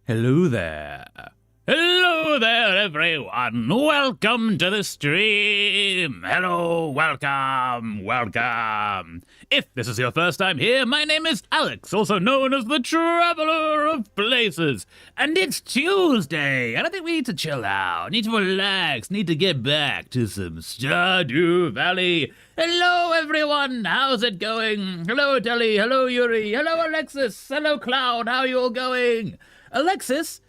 Hello there. Hello there, everyone. Welcome to the stream. Hello, welcome. If this is your first time here, my name is Alex, also known as the Traveler of Places. And it's Tuesday, and I think we need to chill out, need to relax, need to get back to some Stardew Valley. Hello, everyone. How's it going? Hello, Telly. Hello, Yuri. Hello, Alexis. Hello, Cloud. How are you all going? Alexis,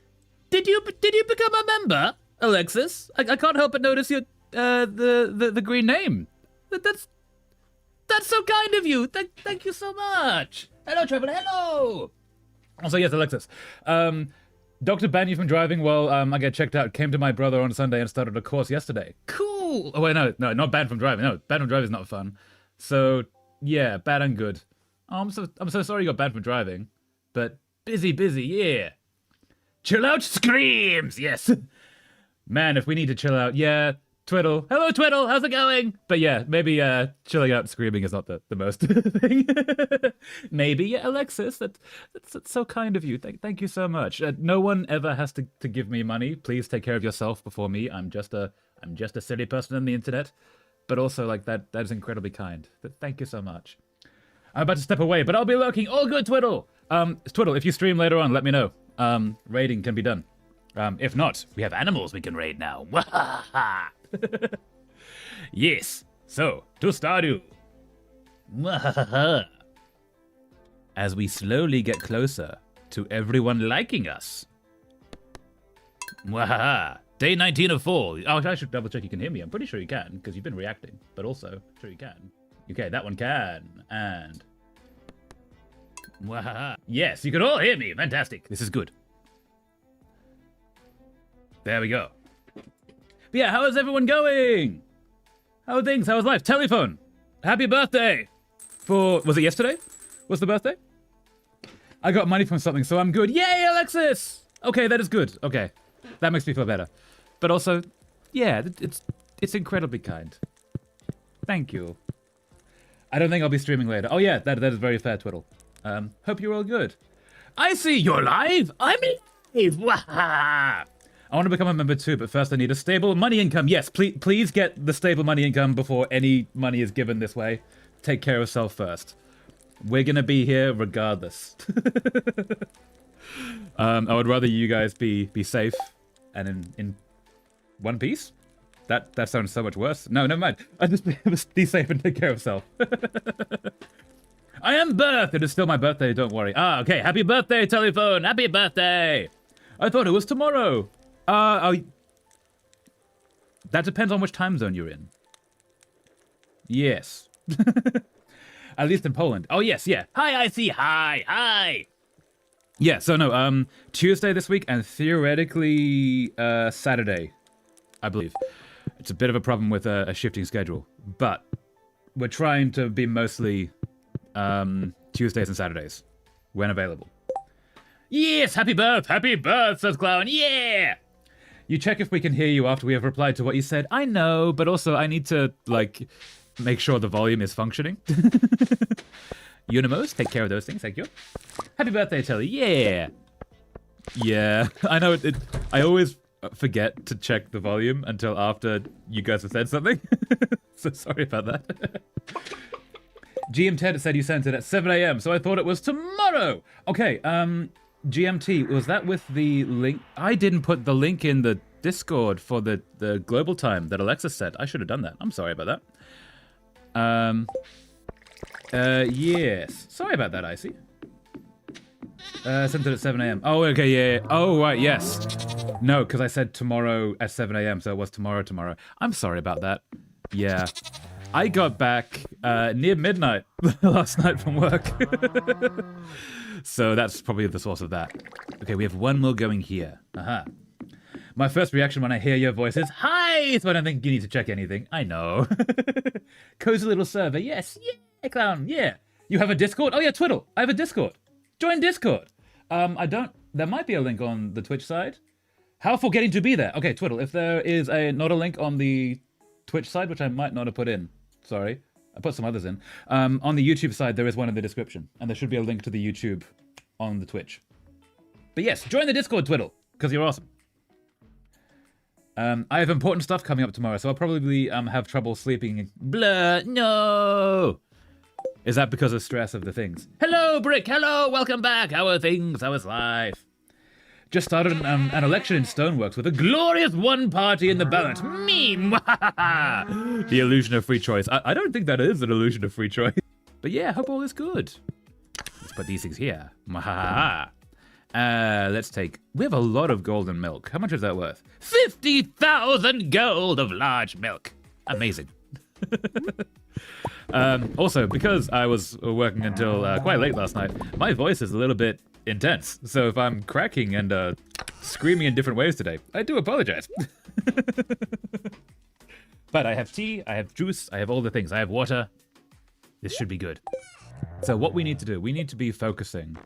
did you become a member? Alexis, I can't help but notice your the green name. That's so kind of you. Thank you so much. Hello, Traveler. Hello. Also, yes, Alexis. Doctor banned you from driving while I get checked out. Came to my brother on Sunday and started a course yesterday. Cool. Oh wait, no, not banned from driving. No, banned from driving is not fun. So yeah, bad and good. Oh, I'm so sorry you got banned from driving, but busy, yeah. Chill out screams, yes. Man, if we need to chill out, yeah. Twiddle. Hello, Twiddle. How's it going? But yeah, maybe chilling out screaming is not the most thing. Maybe, yeah, Alexis. That's so kind of you. Thank you so much. No one ever has to give me money. Please take care of yourself before me. I'm just a silly person on the internet. But also, like, that is incredibly kind. Thank you so much. I'm about to step away, but I'll be lurking. All good, Twiddle. Twiddle, if you stream later on, let me know. Raiding can be done. If not, we have animals we can raid now. Yes. So, to Stardew. As we slowly get closer to everyone liking us. Day 19 of 4. Oh, I should double check you can hear me. I'm pretty sure you can, because you've been reacting. But also, sure you can. Okay, that one can. And... yes, you can all hear me. Fantastic. This is good. There we go. But yeah, how is everyone going? How are things? How is life? Telephone. Happy birthday. Was it yesterday? Was the birthday? I got money from something, so I'm good. Yay, Alexis! Okay, that is good. Okay. That makes me feel better. But also, yeah, it's incredibly kind. Thank you. I don't think I'll be streaming later. Oh yeah, that is very fair, Twiddle. Hope you're all good. I see you're live. I'm live. Waha! I want to become a member too, but first I need a stable money income. Yes, please get the stable money income before any money is given this way. Take care of yourself first. We're gonna be here regardless. I would rather you guys be safe and in one piece. That sounds so much worse. No, never mind. I just be safe and take care of yourself. I am birth. It is still my birthday. Don't worry. Ah, okay. Happy birthday, telephone. Happy birthday. I thought it was tomorrow. That depends on which time zone you're in. Yes. At least in Poland. Oh, yes, yeah. Hi, Icy. Hi. Yeah, so no, Tuesday this week and theoretically Saturday, I believe. It's a bit of a problem with a shifting schedule, but we're trying to be mostly Tuesdays and Saturdays when available. Yes, happy birth, says Clown. Yeah! You check if we can hear you after we have replied to what you said. I know, but also I need to, like, make sure the volume is functioning. Unimos, take care of those things, thank you. Happy birthday, Telly. Yeah! Yeah, I know I always forget to check the volume until after you guys have said something. So sorry about that. GM Ted said you sent it at 7 a.m, so I thought it was tomorrow. Okay, GMT, was that with the link? I didn't put the link in the Discord for the global time that Alexa said. I should have done that. I'm sorry about that. Yes. Sorry about that, Icy. Sent it at 7 a.m. Oh, okay, yeah. Oh, right, yes. No, because I said tomorrow at 7 a.m, so it was tomorrow. I'm sorry about that. Yeah. I got back near midnight last night from work. So that's probably the source of that. Okay, we have one more going here. My first reaction when I hear your voice is, hi! So I don't think you need to check anything. I know. Cozy little server. Yes. Yeah, Clown. Yeah. You have a Discord? Oh, yeah, Twiddle. I have a Discord. Join Discord. There might be a link on the Twitch side. How forgetting to be there? Okay, Twiddle, if there is not a link on the Twitch side, which I might not have put in. Sorry. I put some others in. On the YouTube side, there is one in the description. And there should be a link to the YouTube on the Twitch. But yes, join the Discord, Twiddle, because you're awesome. I have important stuff coming up tomorrow, so I'll probably have trouble sleeping. Blah, no! Is that because of stress of the things? Hello, Brick, hello, welcome back. How are things? How is life? Just started an election in Stoneworks with a glorious one party in the balance. Meme! The illusion of free choice. I don't think that is an illusion of free choice. But yeah, hope all is good. Let's put these things here. Let's take... We have a lot of golden milk. How much is that worth? 50,000 gold of large milk. Amazing. Also, because I was working until quite late last night, my voice is a little bit intense. So if I'm cracking and screaming in different ways today, I do apologize. But I have tea, I have juice, I have all the things. I have water. This should be good. So what we need to do, we need to be focusing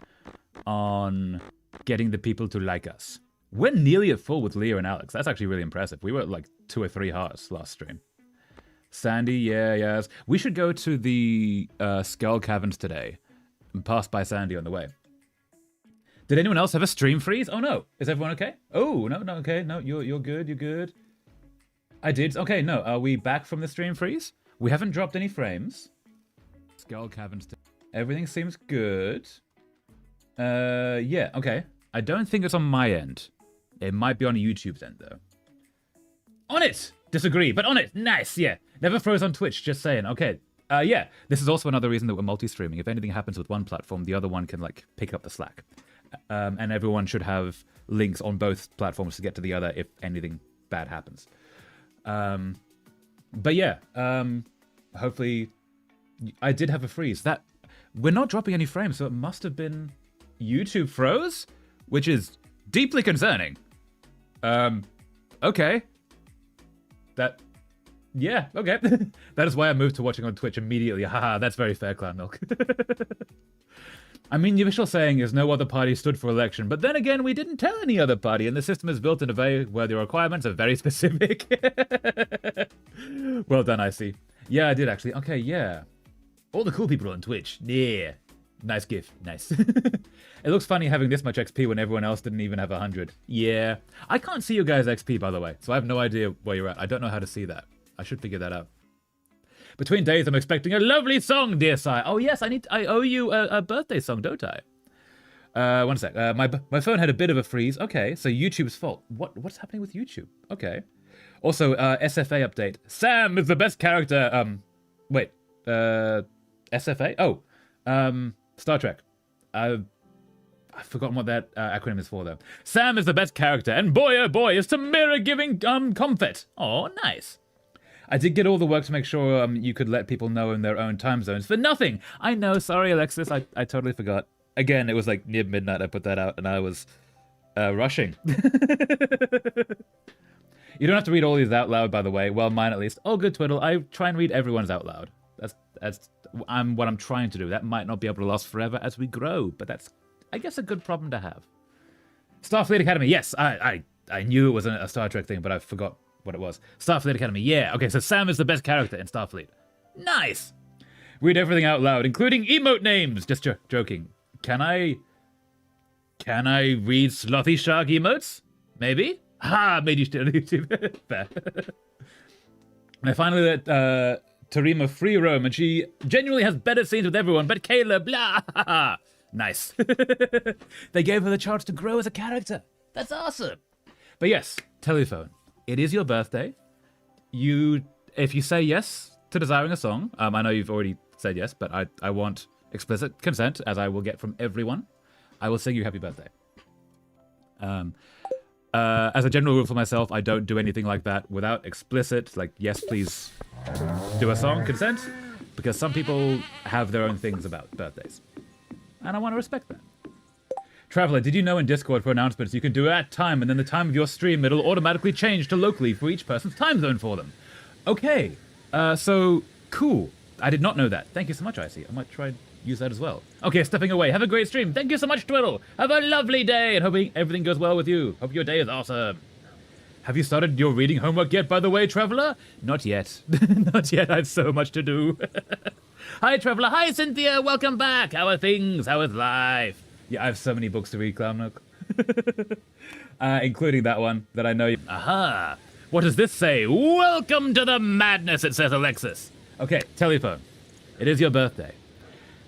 on getting the people to like us. We're nearly at full with Leah and Alex. That's actually really impressive. We were at like 2 or 3 hearts last stream. Sandy, yes. We should go to the Skull Caverns today and pass by Sandy on the way. Did anyone else have a stream freeze? Oh no. Is everyone okay? Oh, no, okay. No, you're good, you're good. I did. Okay, no. Are we back from the stream freeze? We haven't dropped any frames. Skull Caverns. Everything seems good. Yeah, okay. I don't think it's on my end. It might be on YouTube's end, though. On it! Disagree, but on it! Nice, yeah. Never froze on Twitch, just saying. Okay, yeah. This is also another reason that we're multi-streaming. If anything happens with one platform, the other one can, like, pick up the slack. And everyone should have links on both platforms to get to the other if anything bad happens. But yeah, hopefully... I did have a freeze. We're not dropping any frames, so it must have been YouTube froze, which is deeply concerning. Okay. Yeah, okay. That is why I moved to watching on Twitch immediately. Haha, that's very fair, Clown Milk. I mean, the official saying is no other party stood for election, but then again, we didn't tell any other party, and the system is built in a way where the requirements are very specific. Well done, I see. Yeah, I did actually. Okay, yeah. All the cool people on Twitch. Yeah. Nice gif. Nice. It looks funny having this much XP when everyone else didn't even have 100. Yeah. I can't see your guys' XP, by the way, so I have no idea where you're at. I don't know how to see that. I should figure that out. Between days, I'm expecting a lovely song, dear sire. Oh, yes, I owe you a birthday song, don't I? One sec. My phone had a bit of a freeze. Okay, so YouTube's fault. What's happening with YouTube? Okay. Also, SFA update. Sam is the best character. Wait. SFA? Oh. Star Trek. I've forgotten what that acronym is for, though. Sam is the best character, and boy, oh boy, is Tamira giving comfort. Oh, nice. I did get all the work to make sure you could let people know in their own time zones for nothing. I know, sorry, Alexis, I totally forgot. Again, it was like near midnight I put that out, and I was rushing. You don't have to read all these out loud, by the way. Well, mine at least. Oh, good, Twiddle. I try and read everyone's out loud. That's what I'm trying to do. That might not be able to last forever as we grow, but that's, I guess, a good problem to have. Starfleet Academy. Yes, I knew it was a Star Trek thing, but I forgot what it was. Starfleet Academy. Yeah. Okay, so Sam is the best character in Starfleet. Nice. Read everything out loud, including emote names. Just joking. Can I read Slothy Shark emotes? Maybe. Ha! Made you still on YouTube. Fair. And I finally let Tarima free roam, and she genuinely has better scenes with everyone, but Kayla, blah! Nice. They gave her the chance to grow as a character. That's awesome. But yes, telephone. It is your birthday. If you say yes to desiring a song, I know you've already said yes, but I want explicit consent, as I will get from everyone. I will sing you happy birthday. As a general rule for myself, I don't do anything like that without explicit, like, yes, please do a song, consent, because some people have their own things about birthdays. And I want to respect that. Traveler, did you know in Discord for announcements you can do at time, and then the time of your stream, it'll automatically change to locally for each person's time zone for them? Okay, so, cool. I did not know that. Thank you so much, Icy. I might try and use that as well. Okay, stepping away. Have a great stream. Thank you so much, Twiddle. Have a lovely day, and hoping everything goes well with you. Hope your day is awesome. Have you started your reading homework yet, by the way, Traveler? Not yet. Not yet. I have so much to do. Hi, Traveler. Hi, Cynthia. Welcome back. How are things? How is life? Yeah, I have so many books to read, Clown Milk. including that one that I know you... Aha! What does this say? Welcome to the madness, it says Alexis. Okay, telephone. It is your birthday.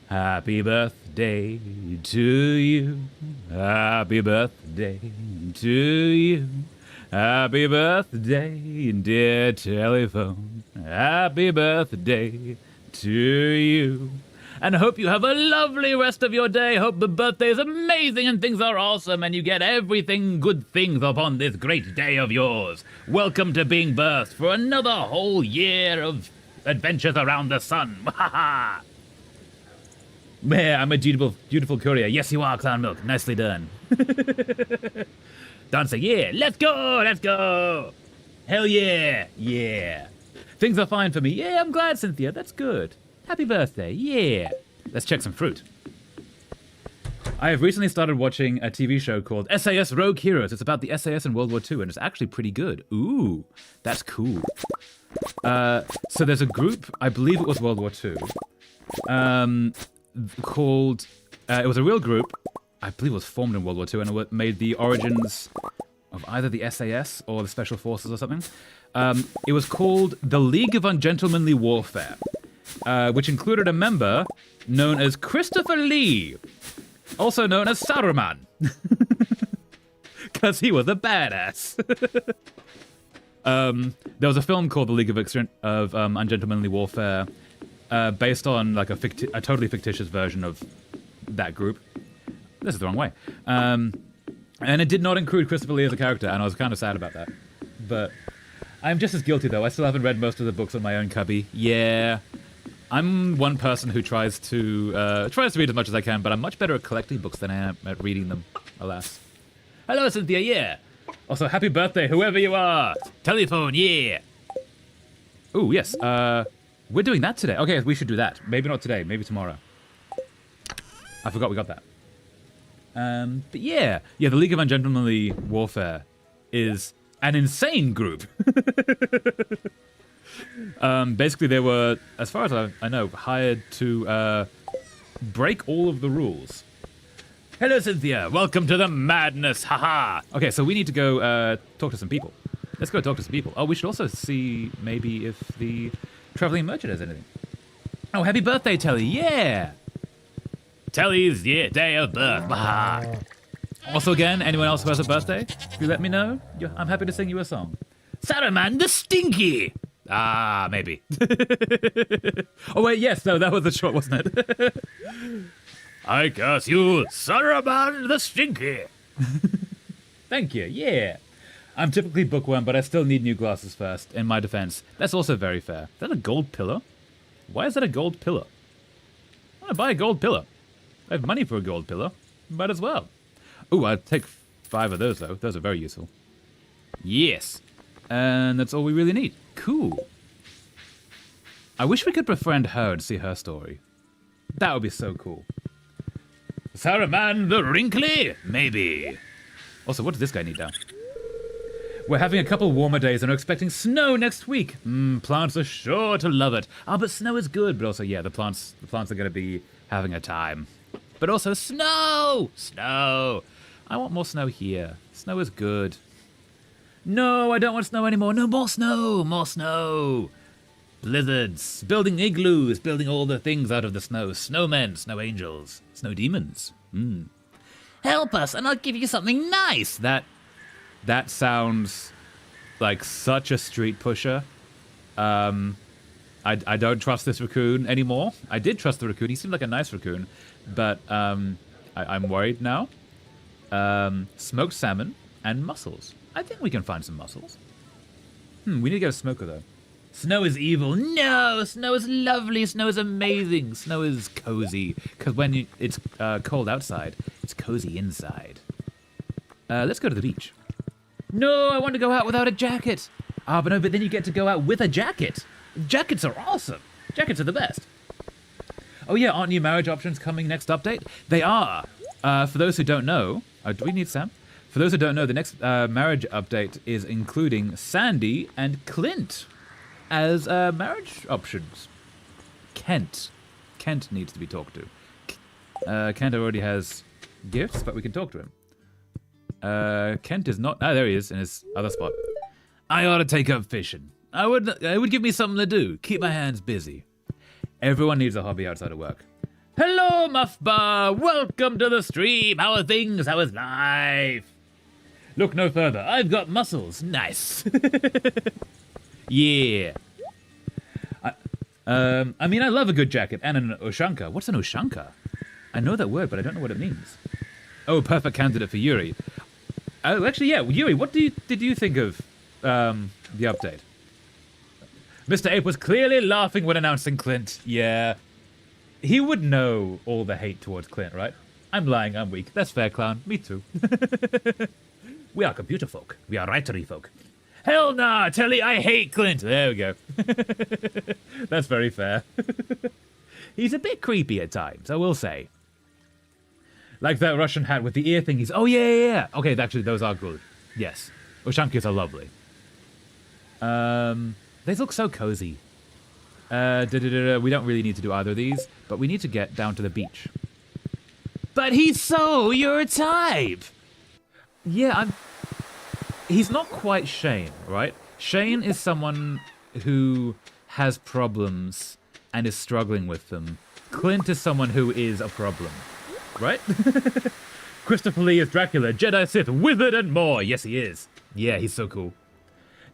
Happy birthday to you. Happy birthday to you. Happy birthday, dear telephone. Happy birthday to you. And I hope you have a lovely rest of your day. Hope the birthday is amazing and things are awesome and you get everything good things upon this great day of yours. Welcome to being birthed for another whole year of adventures around the sun. Yeah, I'm a dutiful courier. Yes, you are, Clown Milk. Nicely done. Dancer, yeah. Let's go, let's go. Hell yeah, yeah. Things are fine for me. Yeah, I'm glad, Cynthia. That's good. Happy birthday, yeah. Let's check some fruit. I have recently started watching a TV show called SAS Rogue Heroes. It's about the SAS in World War II, and it's actually pretty good. Ooh, that's cool. So there's a group, I believe it was World War II, called, it was a real group, I believe it was formed in World War II, and it made the origins of either the SAS or the Special Forces or something. It was called the League of Ungentlemanly Warfare. Which included a member known as Christopher Lee, also known as Saruman, because he was a badass. There was a film called The League of Ungentlemanly Warfare, based on like a totally fictitious version of that group. This is the wrong way. And it did not include Christopher Lee as a character, and I was kind of sad about that. But I'm just as guilty, though. I still haven't read most of the books on my own cubby. Yeah. I'm one person who tries to read as much as I can, but I'm much better at collecting books than I am at reading them, alas. Hello, Cynthia, yeah. Also, happy birthday, whoever you are. Telephone, yeah. Ooh, yes. We're doing that today. Okay, we should do that. Maybe not today, maybe tomorrow. I forgot we got that. But yeah. Yeah, the League of Ungentlemanly Warfare is an insane group. Basically, they were, as far as I know, hired to break all of the rules. Hello, Cynthia. Welcome to the madness. Haha. Okay, so we need to go talk to some people. Let's go talk to some people. Oh, we should also see maybe if the traveling merchant has anything. Oh, happy birthday, Telly. Yeah. Telly's day of birth. Haha. Also, again, anyone else who has a birthday, if you let me know, I'm happy to sing you a song. Saruman the Stinky. Ah, maybe. Oh, wait, yes, no, that was the short, wasn't it? I curse you, Saruman the Stinky. Thank you, yeah. I'm typically bookworm, but I still need new glasses first, in my defense. That's also very fair. Is that a gold pillar? Why is that a gold pillar? I want to buy a gold pillar. I have money for a gold pillar. Might as well. Ooh, I'll take 5 of those, though. Those are very useful. Yes. And that's all we really need. Cool. I wish we could befriend her and see her story. That would be so cool. Saruman the Wrinkly? Maybe. Also, what does this guy need down? We're having a couple warmer days and are expecting snow next week. Plants are sure to love it. Ah, but snow is good. But also, yeah, the plants are going to be having a time. But also, snow! Snow! I want more snow here. Snow is good. No, I don't want snow anymore. No, more snow! More snow! Blizzards. Building igloos. Building all the things out of the snow. Snowmen. Snow angels. Snow demons. Help us and I'll give you something nice. That sounds like such a street pusher. I don't trust this raccoon anymore. I did trust the raccoon. He seemed like a nice raccoon. But I'm worried now. Smoked salmon and mussels. I think we can find some mussels. We need to get a smoker, though. Snow is evil. No! Snow is lovely. Snow is amazing. Snow is cozy. Because when it's cold outside, it's cozy inside. Let's go to the beach. No, I want to go out without a jacket. Ah, but no, but then you get to go out with a jacket. Jackets are awesome. Jackets are the best. Oh yeah, aren't new marriage options coming next update? They are. For those who don't know... do we need Sam? For those who don't know, the next marriage update is including Sandy and Clint as marriage options. Kent needs to be talked to. Kent already has gifts, but we can talk to him. Kent is not... Ah, there he is in his other spot. I ought to take up fishing. It would give me something to do. Keep my hands busy. Everyone needs a hobby outside of work. Hello, Muffbar. Welcome to the stream. How are things? How is life? Look no further. I've got muscles. Nice. Yeah. I mean, I love a good jacket and an Ushanka. What's an Ushanka? I know that word, but I don't know what it means. Oh, perfect candidate for Yuri. Oh, actually, yeah. Yuri, what did you think of the update? Mr. Ape was clearly laughing when announcing Clint. Yeah. He would know all the hate towards Clint, right? I'm lying, I'm weak. That's fair, clown. Me too. We are computer folk. We are writery folk. Hell nah, Telly, I hate Clint. There we go. That's very fair. He's a bit creepy at times, I will say. Like that Russian hat with the ear thingies. Oh, yeah. Okay, actually, those are good. Yes. Ushankas are lovely. They look so cozy. We don't really need to do either of these, but we need to get down to the beach. But he's so your type! Yeah, he's not quite Shane, right? Shane is someone who has problems and is struggling with them. Clint is someone who is a problem, right? Christopher Lee is Dracula, Jedi, Sith, Wizard, and more. Yes, he is. Yeah, he's so cool.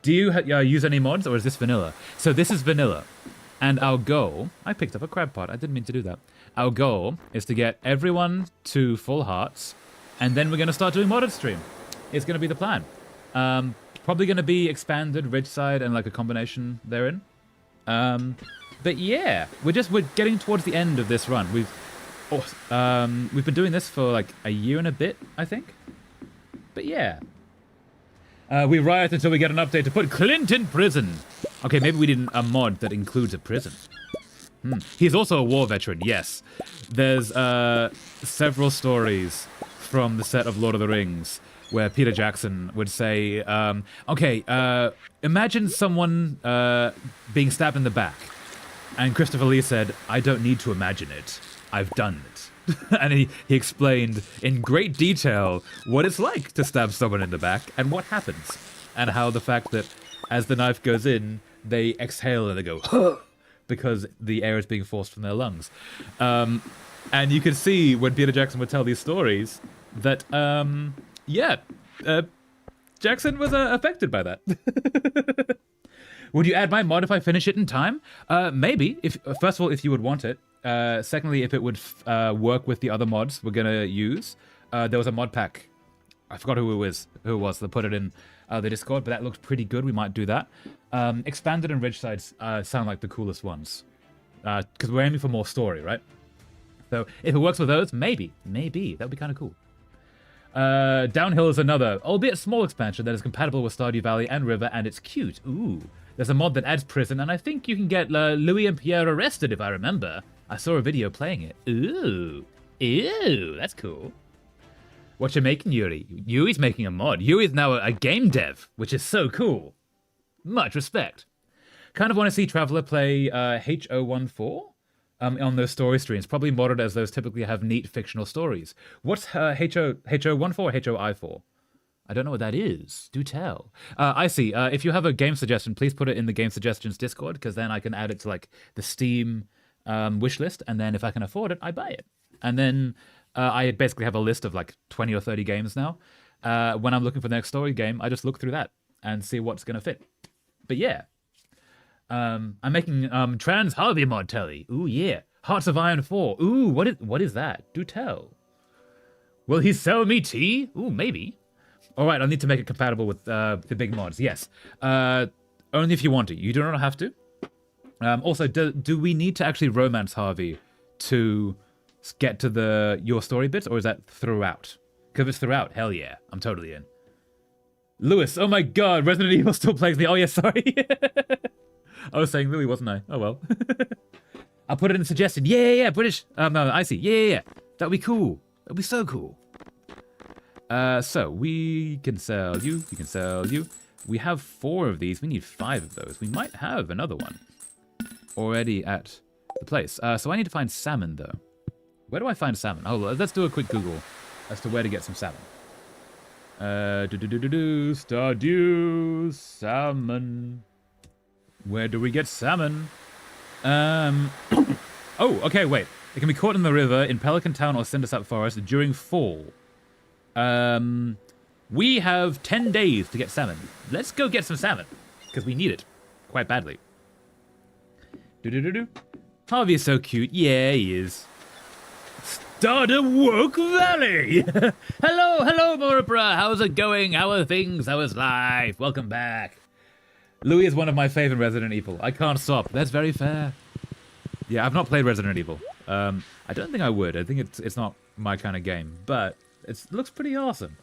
Do you use any mods, or is this vanilla? So this is vanilla. And our goal... I picked up a crab pot. I didn't mean to do that. Our goal is to get everyone to full hearts, and then we're going to start doing modded stream. It's going to be the plan. Probably going to be expanded, Ridgeside, and like a combination therein. But yeah, we're getting towards the end of this run. We've been doing this for like a year and a bit, I think. But yeah. We riot until we get an update to put Clint in prison. Okay, maybe we need a mod that includes a prison. He's also a war veteran, yes. There's several stories from the set of Lord of the Rings where Peter Jackson would say, imagine someone being stabbed in the back. And Christopher Lee said, I don't need to imagine it. I've done it. And he explained in great detail what it's like to stab someone in the back and what happens. And how the fact that as the knife goes in, they exhale and they go, huh, because the air is being forced from their lungs. And you could see when Peter Jackson would tell these stories that, Jackson was affected by that. Would you add my mod if I finish it in time? Maybe. First of all, if you would want it. Secondly, if it would work with the other mods we're gonna use. There was a mod pack. I forgot who it was that put it in the Discord, but that looked pretty good. We might do that. Expanded and Ridgeside sound like the coolest ones. Because we're aiming for more story, right? So if it works with those, maybe. That would be kind of cool. Downhill is another, albeit small expansion that is compatible with Stardew Valley and River, and it's cute. Ooh. There's a mod that adds prison, and I think you can get Louis and Pierre arrested, if I remember. I saw a video playing it. Ooh. Ew, that's cool. What you making, Yuri? Yuri's making a mod. Yuri's now a game dev, which is so cool. Much respect. Kind of want to see Traveler play H014 on those story streams. Probably modded as those typically have neat fictional stories. What's H014 or HOI4? I don't know what that is. Do tell. I see. If you have a game suggestion, please put it in the game suggestions Discord, because then I can add it to like the Steam wish list, and then if I can afford it, I buy it. And then I basically have a list of like 20 or 30 games now. When I'm looking for the next story game, I just look through that and see what's going to fit. But yeah. I'm making Trans Harvey mod telly. Ooh, yeah. Hearts of Iron 4. Ooh, what is that? Do tell. Will he sell me tea? Ooh, maybe. All right, I'll need to make it compatible with the big mods. Yes. Only if you want to. You do not have to. Also, do we need to actually romance Harvey to get to your story bits, or is that throughout? Because if it's throughout, hell yeah. I'm totally in. Lewis, oh my god, Resident Evil still plagues me. Oh yeah, sorry. I was saying Louis, wasn't I? Oh well. I'll put it in suggestion. Yeah, British. No, I see. Yeah. That'd be cool. That'd be so cool. So we can sell you. You can sell you. We have 4 of these. We need 5 of those. We might have another one already at the place. So I need to find salmon, though. Where do I find salmon? Oh, let's do a quick Google as to where to get some salmon. Stardew, salmon. Where do we get salmon? Oh, okay, wait. It can be caught in the river, in Pelican Town or Cindersap Forest during fall. We have 10 days to get salmon. Let's go get some salmon, because we need it quite badly. Harvey is so cute. Yeah, he is. Stardew Valley! hello, Morapra. How's it going? How are things? How is life? Welcome back. Louis is one of my favorite Resident Evil. I can't stop. That's very fair. Yeah, I've not played Resident Evil. I don't think I would. I think it's not my kind of game, but it looks pretty awesome.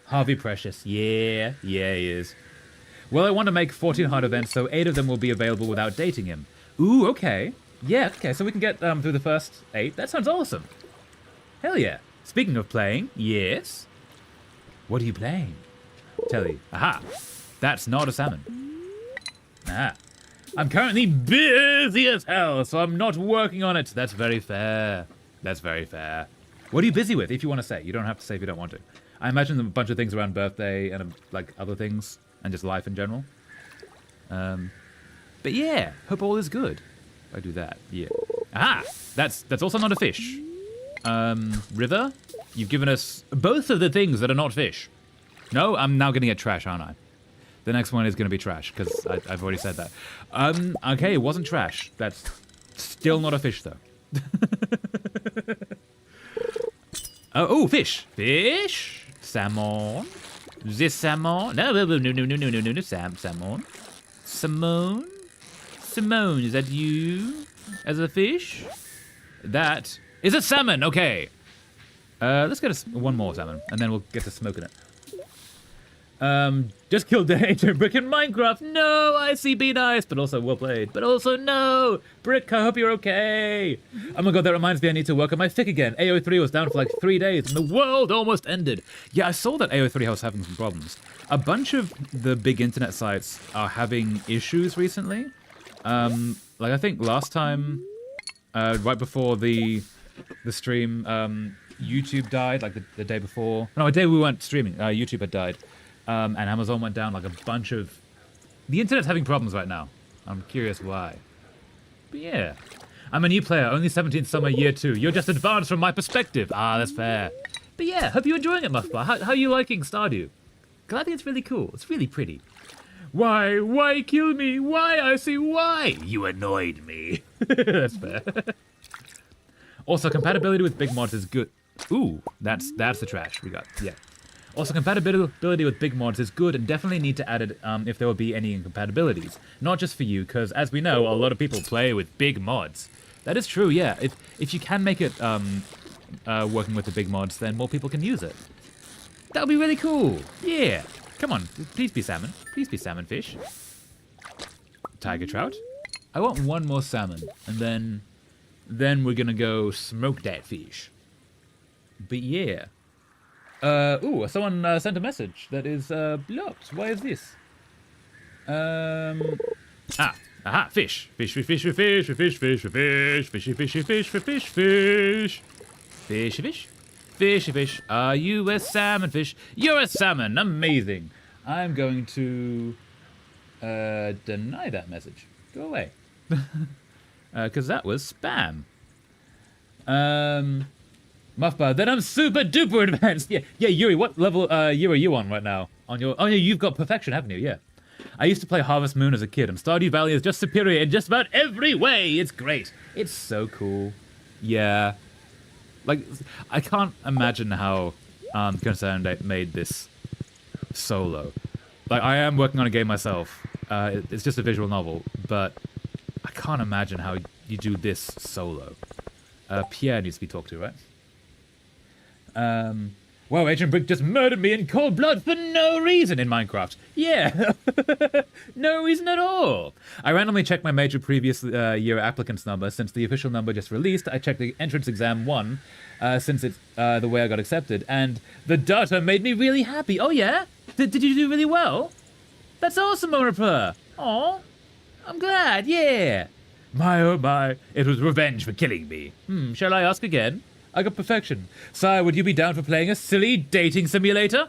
Harvey Precious. Yeah, he is. Well, I want to make 14 hard events, so 8 of them will be available without dating him. Ooh, okay. Yeah, okay, so we can get through the first 8. That sounds awesome. Hell yeah. Speaking of playing, yes. What are you playing? Tell you. Aha. That's not a salmon. Aha. I'm currently busy as hell, so I'm not working on it. That's very fair. That's very fair. What are you busy with, if you want to say? You don't have to say if you don't want to. I imagine a bunch of things around birthday and like other things and just life in general. But yeah, hope all is good. I do that, yeah. Aha! That's also not a fish. River, you've given us both of the things that are not fish. No, I'm now going to get trash, aren't I? The next one is going to be trash, because I've already said that. Okay, it wasn't trash. That's still not a fish, though. Oh, fish. Fish? Salmon? This salmon? No, salmon. Simone? Simone, is that you? As a fish? That is a salmon, okay. Let's get one more salmon, and then we'll get to smoking it. Just killed the hater Brick in Minecraft. No, I see, be nice, but also well played. But also no, Brick, I hope you're okay. Oh my god, that reminds me, I need to work on my fic again. AO3 was down for like 3 days, and the world almost ended. Yeah, I saw that AO3 was having some problems. A bunch of the big internet sites are having issues recently. Like I think last time, right before the stream, YouTube died, like the day before. No, a day we weren't streaming, YouTube had died. And Amazon went down, like a bunch of... The internet's having problems right now. I'm curious why. But yeah. I'm a new player, only 17th summer, year 2. You're just advanced from my perspective. Ah, that's fair. But yeah, hope you're enjoying it, Muffbar. How are you liking Stardew? Because I think it's really cool. It's really pretty. Why? Why kill me? Why? I see why. You annoyed me. That's fair. Also, compatibility with big mods is good. Ooh, that's the trash we got. Yeah. Also, compatibility with big mods is good and definitely need to add it if there will be any incompatibilities. Not just for you, because as we know, a lot of people play with big mods. That is true, yeah. If you can make it working with the big mods, then more people can use it. That would be really cool. Yeah. Come on, please be salmon. Please be salmon fish. Tiger trout. I want one more salmon, and then we're gonna go smoke that fish. But yeah. Ooh, someone sent a message that is blocked. Why is this? Aha, fish. Fish, fish, fish, fish, fish, fish, fish, fish, fishy, fishy, fish, fish, fish. Fishy fish? Fishy fish. Are you a salmon fish? You're a salmon. Amazing. I'm going to deny that message. Go away. Because that was spam. Muffbar, then I'm super duper advanced. Yeah, Yuri, what level year are you on right now? Oh yeah, you've got perfection, haven't you? Yeah. I used to play Harvest Moon as a kid, and Stardew Valley is just superior in just about every way. It's great. It's so cool. Yeah. Like, I can't imagine how Concerned made this solo. Like, I am working on a game myself. It's just a visual novel, but I can't imagine how you do this solo. Pierre needs to be talked to, right? Wow, Agent Brick just murdered me in cold blood for no reason in Minecraft. Yeah, no reason at all. I randomly checked my major previous year applicants number. Since the official number just released, I checked the entrance exam 1, since it's the way I got accepted, and the data made me really happy. Oh yeah? Did you do really well? That's awesome, Morapur. Aw, I'm glad, yeah. My oh my, it was revenge for killing me. Shall I ask again? I got perfection. Sire, would you be down for playing a silly dating simulator?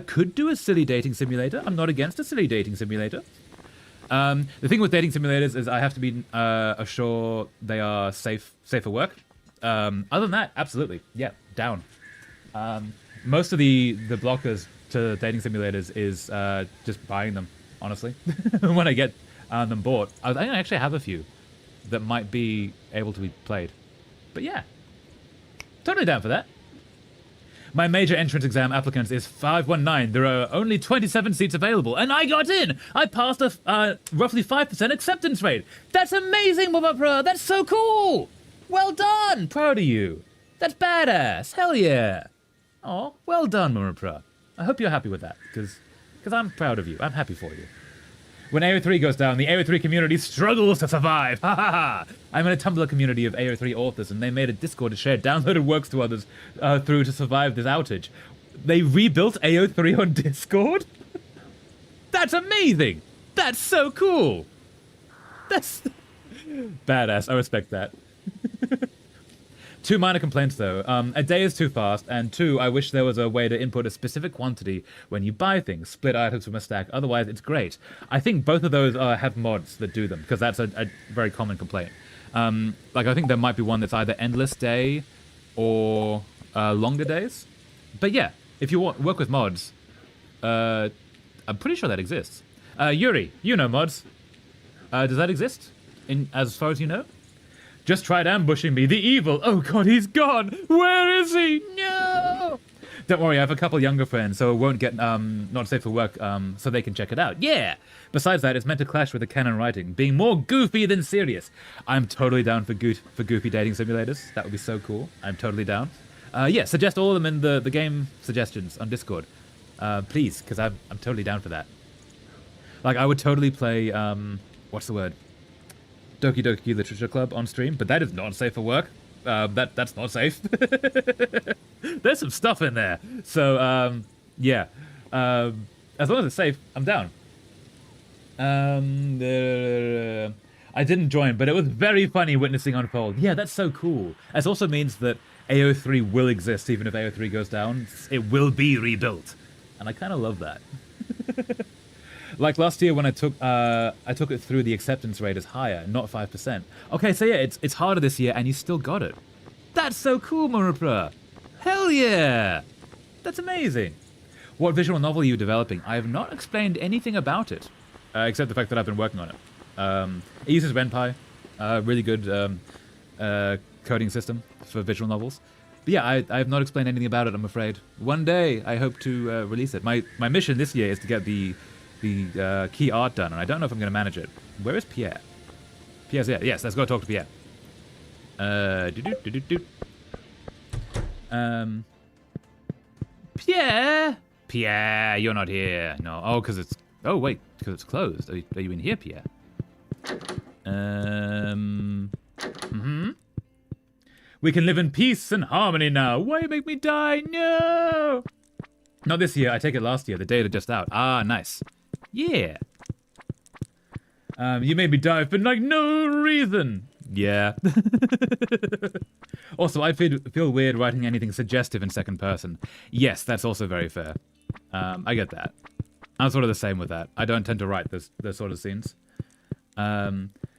Could do a silly dating simulator. I'm not against a silly dating simulator. The thing with dating simulators is I have to be assured they are safe for work. Other than that, absolutely, yeah, down. Most of the blockers to dating simulators is just buying them, honestly. When I get them bought, I think I actually have a few that might be able to be played. But yeah, totally down for that. My major entrance exam applicants is 519. There are only 27 seats available, and I got in! I passed a roughly 5% acceptance rate. That's amazing, Mama Pro! That's so cool! Well done! Proud of you. That's badass. Hell yeah. Oh, well done, Mama Pro. I hope you're happy with that, because I'm proud of you. I'm happy for you. When AO3 goes down, the AO3 community struggles to survive. Ha ha ha! I'm in a Tumblr community of AO3 authors, and they made a Discord to share downloaded works to others through to survive this outage. They rebuilt AO3 on Discord? That's amazing! That's so cool! That's badass. I respect that. 2 minor complaints though. A day is too fast, and 2, I wish there was a way to input a specific quantity when you buy things, split items from a stack, otherwise it's great. I think both of those have mods that do them, because that's a very common complaint. Like I think there might be one that's either endless day or longer days. But yeah, if you work with mods, I'm pretty sure that exists. Yuri, you know mods. Does that exist, as far as you know? Just tried ambushing me. The evil. Oh god, he's gone. Where is he? No. Don't worry, I have a couple younger friends, so it won't get not safe for work, so they can check it out. Yeah. Besides that, it's meant to clash with the canon writing, being more goofy than serious. I'm totally down for goofy dating simulators. That would be so cool. I'm totally down. Yeah, suggest all of them in the game suggestions on Discord, please, because I'm totally down for that. Like I would totally play what's the word? Doki Doki Literature Club on stream, but that is not safe for work. That's not safe. There's some stuff in there. So, yeah. As long as it's safe, I'm down. I didn't join, but it was very funny witnessing unfold. Yeah, that's so cool. It also means that AO3 will exist, even if AO3 goes down. It will be rebuilt. And I kind of love that. Like last year when I took it through, the acceptance rate is higher, not 5%. Okay, so yeah, it's harder this year, and you still got it. That's so cool, Murapra. Hell yeah! That's amazing. What visual novel are you developing? I have not explained anything about it, except the fact that I've been working on it. It uses RenPy, really good coding system for visual novels. But yeah, I have not explained anything about it, I'm afraid. One day, I hope to release it. My mission this year is to get the key art done, and I don't know if I'm going to manage it. Where is Pierre? Pierre's here. Yes, let's go talk to Pierre. Pierre! Pierre, you're not here. No. Oh, because it's... Oh, wait, because it's closed. Are you in here, Pierre? We can live in peace and harmony now. Why you make me die? No! Not this year. I take it last year. The data just out. Ah, nice. Yeah. You made me die for like no reason. Yeah. Also, I feel weird writing anything suggestive in second person. Yes, that's also very fair. I get that. I'm sort of the same with that. I don't tend to write those sort of scenes.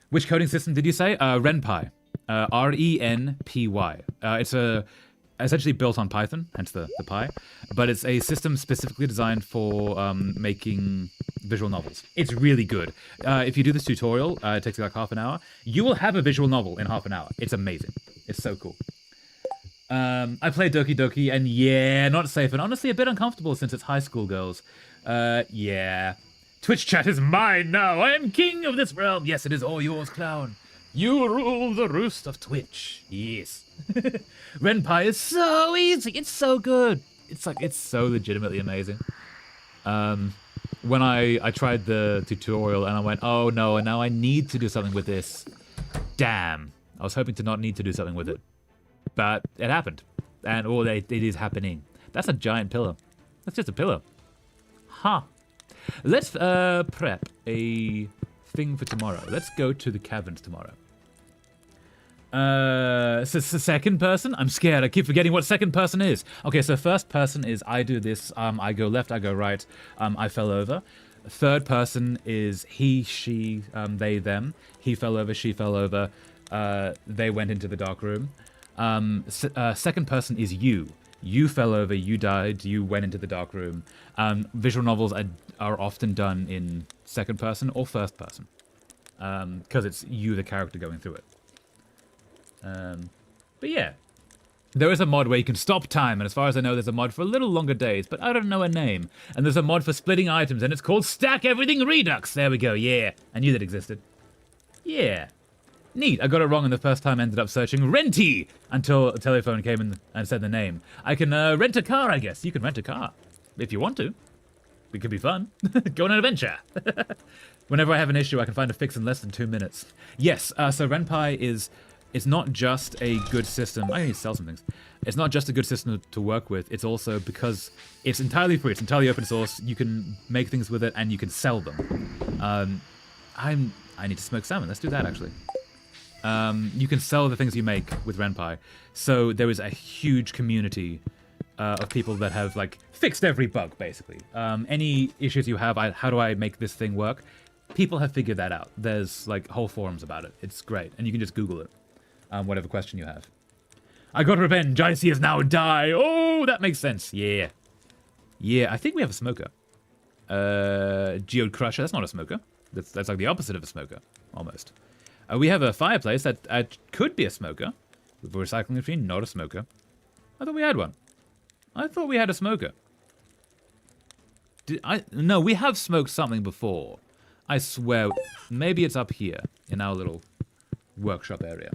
Which coding system did you say? RenPy. RenPy. It's essentially built on Python, hence the pi, but it's a system specifically designed for making visual novels. It's really good. If you do this tutorial, it takes like half an hour, you will have a visual novel in half an hour. It's amazing. It's so cool. I played Doki Doki, and yeah, not safe, and honestly a bit uncomfortable since it's high school girls. Yeah. Twitch chat is mine now. I am king of this realm. Yes, it is all yours, clown. You rule the roost of Twitch. Yes. RenPy is so easy. It's so good. It's so legitimately amazing. When I tried the tutorial and I went, oh no, and now I need to do something with this. Damn. I was hoping to not need to do something with it. But it happened. And it is happening. That's a giant pillar. That's just a pillar. Huh. Let's prep a thing for tomorrow. Let's go to the caverns tomorrow. Second person? I'm scared. I keep forgetting what second person is. Okay, so first person is I do this. I go left, I go right. I fell over. Third person is he, she, they, them. He fell over, she fell over. They went into the dark room. Second person is you. You fell over, you died, you went into the dark room. Visual novels are often done in second person or first person. Because it's you, the character, going through it. But yeah, there is a mod where you can stop time, and as far as I know, there's a mod for a little longer days, but I don't know a name. And there's a mod for splitting items, and it's called Stack Everything Redux. There we go, yeah. I knew that existed. Yeah. Neat. I got it wrong, and the first time I ended up searching Renty until a telephone came in and said the name. I can rent a car, I guess. You can rent a car if you want to. It could be fun. Go on an adventure. Whenever I have an issue, I can find a fix in less than 2 minutes. Yes, so RenPy is... It's not just a good system. I need to sell some things. It's not just a good system to work with. It's also because it's entirely free. It's entirely open source. You can make things with it and you can sell them. I need to smoke salmon. Let's do that, actually. You can sell the things you make with RenPy. So there is a huge community of people that have like fixed every bug, basically. Any issues you have, how do I make this thing work? People have figured that out. There's like whole forums about it. It's great. And you can just Google it. Whatever question you have. I got revenge. I see us now die. Oh, that makes sense. Yeah. Yeah, I think we have a smoker. Geode Crusher. That's not a smoker. That's like the opposite of a smoker, almost. We have a fireplace that could be a smoker. With a recycling machine, not a smoker. I thought we had one. I thought we had a smoker. No, we have smoked something before. I swear. Maybe it's up here in our little workshop area.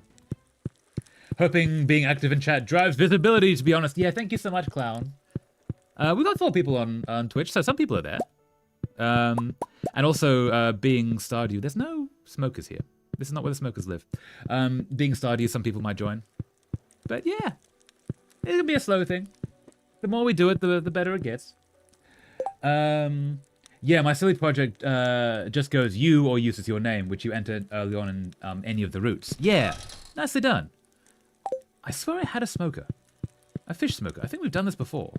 Hoping being active in chat drives visibility, to be honest. Yeah, thank you so much, Clown. We got 4 people on Twitch, so some people are there. And also, being Stardew, there's no smokers here. This is not where the smokers live. Being Stardew, some people might join. But yeah, it'll be a slow thing. The more we do it, the better it gets. Yeah, my silly project just goes you or uses your name, which you entered early on in any of the routes. Yeah, nicely done. I swear I had a smoker. A fish smoker. I think we've done this before.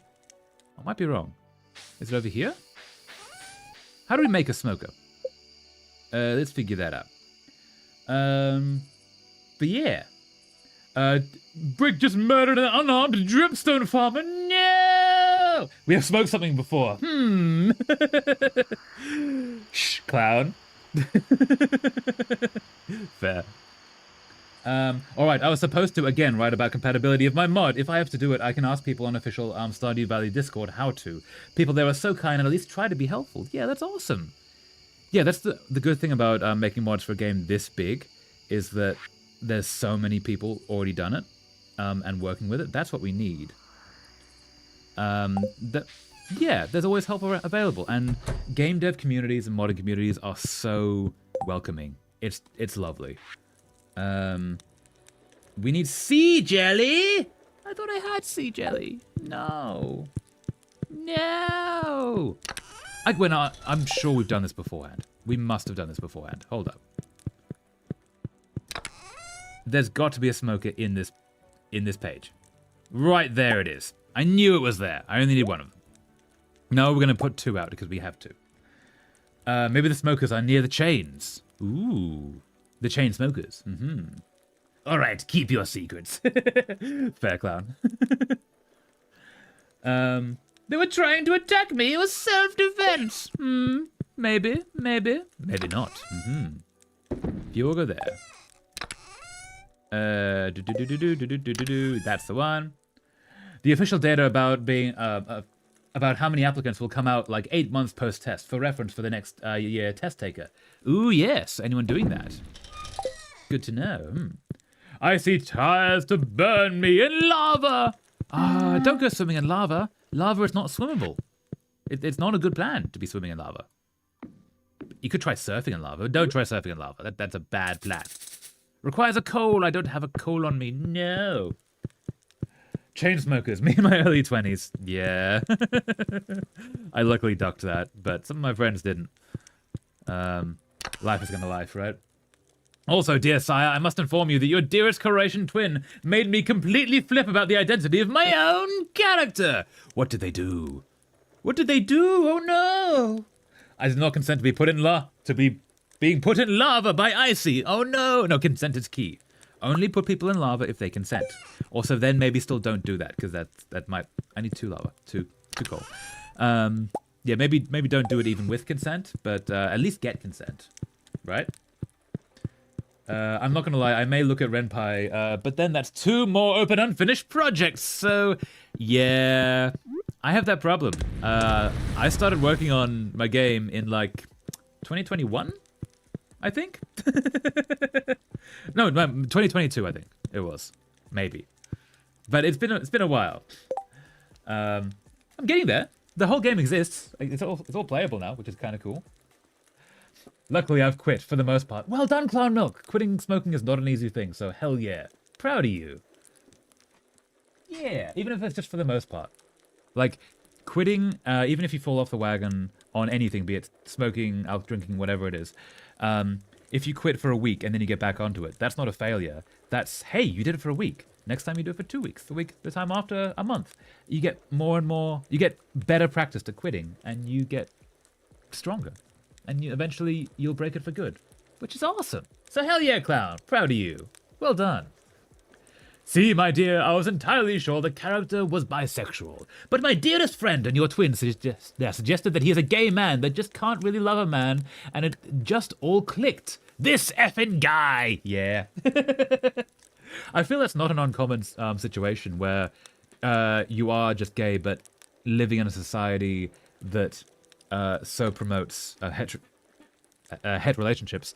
I might be wrong. Is it over here? How do we make a smoker? Let's figure that out. But yeah. Brick just murdered an unarmed dripstone farmer. No! We have smoked something before. Shh, clown. Fair. Alright, I was supposed to, again, write about compatibility of my mod. If I have to do it, I can ask people on official Stardew Valley Discord how to. People there are so kind and at least try to be helpful. Yeah, that's awesome. Yeah, that's the good thing about making mods for a game this big, is that there's so many people already done it, and working with it. That's what we need. Yeah, there's always help available, and game dev communities and modding communities are so welcoming. It's lovely. We need sea jelly. I thought I had sea jelly. No. No. I'm sure we've done this beforehand. We must have done this beforehand. Hold up. There's got to be a smoker in this page. Right there it is. I knew it was there. I only need one of them. No, we're going to put 2 out because we have to. Maybe the smokers are near the chains. Ooh. The chain smokers. All right, keep your secrets. Fair, clown. They were trying to attack me. It was self-defense. Maybe not. If you all go there. That's the one. The official data about being about how many applicants will come out like 8 months post-test for reference for the next year test taker. Ooh, yes. Anyone doing that? Good to know. I see tires to burn me in lava. Don't go swimming in lava. Lava is not swimmable. It's not a good plan to be swimming in lava. You could try surfing in lava. Don't try surfing in lava. That's a bad plan. Requires a coal. I don't have a coal on me. No. Chain smokers. Me in my early 20s. Yeah. I luckily ducked that, but some of my friends didn't. Life is gonna life, right? Also, dear sire, I must inform you that your dearest Croatian twin made me completely flip about the identity of my own character. What did they do? What did they do? Oh no! I did not consent to be being put in lava by Icy. Oh no! No, consent is key. Only put people in lava if they consent. Also, then maybe still don't do that because that might. I need 2 lava, two coal. Yeah, maybe don't do it even with consent, but at least get consent, right? I'm not gonna lie, I may look at Renpai, but then that's 2 more open unfinished projects, so yeah, I have that problem. I started working on my game in like 2021, I think. No, 2022, I think it was, maybe. But it's been a while. I'm getting there. The whole game exists. It's all playable now, which is kind of cool. Luckily, I've quit for the most part. Well done, Clown Milk. Quitting smoking is not an easy thing, so hell yeah. Proud of you. Yeah, even if it's just for the most part. Like, quitting, even if you fall off the wagon on anything, be it smoking, alcohol drinking, whatever it is, if you quit for a week and then you get back onto it, that's not a failure. That's, hey, you did it for a week. Next time you do it for 2 weeks. The time after, a month. You get more and more, you get better practice at quitting, and you get stronger. And eventually, you'll break it for good. Which is awesome. So hell yeah, Clown. Proud of you. Well done. See, my dear, I was entirely sure the character was bisexual. But my dearest friend and your twin suggested that he is a gay man that just can't really love a man, and it just all clicked. This effing guy! Yeah. I feel that's not an uncommon situation where you are just gay, but living in a society that so promotes het relationships,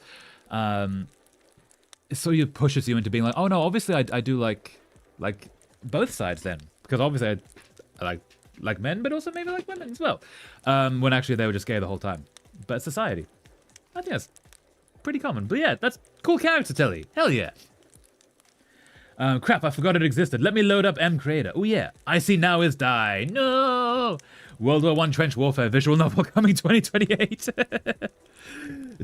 it sort of pushes you into being like, oh no, obviously I do like both sides then, because obviously I like men, but also maybe like women as well. When actually they were just gay the whole time. But society, I think that's pretty common. But yeah, that's cool character, Telly. Hell yeah. Crap, I forgot it existed. Let me load up M Creator. Oh yeah, I see now is die. No! World War I Trench Warfare visual novel coming 2028.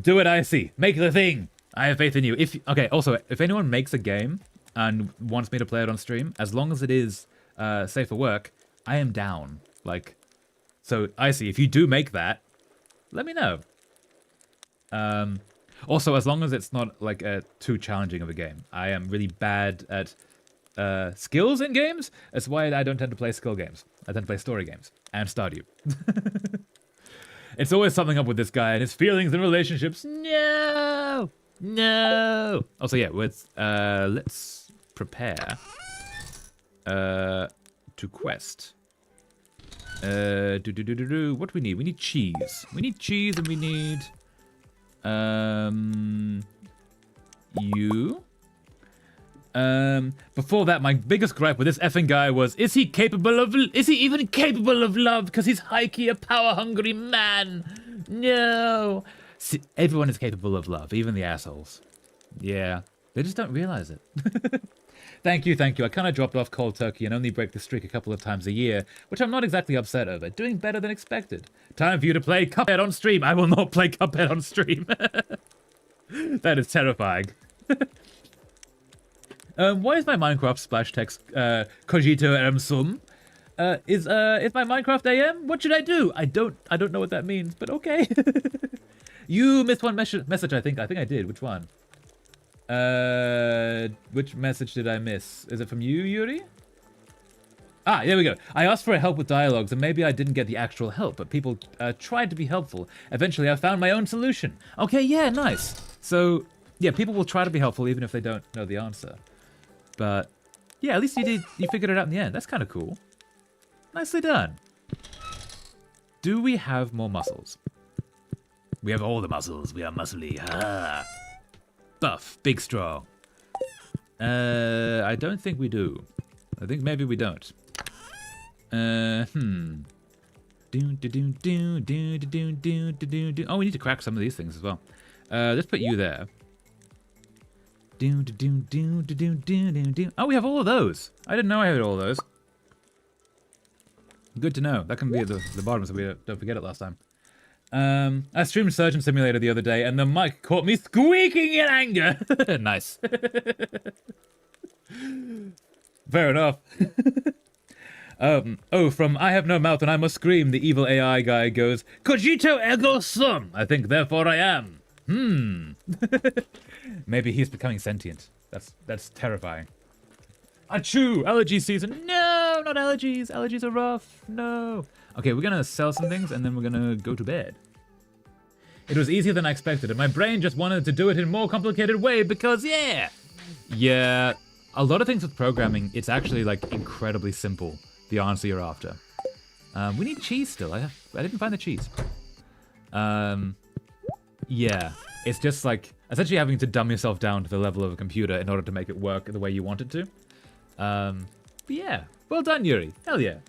Do it, I see. Make the thing. I have faith in you. Okay, also, if anyone makes a game and wants me to play it on stream, as long as it is safe for work, I am down. Like, so I see. If you do make that, let me know. Also, as long as it's not like too challenging of a game. I am really bad at skills in games. That's why I don't tend to play skill games. I tend to play story games and Stardew. It's always something up with this guy and his feelings and relationships. No, no. Also, yeah, let's prepare to quest. What do we need? We need cheese. We need cheese, and we need you. Before that, my biggest gripe with this effing guy was, is he even capable of love? Because he's high-key a power-hungry man. No. See, everyone is capable of love, even the assholes. Yeah, they just don't realize it. Thank you. I kind of dropped off cold turkey and only break the streak a couple of times a year, which I'm not exactly upset over. Doing better than expected. Time for you to play Cuphead on stream. I will not play Cuphead on stream. That is terrifying. Why is my Minecraft splash text cogito erm sum? Is my Minecraft AM? What should I do? I don't know what that means, but okay. You missed one message, I think. I think I did. Which one? Which message did I miss? Is it from you, Yuri? Ah, there we go. I asked for help with dialogues, and maybe I didn't get the actual help, but people tried to be helpful. Eventually, I found my own solution. Okay, yeah, nice. So, yeah, people will try to be helpful even if they don't know the answer. But, yeah, at least you figured it out in the end. That's kind of cool. Nicely done. Do we have more muscles? We have all the muscles. We are muscly. Ha! Buff, big, strong. I don't think we do. I think maybe we don't. Oh, we need to crack some of these things as well. Let's put you there. Oh, we have all of those. I didn't know I had all of those. Good to know. That can be at the bottom so we don't forget it last time. I streamed Surgeon Simulator the other day, and the mic caught me squeaking in anger. Nice. Fair enough. From I have no mouth and I must scream, the evil AI guy goes, Cogito ergo sum. I think, therefore I am. Maybe he's becoming sentient. That's terrifying. Achoo! Allergy season. No, not allergies. Allergies are rough. No. Okay, we're gonna sell some things and then we're gonna go to bed. It was easier than I expected, and my brain just wanted to do it in a more complicated way because, yeah. Yeah, a lot of things with programming, it's actually, like, incredibly simple, the answer you're after. We need cheese still. I didn't find the cheese. Yeah, it's just, like, essentially having to dumb yourself down to the level of a computer in order to make it work the way you want it to. But yeah, well done, Yuri. Hell yeah.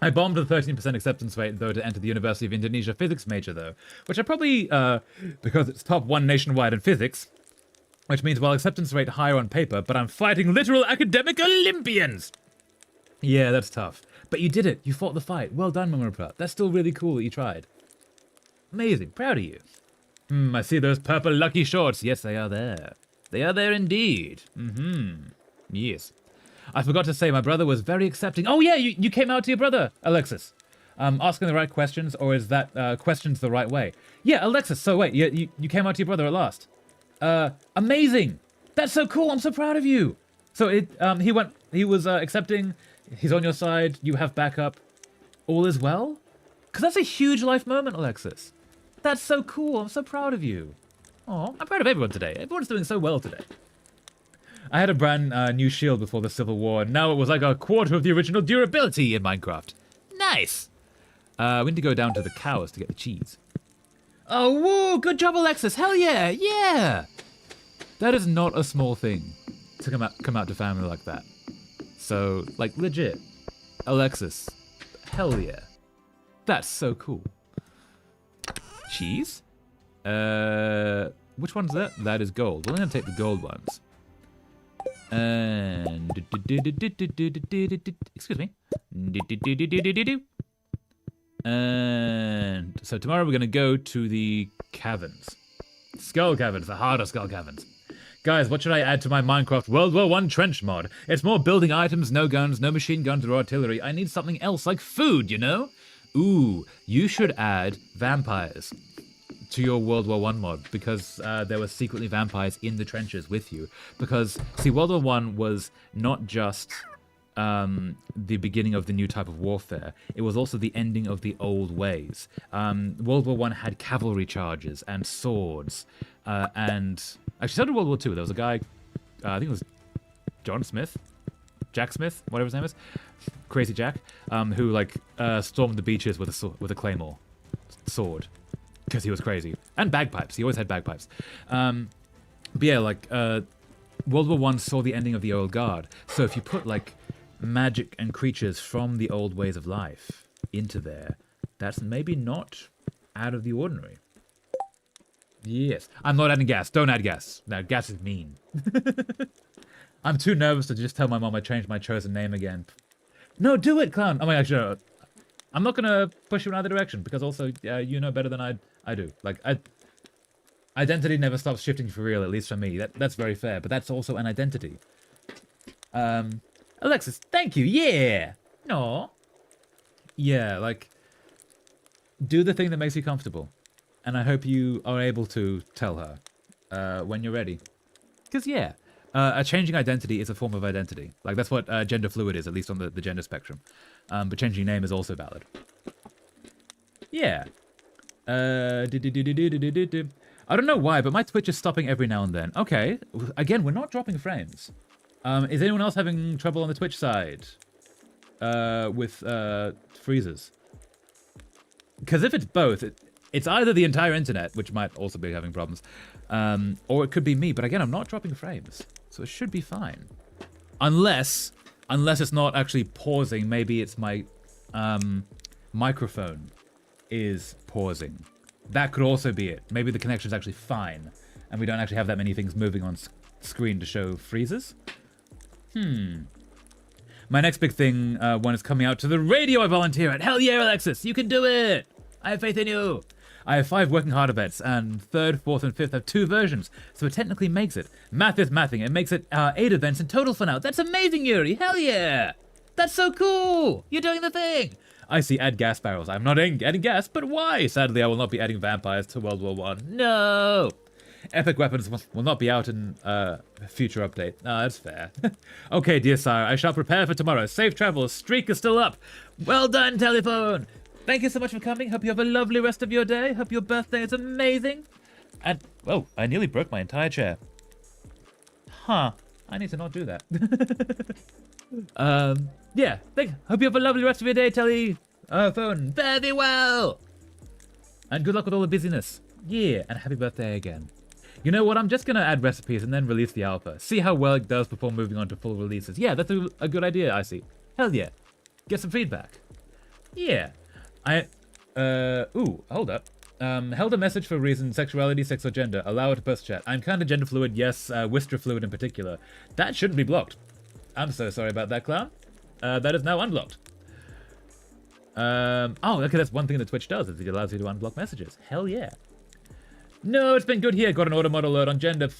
I bombed the 13% acceptance rate, though, to enter the University of Indonesia physics major, though. Which I probably, because it's top 1 nationwide in physics, which means, well, acceptance rate higher on paper, but I'm fighting literal academic Olympians! Yeah, that's tough. But you did it. You fought the fight. Well done, Mumuraprat. That's still really cool that you tried. Amazing. Proud of you. I see those purple lucky shorts. Yes, they are there. They are there indeed. Yes. I forgot to say, my brother was very accepting. Oh yeah, you came out to your brother, Alexis. Asking the right questions, or is that questions the right way? Yeah, Alexis, so wait, you came out to your brother at last. Amazing. That's so cool, I'm so proud of you. So he was accepting, he's on your side, you have backup, all is well? Because that's a huge life moment, Alexis. That's so cool, I'm so proud of you. Oh, I'm proud of everyone today. Everyone's doing so well today. I had a brand new shield before the Civil War, and now it was like a quarter of the original durability in Minecraft. Nice! We need to go down to the cows to get the cheese. Oh, woo! Good job, Alexis! Hell yeah! Yeah! That is not a small thing to come out to family like that. So, like, legit. Alexis, hell yeah. That's so cool. Cheese? Which one's that? That is gold. We're gonna take the gold ones. And excuse me. And so tomorrow we're gonna go to the caverns. Skull caverns, the harder skull caverns. Guys, what should I add to my Minecraft World War I trench mod? It's more building items, no guns, no machine guns or artillery. I need something else like food, you know? Ooh, you should add vampires to your World War I mod, because there were secretly vampires in the trenches with you. Because, see, World War I was not just the beginning of the new type of warfare, it was also the ending of the old ways. World War I had cavalry charges and swords, and actually so did World War II. There was a guy, I think it was John Smith, Jack Smith, whatever his name is, Crazy Jack, who like stormed the beaches with a claymore sword. Because he was crazy. And bagpipes. He always had bagpipes. But yeah, like, World War I saw the ending of the old guard. So if you put, like, magic and creatures from the old ways of life into there, that's maybe not out of the ordinary. Yes. I'm not adding gas. Don't add gas. No, gas is mean. I'm too nervous to just tell my mom I changed my chosen name again. No, do it, clown. Oh my gosh, no. I'm not gonna push you in either direction, because also, you know better than I do. Like, identity never stops shifting for real, at least for me. That's very fair, but that's also an identity. Alexis, thank you, yeah! No. Yeah, like, do the thing that makes you comfortable. And I hope you are able to tell her when you're ready. Because, yeah, a changing identity is a form of identity. Like, that's what gender fluid is, at least on the gender spectrum. But changing name is also valid. Yeah. I don't know why, but my Twitch is stopping every now and then. Okay. Again, we're not dropping frames. Is anyone else having trouble on the Twitch side? With freezes? Because if it's both, it's either the entire internet, which might also be having problems, or it could be me. But again, I'm not dropping frames, so it should be fine. Unless it's not actually pausing. Maybe it's my microphone is pausing. That could also be it. Maybe the connection is actually fine, and we don't actually have that many things moving on screen to show freezes. My next big thing, one is coming out to the radio I volunteer at. Hell yeah, Alexis, you can do it! I have faith in you! I have 5 working hard events, and 3rd, 4th, and 5th have 2 versions, so it technically makes it. Math is mathing. It makes it 8 events in total for now. That's amazing, Yuri. Hell yeah. That's so cool. You're doing the thing. I see, add gas barrels. I'm not adding gas, but why? Sadly, I will not be adding vampires to World War One. No. Epic weapons will not be out in a future update. No, that's fair. Okay, dear sire, I shall prepare for tomorrow. Safe travels. Streak is still up. Well done, telephone. Thank you so much for coming. Hope you have a lovely rest of your day. Hope your birthday is amazing. And, oh, I nearly broke my entire chair. Huh. I need to not do that. Yeah. Hope you have a lovely rest of your day, telephone. Fare thee well. And good luck with all the busyness. Yeah, and happy birthday again. You know what? I'm just going to add recipes and then release the alpha. See how well it does before moving on to full releases. Yeah, that's a good idea, I see. Hell yeah. Get some feedback. Yeah. Hold up. Held a message for a reason, sexuality, sex, or gender. Allow it to post chat. I'm kind of gender fluid, yes, Wistra fluid in particular. That shouldn't be blocked. I'm so sorry about that, clown. That is now unblocked. Okay, that's one thing that Twitch does, is it allows you to unblock messages. Hell yeah. No, it's been good here. Got an auto model alert on gender.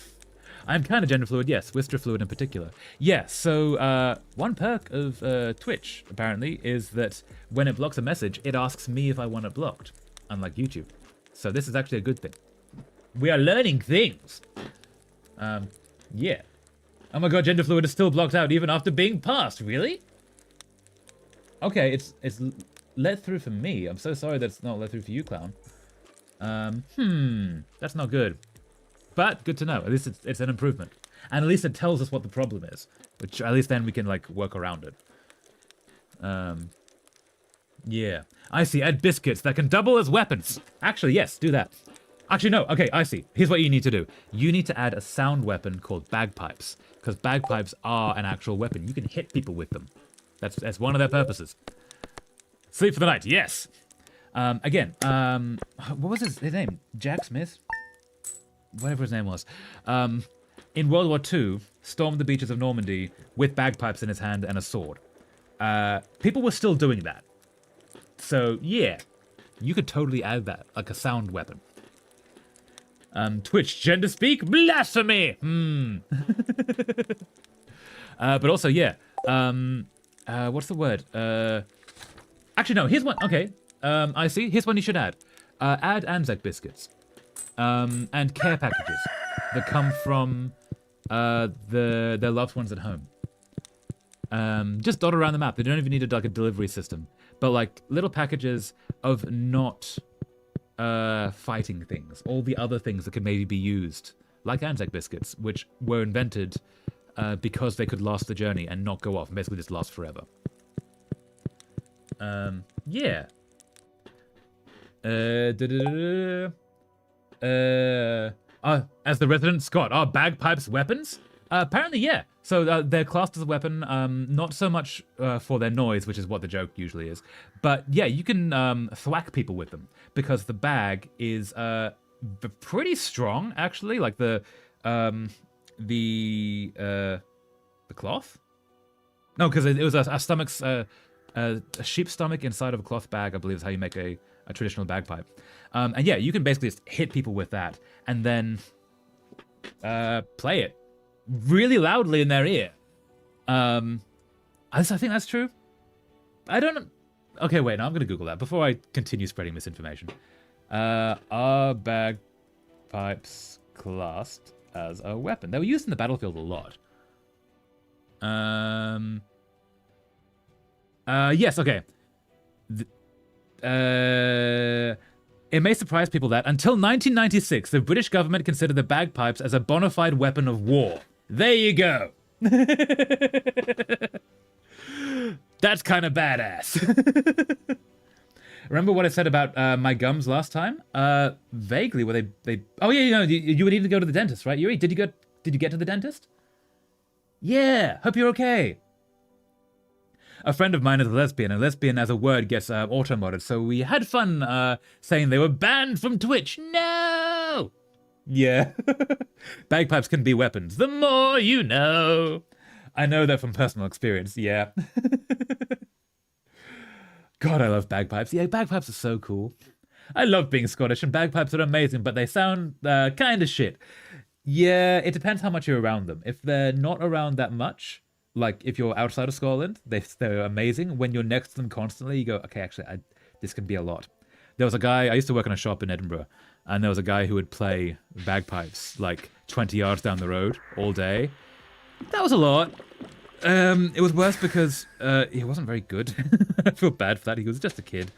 I'm kind of gender fluid, yes. Wistra fluid in particular. Yeah, so one perk of Twitch, apparently, is that when it blocks a message, it asks me if I want it blocked, unlike YouTube. So this is actually a good thing. We are learning things. Yeah. Oh my god, gender fluid is still blocked out even after being passed. Really? Okay, it's let through for me. I'm so sorry that it's not let through for you, clown. That's not good. But good to know. At least it's an improvement. And at least it tells us what the problem is. Which at least then we can like work around it. Yeah. I see. Add biscuits that can double as weapons. Actually, yes, do that. Actually, no. Okay, I see. Here's what you need to do. You need to add a sound weapon called bagpipes. Because bagpipes are an actual weapon. You can hit people with them. That's one of their purposes. Sleep for the night. Yes. Again, what was his name? Jack Smith? Whatever his name was. In World War II, stormed the beaches of Normandy with bagpipes in his hand and a sword. People were still doing that. So, yeah. You could totally add that, like a sound weapon. Twitch, gender speak, blasphemy! But also, yeah. What's the word? Actually, no, here's one. Okay. I see. Here's one you should add. Add Anzac biscuits. And care packages that come from their loved ones at home. Just dot around the map. They don't even need like a delivery system. But like little packages of not fighting things. All the other things that could maybe be used. Like Anzac biscuits, which were invented because they could last the journey and not go off. And basically just last forever. Yeah. As the resident Scott, are bagpipes weapons? Apparently, yeah. So they're classed as a weapon, not so much for their noise, which is what the joke usually is, but yeah, you can thwack people with them because the bag is pretty strong, actually. Like the cloth? No, because it was a stomach's a sheep's stomach inside of a cloth bag, I believe, is how you make a traditional bagpipe. And yeah, you can basically just hit people with that and then play it really loudly in their ear. I think that's true. I don't know. Okay, wait, no, I'm going to Google that before I continue spreading misinformation. Are bagpipes classed as a weapon? They were used in the battlefield a lot. Yes, okay. It may surprise people that, until 1996, the British government considered the bagpipes as a bona fide weapon of war. There you go. That's kind of badass. Remember what I said about my gums last time? Vaguely, where they... Oh, yeah, you would need to go to the dentist, right, Yuri? Did you get to the dentist? Yeah, hope you're okay. A friend of mine is a lesbian, and lesbian as a word gets auto-modded, so we had fun saying they were banned from Twitch. No! Yeah. Bagpipes can be weapons. The more you know. I know that from personal experience, yeah. God, I love bagpipes. Yeah, bagpipes are so cool. I love being Scottish, and bagpipes are amazing, but they sound kind of shit. Yeah, it depends how much you're around them. If they're not around that much, like if you're outside of Scotland, they're amazing. When you're next to them constantly, you go, okay, actually, this can be a lot. There was a guy, I used to work in a shop in Edinburgh, and there was a guy who would play bagpipes like 20 yards down the road all day. That was a lot. It was worse because he wasn't very good. I feel bad for that. He was just a kid.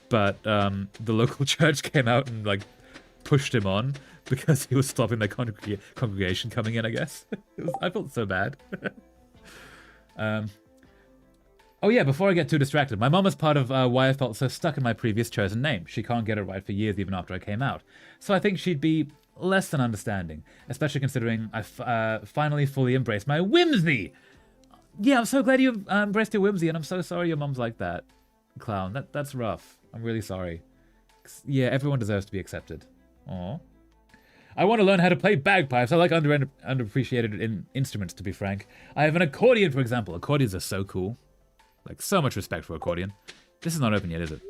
But the local church came out and like pushed him on because he was stopping their congregation coming in, I guess. I felt so bad. Oh yeah, before I get too distracted, my mom is part of why I felt so stuck in my previous chosen name. She can't get it right for years even after I came out. So I think she'd be less than understanding, especially considering I finally fully embraced my whimsy. Yeah, I'm so glad you embraced your whimsy, and I'm so sorry your mom's like that. Clown, that's rough. I'm really sorry. Yeah, everyone deserves to be accepted. Aww. I want to learn how to play bagpipes. I like underappreciated instruments, to be frank. I have an accordion, for example. Accordions are so cool. Like, so much respect for accordion. This is not open yet, is it?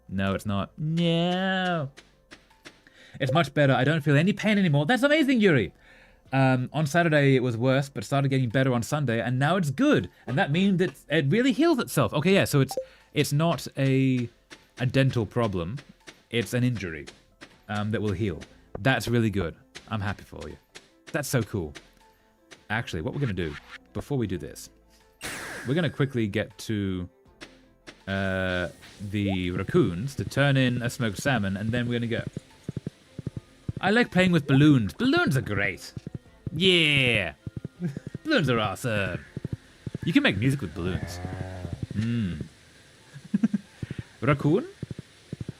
No, it's not. No. It's much better. I don't feel any pain anymore. That's amazing, Yuri. On Saturday, it was worse, but started getting better on Sunday, and now it's good. And that means that it really heals itself. Okay, yeah, so it's not a dental problem. It's an injury that will heal. That's really good. I'm happy for you. That's so cool. Actually, what we're going to do, before we do this, we're going to quickly get to the raccoons to turn in a smoked salmon, and then we're going to go. I like playing with balloons. Balloons are great. Yeah. Balloons are awesome. You can make music with balloons. Raccoon?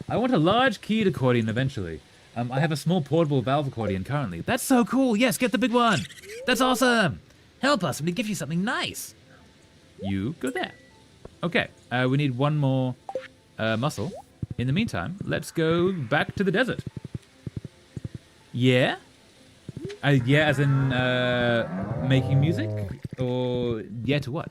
I want a large keyed accordion eventually. I have a small portable valve accordion currently. That's so cool. Yes, get the big one. That's awesome. Help us when we give you something nice. You go there. Okay, we need one more mussel. In the meantime, let's go back to the desert. Yeah? Yeah, as in making music? Or yeah to what?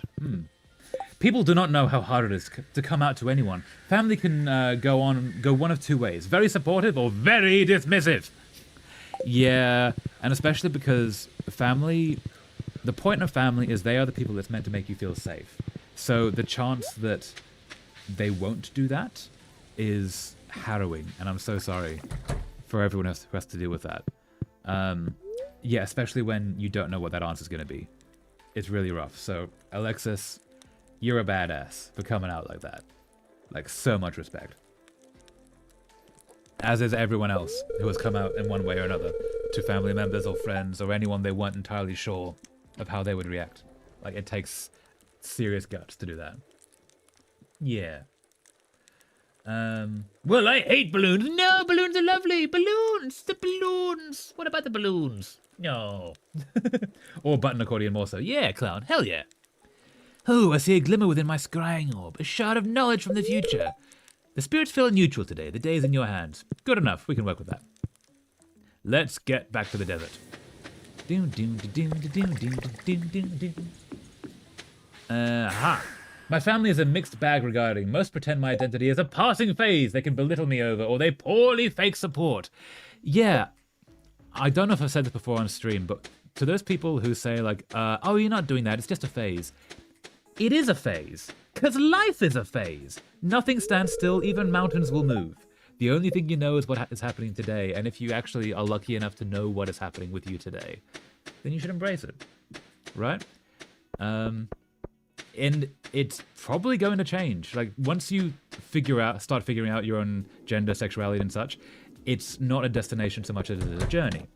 People do not know how hard it is to come out to anyone. Family can go one of two ways. Very supportive or very dismissive. Yeah, and especially because family, the point of family is they are the people that's meant to make you feel safe. So the chance that they won't do that is harrowing, and I'm so sorry for everyone else who has to deal with that. Yeah, especially when you don't know what that answer is going to be. It's really rough. So, Alexis, you're a badass for coming out like that. Like, so much respect. As is everyone else who has come out in one way or another to family members or friends or anyone they weren't entirely sure of how they would react. Like, it takes serious guts to do that. Yeah. Well, I hate balloons. No, balloons are lovely. Balloons, the balloons. What about the balloons? No. Or button accordion more so. Yeah, clown. Hell yeah. Oh, I see a glimmer within my scrying orb. A shard of knowledge from the future. The spirits feel neutral today. The day is in your hands. Good enough. We can work with that. Let's get back to the desert. Aha. My family is a mixed bag regarding. Most pretend my identity is a passing phase they can belittle me over, or they poorly fake support. Yeah, I don't know if I've said this before on stream, but to those people who say like, oh, you're not doing that, it's just a phase. It is a phase, because life is a phase. Nothing stands still, even mountains will move. The only thing you know is what is happening today, and if you actually are lucky enough to know what is happening with you today, then you should embrace it, right? And it's probably going to change. Like, once you start figuring out your own gender, sexuality, and such, it's not a destination so much as it is a journey.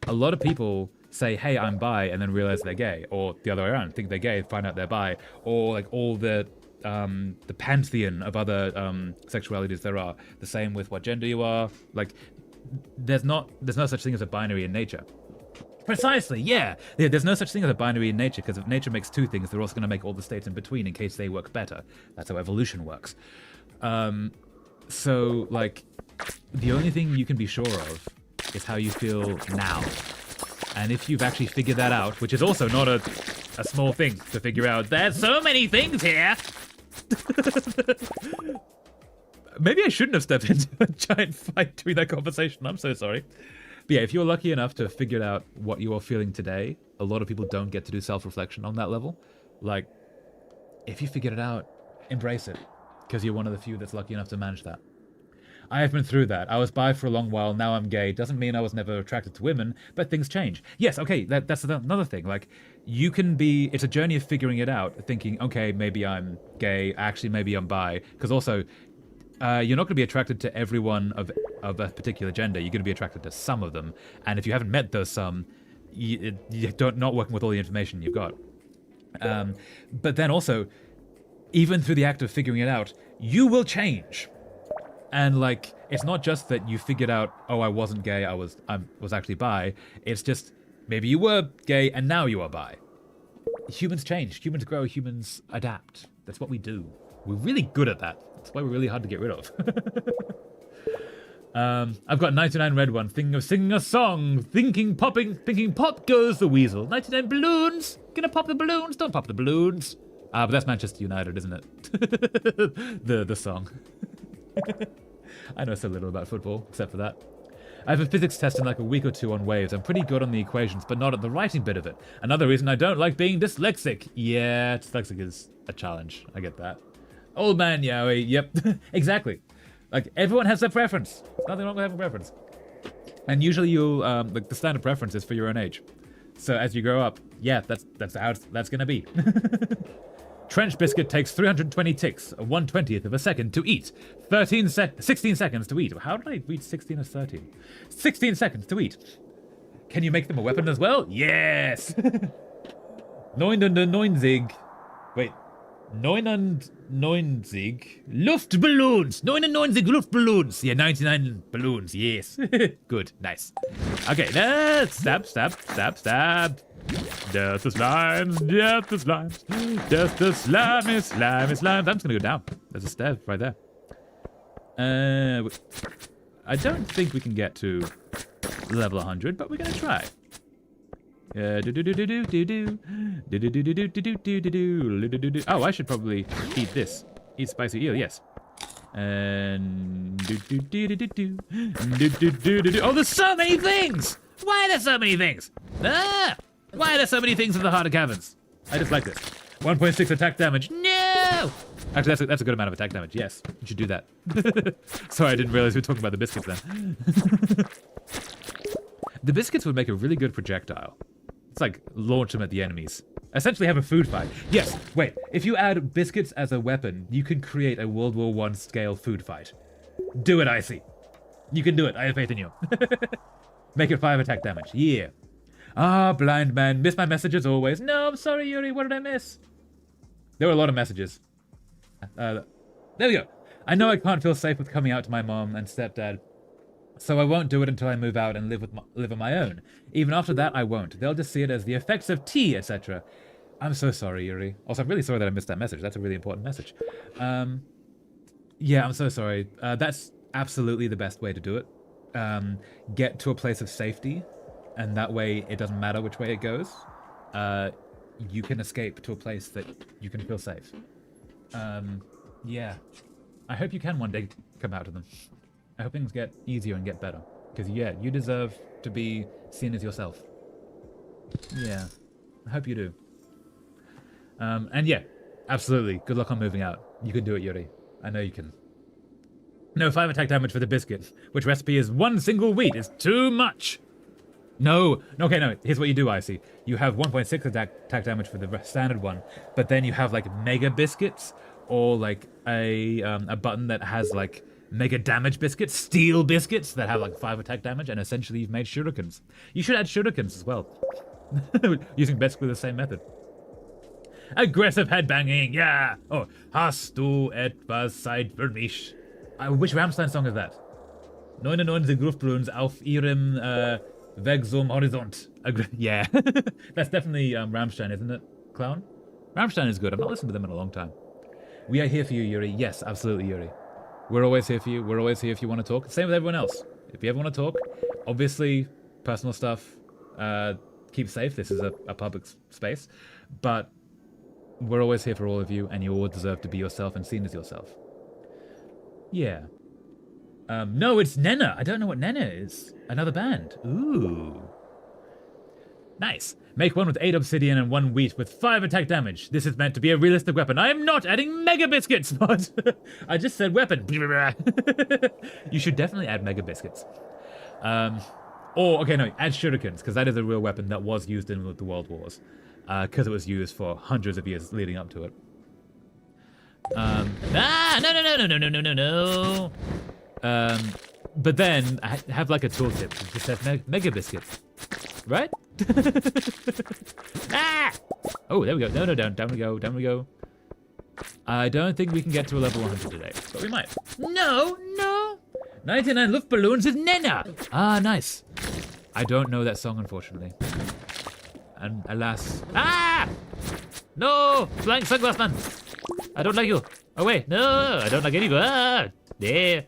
A lot of people say, hey, I'm bi, and then realize they're gay, or the other way around, think they're gay, find out they're bi, or like all the pantheon of other sexualities there are. The same with what gender you are. Like, there's no such thing as a binary in nature. Precisely, yeah. There's no such thing as a binary in nature, because if nature makes two things, they're also going to make all the states in between in case they work better. That's how evolution works. So, like, the only thing you can be sure of is how you feel now. And if you've actually figured that out, which is also not a small thing to figure out, there's so many things here! Maybe I shouldn't have stepped into a giant fight during that conversation. I'm so sorry. But yeah, if you're lucky enough to have figured out what you are feeling today, a lot of people don't get to do self-reflection on that level. Like, if you figured it out, embrace it, because you're one of the few that's lucky enough to manage that. I have been through that. I was bi for a long while, now I'm gay. Doesn't mean I was never attracted to women, but things change. Yes, okay, that's another thing. Like, you can be, it's a journey of figuring it out, thinking, okay, maybe I'm gay, actually maybe I'm bi, because also, you're not going to be attracted to everyone of a particular gender. You're going to be attracted to some of them, and if you haven't met those some, you're not working with all the information you've got. But then also, even through the act of figuring it out, you will change. And like, it's not just that you figured out, oh, I wasn't gay, I was actually bi. It's just, maybe you were gay and now you are bi. Humans change, humans grow, humans adapt. That's what we do. We're really good at that. That's why we're really hard to get rid of. I've got 99 red one, thinking of singing a song, thinking pop goes the weasel. 99 balloons, gonna pop the balloons, don't pop the balloons. But that's Manchester United, isn't it? the song. I know so little about football, except for that. I have a physics test in like a week or two on waves. I'm pretty good on the equations, but not at the writing bit of it. Another reason I don't like being dyslexic. Yeah, dyslexic is a challenge. I get that. Old man Yowie, yep. Exactly. Like, everyone has their preference. There's nothing wrong with having a preference. And usually you'll, like, the standard preference is for your own age. So as you grow up, yeah, that's how that's gonna be. Trench biscuit takes 320 ticks, 1/20th of a second to eat. 16 seconds to eat. How did I read 16 or 13? 16 seconds to eat. Can you make them a weapon as well? Yes! 99 Wait. 99 Luftballons! 99 Luftballons! Yeah, 99 balloons, yes. Good, nice. Okay, stab. Death to slimes, death to slimes, death to slimy, slimy, slimes. I'm just gonna go down. There's a stair right there. I don't think we can get to level 100, but we're gonna try. Oh, I should probably eat this. Eat spicy eel, yes. And oh, there's so many things! Why are there so many things? Ah! Why are there so many things in the Heart of Caverns? I just like this. 1.6 attack damage. No! Actually, that's a good amount of attack damage. Yes, you should do that. Sorry, I didn't realize we were talking about the biscuits then. The biscuits would make a really good projectile. It's like launch them at the enemies. Essentially have a food fight. Yes, wait. If you add biscuits as a weapon, you can create a World War I scale food fight. Do it, Icy. You can do it. I have faith in you. Make it 5 attack damage. Yeah. Ah, blind man. Miss my message as always. No, I'm sorry, Yuri. What did I miss? There were a lot of messages. There we go. I know I can't feel safe with coming out to my mom and stepdad, so I won't do it until I move out and live on my own. Even after that, I won't. They'll just see it as the effects of tea, etc. I'm so sorry, Yuri. Also, I'm really sorry that I missed that message. That's a really important message. Yeah, I'm so sorry. That's absolutely the best way to do it. Get to a place of safety, and that way it doesn't matter which way it goes. You can escape to a place that you can feel safe. Yeah. I hope you can one day come out to them. I hope things get easier and get better. Because, yeah, you deserve to be seen as yourself. Yeah. I hope you do. And yeah, absolutely. Good luck on moving out. You can do it, Yuri. I know you can. No 5 attack damage for the biscuit. Which recipe is 1 single wheat. It's too much. No. Okay, no. Here's what you do, Icy. You have 1.6 attack damage for the standard one. But then you have, like, mega biscuits. Or, like, a button that has, like, mega damage biscuits. Steel biscuits that have, like, 5 attack damage. And essentially you've made shurikens. You should add shurikens as well. Using basically the same method. Aggressive headbanging, yeah! Oh, hast du etwas Zeit für mich? Which Rammstein song is that? 99 Luftballons auf ihrem Weg zum Horizont. Yeah, that's definitely Rammstein, isn't it, Clown? Rammstein is good. I've not listened to them in a long time. We are here for you, Yuri. Yes, absolutely, Yuri. We're always here for you. We're always here if you want to talk. Same with everyone else. If you ever want to talk, obviously, personal stuff, keep safe. This is a public space. But we're always here for all of you, and you all deserve to be yourself and seen as yourself. Yeah. No, it's Nena. I don't know what Nena is. Another band. Ooh. Nice. Make one with 8 obsidian and 1 wheat with 5 attack damage. This is meant to be a realistic weapon. I am not adding mega biscuits, but I just said weapon. You should definitely add mega biscuits. Or, okay, no, add shurikens, because that is a real weapon that was used in the World Wars. Because it was used for hundreds of years leading up to it. No. But then I have like a tooltip. It just says mega biscuits. Right? Ah! Oh, there we go. No, down we go. I don't think we can get to a level 100 today, but we might. No. 99 Luftballons is Nena. Ah, nice. I don't know that song, unfortunately. And alas. Ah! No! Flying sunglass man! I don't like you. Oh, wait. No, I don't like any of you. Ah! There.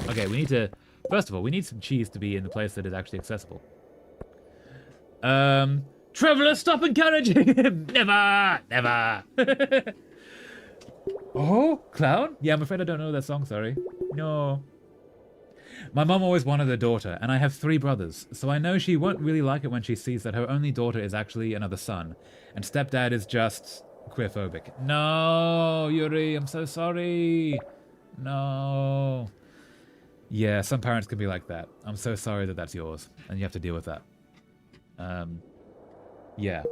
Okay, we need to... First of all, we need some cheese to be in the place that is actually accessible. Traveler, stop encouraging him! Never! Oh, clown? Yeah, I'm afraid I don't know that song, sorry. No. My mom always wanted a daughter, and I have 3 brothers, so I know she won't really like it when she sees that her only daughter is actually another son, and stepdad is just queerphobic. No, Yuri, I'm so sorry. No. Yeah, some parents can be like that. I'm so sorry that that's yours, and you have to deal with that. Yeah.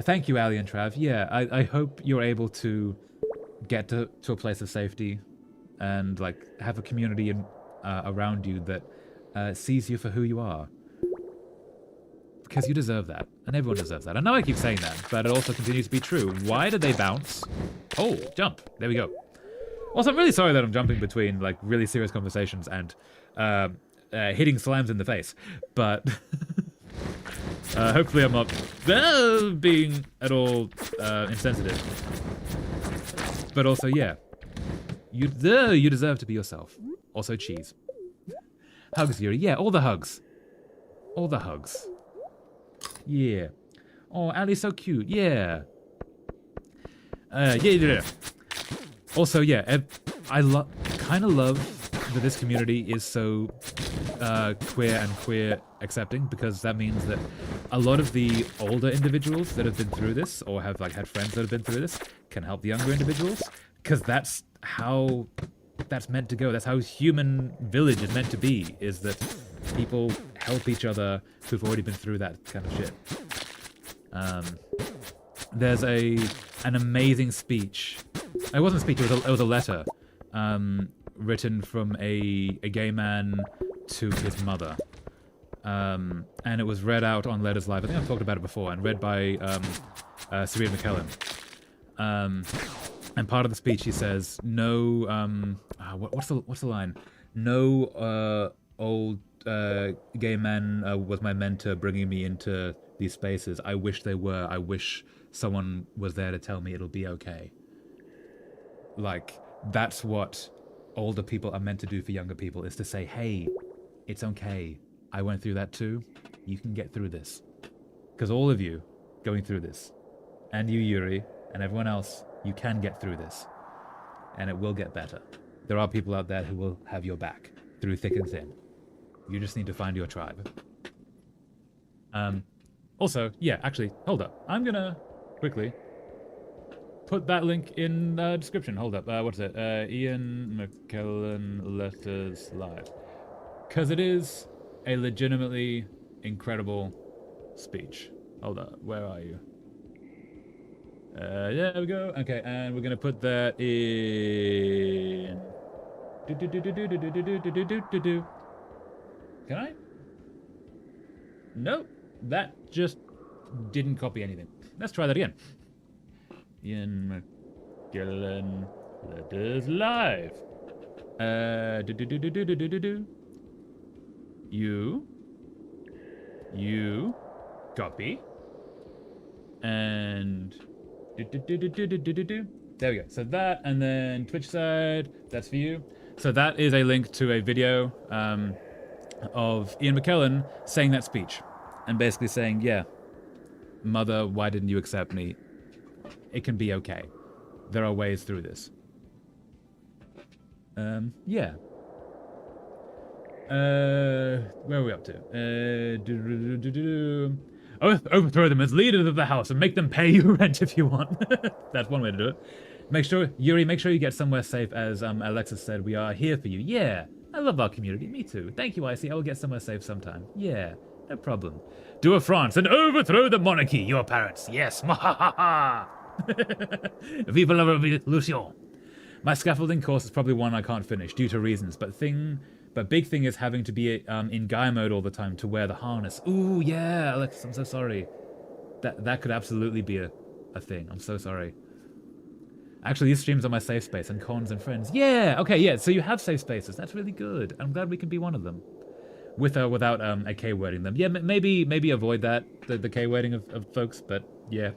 Thank you, Ali and Trav. Yeah, I hope you're able to get to a place of safety and, like, have a community around you that sees you for who you are. Because you deserve that, and everyone deserves that. I know I keep saying that, but it also continues to be true. Why did they bounce? Oh, jump. There we go. Also, I'm really sorry that I'm jumping between, like, really serious conversations and hitting slimes in the face. But hopefully I'm not being at all insensitive. But also, yeah. You deserve to be yourself. Also, cheese. Hugs, Yuri. Yeah, all the hugs. All the hugs. Yeah. Oh, Ali's so cute. Yeah. Yeah. Also, yeah, I kind of love that this community is so queer accepting, because that means that a lot of the older individuals that have been through this, or have like had friends that have been through this, can help the younger individuals, because that's how that's meant to go. That's how human village is meant to be, is that people help each other who've already been through that kind of shit. There's an amazing speech. It wasn't a speech, it was a letter written from a gay man to his mother. And it was read out on Letters Live. I think I've talked about it before, and read by Serena McKellen. And part of the speech he says, no, what's the line? No old gay man was my mentor bringing me into these spaces. I wish they were. I wish someone was there to tell me it'll be okay. Like, that's what older people are meant to do for younger people, is to say, hey, it's okay. I went through that too. You can get through this. Because all of you going through this, and you, Yuri, and everyone else, you can get through this. And it will get better. There are people out there who will have your back through thick and thin. You just need to find your tribe. Also, yeah, actually, hold up. I'm gonna quickly put that link in the description. Hold up. What's it? Ian McKellen Letters Live. Because it is a legitimately incredible speech. Hold up. Where are you? There we go. Okay, and we're going to put that in... Can I? Nope. That just didn't copy anything. Let's try that again. Ian McKellen Letters Live. You copy, and there we go. So that, and then Twitch side, that's for you. So that is a link to a video of Ian McKellen saying that speech, and basically saying, yeah, mother, why didn't you accept me? It can be okay. There are ways through this. Yeah. Where are we up to? Overthrow them as leaders of the house and make them pay you rent if you want. That's one way to do it. Make sure, Yuri, make sure you get somewhere safe. As Alexis said, we are here for you. Yeah, I love our community. Me too. Thank you, Icy. I will get somewhere safe sometime. Yeah, no problem. Do a France and overthrow the monarchy. Your parents. Yes. Vive la revolution. My scaffolding course is probably one I can't finish due to reasons, but big thing is having to be in guy mode all the time to wear the harness. Ooh, yeah, Alex, I'm so sorry. That could absolutely be a thing. I'm so sorry. Actually, these streams are my safe space and cons and friends. Yeah, okay, yeah, so you have safe spaces. That's really good. I'm glad we can be one of them. With or without a K-wording them. Yeah, maybe avoid that, the K-wording of folks, but yeah.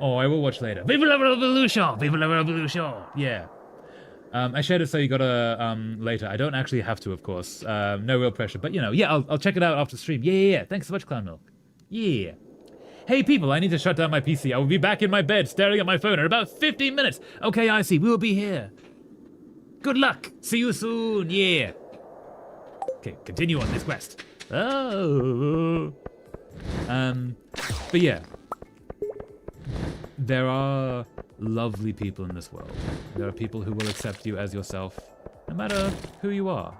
Oh, I will watch later. Vive la revolution! Vive la revolution! Yeah. I shared it so you gotta later. I don't actually have to, of course. No real pressure, but you know, yeah, I'll check it out after the stream. Yeah. Thanks so much, Clown Milk. Yeah. Hey people, I need to shut down my PC. I will be back in my bed staring at my phone in about 15 minutes. Okay, I see. We will be here. Good luck. See you soon. Yeah. Okay, continue on this quest. Oh. But yeah. There are lovely people in this world. There are people who will accept you as yourself, no matter who you are.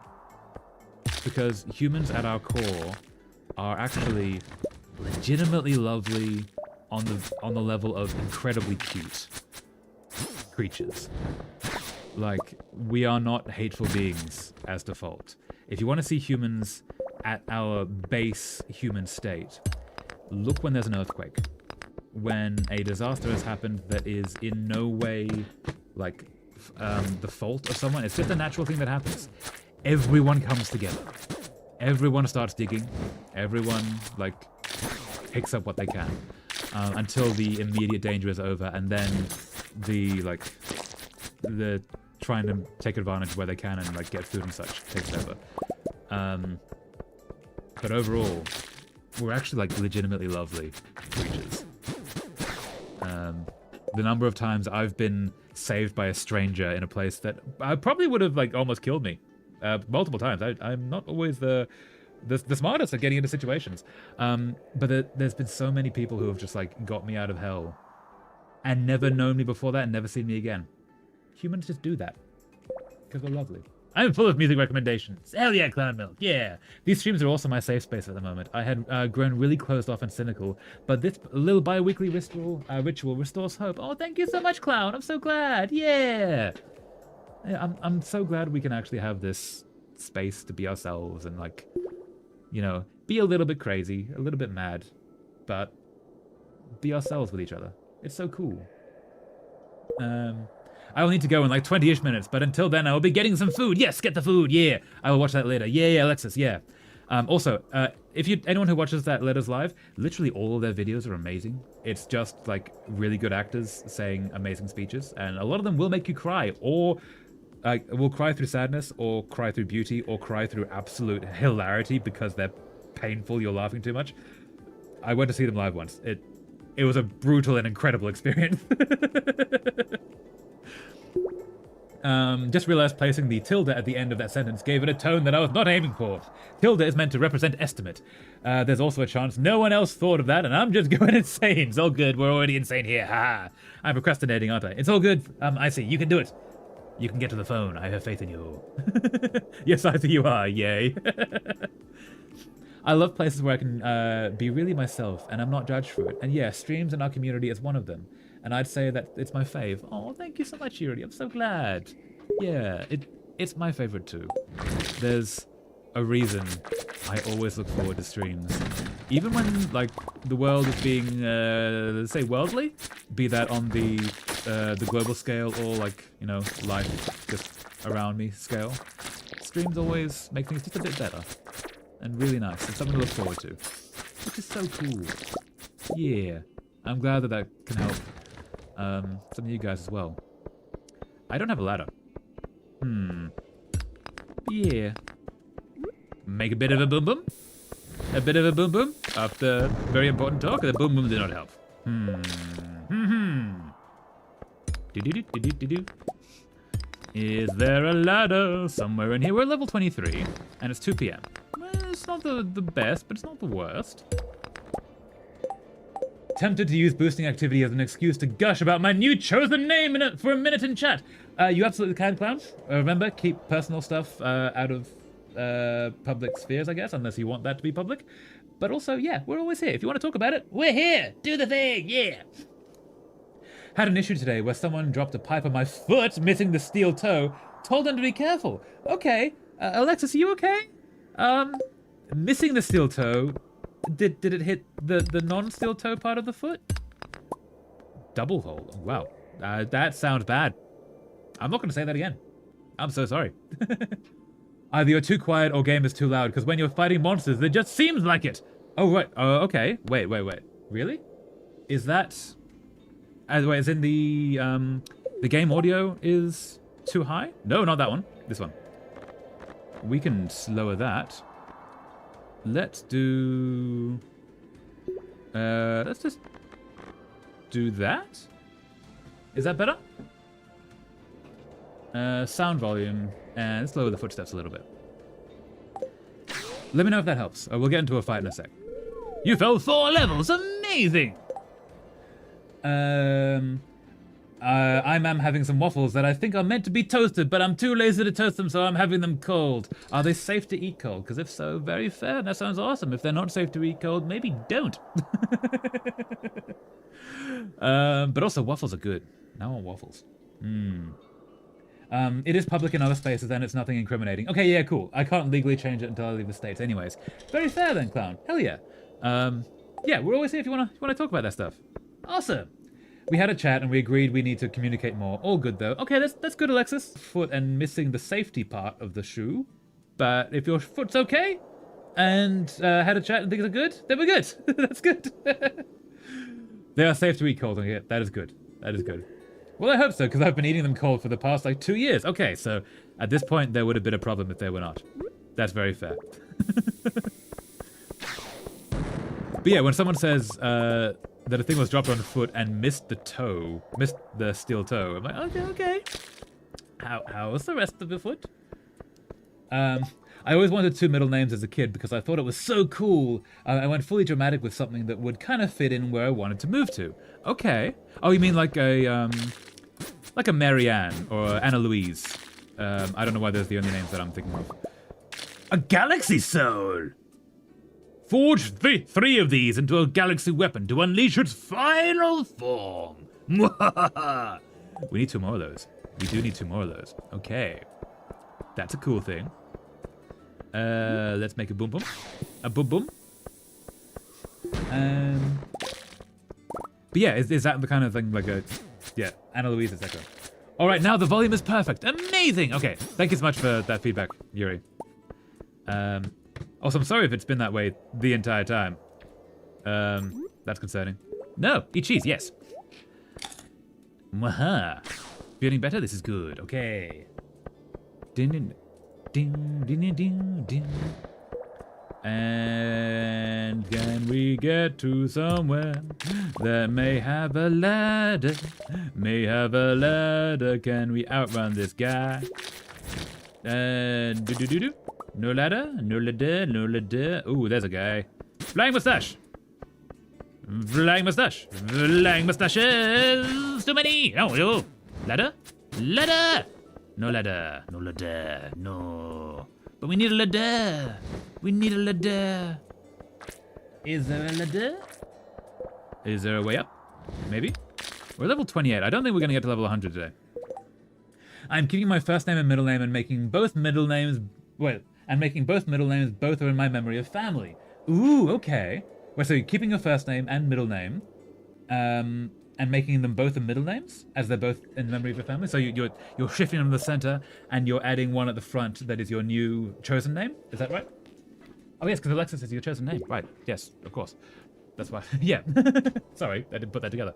Because humans at our core are actually legitimately lovely on the level of incredibly cute creatures. Like, we are not hateful beings as default. If you want to see humans at our base human state, look when there's an earthquake. When a disaster has happened that is in no way like the fault of someone, it's just a natural thing that happens. Everyone comes together. Everyone starts digging. Everyone like picks up what they can until the immediate danger is over, and then the trying to take advantage where they can and like get food and such takes over. But overall, we're actually like legitimately lovely creatures. The number of times I've been saved by a stranger in a place that probably would have like almost killed me multiple times. I'm not always the smartest at getting into situations, but there's been so many people who have just like got me out of hell and never known me before that and never seen me again. Humans just do that because we're lovely. I'm full of music recommendations. Hell yeah, Clown Milk, yeah. These streams are also my safe space at the moment. I had grown really closed off and cynical, but this little bi-weekly ritual restores hope. Oh, thank you so much, Clown. I'm so glad. Yeah. I'm so glad we can actually have this space to be ourselves and like, you know, be a little bit crazy, a little bit mad, but be ourselves with each other. It's so cool. I will need to go in like 20-ish minutes, but until then I will be getting some food. Yes, get the food, yeah. I will watch that later. Yeah, Alexis, yeah. Also, anyone who watches that Letters Live, literally all of their videos are amazing. It's just like really good actors saying amazing speeches, and a lot of them will make you cry, or will cry through sadness, or cry through beauty, or cry through absolute hilarity because they're painful, you're laughing too much. I went to see them live once. It was a brutal and incredible experience. Just realized placing the tilde at the end of that sentence gave it a tone that I was not aiming for. Tilde is meant to represent estimate. There's also a chance no one else thought of that, and I'm just going insane. It's all good. We're already insane here. Ha! I'm procrastinating, aren't I? It's all good. I see. You can do it. You can get to the phone. I have faith in you. Yes, I think you are. Yay. I love places where I can be really myself, and I'm not judged for it. And yeah, streams in our community is one of them. And I'd say that it's my fave. Oh, thank you so much, Yuri. I'm so glad. Yeah, it's my favorite too. There's a reason I always look forward to streams. Even when, like, the world is being, let's say, worldly, be that on the global scale or, like, you know, life just around me scale, streams always make things just a bit better. And really nice, and something to look forward to. Which is so cool. Yeah. I'm glad that can help some of you guys as well. I don't have a ladder. Yeah. Make a bit of a boom boom. A bit of a boom boom after very important talk. The boom boom did not help. Is there a ladder somewhere in here? We're level 23, and it's 2 p.m. Well, it's not the best, but it's not the worst. Tempted to use boosting activity as an excuse to gush about my new chosen name for a minute in chat. You absolutely can, Clown. Remember, keep personal stuff out of public spheres, I guess, unless you want that to be public. But also, yeah, we're always here. If you want to talk about it, we're here. Do the thing, yeah. Had an issue today where someone dropped a pipe on my foot, missing the steel toe. Told them to be careful. Okay, Alexis, are you okay? Missing the steel toe. Did it hit the non-steel toe part of the foot? Double hole. Oh, wow. That sounds bad. I'm not going to say that again. I'm so sorry. Either you're too quiet or game is too loud, because when you're fighting monsters, it just seems like it. Oh, right. Okay. Wait. Really? Is that... wait, as in the game audio is too high? No, not that one. This one. We can lower that. Let's do... let's just do that. Is that better? Sound volume, and let's lower the footsteps a little bit. Let me know if that helps. We'll get into a fight in a sec. You fell 4 levels, amazing! I'm having some waffles that I think are meant to be toasted, but I'm too lazy to toast them, so I'm having them cold. Are they safe to eat cold? Because if so, very fair. That sounds awesome. If they're not safe to eat cold, maybe don't. But also, waffles are good. Now on waffles. It is public in other spaces, and it's nothing incriminating. Okay, yeah, cool. I can't legally change it until I leave the States anyways. Very fair then, Clown. Hell yeah. Yeah, we're always here if you wanna talk about that stuff. Awesome. We had a chat and we agreed we need to communicate more. All good though. Okay, that's good, Alexis. Foot and missing the safety part of the shoe. But if your foot's okay and had a chat and things are good, then we're good. That's good. They are safe to eat cold. Okay, that is good. That is good. Well, I hope so, because I've been eating them cold for the past, 2 years. Okay, so at this point, there would have been a problem if they were not. That's very fair. But yeah, when someone says that a thing was dropped on the foot and missed the steel toe, I'm like, okay. How was the rest of the foot? I always wanted 2 middle names as a kid because I thought it was so cool. I went fully dramatic with something that would kind of fit in where I wanted to move to. Okay. Oh, you mean like a Marianne or Anna Louise? I don't know why those are the only names that I'm thinking of. A galaxy soul! Forge 3 of these into a galaxy weapon to unleash its final form. We need 2 more of those. We do need 2 more of those. Okay. That's a cool thing. Let's make a boom boom. A boom boom. But yeah, is that the kind of thing like a... Yeah, Anna Louise, etc. Alright, now the volume is perfect. Amazing! Okay, thank you so much for that feedback, Yuri. Also, I'm sorry if it's been that way the entire time. That's concerning. No, eat cheese, yes. Mwaha. Feeling better? This is good. Okay. Ding, ding, ding, ding, ding, ding. And can we get to somewhere that may have a ladder? May have a ladder. Can we outrun this guy? Do. No ladder, no ladder, no ladder. Ooh, there's a guy. Flying mustache. Flying mustache. Flying mustaches. Too many. Oh, no. Ladder? Ladder. No ladder. No ladder. No. But we need a ladder. We need a ladder. Is there a ladder? Is there a way up? Maybe? We're level 28. I don't think we're going to get to level 100 today. I'm keeping my first name and middle name and making both middle names... Wait. And making both middle names, both are in my memory of family. Ooh, okay. Wait, so you're keeping your first name and middle name, and making them both the middle names, as they're both in the memory of your family? So you're shifting them to the center, and you're adding one at the front that is your new chosen name? Is that right? Oh yes, because Alexis is your chosen name. Right, yes, of course. That's why, yeah. Sorry, I didn't put that together.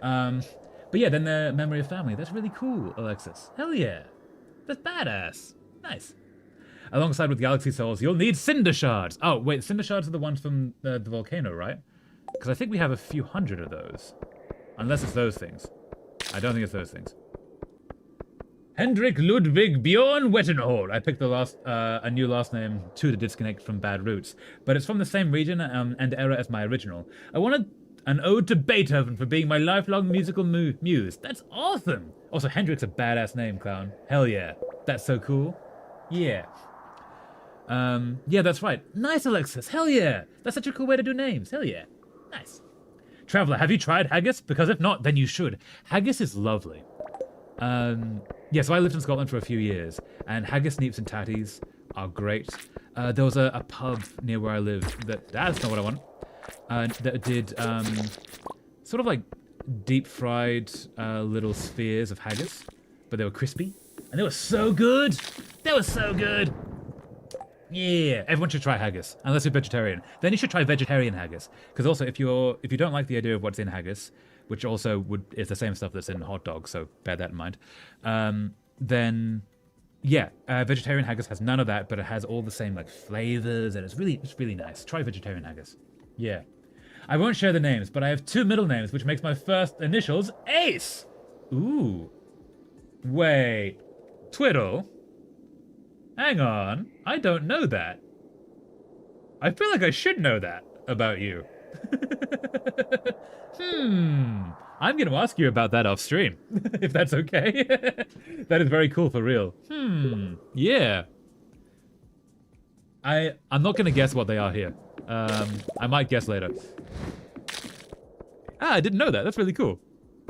But yeah, then the memory of family. That's really cool, Alexis. Hell yeah. That's badass. Nice. Alongside with Galaxy Souls, you'll need Cinder Shards. Oh, wait, Cinder Shards are the ones from the volcano, right? Because I think we have a few hundred of those. Unless it's those things. I don't think it's those things. Hendrik Ludwig Bjorn Wettenhall. I picked a new last name to disconnect from bad roots, but it's from the same region and era as my original. I wanted an ode to Beethoven for being my lifelong musical muse. That's awesome. Also, Hendrik's a badass name, clown. Hell yeah. That's so cool. Yeah. Yeah, that's right. Nice, Alexis. Hell yeah. That's such a cool way to do names. Hell yeah. Nice. Traveler, have you tried haggis? Because if not, then you should. Haggis is lovely. Yeah, so I lived in Scotland for a few years, and haggis, neeps, and tatties are great. There was a pub near where I lived that's not what I want. That did sort of like deep fried little spheres of haggis, but they were crispy, and they were so good. They were so good. Yeah, everyone should try haggis, unless you're vegetarian. Then you should try vegetarian haggis, because also if you don't like the idea of what's in haggis, which also is the same stuff that's in hot dogs, so bear that in mind. Then, yeah, vegetarian haggis has none of that, but it has all the same like flavors, and it's really nice. Try vegetarian haggis. Yeah, I won't share the names, but I have 2 middle names, which makes my first initials Ace. Ooh, wait, Twiddle. Hang on, I don't know that. I feel like I should know that about you. I'm going to ask you about that off stream, if that's okay. That is very cool for real. Yeah. I'm not going to guess what they are here. I might guess later. I didn't know that. That's really cool.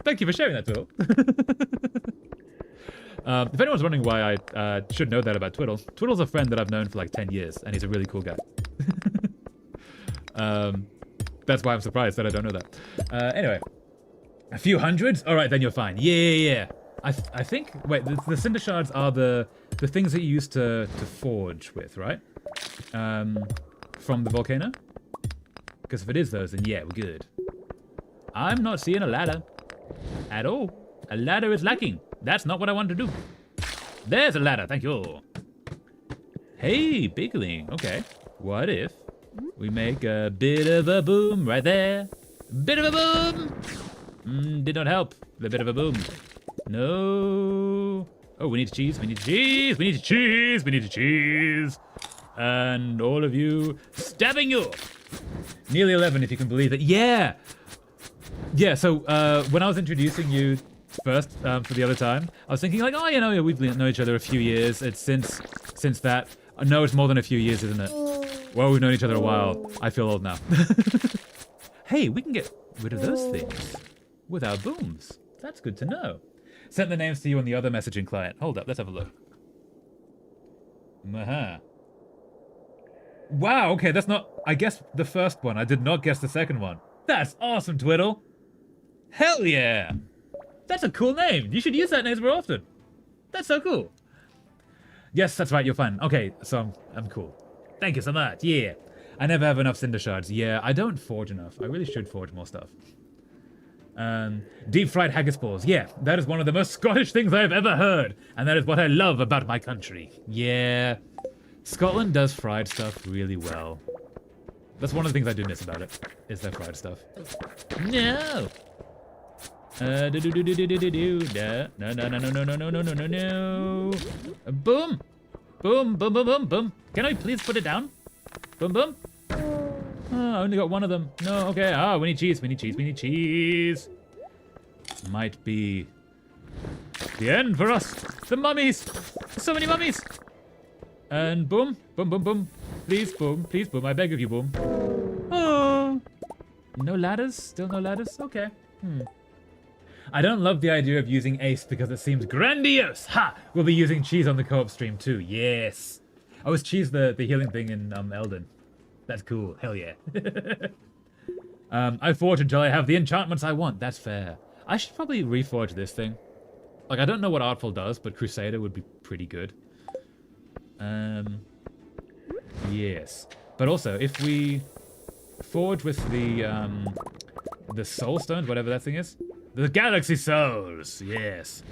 Thank you for sharing that, Twiddle. If anyone's wondering why I should know that about Twiddle, Twiddle's a friend that I've known for like 10 years, and he's a really cool guy. That's why I'm surprised that I don't know that. Anyway, a few hundreds? All right, then you're fine. Yeah. I think. Wait, the cinder shards are the things that you use to forge with, right? From the volcano. Because if it is those, then yeah, we're good. I'm not seeing a ladder at all. A ladder is lacking. That's not what I wanted to do. There's a ladder. Thank you. Hey, bigling. Okay. What if we make a bit of a boom right there? Bit of a boom. Did not help. The bit of a boom. No. Oh, we need cheese. We need cheese. We need cheese. We need cheese. And all of you stabbing you. Nearly 11, if you can believe it. Yeah. Yeah. So when I was introducing you first for the other time, I was thinking like, oh, you know, we've known each other a few years. It's since that. No, it's more than a few years, isn't it? Well, we've known each other a while. I feel old now. Hey, we can get rid of those things with our booms. That's good to know. Sent the names to you on the other messaging client. Hold up, let's have a look. Wow, okay, that's not... I guessed the first one. I did not guess the second one. That's awesome, Twiddle. Hell yeah. That's a cool name. You should use that name more often. That's so cool. Yes, that's right, you're fine. Okay, so I'm cool. Thank you so much, yeah. I never have enough cinder shards. Yeah, I don't forge enough. I really should forge more stuff. Deep fried haggis balls. Yeah, that is one of the most Scottish things I've ever heard. And that is what I love about my country. Yeah, Scotland does fried stuff really well. That's one of the things I do miss about it, is their fried stuff. No! No. Boom! Boom, boom, boom, boom, boom. Can I please put it down? Boom, boom. Oh, I only got one of them. No, okay. Ah, we need cheese, we need cheese, we need cheese. This might be the end for us. The mummies. So many mummies. And boom, boom, boom, boom. Please, boom, I beg of you, boom. Oh. No ladders? Still no ladders? Okay. I don't love the idea of using Ace because it seems grandiose. Ha! We'll be using cheese on the co-op stream too. Yes. Oh, is cheese the healing thing in Elden? That's cool. Hell yeah. I forge until I have the enchantments I want. That's fair. I should probably reforge this thing. Like, I don't know what Artful does, but Crusader would be pretty good. Yes. But also, if we forge with the soul stones, whatever that thing is, the galaxy souls, yes,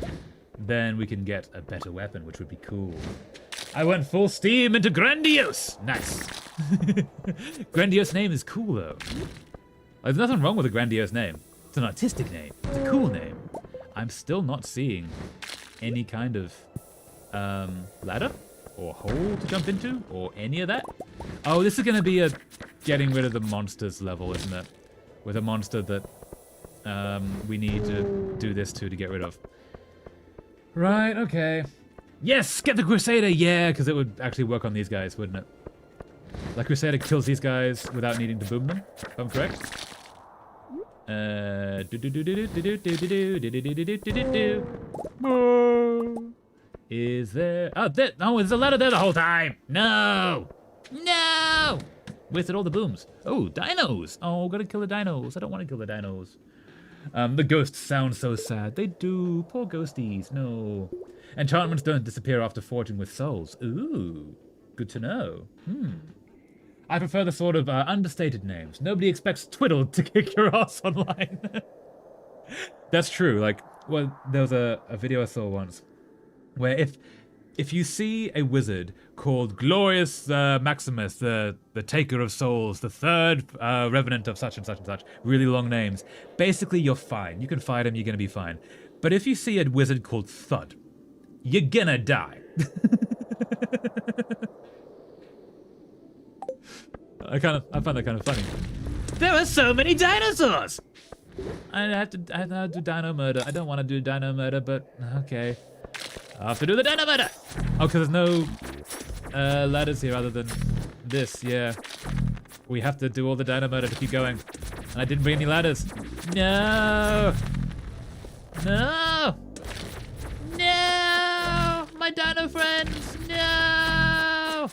then we can get a better weapon, which would be cool. I went full steam into Grandiose. Nice. Grandiose name is cool, though. There's nothing wrong with a grandiose name. It's an artistic name. It's a cool name. I'm still not seeing any kind of ladder or hole to jump into or any of that. Oh, this is going to be a getting rid of the monsters level, isn't it? With a monster that we need to do this to get rid of. Right, okay. Yes, get the Crusader, yeah, because it would actually work on these guys, wouldn't it? The Crusader kills these guys without needing to boom them, if I'm correct. Is there... Oh, there... Oh, there's a ladder there the whole time! No! No! Wasted all the booms. Oh, dinos! Oh, gotta kill the dinos. I don't want to kill the dinos. The ghosts sound so sad. They do. Poor ghosties. No. Enchantments don't disappear after forging with souls. Ooh. Good to know. I prefer the sort of understated names. Nobody expects Twiddle to kick your ass online. That's true. Like, well, there was a video I saw once where if you see a wizard called Glorious Maximus, the Taker of Souls, the third Revenant of such and such and such, really long names, basically you're fine. You can fight him, you're gonna be fine. But if you see a wizard called Thud, you're gonna die. I find that kind of funny. There are so many dinosaurs! I have to do dino murder. I don't want to do dino murder, but okay. I have to do the dino murder! Oh, because there's no ladders here other than this, yeah. We have to do all the dino murder to keep going. And I didn't bring any ladders. No! No! No! My dino friends! No!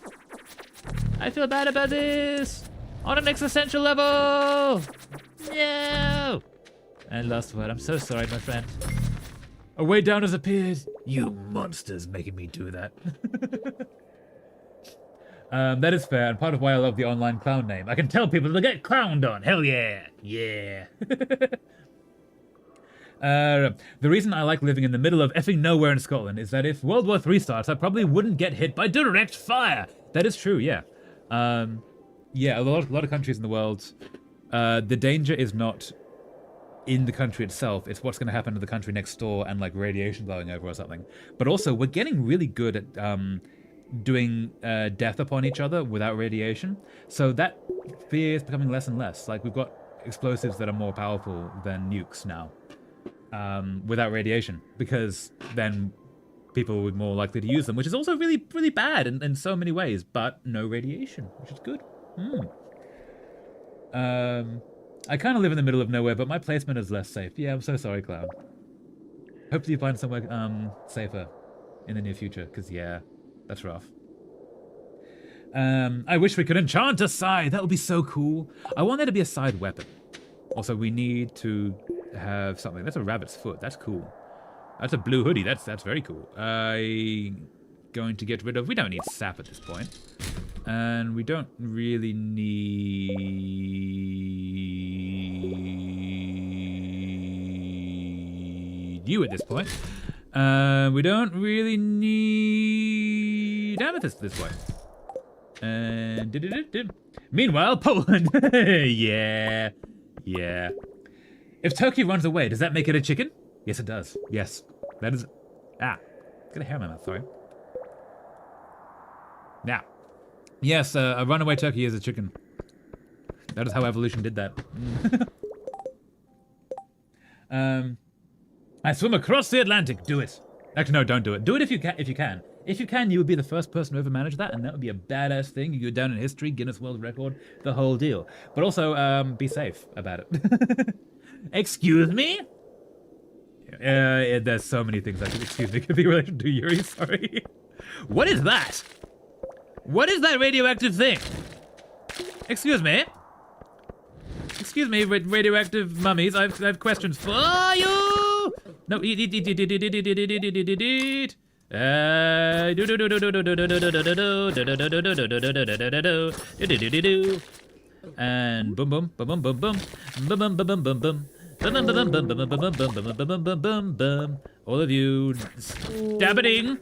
I feel bad about this! On an existential level! No! And last word, I'm so sorry, my friend. A way down has appeared. You monsters making me do that. That is fair, and part of why I love the online clown name. I can tell people to get clowned on. Hell yeah. Yeah. The reason I like living in the middle of effing nowhere in Scotland is that if World War III starts, I probably wouldn't get hit by direct fire. That is true, yeah. Yeah, a lot of countries in the world, the danger is not in the country itself, it's what's going to happen to the country next door and like radiation blowing over or something. But also, we're getting really good at doing death upon each other without radiation. So that fear is becoming less and less. Like, we've got explosives that are more powerful than nukes now without radiation, because then people would be more likely to use them, which is also really, really bad in so many ways, but no radiation, which is good. I kind of live in the middle of nowhere, but my placement is less safe. Yeah, I'm so sorry, Cloud. Hopefully you find somewhere safer in the near future, because yeah, that's rough. I wish we could enchant a scythe. That would be so cool. I want there to be a scythe weapon. Also, we need to have something. That's a rabbit's foot. That's cool. That's a blue hoodie. That's very cool. Going to get rid of... We don't need sap at this point. And we don't really need you at this point. We don't really need amethyst at this point. And meanwhile, Poland. Yeah. Yeah. If Turkey runs away, does that make it a chicken? Yes, it does. Yes. That is... Ah. Got a hair in my mouth, sorry. Now. Yes, a runaway turkey is a chicken. That is how evolution did that. I swim across the Atlantic. Do it. Actually, no, don't do it. Do it if you can. If you can. If you can, you would be the first person to ever manage that, and that would be a badass thing. You go down in history, Guinness World Record, the whole deal. But also, be safe about it. Excuse me? There's so many things I could excuse me could be related to Yuri, sorry. What is that? What is that radioactive thing? Excuse me? Excuse me, radioactive mummies, I have questions for you! No, eat. And boom boom boom boom boom boom boom boom boom boom boom. All of you stabbening,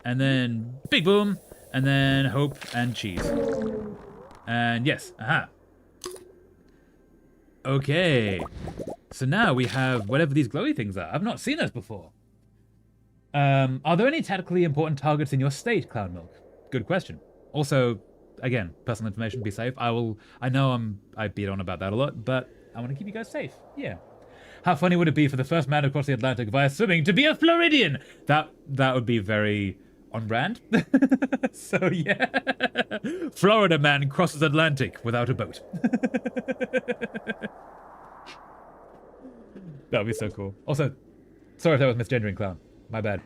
and then big boom, and then hope and cheese. And yes, aha. Okay. So now we have whatever these glowy things are. I've not seen those before. Are there any tactically important targets in your state, Cloud Milk? Good question. Also, again, personal information, be safe. I know I beat on about that a lot, but I want to keep you guys safe. Yeah. How funny would it be for the first man across the Atlantic via swimming to be a Floridian? That would be very on brand. So yeah. Florida man crosses Atlantic without a boat. That would be so cool. Also, sorry if that was misgendering, Clown. My bad.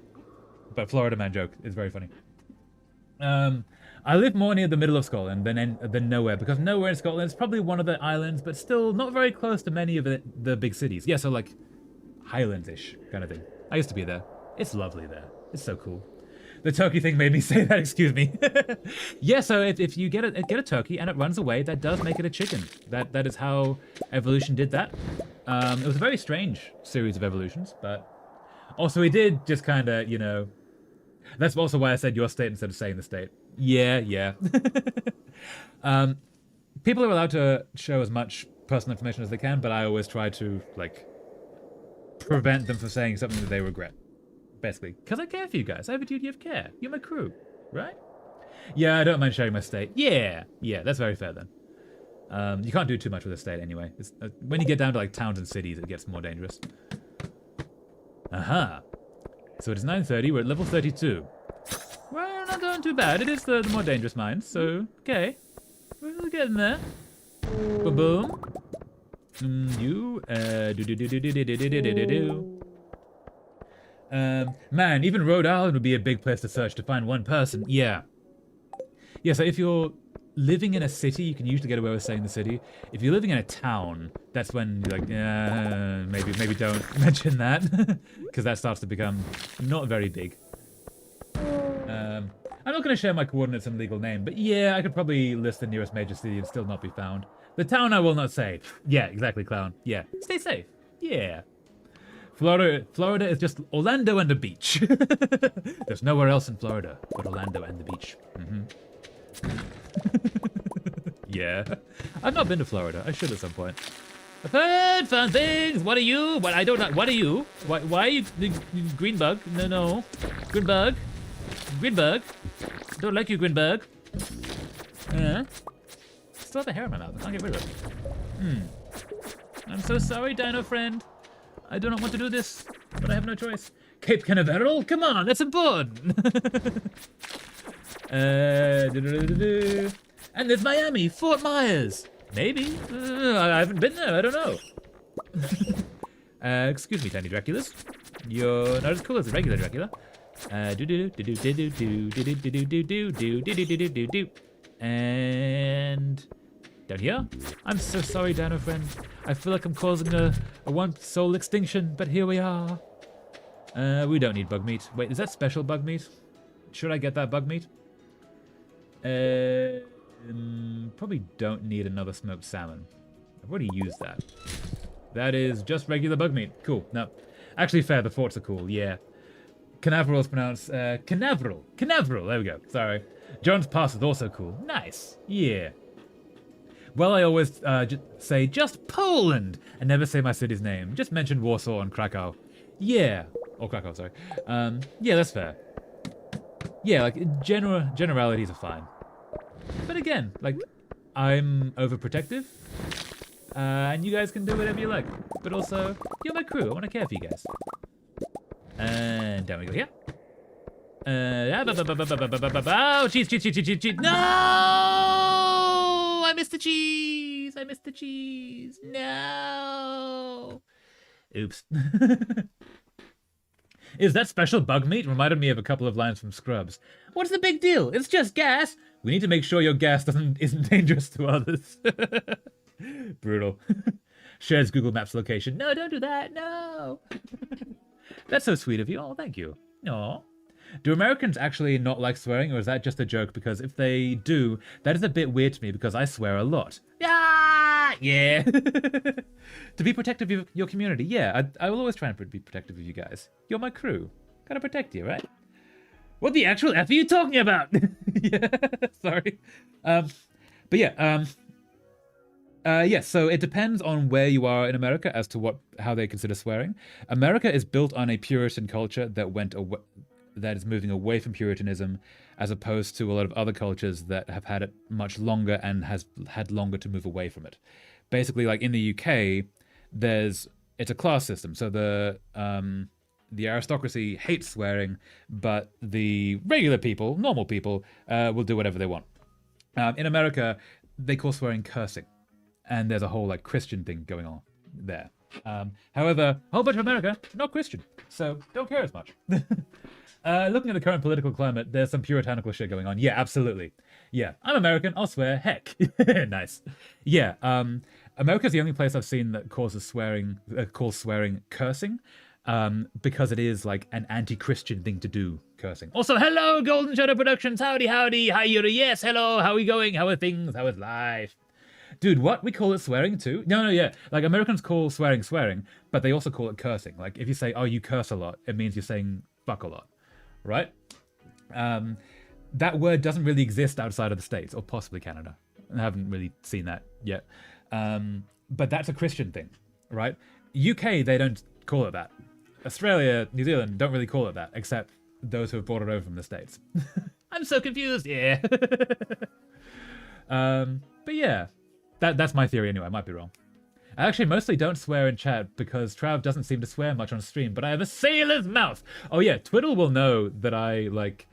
But Florida man joke is very funny. I live more near the middle of Scotland than nowhere, because nowhere in Scotland is probably one of the islands, but still not very close to many of the big cities. Yeah, so like Highlands-ish kind of thing. I used to be there. It's lovely there. It's so cool. The turkey thing made me say that, excuse me. Yeah, so if you get a turkey and it runs away, that does make it a chicken. That is how evolution did that. It was a very strange series of evolutions, but also we did just kind of, you know, that's also why I said your state instead of saying the state. Yeah. People are allowed to show as much personal information as they can, but I always try to, like, prevent them from saying something that they regret. Basically. Because I care for you guys. I have a duty of care. You're my crew, right? Yeah, I don't mind sharing my state. Yeah, that's very fair then. You can't do too much with a state anyway. When you get down to, like, towns and cities, it gets more dangerous. Aha. So it is 9:30, we're at level 32. Well, not doing too bad. It is the more dangerous mines, so, okay. We're getting there. Boom, boom. Man, even Rhode Island would be a big place to search to find one person. Yeah. Yeah, so if you're living in a city, you can usually get away with saying the city. If you're living in a town, that's when you're like, maybe don't mention that. Because that starts to become not very big. I'm not going to share my coordinates and legal name, but yeah, I could probably list the nearest major city and still not be found. The town I will not say. Yeah, exactly, Clown. Yeah. Stay safe. Yeah. Florida is just Orlando and a beach. There's nowhere else in Florida but Orlando and the beach. Yeah. I've not been to Florida. I should at some point. I've heard fun things. What are you? What I don't know. What are you? Why are you Greenbug? No. Greenbug. Don't like you, Greenbug. Still have a hair in my mouth. I can't get rid of it. I'm so sorry, Dino friend. I do not want to do this, but I have no choice. Cape Canaveral? Come on, that's important. And there's Miami, Fort Myers. Maybe. I haven't been there, I don't know. Excuse me, tiny Draculas. You're not as cool as a regular Dracula. And down here? I'm so sorry, Dino friend. I feel like I'm causing a one-soul extinction, but here we are. We don't need bug meat. Wait, is that special bug meat? Should I get that bug meat? Probably don't need another smoked salmon. I've already used that. That is just regular bug meat. Cool. No. Actually, fair. The forts are cool. Yeah. Canaveral is pronounced Canaveral. Canaveral. There we go. Sorry. Jones Pass is also cool. Nice. Yeah. Well, I always say just Poland and never say my city's name. Just mention Warsaw and Krakow. Yeah. Or Krakow, sorry. Yeah, that's fair. Yeah, like, generalities are fine. But again, like, I'm overprotective. And you guys can do whatever you like. But also, you're my crew. I want to care for you guys. And down we go here. Oh, cheese. No! I missed the cheese. No! Oops. Is that special bug meat? Reminded me of a couple of lines from Scrubs. What's the big deal? It's just gas. We need to make sure your gas isn't dangerous to others. Brutal. Shares Google Maps location. No, don't do that. No. That's so sweet of you. Oh, thank you. Aw. Do Americans actually not like swearing, or is that just a joke? Because if they do, that is a bit weird to me because I swear a lot. Yeah. To be protective of your community. Yeah, I will always try and be protective of you guys. You're my crew. Gotta protect you, right? What the actual F are you talking about? Yeah, sorry. But yeah, Yes, so it depends on where you are in America as to how they consider swearing. America is built on a Puritan culture that is moving away from Puritanism, as opposed to a lot of other cultures that have had it much longer and has had longer to move away from it. Basically, like in the UK, it's a class system, so the aristocracy hates swearing, but the regular people, normal people, will do whatever they want. In America, they call swearing cursing, and there's a whole like Christian thing going on there. However, a whole bunch of America not Christian, so don't care as much. Looking at the current political climate, there's some puritanical shit going on. Yeah, absolutely. Yeah, I'm American. I'll swear. Heck, nice. Yeah, America's the only place I've seen that calls swearing cursing. Because it is like an anti-Christian thing to do, cursing. Also, hello, Golden Shadow Productions. Howdy, howdy. Hi, Yuri. Yes, hello. How are we going? How are things? How is life? Dude, what? We call it swearing too? No, yeah. Like, Americans call swearing, but they also call it cursing. Like, if you say, oh, you curse a lot, it means you're saying fuck a lot, right? That word doesn't really exist outside of the States, or possibly Canada. I haven't really seen that yet. But that's a Christian thing, right? UK, they don't call it that. Australia, New Zealand don't really call it that, except those who have brought it over from the States. I'm so confused, yeah. But yeah, that's my theory anyway, I might be wrong. I actually mostly don't swear in chat because Trav doesn't seem to swear much on stream, but I have a sailor's mouth. Oh yeah, Twiddle will know that I, like,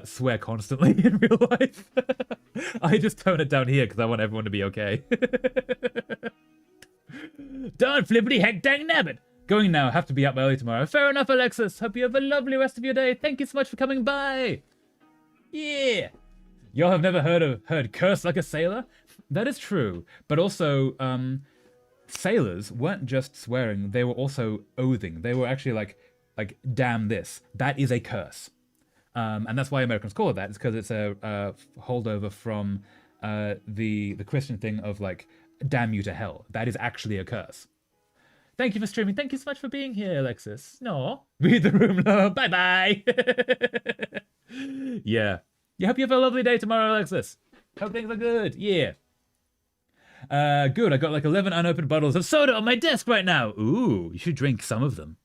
swear constantly in real life. I just tone it down here because I want everyone to be okay. Darn flippity heck dang nabbit. Going now, have to be up early tomorrow. Fair enough, Alexis. Hope you have a lovely rest of your day. Thank you so much for coming by. Yeah. Y'all have never heard curse like a sailor? That is true. But also, sailors weren't just swearing, they were also oathing. They were actually like damn this. That is a curse. And that's why Americans call it that. It's because it's a holdover from the Christian thing of like, damn you to hell. That is actually a curse. Thank you for streaming. Thank you so much for being here, Alexis. No. Read the room. No. Bye-bye. Yeah. You hope you have a lovely day tomorrow, Alexis. Hope things are good. Yeah. Good. I got like 11 unopened bottles of soda on my desk right now. Ooh, you should drink some of them.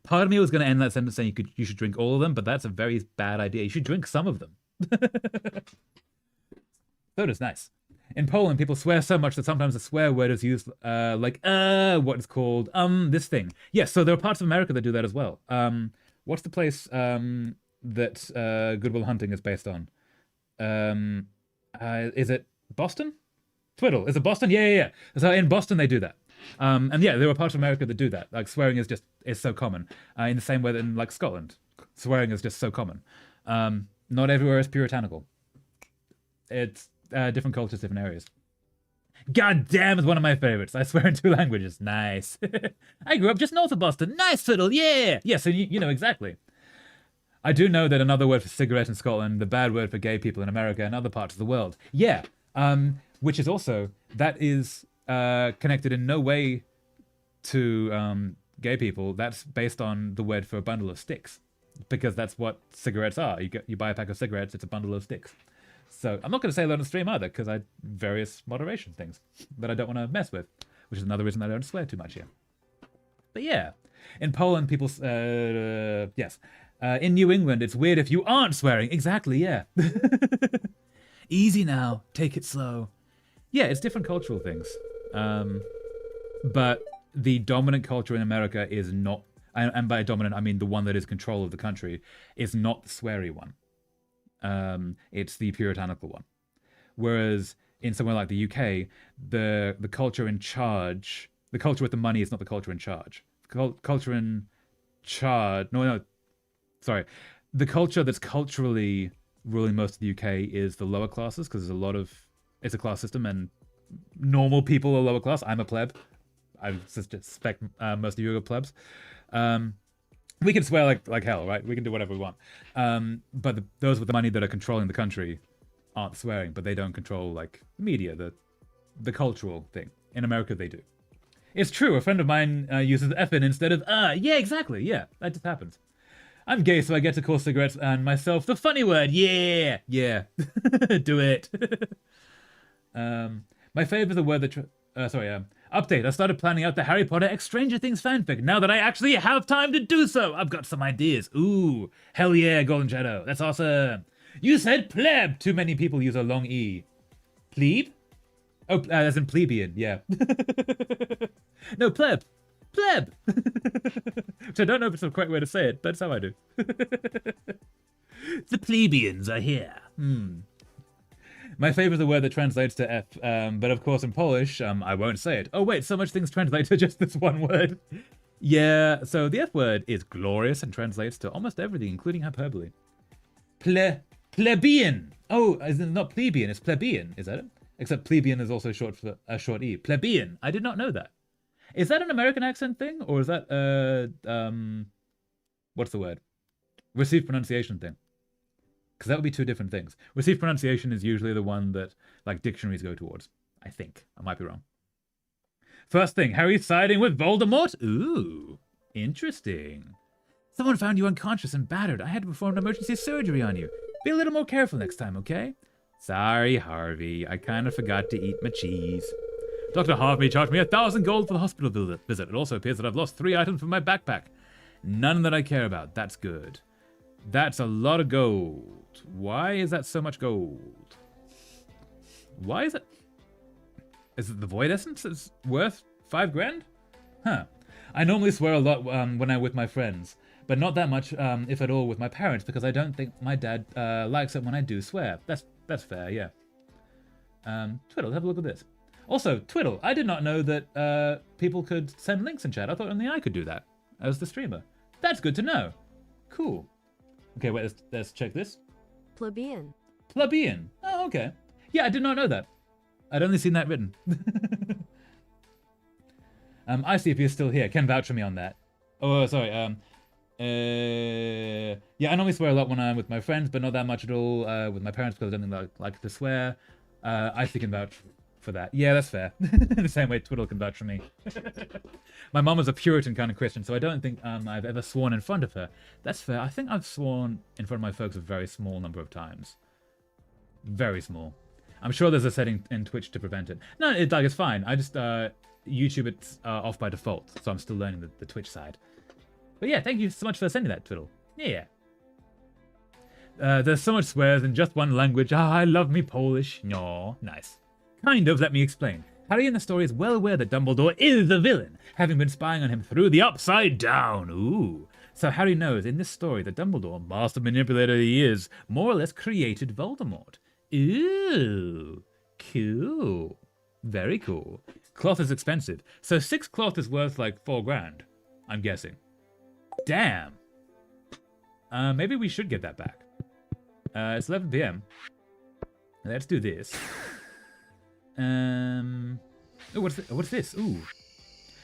Part of me was going to end that sentence saying you should drink all of them, but that's a very bad idea. You should drink some of them. Soda's nice. In Poland, people swear so much that sometimes the swear word is used like, what is called, this thing. Yes, so there are parts of America that do that as well. What's the place that Good Will Hunting is based on? Is it Boston? Twiddle. Is it Boston? Yeah. So in Boston, they do that. And yeah, there are parts of America that do that. Like, swearing is so common. In the same way that in, like, Scotland, swearing is just so common. Not everywhere is puritanical. It's different cultures, different areas. God damn, it's one of my favorites. I swear in 2 languages. Nice. I grew up just north of Boston. Nice, Fiddle. Yeah. Yeah, so you know exactly. I do know that another word for cigarette in Scotland, the bad word for gay people in America and other parts of the world. Yeah. Which is also, that is connected in no way to gay people. That's based on the word for a bundle of sticks. Because that's what cigarettes are. You buy a pack of cigarettes, it's a bundle of sticks. So I'm not going to say that on the stream either, because I various moderation things that I don't want to mess with, which is another reason I don't swear too much here. But yeah, in Poland, people, yes. In New England, it's weird if you aren't swearing. Exactly, yeah. Easy now, take it slow. Yeah, it's different cultural things. But the dominant culture in America is not, and by dominant, I mean the one that is control of the country, is not the sweary one. It's the puritanical one. Whereas in somewhere like the UK, the culture in charge, the culture with the money is not the culture in charge. Culture in charge, sorry. The culture that's culturally ruling most of the UK is the lower classes, because it's a class system and normal people are lower class. I'm a pleb. I suspect most of you are plebs. We can swear like hell, right? We can do whatever we want. But those with the money that are controlling the country aren't swearing, but they don't control like media, the cultural thing. In America, they do. It's true. A friend of mine uses effing instead of yeah, exactly. Yeah, that just happens. I'm gay, so I get to call cigarettes and myself the funny word. Yeah. Do it. My favorite the word that... Update. I started planning out the Harry Potter X Stranger Things fanfic. Now that I actually have time to do so, I've got some ideas. Ooh, hell yeah, Golden Shadow. That's awesome. You said pleb. Too many people use a long E. Plebe? Oh, as in plebeian, yeah. No, pleb. Pleb. Which I don't know if it's the correct way to say it, but it's how I do. The plebeians are here. My favorite is the word that translates to F, but of course in Polish, I won't say it. Oh wait, so much things translate to just this one word. Yeah, so the F word is glorious and translates to almost everything, including hyperbole. Plebeian. Oh, is it not plebeian, it's plebeian, is that it? Except plebeian is also short for a short E. Plebeian. I did not know that. Is that an American accent thing, or is that what's the word? Received pronunciation thing. Because that would be two different things. Received pronunciation is usually the one that, like, dictionaries go towards. I think. I might be wrong. First thing, Harry's siding with Voldemort? Ooh, interesting. Someone found you unconscious and battered. I had to perform emergency surgery on you. Be a little more careful next time, okay? Sorry, Harvey. I kind of forgot to eat my cheese. Dr. Harvey charged me 1,000 gold for the hospital visit. It also appears that I've lost 3 items from my backpack. None that I care about. That's good. That's a lot of gold. Why is that so much gold? Why is it? Is it the void essence that's worth 5 grand? Huh. I normally swear a lot when I'm with my friends, but not that much, if at all, with my parents, because I don't think my dad likes it when I do swear. That's fair, yeah. Twiddle, have a look at this. Also, Twiddle, I did not know that people could send links in chat. I thought only I could do that as the streamer. That's good to know. Cool. Okay, wait, let's check this. Plebeian. Plebeian. Oh, okay. Yeah, I did not know that. I'd only seen that written. I see if you're still here. Can vouch for me on that. Oh, sorry. Yeah, I normally swear a lot when I'm with my friends, but not that much at all with my parents because I don't like to swear. I can vouch for that. Yeah, that's fair. The same way Twiddle can vouch for me. My mom was a Puritan kind of Christian, so I don't think I've ever sworn in front of her. That's fair. I think I've sworn in front of my folks a very small number of times. Very small. I'm sure there's a setting in Twitch to prevent it. No, it's fine. I just YouTube it's off by default, so I'm still learning the Twitch side. But yeah, thank you so much for sending that, Twiddle. Yeah. There's so much swears in just one language. Ah, I love me Polish. No, nice. Kind of, let me explain. Harry in the story is well aware that Dumbledore is the villain, having been spying on him through the Upside Down. Ooh. So Harry knows in this story that Dumbledore, master manipulator he is, more or less created Voldemort. Ooh. Cool. Very cool. Cloth is expensive. So 6 cloth is worth like 4 grand, I'm guessing. Damn. Maybe we should get that back. It's 11 p.m. Let's do this. Oh, what's this? Ooh.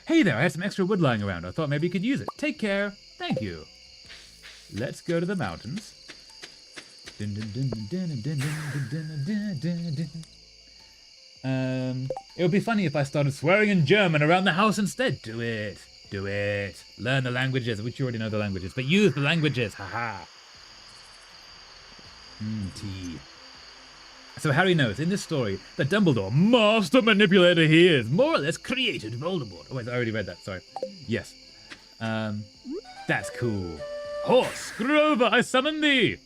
Hey there, I had some extra wood lying around. I thought maybe you could use it. Take care. Thank you. Let's go to the mountains. It would be funny if I started swearing in German around the house instead. Do it. Do it. Learn the languages, which you already know the languages, but use the languages. Haha. Tea. So Harry knows in this story that Dumbledore, master manipulator he is, more or less created Voldemort. Oh wait, I already read that, sorry. Yes. That's cool. Horse, Grover, I summon thee.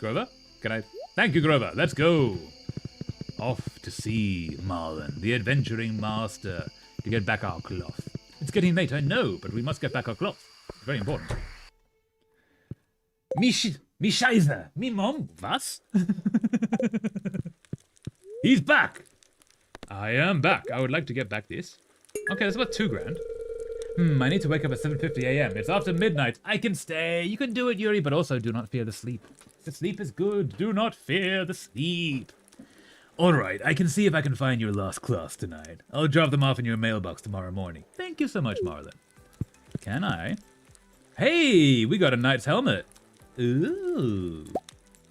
Grover, can I? Thank you, Grover, let's go. Off to sea, Marlin, the adventuring master, to get back our cloth. It's getting late, I know, but we must get back our cloth. It's very important. Mi Scheiße, mi Mom, was? He's back. I am back. I would like to get back this. Okay, that's about 2 grand. I need to wake up at 7:50 a.m. It's after midnight. I can stay. You can do it, Yuri, but also do not fear the sleep. The sleep is good. Do not fear the sleep. All right, I can see if I can find your lost cloths tonight. I'll drop them off in your mailbox tomorrow morning. Thank you so much, Marlin. Can I? Hey, we got a knight's helmet. Ooh.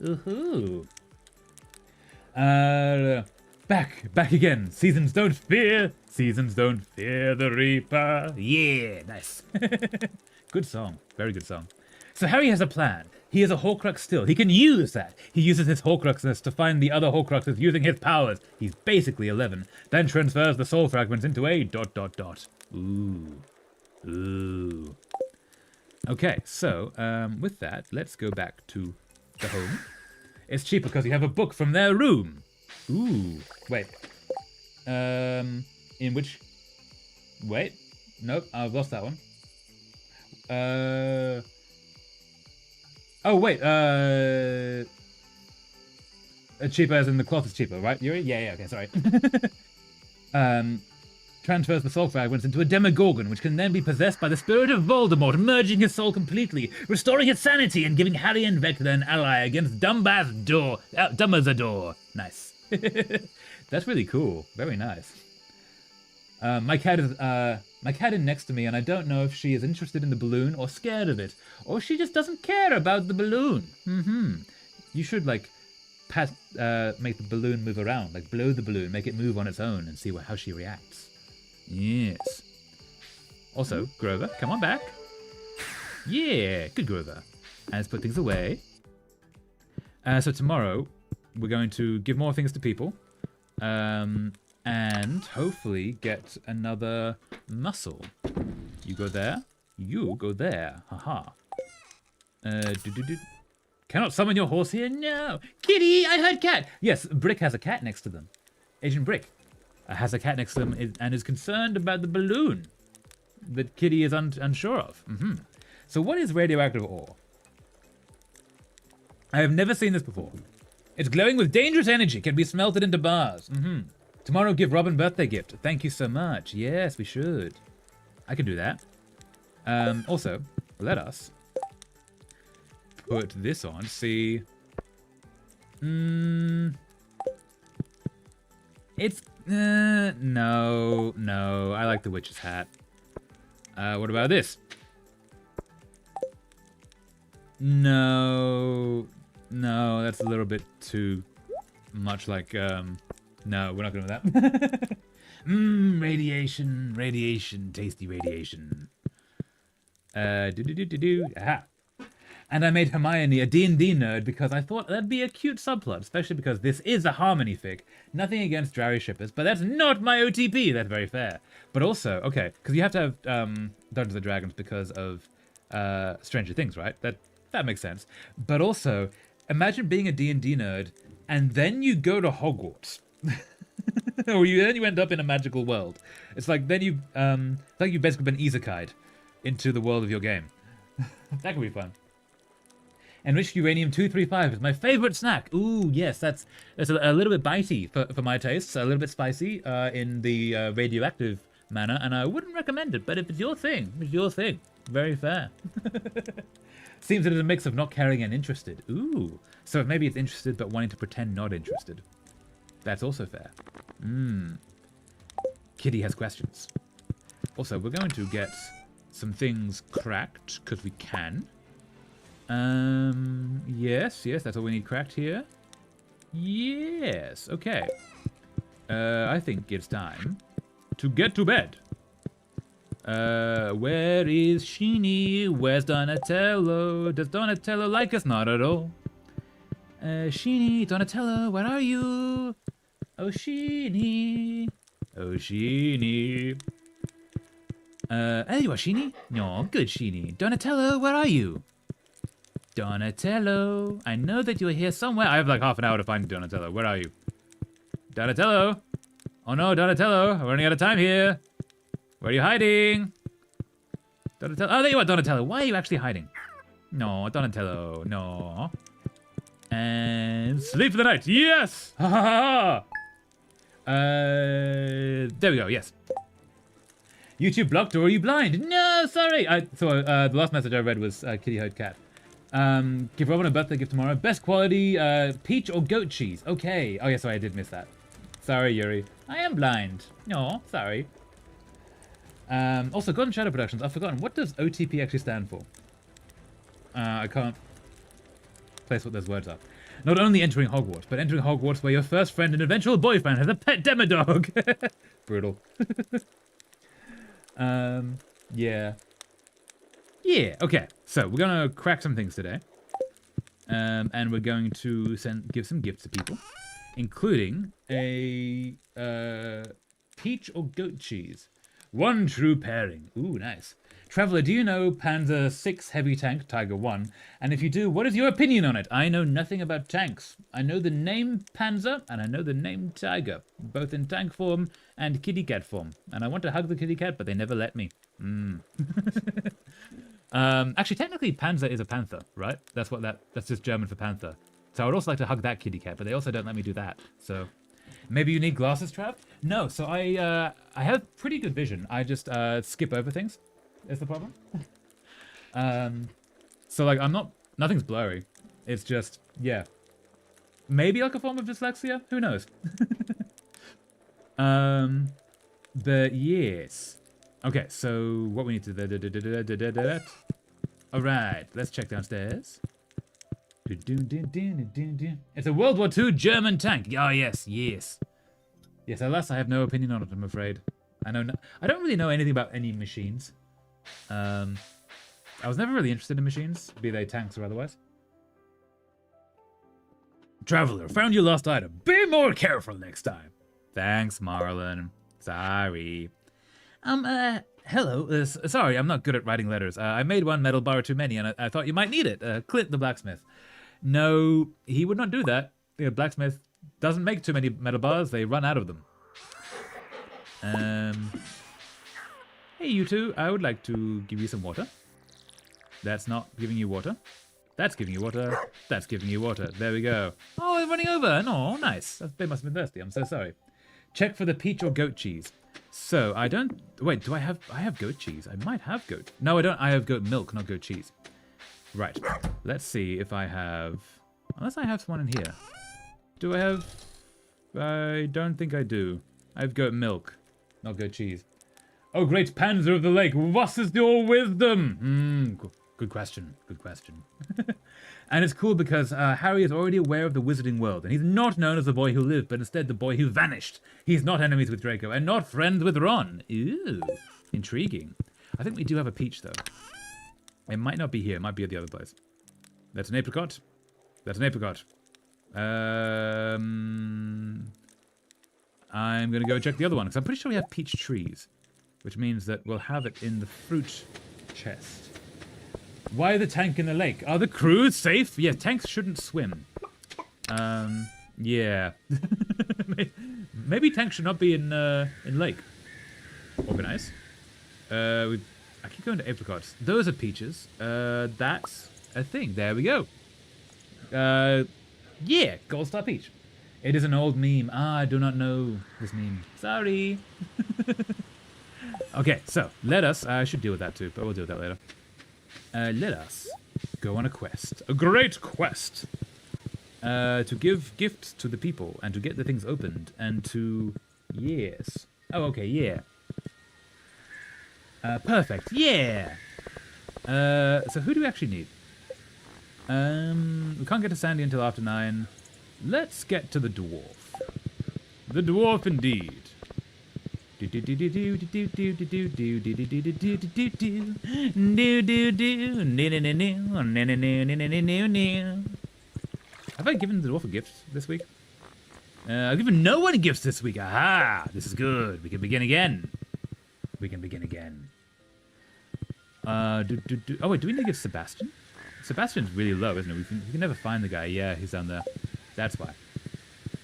Ooh. Back again. Seasons don't fear the Reaper. Yeah, nice. Good song. Very good song. So Harry has a plan. He is a Horcrux still. He can use that. He uses his Horcruxness to find the other Horcruxes using his powers. He's basically 11. Then transfers the soul fragments into a ... Ooh. Ooh. Okay, so, with that, let's go back to the home. It's cheaper because you have a book from their room. Ooh. Wait. In which... Wait. Nope, I've lost that one. Oh, wait, cheaper as in the cloth is cheaper, right, Yuri? Yeah, okay, sorry. Transfers the soul fragments into a demogorgon, which can then be possessed by the spirit of Voldemort, merging his soul completely, restoring its sanity, and giving Harry and Vector an ally against Dumbledore. Nice. That's really cool. Very nice. My cat is next to me, and I don't know if she is interested in the balloon or scared of it, or she just doesn't care about the balloon. You should like make the balloon move around, like blow the balloon, make it move on its own, and see how she reacts. Yes. Also, Grover, come on back. Yeah, good Grover. And let's put things away. So tomorrow we're going to give more things to people. And hopefully get another muscle. You go there. You go there. Haha. Cannot summon your horse here? No. Kitty, I heard cat. Yes, Brick has a cat next to them. Agent Brick has a cat next to them and is concerned about the balloon that Kitty is unsure of. So what is radioactive ore? I have never seen this before. It's glowing with dangerous energy. Can be smelted into bars. Tomorrow give Robin birthday gift. Thank you so much. Yes, we should. I can do that. Also, let us put this on. See. It's no. I like the witch's hat. What about this? No, that's a little bit too much like no, we're not going with that. Radiation, tasty radiation. Aha. And I made Hermione a D&D nerd because I thought that'd be a cute subplot, especially because this is a Harmony fic. Nothing against Drowry shippers, but that's not my OTP. That's very fair. But also, okay, because you have to have Dungeons & Dragons because of Stranger Things, right? That makes sense. But also, imagine being a D&D nerd and then you go to Hogwarts. Or then you end up in a magical world. It's like then you've basically been isekai'd into the world of your game. That could be fun. Enriched uranium 235 is my favorite snack. Ooh, yes, that's a little bit bitey for my tastes, a little bit spicy in the radioactive manner, and I wouldn't recommend it. But if it's your thing, it's your thing. Very fair. Seems it is a mix of not caring and interested. Ooh, so maybe it's interested but wanting to pretend not interested. That's also fair. Kitty has questions. Also, we're going to get some things cracked, because we can. Yes, that's all we need cracked here. Yes, okay. I think it's time to get to bed. Where is Sheeny? Where's Donatello? Does Donatello like us? Not at all. Sheeny, Donatello, where are you? Oh, Sheeny. Oh, Sheeny. There you are, Sheeny. No, good, Sheeny. Donatello, where are you? Donatello. I know that you're here somewhere. I have like half an hour to find Donatello. Where are you? Donatello. Oh no, Donatello. We're running out of time here. Where are you hiding? Donatello. Oh, there you are, Donatello. Why are you actually hiding? No, Donatello. No. And sleep for the night. Yes! Ha ha ha! There we go, yes. YouTube blocked, or are you blind? No, sorry. The last message I read was Kitty Heard Cat. Give Robin a birthday gift tomorrow. Best quality peach or goat cheese. Okay. Oh yeah, sorry, I did miss that. Sorry, Yuri. I am blind. No, sorry. Also, Golden Shadow Productions. I've forgotten. What does OTP actually stand for? I can't place what those words are. Not only entering Hogwarts, but entering Hogwarts where your first friend and eventual boyfriend has a pet demodog. Brutal. Yeah. Yeah, okay. So, we're gonna crack some things today. And we're going to give some gifts to people, including a peach or goat cheese. One true pairing. Ooh, nice. Traveler, do you know Panzer 6 heavy tank Tiger 1? And if you do, what is your opinion on it? I know nothing about tanks. I know the name Panzer and I know the name Tiger, both in tank form and kitty cat form. And I want to hug the kitty cat, but they never let me. Actually, technically, Panzer is a panther, right? That's just German for panther. So I would also like to hug that kitty cat, but they also don't let me do that. So maybe you need glasses, Trav? No. So I have pretty good vision. I just skip over things. Is the problem? So like nothing's blurry. It's just maybe like a form of dyslexia. Who knows? But yes. Okay, so what we need to all right, let's check downstairs. It's a World War II German tank. Oh, yes. Yes, alas, I have no opinion on it, I'm afraid. I don't really know anything about any machines. I was never really interested in machines, be they tanks or otherwise. Traveler, found your lost item. Be more careful next time. Thanks, Marlon. Sorry. Hello. Sorry, I'm not good at writing letters. I made one metal bar too many, and I thought you might need it. Clint the blacksmith. No, he would not do that. The blacksmith doesn't make too many metal bars. They run out of them. Hey, you two. I would like to give you some water. That's not giving you water. That's giving you water. That's giving you water. There we go. Oh, they're running over. No, nice. They must have been thirsty. I'm so sorry. Check for the peach or goat cheese. So, I don't... Wait, I have goat cheese. I might have goat... No, I don't. I have goat milk, not goat cheese. Right. Let's see if I have... Unless I have one in here. Do I have... I don't think I do. I have goat milk, not goat cheese. Oh, great Panzer of the Lake, what is your wisdom? Good question. Good question. And it's cool because Harry is already aware of the wizarding world, and he's not known as the boy who lived, but instead the boy who vanished. He's not enemies with Draco, and not friends with Ron. Ooh, intriguing. I think we do have a peach, though. It might not be here. It might be at the other place. That's an apricot. That's an apricot. I'm going to go check the other one, because I'm pretty sure we have peach trees, which means that we'll have it in the fruit chest. Why the tank in the lake? Are the crews safe? Yeah, tanks shouldn't swim. Yeah. Maybe tanks should not be in lake. Organize. I keep going to apricots. Those are peaches. That's a thing. There we go. Yeah, gold star peach. It is an old meme. I do not know this meme. Sorry. Okay, so let us... I should deal with that too, but we'll deal with that later. Let us go on a quest. A great quest! To give gifts to the people, and to get the things opened, and to... Yes. Oh, okay, yeah. Perfect, yeah! So who do we actually need? We can't get to Sandy until after 9. Let's get to the dwarf. The dwarf indeed. Have I given the dwarf a gift this week? I've given no one gifts this week. Aha! This is good. We can begin again. We can begin again. Oh wait, do we need to give Sebastian? Sebastian's really low, isn't it? We can never find the guy. Yeah, he's down there. That's why.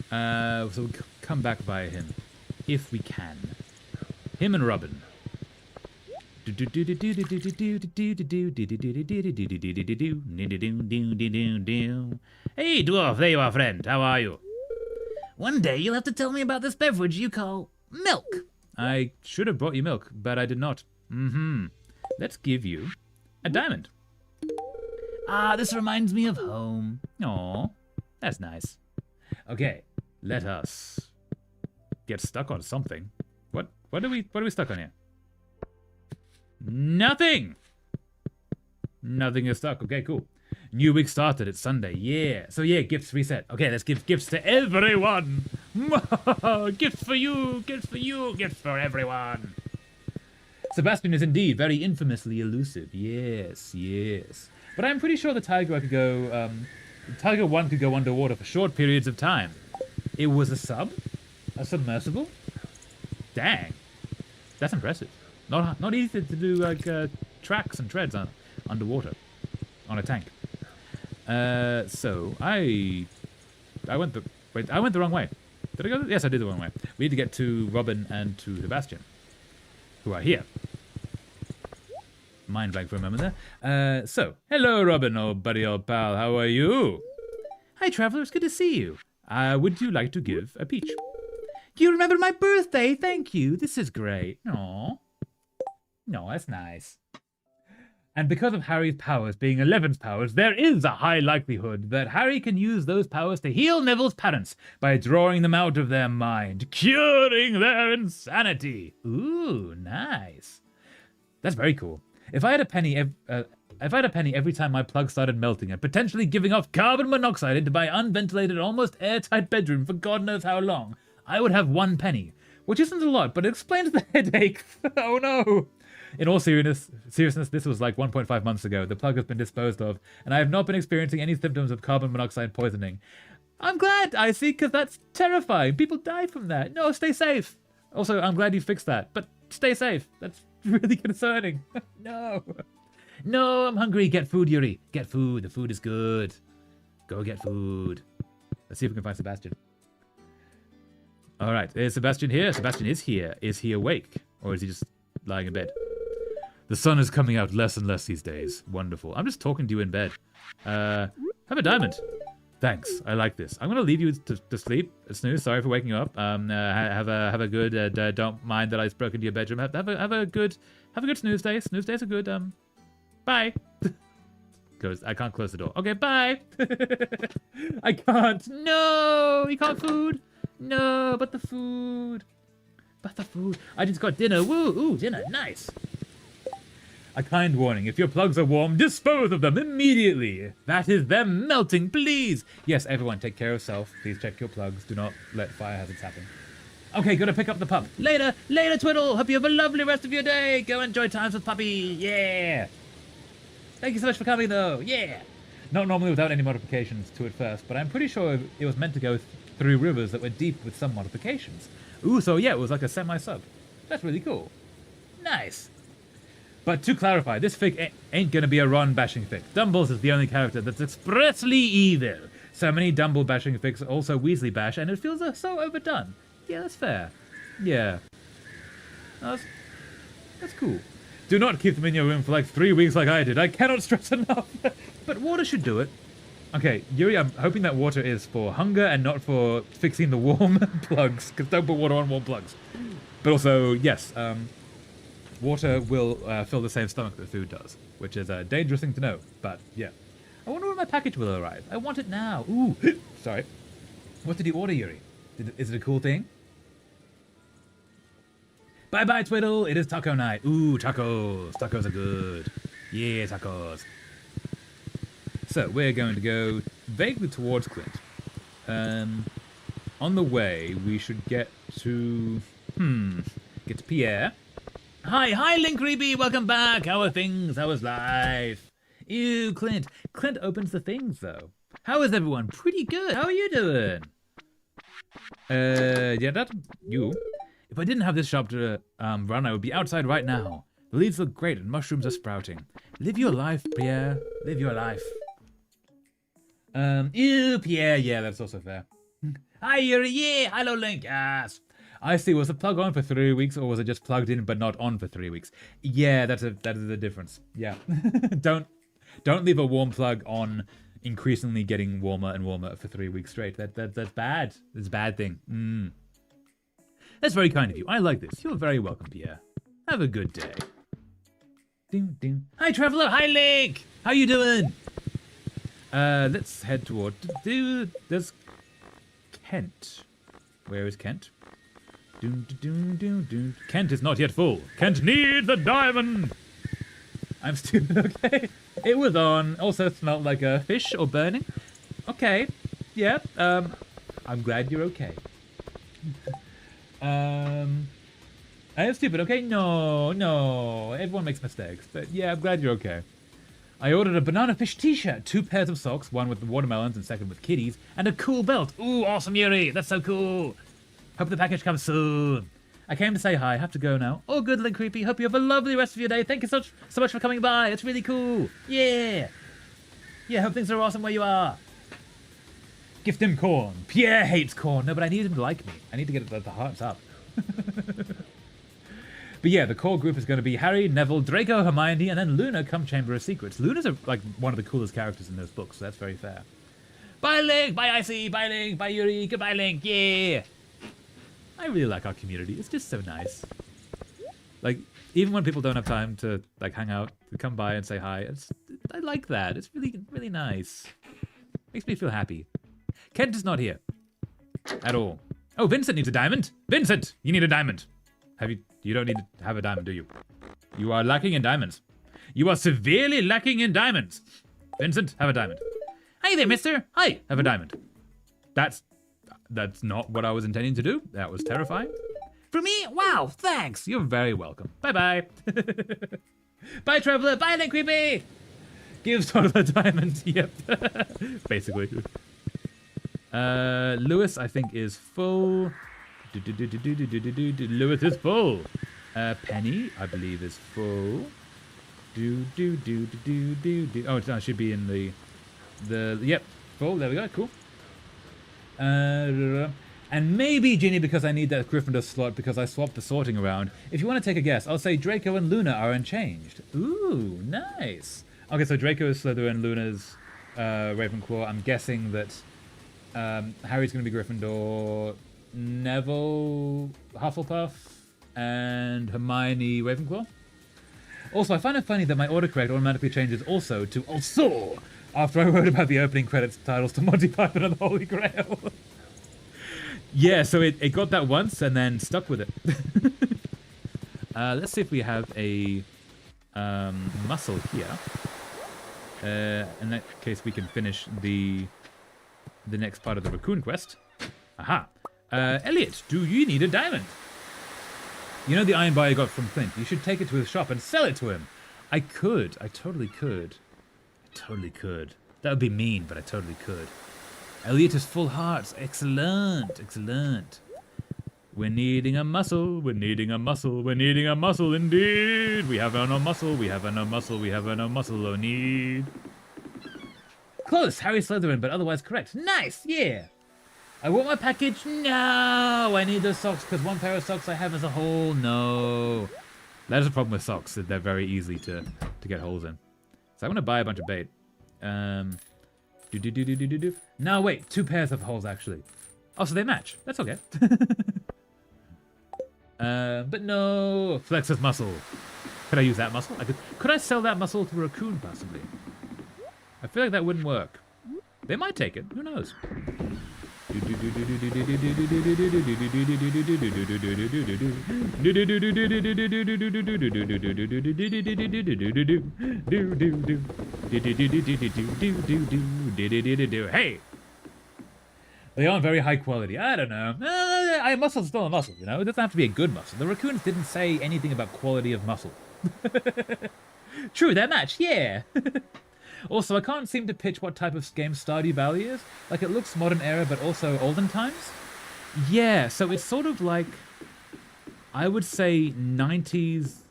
So we'll come back via him. If we can. Him and Robin. Hey, dwarf, there you are, friend. How are you? One day you'll have to tell me about this beverage you call milk. I should have brought you milk, but I did not. Let's give you a diamond. Ah, this reminds me of home. Aw, that's nice. Okay, let us get stuck on something. What are we stuck on here? Nothing! Nothing is stuck. Okay, cool. New week started. It's Sunday. Yeah. So yeah, gifts reset. Okay, let's give gifts to everyone. Gifts for you. Gifts for you. Gifts for everyone. Sebastian is indeed very infamously elusive. Yes, yes. But I'm pretty sure the tiger I could go Tiger 1 could go underwater for short periods of time. It was a sub? A submersible? Dang. That's impressive. Not easy to do like tracks and treads underwater on a tank. So I went the wrong way. Did I go? Yes, I did the wrong way. We need to get to Robin and to Sebastian, who are here. Mind blank for a moment there. So, hello, Robin, old buddy, old pal. How are you? Hi, traveler. It's good to see you. Would you like to give a peach? You remember my birthday? Thank you. This is great. Aww. No, that's nice. And because of Harry's powers being Eleven's powers, there is a high likelihood that Harry can use those powers to heal Neville's parents by drawing them out of their mind, curing their insanity. Ooh, nice. That's very cool. If I had a penny every time my plug started melting and potentially giving off carbon monoxide into my unventilated, almost airtight bedroom for God knows how long, I would have 1 penny, which isn't a lot, but it explains the headache. Oh no. In all seriousness, this was like 1.5 months ago. The plug has been disposed of, and I have not been experiencing any symptoms of carbon monoxide poisoning. I'm glad, Icy, because that's terrifying. People die from that. No, stay safe. Also, I'm glad you fixed that, but stay safe. That's really concerning. No. No, I'm hungry. Get food, Yuri. Get food. The food is good. Go get food. Let's see if we can find Sebastian. All right, is Sebastian here? Sebastian is here. Is he awake? Or is he just lying in bed? The sun is coming out less and less these days. Wonderful. I'm just talking to you in bed. Have a diamond. Thanks. I like this. I'm gonna leave you to sleep. Snooze. Sorry for waking you up. Have a good. Don't mind that I broke into your bedroom. Have a good snooze day. Snooze days are good. Bye. Close. I can't close the door. Okay. Bye. I can't. No. You can't food. No. But the food. But the food. I just got dinner. Woo. Ooh. Dinner. Nice. A kind warning, if your plugs are warm, dispose of them immediately. That is them melting, please. Yes, everyone, take care of self. Please check your plugs. Do not let fire hazards happen. Okay, gotta pick up the pup. Later, Twiddle. Hope you have a lovely rest of your day. Go enjoy times with puppy. Yeah. Thank you so much for coming, though. Yeah. Not normally without any modifications to it first, but I'm pretty sure it was meant to go through rivers that were deep with some modifications. Ooh, so yeah, it was like a semi-sub. That's really cool. Nice. But to clarify, this fic ain't gonna be a Ron bashing fic. Dumbles is the only character that's expressly evil. So many Dumble bashing fics also Weasley bash, and it feels so overdone. Yeah, that's fair. Yeah. That's cool. Do not keep them in your room for like 3 weeks like I did. I cannot stress enough. But water should do it. Okay, Yuri, I'm hoping that water is for hunger and not for fixing the warm plugs, because don't put water on warm plugs. But also, yes, water will fill the same stomach that food does, which is a dangerous thing to know, but yeah. I wonder when my package will arrive. I want it now. Ooh, sorry. What did you order, Yuri? Is it a cool thing? Bye-bye, Twiddle. It is taco night. Ooh, tacos. Tacos are good. Yeah, tacos. So, we're going to go vaguely towards Clint. On the way, we should get to Pierre. Hi, Link Reeby, welcome back. How are things? How is life? Ew, Clint. Clint opens the things, though. How is everyone? Pretty good. How are you doing? Yeah, that's you. If I didn't have this shop to run, I would be outside right now. The leaves look great and mushrooms are sprouting. Live your life, Pierre. Live your life. Ew, Pierre. Yeah, that's also fair. Hi, Yuri. Yeah, hello, Link. Yes. I see. Was the plug on for 3 weeks, or was it just plugged in but not on for 3 weeks? Yeah, that is the difference. Yeah, don't leave a warm plug on, increasingly getting warmer and warmer for 3 weeks straight. That's bad. It's a bad thing. That's very kind of you. I like this. You're very welcome, Pierre. Have a good day. Ding ding. Hi, traveler. Hi, Link. How you doing? Let's head toward. There's Kent. Where is Kent? Kent is not yet full. Kent needs a diamond. I'm stupid, okay? It was on. Also smelled like a fish or burning. Okay. Yeah. I'm glad you're okay. I am stupid, okay? No. Everyone makes mistakes. But yeah, I'm glad you're okay. I ordered a banana fish t-shirt, 2 pairs of socks, one with the watermelons and second with kitties, and a cool belt. Ooh, awesome, Yuri. That's so cool. Hope the package comes soon. I came to say hi. Have to go now. Oh, good, Link Creepy. Hope you have a lovely rest of your day. Thank you so much for coming by. It's really cool. Yeah. Yeah, hope things are awesome where you are. Gift him corn. Pierre hates corn. No, but I need him to like me. I need to get the hearts up. But yeah, the core group is going to be Harry, Neville, Draco, Hermione, and then Luna come Chamber of Secrets. Luna's like one of the coolest characters in those books, so that's very fair. Bye, Link! Bye, Icy! Bye, Link! Bye, Yuri! Goodbye, Link! Yeah! I really like our community. It's just so nice. Like, even when people don't have time to like hang out, to come by and say hi, I like that. It's really, really nice. Makes me feel happy. Kent is not here. At all. Oh, Vincent needs a diamond! Vincent! You need a diamond! You don't need to have a diamond, do you? You are lacking in diamonds. You are severely lacking in diamonds. Vincent, have a diamond. Hi there, mister. Hi, have a diamond. That's not what I was intending to do. That was terrifying. For me? Wow, thanks. You're very welcome. Bye-bye. Bye, Traveler. Bye, Link Creepy. Gives Toddler a diamond. Yep. Basically. Lewis, I think, is full. Lewis is full. Penny, I believe, is full. Oh, it should be in the yep, full. There we go. Cool. And maybe Ginny, because I need that Gryffindor slot because I swapped the sorting around. If you want to take a guess, I'll say Draco and Luna are unchanged. Ooh, nice. Okay, so Draco is Slytherin, Luna's Ravenclaw. I'm guessing that Harry's going to be Gryffindor. Neville Hufflepuff and Hermione Ravenclaw. Also, I find it funny that my autocorrect automatically changes also to also after I wrote about the opening credits titles to Monty Python and the Holy Grail. Yeah, so it got that once and then stuck with it. Let's see if we have a muscle here. In that case, we can finish the next part of the raccoon quest. Aha. Elliot, do you need a diamond? You know the iron bar you got from Flint? You should take it to his shop and sell it to him. I could. I totally could. I totally could. That would be mean, but I totally could. Elliot is full hearts. Excellent. Excellent. We're needing a muscle. We're needing a muscle. We're needing a muscle indeed. We have no muscle. We have no muscle. We have no muscle. Oh, need. Close. Harry Slytherin, but otherwise correct. Nice. Yeah. I want my package. No, I need those socks because one pair of socks I have as a whole. No. That is a problem with socks. That they're very easy to get holes in. So I'm going to buy a bunch of bait. No, wait. 2 pairs of holes, actually. Oh, so they match. That's okay. But no. Flex his muscle. Could I use that muscle? Could I sell that muscle to a raccoon, possibly? I feel like that wouldn't work. They might take it. Who knows? Hey! They aren't very high quality. I don't know. A muscle's still a muscle, you know? It doesn't have to be a good muscle. The raccoons didn't say anything about quality of muscle. True, that match, yeah! Also, I can't seem to pitch what type of game Stardew Valley is. Like, it looks modern era, but also olden times. Yeah, so it's sort of like, I would say 90s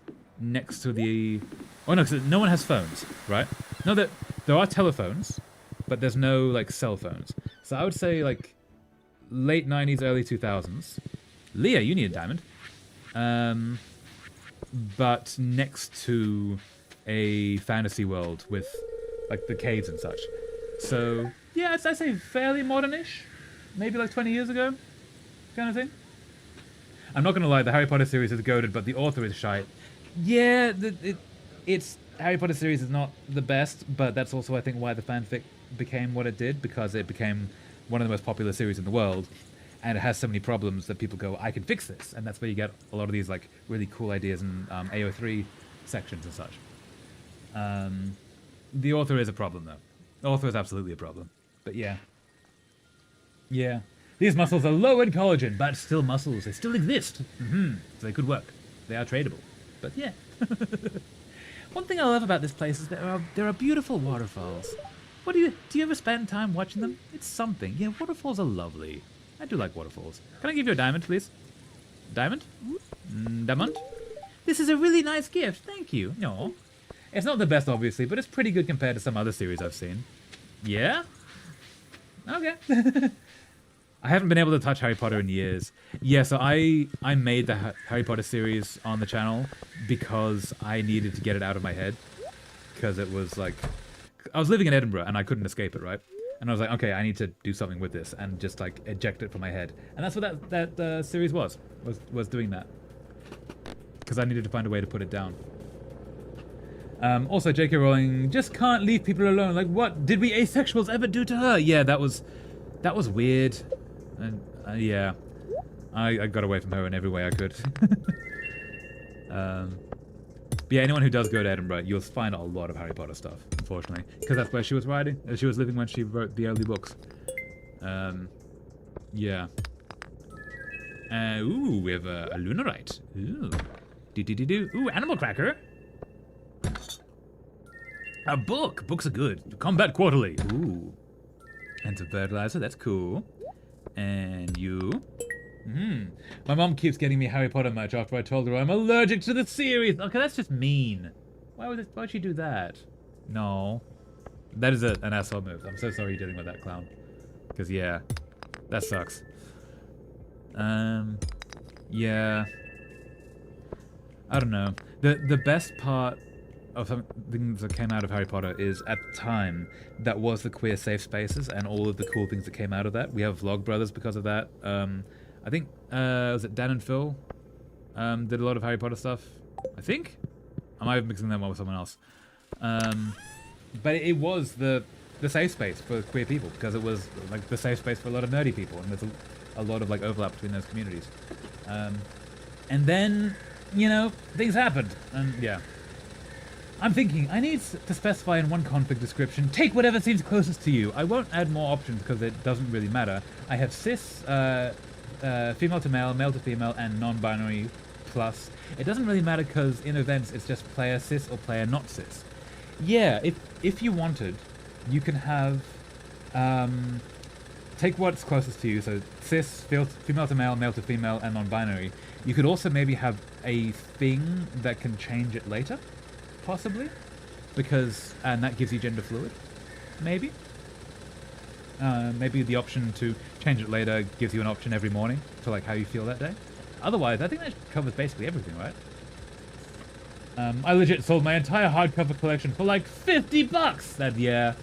next to the... Oh, no, because no one has phones, right? No, there are telephones, but there's no, like, cell phones. So I would say, like, late 90s, early 2000s. Leah, you need a diamond. But next to a fantasy world with... like the caves and such. So, yeah, I'd say fairly modern-ish. Maybe like 20 years ago, kind of thing. I'm not going to lie, the Harry Potter series is goated, but the author is shite. Yeah, it's Harry Potter series is not the best, but that's also, I think, why the fanfic became what it did, because it became one of the most popular series in the world, and it has so many problems that people go, I can fix this, and that's where you get a lot of these like really cool ideas in AO3 sections and such. The author is a problem, though. The author is absolutely a problem. But yeah. Yeah. These muscles are low in collagen, but still muscles. They still exist. So they could work. They are tradable. But yeah. One thing I love about this place is there are beautiful waterfalls. Do you ever spend time watching them? It's something. Yeah, waterfalls are lovely. I do like waterfalls. Can I give you a diamond, please? Diamond? Diamond? This is a really nice gift. Thank you. No. It's not the best, obviously, but it's pretty good compared to some other series I've seen. Yeah? Okay. I haven't been able to touch Harry Potter in years. Yeah, so I made the Harry Potter series on the channel because I needed to get it out of my head. Because it was like... I was living in Edinburgh and I couldn't escape it, right? And I was like, okay, I need to do something with this and just like eject it from my head. And that's what that series was doing that. Because I needed to find a way to put it down. Also, J.K. Rowling just can't leave people alone. Like, what did we asexuals ever do to her? Yeah, that was weird. And yeah, I got away from her in every way I could. But yeah, anyone who does go to Edinburgh, you'll find a lot of Harry Potter stuff, unfortunately, because that's where she was writing. She was living when she wrote the early books. Yeah. Ooh, we have a lunarite. Ooh. Do. Ooh, animal cracker. A book. Books are good. Combat Quarterly. Ooh. And some fertilizer. That's cool. And you. My mom keeps getting me Harry Potter merch after I told her I'm allergic to the series. Okay, that's just mean. Why'd she do that? No. That is an asshole move. I'm so sorry you're dealing with that, clown. Because, yeah. That sucks. Yeah. I don't know. The best part of some things that came out of Harry Potter is, at the time, that was the queer safe spaces and all of the cool things that came out of that. We have Vlogbrothers because of that. I think, was it Dan and Phil? Did a lot of Harry Potter stuff. I think? I might be mixing them up with someone else. But it was the safe space for queer people, because it was like the safe space for a lot of nerdy people, and there's a lot of like overlap between those communities. And then, you know, things happened, and yeah. I'm thinking, I need to specify in one config description, take whatever seems closest to you. I won't add more options because it doesn't really matter. I have cis, female to male to female, and non-binary plus. It doesn't really matter because in events it's just player cis or player not cis. Yeah, if you wanted, you can have, take what's closest to you, so cis, female to male to female, and non-binary. You could also maybe have a thing that can change it later. Possibly, and that gives you gender fluid, maybe. Maybe the option to change it later gives you an option every morning to like how you feel that day. Otherwise, I think that covers basically everything, right? I legit sold my entire hardcover collection for like $50. Yeah,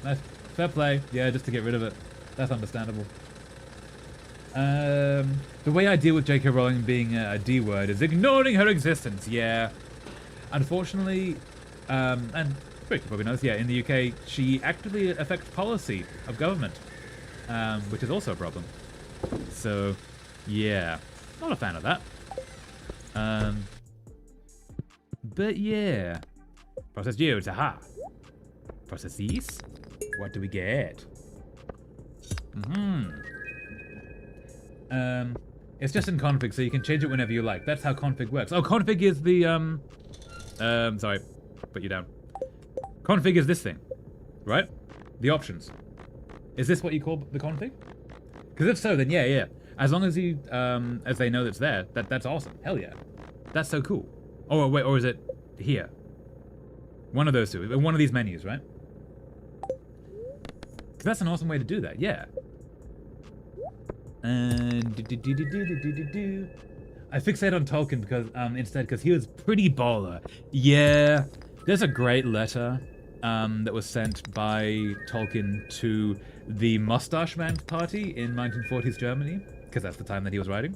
that's fair play. Yeah, just to get rid of it. That's understandable. The way I deal with J.K. Rowling being a D word is ignoring her existence. Yeah. Unfortunately, and Rick probably knows, yeah, in the UK, she actively affects policy of government, which is also a problem. So, yeah, not a fan of that. But yeah, process geodes, aha. Process these. What do we get? It's just in config, so you can change it whenever you like. That's how config works. Oh, config is the sorry, put you down. Config is this thing, right? The options. Is this what you call the config? Because if so, then yeah. As long as you, as they know that's there, that's awesome. Hell yeah. That's so cool. Oh, wait, or is it here? One of those two. One of these menus, right? Because that's an awesome way to do that, yeah. And I fixate on Tolkien because he was pretty baller. Yeah, there's a great letter that was sent by Tolkien to the Mustache Man Party in 1940s Germany, because that's the time that he was writing.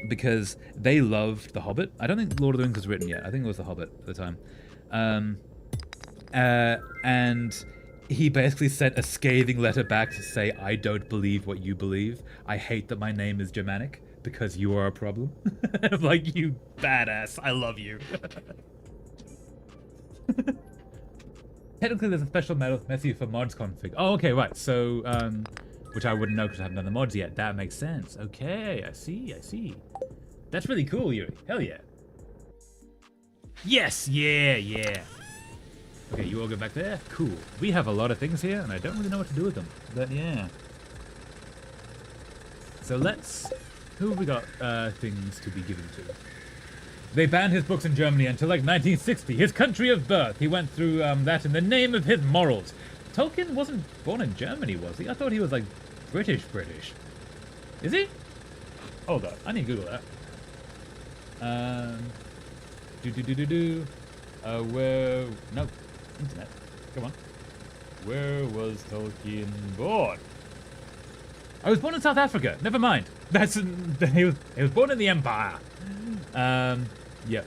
Because they loved The Hobbit. I don't think Lord of the Rings was written yet. I think it was The Hobbit at the time. And he basically sent a scathing letter back to say, I don't believe what you believe. I hate that my name is Germanic because you are a problem. I'm like, you badass. I love you. Technically, there's a special menu for mods config. Oh, okay, right. So, which I wouldn't know because I haven't done the mods yet. That makes sense. Okay, I see. That's really cool, Yuri. Hell yeah. Yes, yeah. Okay, you all go back there. Cool. We have a lot of things here, and I don't really know what to do with them. But yeah. So let's... Who have we got things to be given to? They banned his books in Germany until like 1960. His country of birth. He went through that in the name of his morals. Tolkien wasn't born in Germany, was he? I thought he was like British. Is he? Hold up. I need to Google that. Where... No. Internet. Come on. Where was Tolkien born? I was born in South Africa. Never mind. He was born in the Empire. Yeah.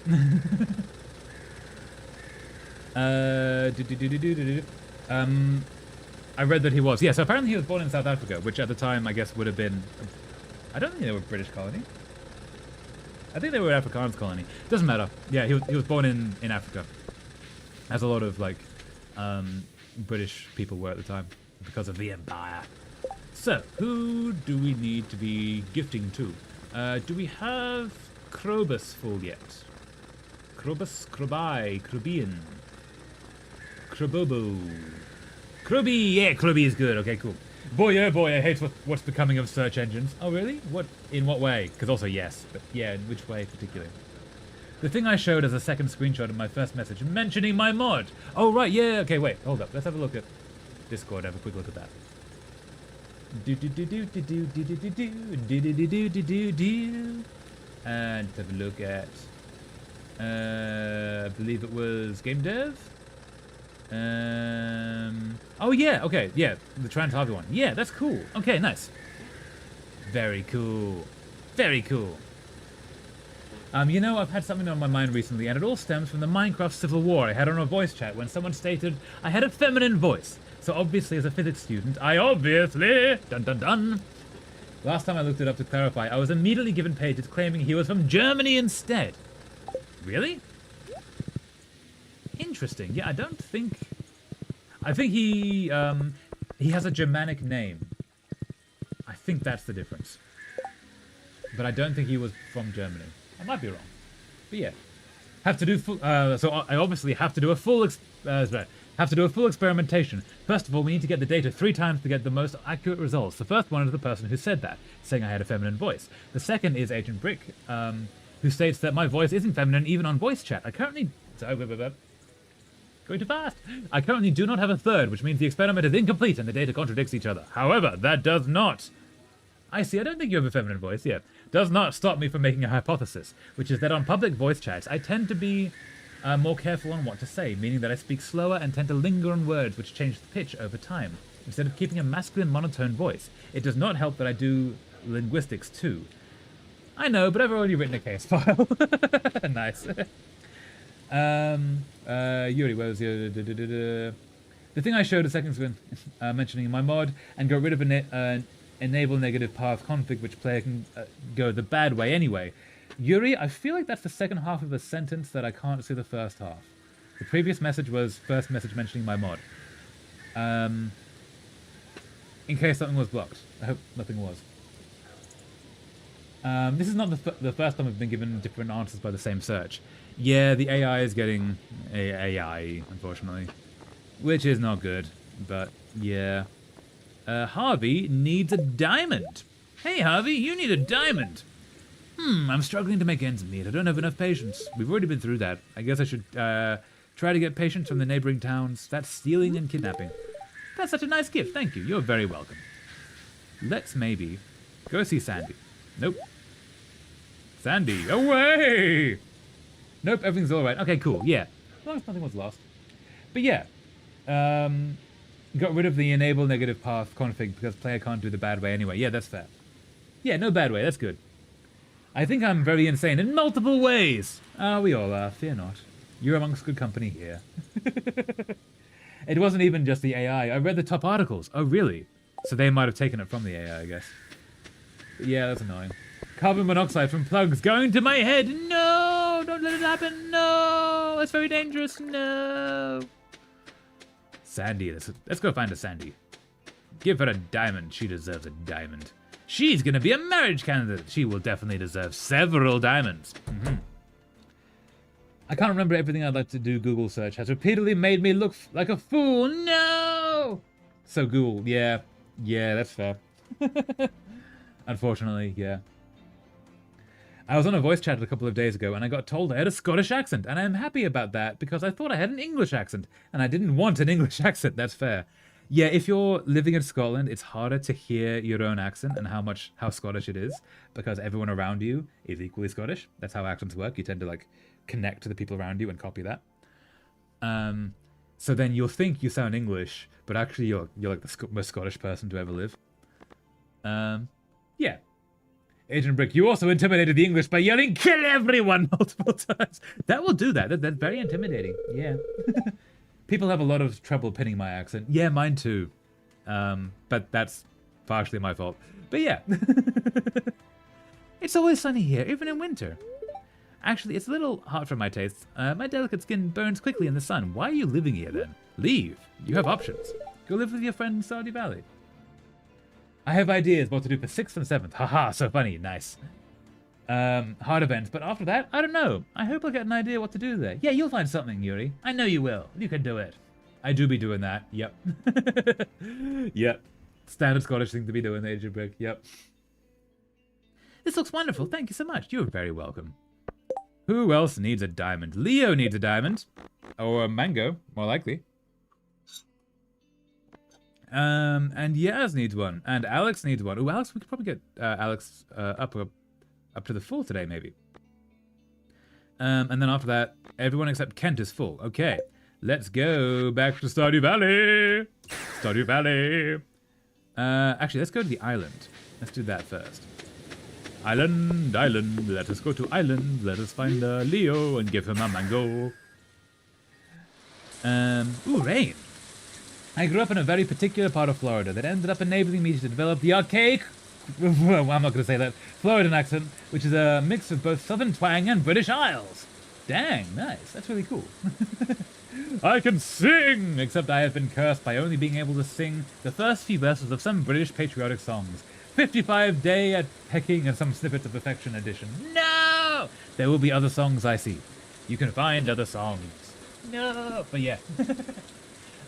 I read that he was. Yeah, so apparently he was born in South Africa, which at the time I guess would have been... I don't think they were a British colony. I think they were an Afrikaans colony. Doesn't matter. Yeah, he was born in Africa. As a lot of, like, British people were at the time, because of the Empire. So, who do we need to be gifting to? Do we have Krobus full yet? Krobus, Krobai, Krobian, Krobobo. Krobi, yeah, Krobi is good. Okay, cool. Boy, oh boy, I hate what's becoming of search engines. Oh, really? In what way? Because also yes, but yeah, in which way particularly? The thing I showed as a second screenshot of my first message mentioning my mod. Oh, right, yeah, okay, wait, hold up. Let's have a look at Discord, have a quick look at that. And have a look at, I believe it was Game Dev? Oh yeah, okay, yeah, the Trans Harvey one. Yeah, that's cool. Okay, nice. Very cool. Very cool. You know, I've had something on my mind recently, and it all stems from the Minecraft Civil War I had on a voice chat when someone stated I had a feminine voice. So obviously, as a physics student, dun. Last time I looked it up to clarify, I was immediately given pages claiming he was from Germany instead. Really? Interesting. Yeah, I think he has a Germanic name. I think that's the difference. But I don't think he was from Germany. I might be wrong. But yeah. Have to do full, so I obviously have to do a full experimentation. First of all, we need to get the data 3 times to get the most accurate results. The first one is the person who said that, saying I had a feminine voice. The second is Agent Brick, who states that my voice isn't feminine even on voice chat. I currently... Going too fast. I currently do not have a third, which means the experiment is incomplete and the data contradicts each other. However, that does not... I see, I don't think you have a feminine voice, yeah. Does not stop me from making a hypothesis, which is that on public voice chats, I tend to be more careful on what to say, meaning that I speak slower and tend to linger on words which change the pitch over time, instead of keeping a masculine monotone voice. It does not help that I do linguistics too. I know, but I've already written a case file. Nice. Yuri, where was your... The thing I showed a second ago, mentioning my mod, and got rid of an enable negative path config, which player can go the bad way anyway. Yuri, I feel like that's the second half of a sentence that I can't see the first half. The previous message was first message mentioning my mod. In case something was blocked. I hope nothing was. This is not the first time we've been given different answers by the same search. Yeah, the AI is getting AI, unfortunately. Which is not good, but yeah. Harvey needs a diamond. Hey, Harvey, you need a diamond. I'm struggling to make ends meet. I don't have enough patience. We've already been through that. I guess I should try to get patience from the neighboring towns. That's stealing and kidnapping. That's such a nice gift. Thank you. You're very welcome. Let's maybe go see Sandy. Nope. Sandy, away! Nope, everything's all right. Okay, cool. Yeah. As long as nothing was lost. But yeah. Got rid of the enable negative path config because player can't do the bad way anyway. Yeah, that's fair. Yeah, no bad way. That's good. I think I'm very insane in multiple ways. We all are. Fear not. You're amongst good company here. It wasn't even just the AI. I read the top articles. Oh, really? So they might have taken it from the AI, I guess. But yeah, that's annoying. Carbon monoxide from plugs going to my head. No! Don't let it happen. No! That's very dangerous. No! Sandy. Let's go find a Sandy. Give her a diamond. She deserves a diamond. She's going to be a marriage candidate. She will definitely deserve several diamonds. I can't remember everything I'd like to do. Google search has repeatedly made me look like a fool. No! So Google, yeah. Yeah, that's fair. Unfortunately, yeah. I was on a voice chat a couple of days ago and I got told I had a Scottish accent, and I'm happy about that because I thought I had an English accent and I didn't want an English accent. That's fair. Yeah, if you're living in Scotland, it's harder to hear your own accent and how Scottish it is because everyone around you is equally Scottish. That's how accents work. You tend to like connect to the people around you and copy that. So then you'll think you sound English, but actually you're like the most Scottish person to ever live. Yeah. Agent Brick, you also intimidated the English by yelling, "Kill everyone!" multiple times. That will do that. That's very intimidating. Yeah. People have a lot of trouble pinning my accent. Yeah, mine too. But that's partially my fault. But yeah. It's always sunny here, even in winter. Actually, it's a little hot for my tastes. My delicate skin burns quickly in the sun. Why are you living here then? Leave. You have options. Go live with your friend in Stardew Valley. I have ideas what to do for 6th and 7th. Haha, so funny. Nice. Hard events, but after that, I don't know. I hope I'll get an idea what to do there. Yeah, you'll find something, Yuri. I know you will. You can do it. I do be doing that. Yep. Yep. Standard Scottish thing to be doing, Agent Brick. Yep. This looks wonderful. Thank you so much. You're very welcome. Who else needs a diamond? Leo needs a diamond. Or a mango, more likely. And Yaz needs one. And Alex needs one. Ooh, Alex, we could probably get Alex up to the full today, maybe. And then after that, everyone except Kent is full. Okay, let's go back to Stardew Valley. Stardew Valley. Actually, let's go to the island. Let's do that first. Island, island, let us go to island. Let us find Leo and give him a mango. Ooh, rain. I grew up in a very particular part of Florida that ended up enabling me to develop the archaic, well, I'm not going to say that, Floridan accent, which is a mix of both Southern twang and British Isles. Dang, nice. That's really cool. I can sing! Except I have been cursed by only being able to sing the first few verses of some British patriotic songs. 55 Day at Pecking and some snippets of Affection edition. No! There will be other songs, I see. You can find other songs. No! But yeah.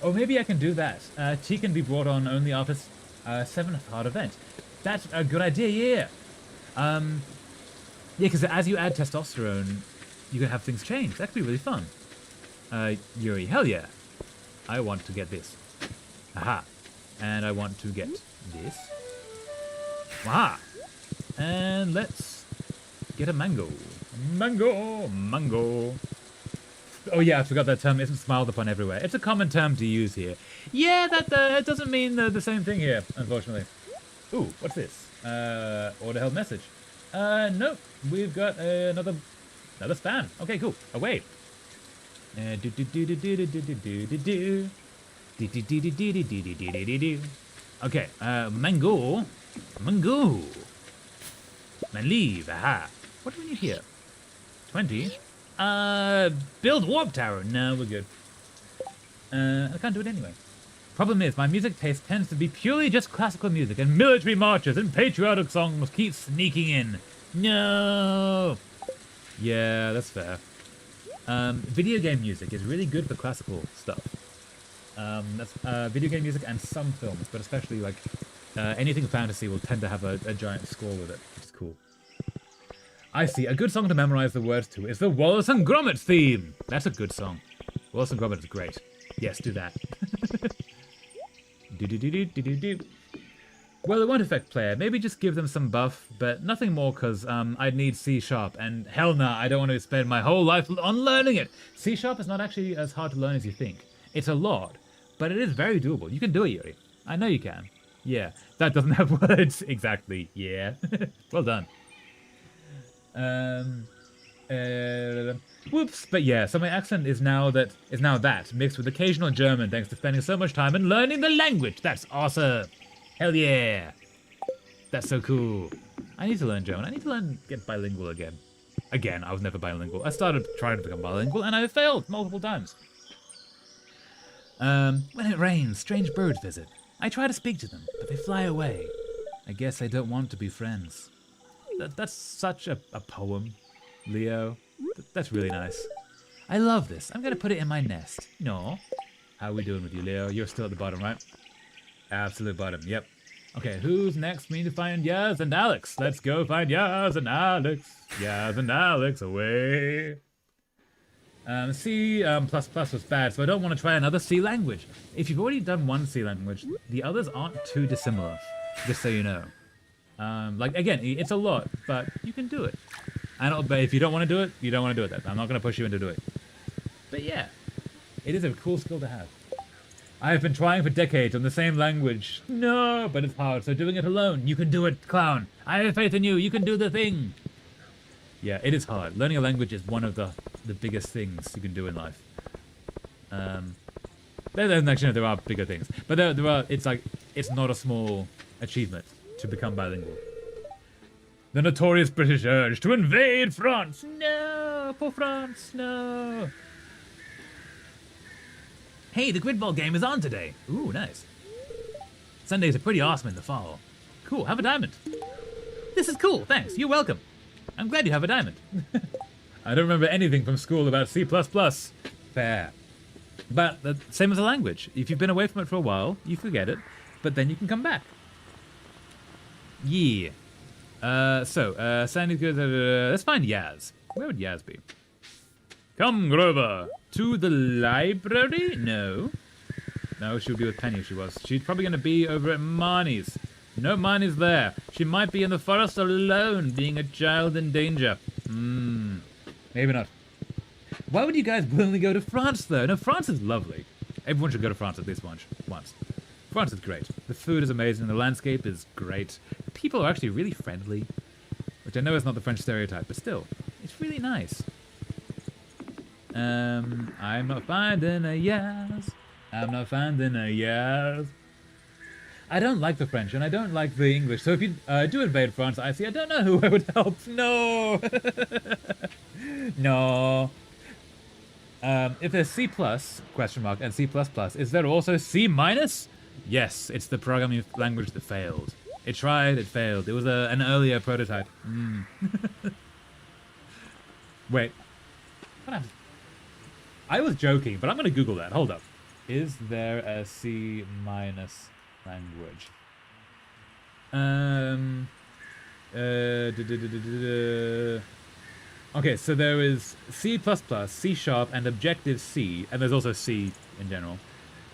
Or maybe I can do that. Tea can be brought on only after 7th hard event. That's a good idea, yeah. Yeah, because as you add testosterone, you can have things change. That could be really fun. Yuri, hell yeah. I want to get this. Aha. And I want to get this. Aha. And let's get a mango. Mango! Mango! Oh yeah, I forgot that term isn't smiled upon everywhere. It's a common term to use here. Yeah, that doesn't mean the same thing here, unfortunately. Ooh, what's this? Order held message. Nope. We've got another span. Okay, cool. Away. Okay, mango. Mango. Man leave. Aha. What do we need here? 20. Build warp tower. No, we're good. I can't do it anyway. Problem is, my music taste tends to be purely just classical music, and military marches and patriotic songs keep sneaking in. No! Yeah, that's fair. Video game music is really good for classical stuff. That's video game music and some films, but especially like anything fantasy will tend to have a giant score with it, which is cool. I see. A good song to memorize the words to is the Wallace and Gromit theme. That's a good song. Wallace and Gromit is great. Yes, do that. Well, it won't affect player. Maybe just give them some buff, but nothing more because I'd need C#, and hell nah, I don't want to spend my whole life on learning it. C# is not actually as hard to learn as you think. It's a lot, but it is very doable. You can do it, Yuri. I know you can. Yeah, that doesn't have words. Exactly. Yeah. Well done. Whoops, but yeah, so my accent is now that mixed with occasional German thanks to spending so much time and learning the language. That's awesome. Hell yeah. That's so cool. I need to learn German. I need to get bilingual again. Again, I was never bilingual. I started trying to become bilingual and I failed multiple times. When it rains, strange birds visit. I try to speak to them, but they fly away. I guess I don't want to be friends. That's such a poem, Leo. That's really nice. I love this. I'm going to put it in my nest. No. How are we doing with you, Leo? You're still at the bottom, right? Absolute bottom, yep. Okay, who's next? We need to find Yaz and Alex. Let's go find Yaz and Alex. Yaz and Alex, away. C++ was bad, so I don't want to try another C language. If you've already done one C language, the others aren't too dissimilar, just so you know. Like, again, it's a lot, but you can do it. But if you don't want to do it, you don't want to do it. I'm not going to push you into doing it. But yeah, it is a cool skill to have. I have been trying for decades on the same language. No, but it's hard, so doing it alone. You can do it, clown. I have faith in you. You can do the thing. Yeah, it is hard. Learning a language is one of the biggest things you can do in life. Actually, there are bigger things. But there are, it's not a small achievement to become bilingual. The notorious British urge to invade France. No, poor France, no. Hey, the gridball game is on today. Ooh, nice. Sundays are pretty awesome in the fall. Cool, have a diamond. This is cool, thanks, you're welcome. I'm glad you have a diamond. I don't remember anything from school about C++. Fair. But the same as a language. If you've been away from it for a while, you forget it, but then you can come back. Yeah. Sandy's good. Let's find Yaz. Where would Yaz be? Come, Grover. To the library? No. No, she would be with Penny if she was. She's probably going to be over at Marnie's. No, Marnie's there. She might be in the forest alone, being a child in danger. Maybe not. Why would you guys willingly go to France, though? No, France is lovely. Everyone should go to France at least once. France is great. The food is amazing. The landscape is great. People are actually really friendly, which I know is not the French stereotype, but still, it's really nice. I'm not finding a yes. I'm not finding a yes. I don't like the French, and I don't like the English, so if you do invade France, I don't know who I would help. No! No. If there's C+, question mark, and C++, is there also C-? Yes, it's the programming language that failed. It tried, it failed. It was an earlier prototype. Wait. What happened? I was joking, but I'm going to Google that. Hold up. Is there a C- language? Okay, so there is C++, C#, and Objective-C, and there's also C in general.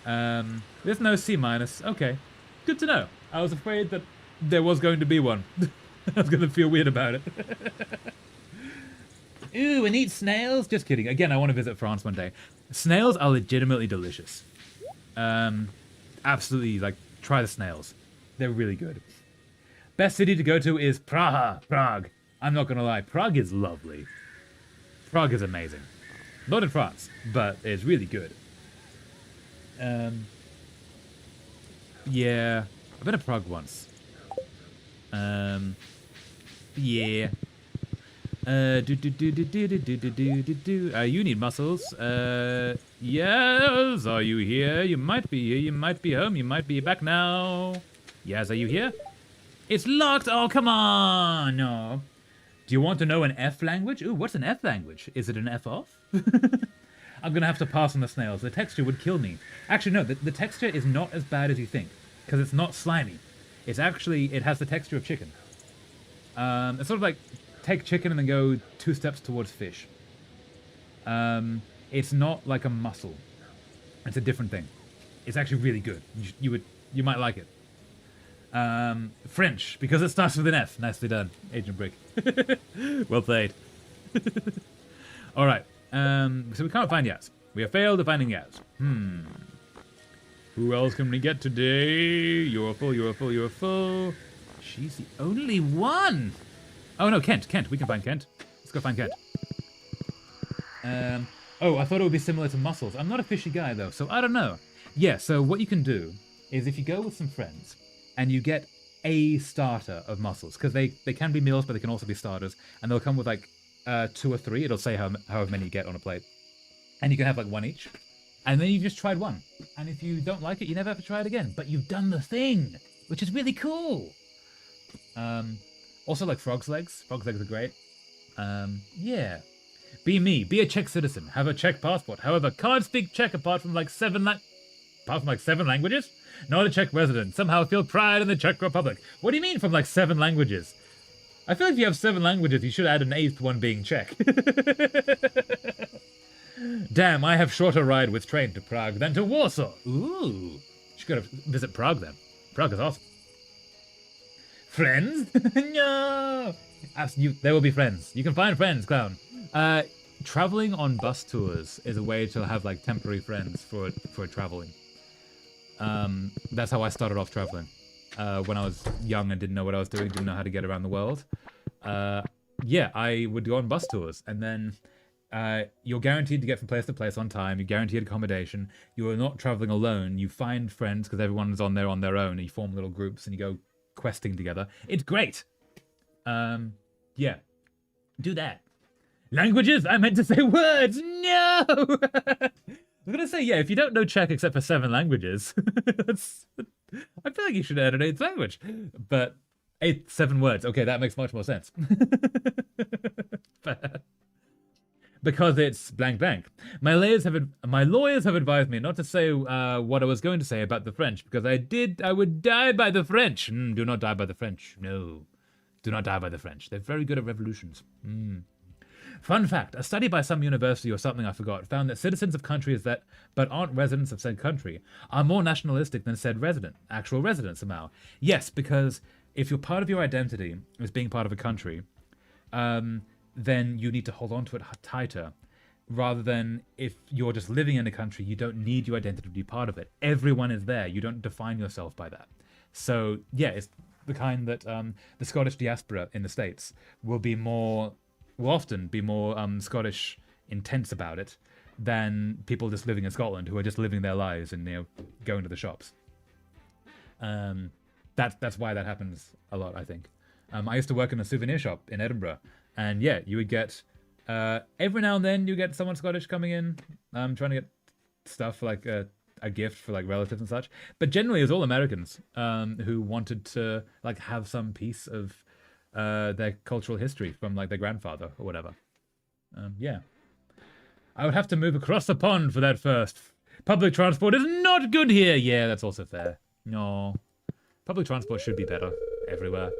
There's no C-. Okay, good to know. I was afraid that there was going to be one. I was going to feel weird about it. Ooh, and eat snails? Just kidding. Again, I want to visit France one day. Snails are legitimately delicious. Absolutely, like, try the snails. They're really good. Best city to go to is Prague. I'm not going to lie, Prague is lovely. Prague is amazing. Not in France, but it's really good. Yeah. I've been to Prague once. Yeah. You need muscles. Yes, are you here? You might be here, you might be home, you might be back now. Yes, are you here? It's locked! Oh, come on! No. Do you want to know an F language? Ooh, what's an F language? Is it an F off? I'm gonna have to pass on the snails. The texture would kill me. Actually, no, the texture is not as bad as you think, because it's not slimy. It's actually, it has the texture of chicken. It's sort of like, take chicken and then go 2 steps towards fish. It's not like a mussel. It's a different thing. It's actually really good. You might like it. French, because it starts with an F. Nicely done, Agent Brick. Well played. All right. So we can't find Yaz. We have failed at finding Yaz. Who else can we get today? You're full, you're full, you're full. She's the only one. Oh no, Kent. We can find Kent. Let's go find Kent. Oh, I thought it would be similar to mussels. I'm not a fishy guy though, so I don't know. Yeah, so what you can do is if you go with some friends and you get a starter of mussels, because they can be meals, but they can also be starters, and they'll come with like 2 or 3. It'll say however many you get on a plate. And you can have like 1 each. And then you've just tried 1. And if you don't like it, you never have to try it again. But you've done the thing, which is really cool. Also like frog's legs. Frog's legs are great. Yeah. Be me. Be a Czech citizen. Have a Czech passport. However, can't speak Czech apart from like seven languages? Not a Czech resident. Somehow feel pride in the Czech Republic. What do you mean from like 7 languages? I feel like if you have 7 languages, you should add an 8th one being Czech. Damn, I have shorter ride with train to Prague than to Warsaw. Ooh. Should go to visit Prague then. Prague is awesome. Friends? No! There will be friends. You can find friends, clown. Traveling on bus tours is a way to have like temporary friends for traveling. That's how I started off traveling. When I was young and didn't know what I was doing, didn't know how to get around the world. Yeah, I would go on bus tours, and then you're guaranteed to get from place to place on time. You're guaranteed accommodation. You are not traveling alone. You find friends because everyone is on there on their own, and you form little groups and you go questing together. It's great. Yeah, do that. Languages? I meant to say words. No. I was gonna say, yeah, if you don't know Czech except for 7 languages, I feel like you should add an 8th language. But 7 words. Okay, that makes much more sense. Because it's blank blank. My lawyers have advised me not to say what I was going to say about the French, because I would die by the French. Do not die by the French. No. Do not die by the French. They're very good at revolutions. Fun fact, a study by some university or something I forgot found that citizens of countries that but aren't residents of said country are more nationalistic than said actual residents somehow. Yes, because if you're part of your identity as being part of a country, then you need to hold on to it tighter, rather than if you're just living in a country, you don't need your identity to be part of it. Everyone is there. You don't define yourself by that. So yeah, it's the kind that the Scottish diaspora in the States will often be more Scottish intense about it than people just living in Scotland who are just living their lives and going to the shops. That's why that happens a lot, I think. I used to work in a souvenir shop in Edinburgh, and yeah, you would get every now and then you get someone Scottish coming in, trying to get stuff for like a gift for like relatives and such. But generally, it was all Americans who wanted to like have some piece of their cultural history from like their grandfather or whatever. Yeah. I would have to move across the pond for that first. Public transport is not good here. Yeah, that's also fair. No. Public transport should be better everywhere.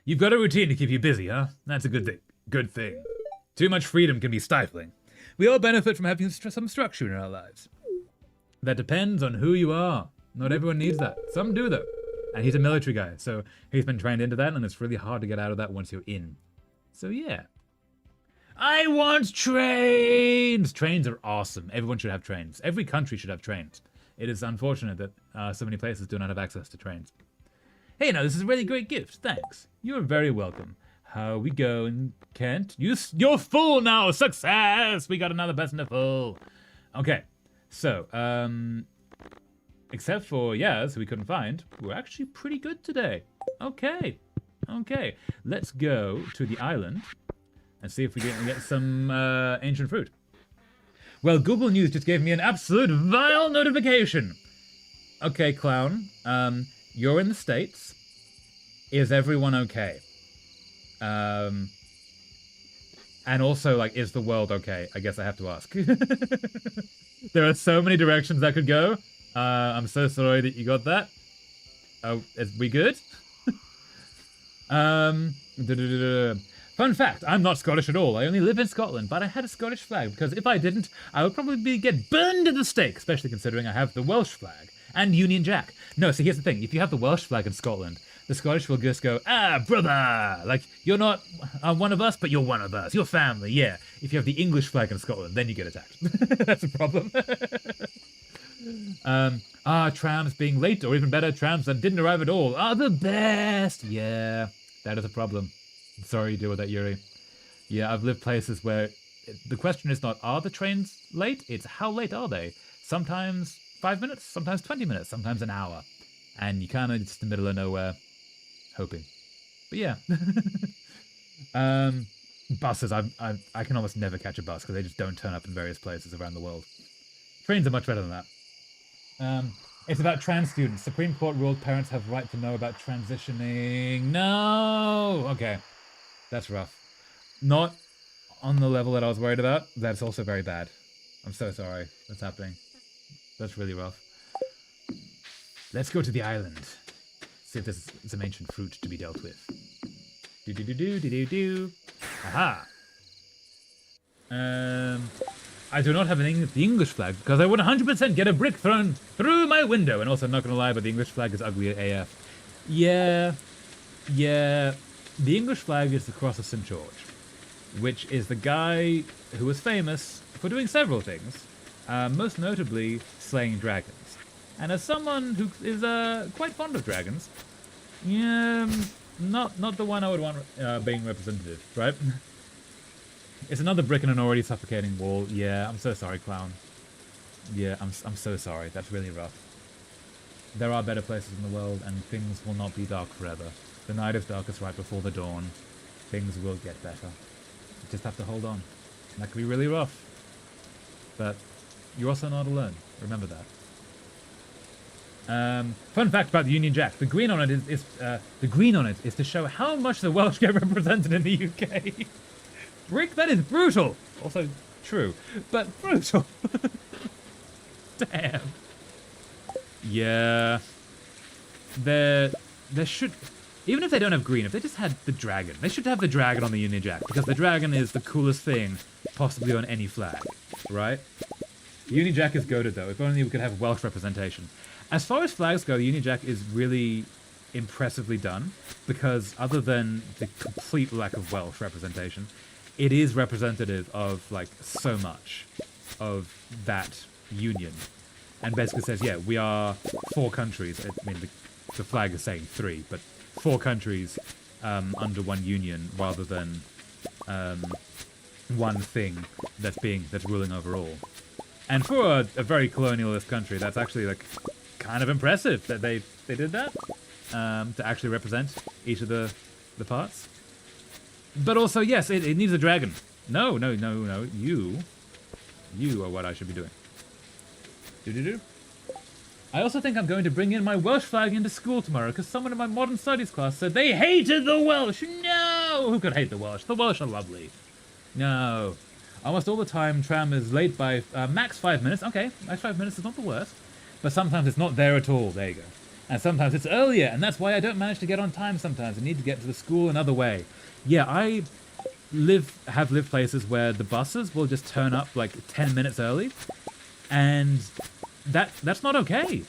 You've got a routine to keep you busy, huh? That's a good thing. Good thing. Too much freedom can be stifling. We all benefit from having some structure in our lives. That depends on who you are. Not everyone needs that. Some do, though. And he's a military guy, so he's been trained into that, and it's really hard to get out of that once you're in. So yeah. I want trains! Trains are awesome. Everyone should have trains. Every country should have trains. It is unfortunate that so many places do not have access to trains. Hey, now, this is a really great gift. Thanks. You're very welcome. How we going, Kent? You're full now. Success! We got another person to full. Okay. So, except for Yaz, who we couldn't find, we're actually pretty good today. Okay. Okay. Let's go to the island and see if we can get some ancient fruit. Well, Google News just gave me an absolute vile notification. Okay, clown. You're in the States. Is everyone okay? And also, like, is the world okay? I guess I have to ask. There are so many directions that could go. I'm so sorry that you got that. Oh, is we good? Fun fact, I'm not Scottish at all. I only live in Scotland, but I had a Scottish flag, because if I didn't, I would probably get burned at the stake, especially considering I have the Welsh flag and Union Jack. No, so here's the thing. If you have the Welsh flag in Scotland, the Scottish will just go, brother! Like, you're not one of us, but you're one of us. You're family, yeah. If you have the English flag in Scotland, then you get attacked. That's a problem. Trams being late, or even better, trams that didn't arrive at all are the best. Yeah, that is a problem. I'm sorry you deal with that, Yuri. Yeah, I've lived places where the question is not, are the trains late? It's how late are they? Sometimes 5 minutes, sometimes 20 minutes, sometimes an hour. And you kind of just in the middle of nowhere, hoping. But yeah. Buses, I can almost never catch a bus because they just don't turn up in various places around the world. Trains are much better than that. It's about trans students. Supreme Court ruled parents have right to know about transitioning. No! Okay. That's rough. Not on the level that I was worried about, that's also very bad. I'm so sorry that's happening. That's really rough. Let's go to the island. See if there's some ancient fruit to be dealt with. Do. Aha! I do not have the English flag because I would 100% get a brick thrown through my window. And also, I'm not gonna lie, but the English flag is ugly AF. Yeah. The English flag is the Cross of St. George, which is the guy who was famous for doing several things, most notably slaying dragons. And as someone who is quite fond of dragons, yeah, not the one I would want being representative, right? It's another brick in an already suffocating wall. Yeah, I'm so sorry, clown. Yeah, I'm so sorry. That's really rough. There are better places in the world, and things will not be dark forever. The night is darkest right before the dawn. Things will get better. You just have to hold on. That can be really rough. But you're also not alone. Remember that. Fun fact about the Union Jack: the green on it is to show how much the Welsh get represented in the UK. Brick, that is brutal. Also true, but brutal. Damn. Yeah. There should, even if they don't have green, if they just had the dragon, they should have the dragon on the Union Jack because the dragon is the coolest thing possibly on any flag, right? The Union Jack is goated though. If only we could have Welsh representation. As far as flags go, the Union Jack is really impressively done because other than the complete lack of Welsh representation, it is representative of like so much of that union, and basically says, yeah, we are 4 countries. I mean, the flag is saying 3, but 4 countries under one union rather than one thing that's ruling over all. And for a very colonialist country, that's actually like kind of impressive that they did that to actually represent each of the parts. But also, yes, it needs a dragon. No. You are what I should be doing. Do. I also think I'm going to bring in my Welsh flag into school tomorrow because someone in my modern studies class said they hated the Welsh. No! Who could hate the Welsh? The Welsh are lovely. No. Almost all the time, tram is late by max 5 minutes. Okay, max 5 minutes is not the worst. But sometimes it's not there at all. There you go. And sometimes it's earlier, and that's why I don't manage to get on time sometimes. I need to get to the school another way. Yeah, I have lived places where the buses will just turn up like 10 minutes early, and that's not okay.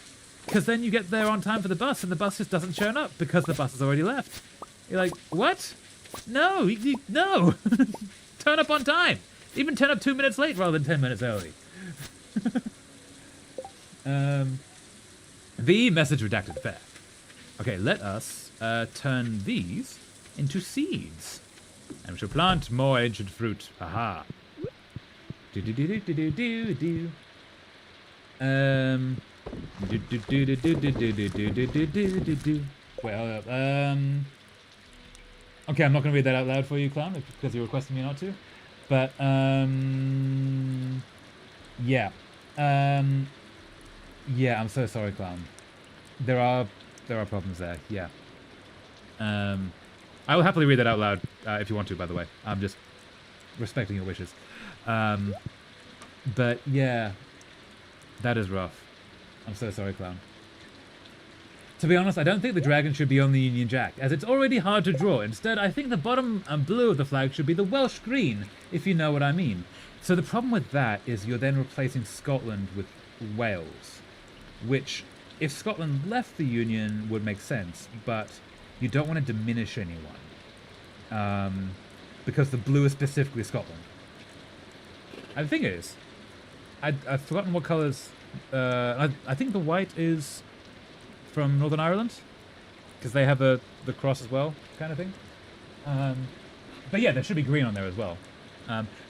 Because then you get there on time for the bus, and the bus just doesn't turn up because the bus has already left. You're like, what? No, no. Turn up on time. Even turn up 2 minutes late rather than 10 minutes early. The message redacted. Fair. Okay, let us turn these into seeds. And we shall plant more ancient fruit. Aha. Do. Well, okay, I'm not going to read that out loud for you, Clown, because you're requesting me not to. But, yeah. Yeah, I'm so sorry, Clown. There are problems there, yeah. I will happily read that out loud if you want to, by the way. I'm just respecting your wishes. But, yeah. That is rough. I'm so sorry, Clown. To be honest, I don't think the dragon should be on the Union Jack, as it's already hard to draw. Instead, I think the bottom blue of the flag should be the Welsh green, if you know what I mean. So the problem with that is you're then replacing Scotland with Wales, which, if Scotland left the Union, would make sense, but you don't want to diminish anyone, because the blue is specifically Scotland. I think it is. I've forgotten what colours. I think the white is from Northern Ireland, because they have the cross as well, kind of thing. But yeah, there should be green on there as well.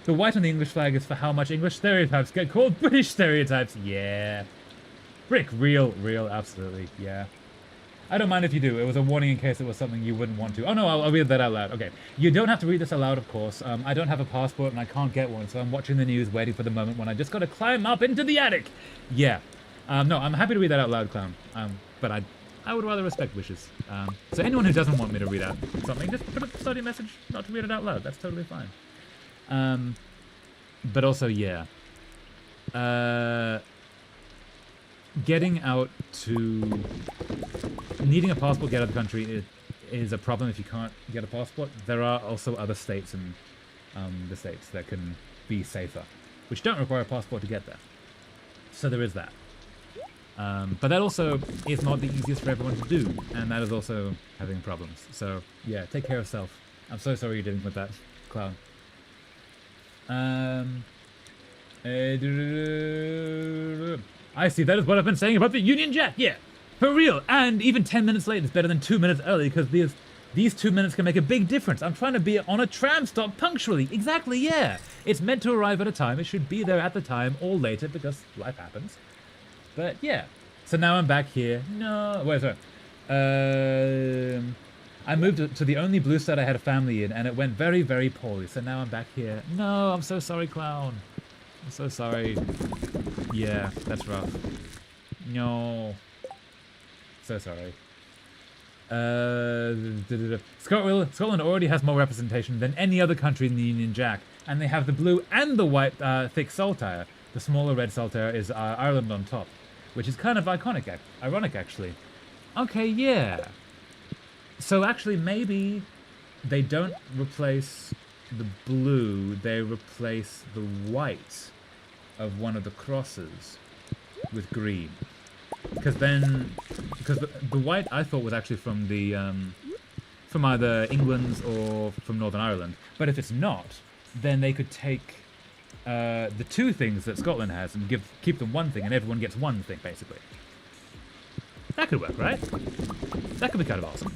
The white on the English flag is for how much English stereotypes get called British stereotypes. Yeah. Brick, real, absolutely, yeah. I don't mind if you do. It was a warning in case it was something you wouldn't want to. Oh no, I'll read that out loud. Okay. You don't have to read this aloud, of course. I don't have a passport and I can't get one, so I'm watching the news waiting for the moment when I just gotta climb up into the attic. Yeah. No, I'm happy to read that out loud, Clown. But I would rather respect wishes. So anyone who doesn't want me to read out something, just put a study message not to read it out loud. That's totally fine. But also, yeah. Getting out to... Needing a passport to get out of the country is a problem if you can't get a passport. There are also other states in the States that can be safer, which don't require a passport to get there. So there is that. But that also is not the easiest for everyone to do, and that is also having problems. So, yeah, take care of self. I'm so sorry you're dealing with that, clown. I see, that is what I've been saying about the Union Jack, yeah. For real, and even 10 minutes late is better than 2 minutes early, because these 2 minutes can make a big difference. I'm trying to be on a tram stop punctually. Exactly, yeah. It's meant to arrive at a time. It should be there at the time or later, because life happens. But yeah, so now I'm back here. No, wait, sorry. I moved to the only blue state I had a family in, and it went very, very poorly. So now I'm back here. No, I'm so sorry, clown. I'm so sorry. Yeah, that's rough. No. So sorry. Scotland already has more representation than any other country in the Union Jack, and they have the blue and the white thick saltire. The smaller red saltire is Ireland on top, which is kind of ironic actually. Okay, yeah. So actually, maybe they don't replace the blue; they replace the white of one of the crosses with green. Because the white I thought was actually from the from either England or from Northern Ireland. But if it's not, then they could take the two things that Scotland has and keep them one thing, and everyone gets one thing basically. That could work, right? That could be kind of awesome.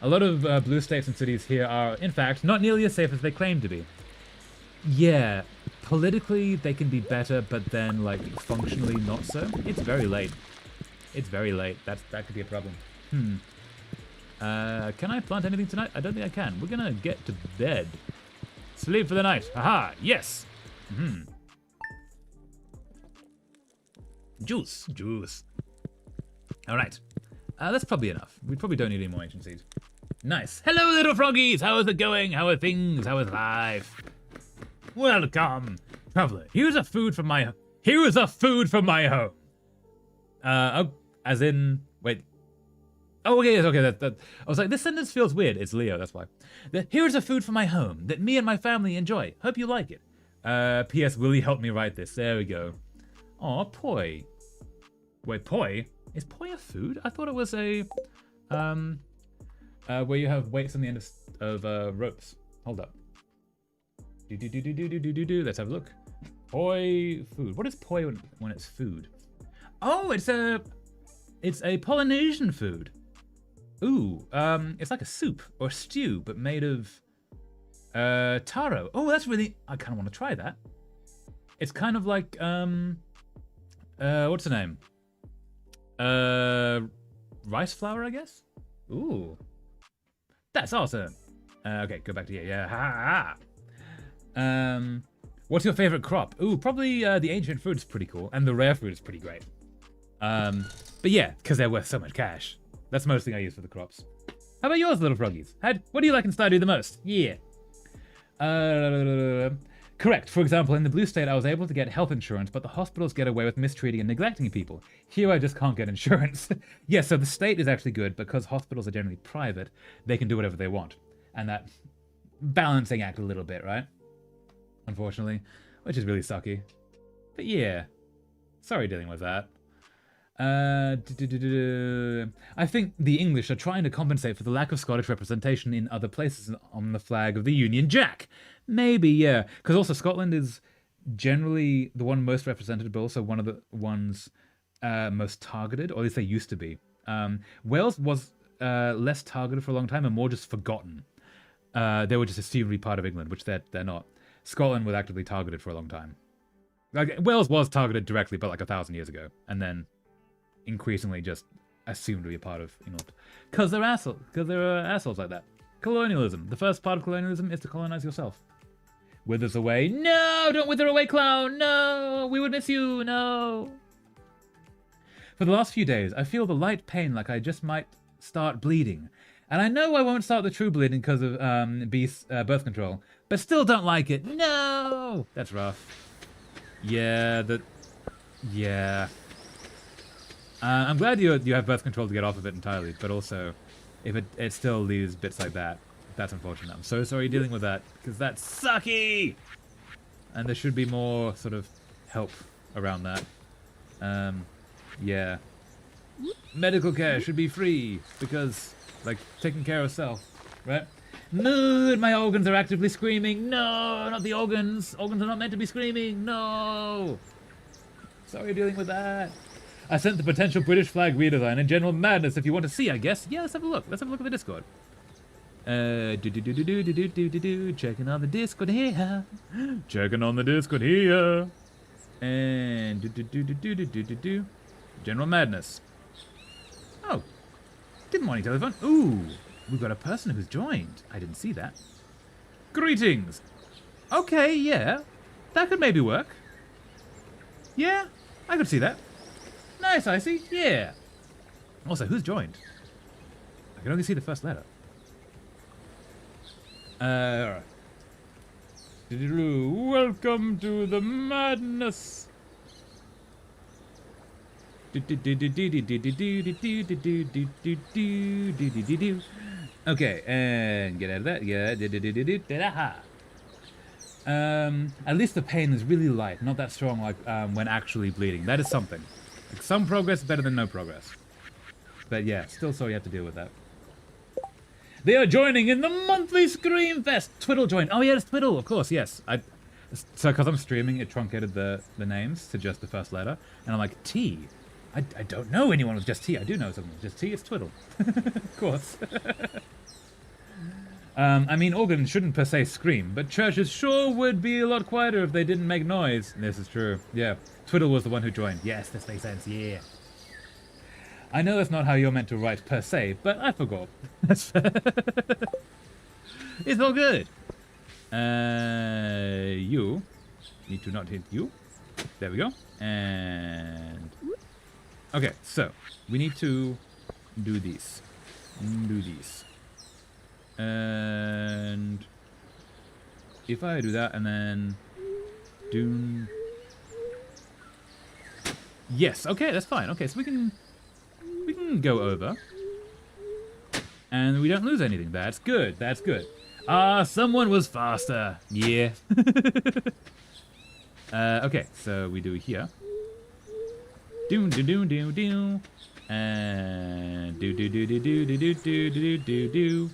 A lot of blue states and cities here are, in fact, not nearly as safe as they claim to be. Yeah. Politically, they can be better, but then, like, functionally not so. It's very late. It's very late. That could be a problem. Can I plant anything tonight? I don't think I can. We're gonna get to bed. Sleep for the night. Aha! Yes! Juice. Alright. That's probably enough. We probably don't need any more ancient seeds. Nice. Hello, little froggies! How is it going? How are things? How is life? Welcome, traveler. Here's a food from my home. Oh, as in, wait. Oh, okay, okay. That. I was like, this sentence feels weird. It's Leo, that's why. Here's a food from my home that me and my family enjoy. Hope you like it. P.S. Will you help me write this? There we go. Aw, poi. Wait, poi? Is poi a food? I thought it was a, where you have weights on the end of ropes. Hold up. Let's have a look. Poi food. What is poi when it's food? Oh, it's a Polynesian food. Ooh, it's like a soup or stew, but made of taro. Oh, that's really. I kind of want to try that. It's kind of like what's the name? Rice flour, I guess. Ooh, that's awesome. Okay, go back to here. Yeah, ha ha. What's your favorite crop? Ooh, probably the ancient fruit is pretty cool, and the rare fruit is pretty great. But yeah, because they're worth so much cash. That's most thing I use for the crops. How about yours, little froggies? What do you like in Stardew the most? Yeah. Correct. For example, in the blue state, I was able to get health insurance, but the hospitals get away with mistreating and neglecting people. Here, I just can't get insurance. Yeah, so the state is actually good because hospitals are generally private. They can do whatever they want. And that balancing act a little bit, right? Unfortunately, which is really sucky. But yeah, sorry dealing with that. I think the English are trying to compensate for the lack of Scottish representation in other places on the flag of the Union Jack. Maybe, yeah. Because also Scotland is generally the one most represented, but also one of the ones most targeted, or at least they used to be. Wales was less targeted for a long time and more just forgotten. They were just assumed to be part of England, which they're not. Scotland was actively targeted for a long time. Like Wales was targeted directly, but like 1,000 years ago, and then increasingly just assumed to be a part of England. Because they're assholes. Because there are assholes like that. Colonialism. The first part of colonialism is to colonize yourself. Withers away. No! Don't wither away, clown! No! We would miss you! No! For the last few days, I feel the light pain like I just might start bleeding. And I know I won't start the true bleeding because of birth control, but still don't like it. No! That's rough. Yeah, yeah. I'm glad you have birth control to get off of it entirely, but also, if it still leaves bits like that, that's unfortunate. I'm so sorry dealing with that, because that's sucky! And there should be more sort of help around that. Yeah. Medical care should be free, because, like, taking care of self, right? Mood, my organs are actively screaming. No, not the organs. Organs are not meant to be screaming. No. Sorry dealing with that. I sent the potential British flag redesign and general madness if you want to see, I guess. Yeah, let's have a look. Let's have a look at the Discord. Checking on the Discord here. Checking on the Discord here. And general madness. Oh. Didn't want any telephone. Ooh. We've got a person who's joined. I didn't see that. Greetings. Okay, yeah. That could maybe work. Yeah, I could see that. Nice, Icy. Yeah. Also, who's joined? I can only see the first letter. Alright. Welcome to the madness. Okay, and get out of that. Yeah. At least the pain is really light, not that strong like when actually bleeding. That is something. Like, some progress is better than no progress. But yeah, still sorry you have to deal with that. They are joining in the monthly Scream Fest. Twiddle joined. Oh yeah, it's Twiddle, of course, yes. So because I'm streaming, it truncated the names to just the first letter. And I'm like, T. I don't know anyone with just T. I do know someone with just T. It's Twiddle. Of course. I mean, organs shouldn't per se scream, but churches sure would be a lot quieter if they didn't make noise. This is true. Yeah. Twiddle was the one who joined. Yes, this makes sense. Yeah. I know that's not how you're meant to write per se, but I forgot. That's fair. It's all good. You need to not hit you. There we go. And okay, so we need to do these. Do these. And if I do that and then do... Yes, okay, that's fine. Okay, so we can go over. And we don't lose anything. That's good, that's good. Ah, someone was faster. Yeah. Okay, so we do here. Do do do do do. And do do do do do do do do do do do.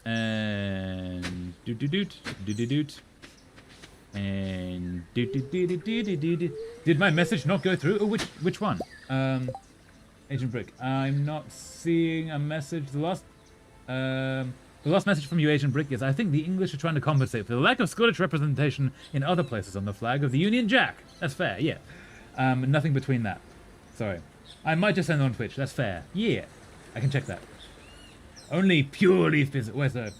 And do do do do do do. And do do do do do do do. Did my message not go through? Oh, which one? Agent Brick. I'm not seeing a message. The last message from you, Agent Brick, is I think the English are trying to compensate for the lack of Scottish representation in other places on the flag of the Union Jack. That's fair, yeah. Nothing between that. Sorry. I might just send it on Twitch. That's fair. Yeah. I can check that. Only purely physical. Where's the...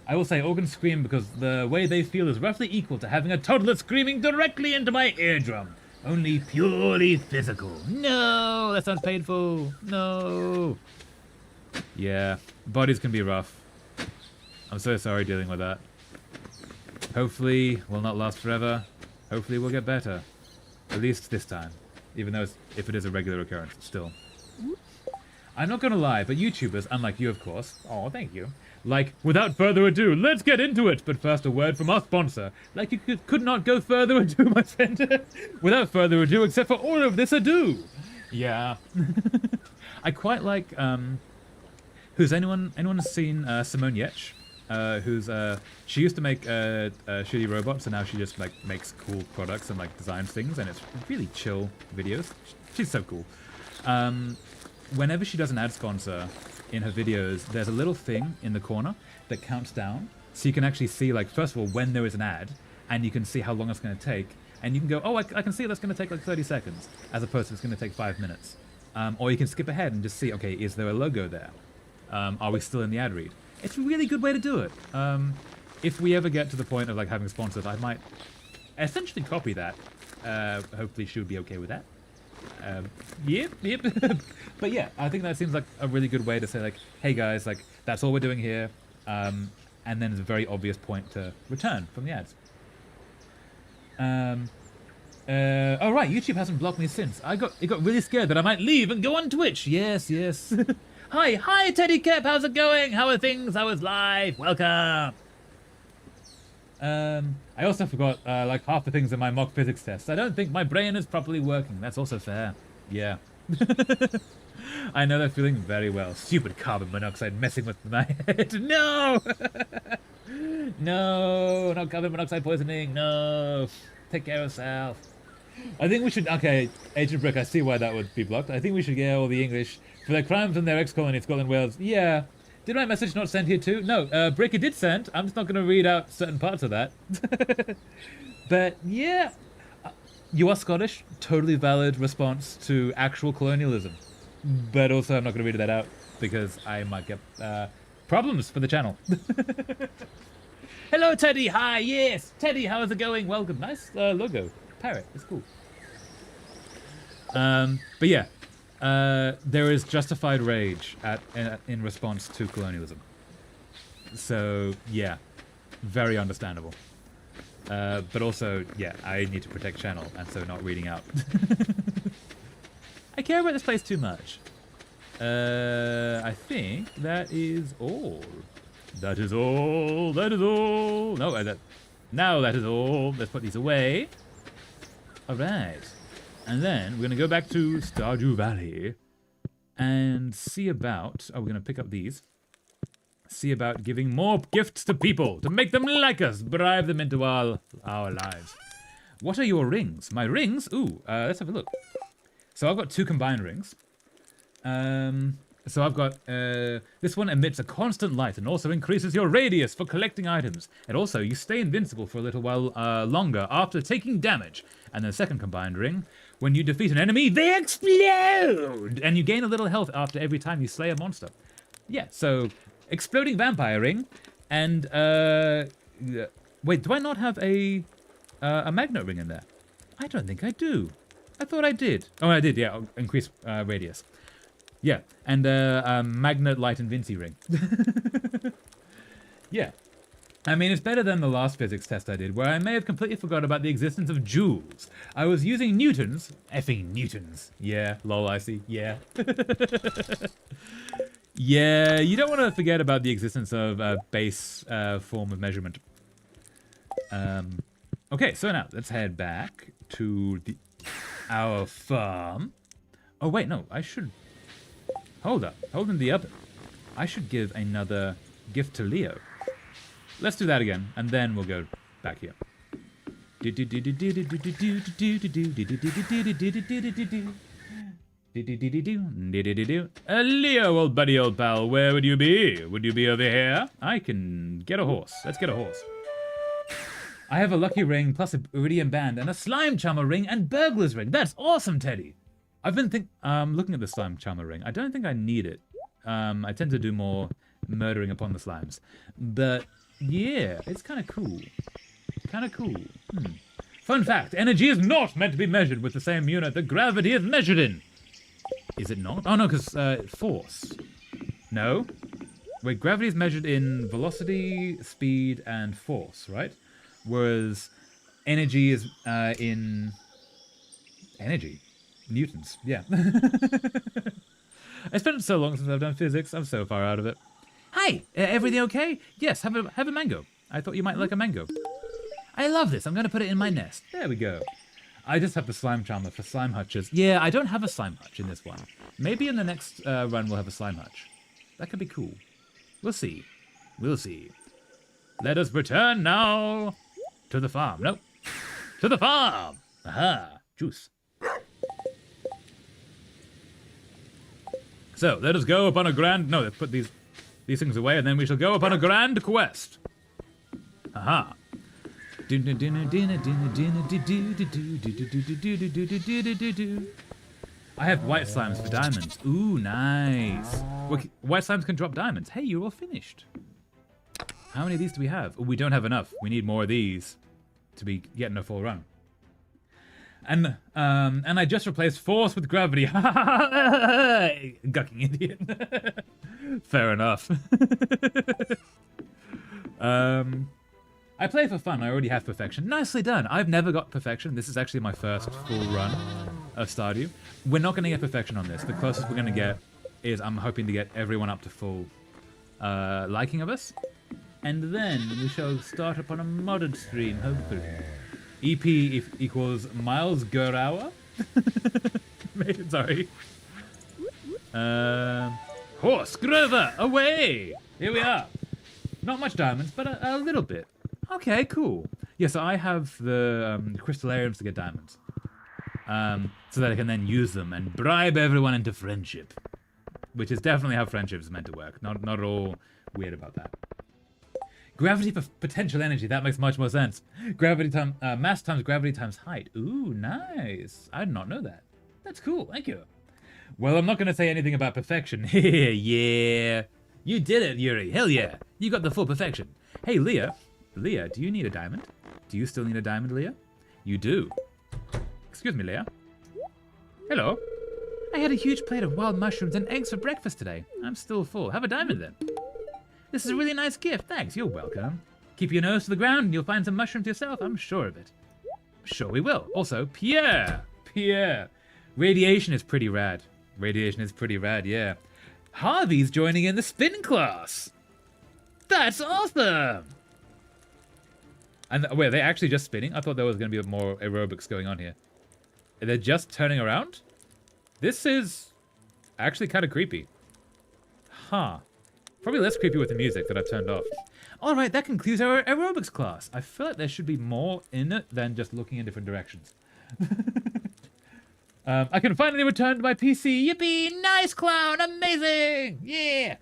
I will say organs scream because the way they feel is roughly equal to having a toddler screaming directly into my eardrum. Only purely physical. No, that sounds painful. No. Yeah, bodies can be rough. I'm so sorry dealing with that. Hopefully, will not last forever. Hopefully, we'll get better. At least this time. Even though if it is a regular occurrence, still. I'm not gonna lie, but YouTubers, unlike you of course, oh thank you, like, without further ado, let's get into it! But first a word from our sponsor. Like you could not go further ado, my friend. Without further ado, except for all of this ado! Yeah. I quite like, who's anyone seen Simone Yetch? She used to make shitty robots, and now she just like makes cool products and like designs things, and it's really chill videos. She's so cool. Whenever she does an ad sponsor in her videos, there's a little thing in the corner that counts down, so you can actually see, like, first of all, when there is an ad, and you can see how long it's going to take, and you can go, oh, I can see that's going to take like 30 seconds, as opposed to it's going to take 5 minutes. Or you can skip ahead and just see, okay, is there a logo there? Are we still in the ad read? It's a really good way to do it. If we ever get to the point of like having sponsors, I might essentially copy that. Hopefully she would be okay with that. Yep. But yeah, I think that seems like a really good way to say like, hey guys, like that's all we're doing here. And then there's a very obvious point to return from the ads. Oh right, YouTube hasn't blocked me since. It got really scared that I might leave and go on Twitch. Yes. Hi Teddy Cap, how's it going? How are things? How is life? Welcome. I also forgot like half the things in my mock physics test. I don't think my brain is properly working. That's also fair. Yeah. I know that feeling very well. Stupid carbon monoxide messing with my head. No! No, not carbon monoxide poisoning. No. Take care of yourself. I think we should... Okay, Agent Brick, I see why that would be blocked. I think we should get all the English for their crimes in their ex-colony, Scotland, Wales. Yeah. Did my message not send here too? No, Brick, it did send. I'm just not going to read out certain parts of that. But, yeah. You are Scottish. Totally valid response to actual colonialism. But also, I'm not going to read that out because I might get problems for the channel. Hello, Teddy. Hi. Yes. Teddy, how is it going? Welcome. Nice logo. Parrot. It's cool. But yeah. There is justified rage in response to colonialism. So, yeah. Very understandable. But also, yeah, I need to protect channel, and so not reading out. I care about this place too much. I think that is all. That is all. That is all. No, now that is all. Let's put these away. All right. And then we're going to go back to Stardew Valley and see about... Oh, we're going to pick up these. See about giving more gifts to people to make them like us, bribe them into our lives. What are your rings? My rings? Ooh, let's have a look. So I've got 2 combined rings. So I've got this one emits a constant light and also increases your radius for collecting items. And also you stay invincible for a little while longer after taking damage. And the second combined ring, when you defeat an enemy, they explode! And you gain a little health after every time you slay a monster. Yeah, so exploding vampire ring, and wait, do I not have a magnet ring in there? I don't think I do. I thought I did. Oh, I did. Yeah, increase radius. Yeah, and magnet light and Vinci ring. Yeah. I mean, it's better than the last physics test I did, where I may have completely forgot about the existence of joules. I was using newtons. Effing newtons. Yeah, lol, I see. Yeah. Yeah, you don't want to forget about the existence of a base form of measurement. Okay, so now let's head back to our farm. Oh, wait, no, I should... Hold up. Hold in the oven. I should give another gift to Leo. Let's do that again, and then we'll go back here. Leo, old buddy, old pal, where would you be? Would you be over here? I can get a horse. Let's get a horse. I have a lucky ring, plus a iridium band, and a slime charmer ring, and burglar's ring. That's awesome, Teddy. I've been looking at the slime charmer ring. I don't think I need it. I tend to do more murdering upon the slimes. But, yeah, it's kind of cool. Kind of cool. Fun fact, energy is not meant to be measured with the same unit that gravity is measured in. Is it not? Oh, no, because force. No? Wait, gravity is measured in velocity, speed, and force, right? Whereas energy is in energy. Newtons, yeah. I spent so long since I've done physics. I'm so far out of it. Hi, everything okay? Yes, have a mango. I thought you might like a mango. I love this. I'm going to put it in my nest. There we go. I just have the slime charmer for slime hutches. Yeah, I don't have a slime hutch in this one. Maybe in the next run we'll have a slime hutch. That could be cool. We'll see. We'll see. Let us return now to the farm. Nope. To the farm. Aha. Juice. So, let us go upon a grand... No, let's put these things away, and then we shall go upon a grand quest. Aha. I have white slimes for diamonds. Ooh, nice. White slimes can drop diamonds. Hey, you're all finished. How many of these do we have? Oh, we don't have enough. We need more of these to be getting a full run. And I just replaced force with gravity. Gucking idiot. Fair enough. I play for fun. I already have perfection. Nicely done. I've never got perfection. This is actually my first full run of Stardew. We're not going to get perfection on this. The closest we're going to get is I'm hoping to get everyone up to full liking of us. And then we shall start up on a modded stream, hopefully. EP equals miles per hour. Sorry. Horse, Grover, away! Here we are. Not much diamonds, but a little bit. Okay, cool. Yeah, so I have the crystallariums to get diamonds. So that I can then use them and bribe everyone into friendship. Which is definitely how friendship is meant to work. Not at all weird about that. Gravity for potential energy. That makes much more sense. Gravity time, mass times gravity times height. Ooh, nice. I did not know that. That's cool. Thank you. Well, I'm not going to say anything about perfection. Yeah. You did it, Yuri. Hell yeah. You got the full perfection. Hey, Leah. Leah, do you need a diamond? Do you still need a diamond, Leah? You do. Excuse me, Leah. Hello. I had a huge plate of wild mushrooms and eggs for breakfast today. I'm still full. Have a diamond then. This is a really nice gift. Thanks. You're welcome. Keep your nose to the ground and you'll find some mushrooms yourself. I'm sure of it. Sure we will. Also, Pierre. Radiation is pretty rad. Yeah. Harvey's joining in the spin class. That's awesome. And wait, are they actually just spinning? I thought there was going to be more aerobics going on here. They're just turning around? This is actually kind of creepy. Huh. Probably less creepy with the music that I've turned off. Alright, that concludes our aerobics class. I feel like there should be more in it than just looking in different directions. I can finally return to my PC. Yippee! Nice, clown! Amazing! Yeah!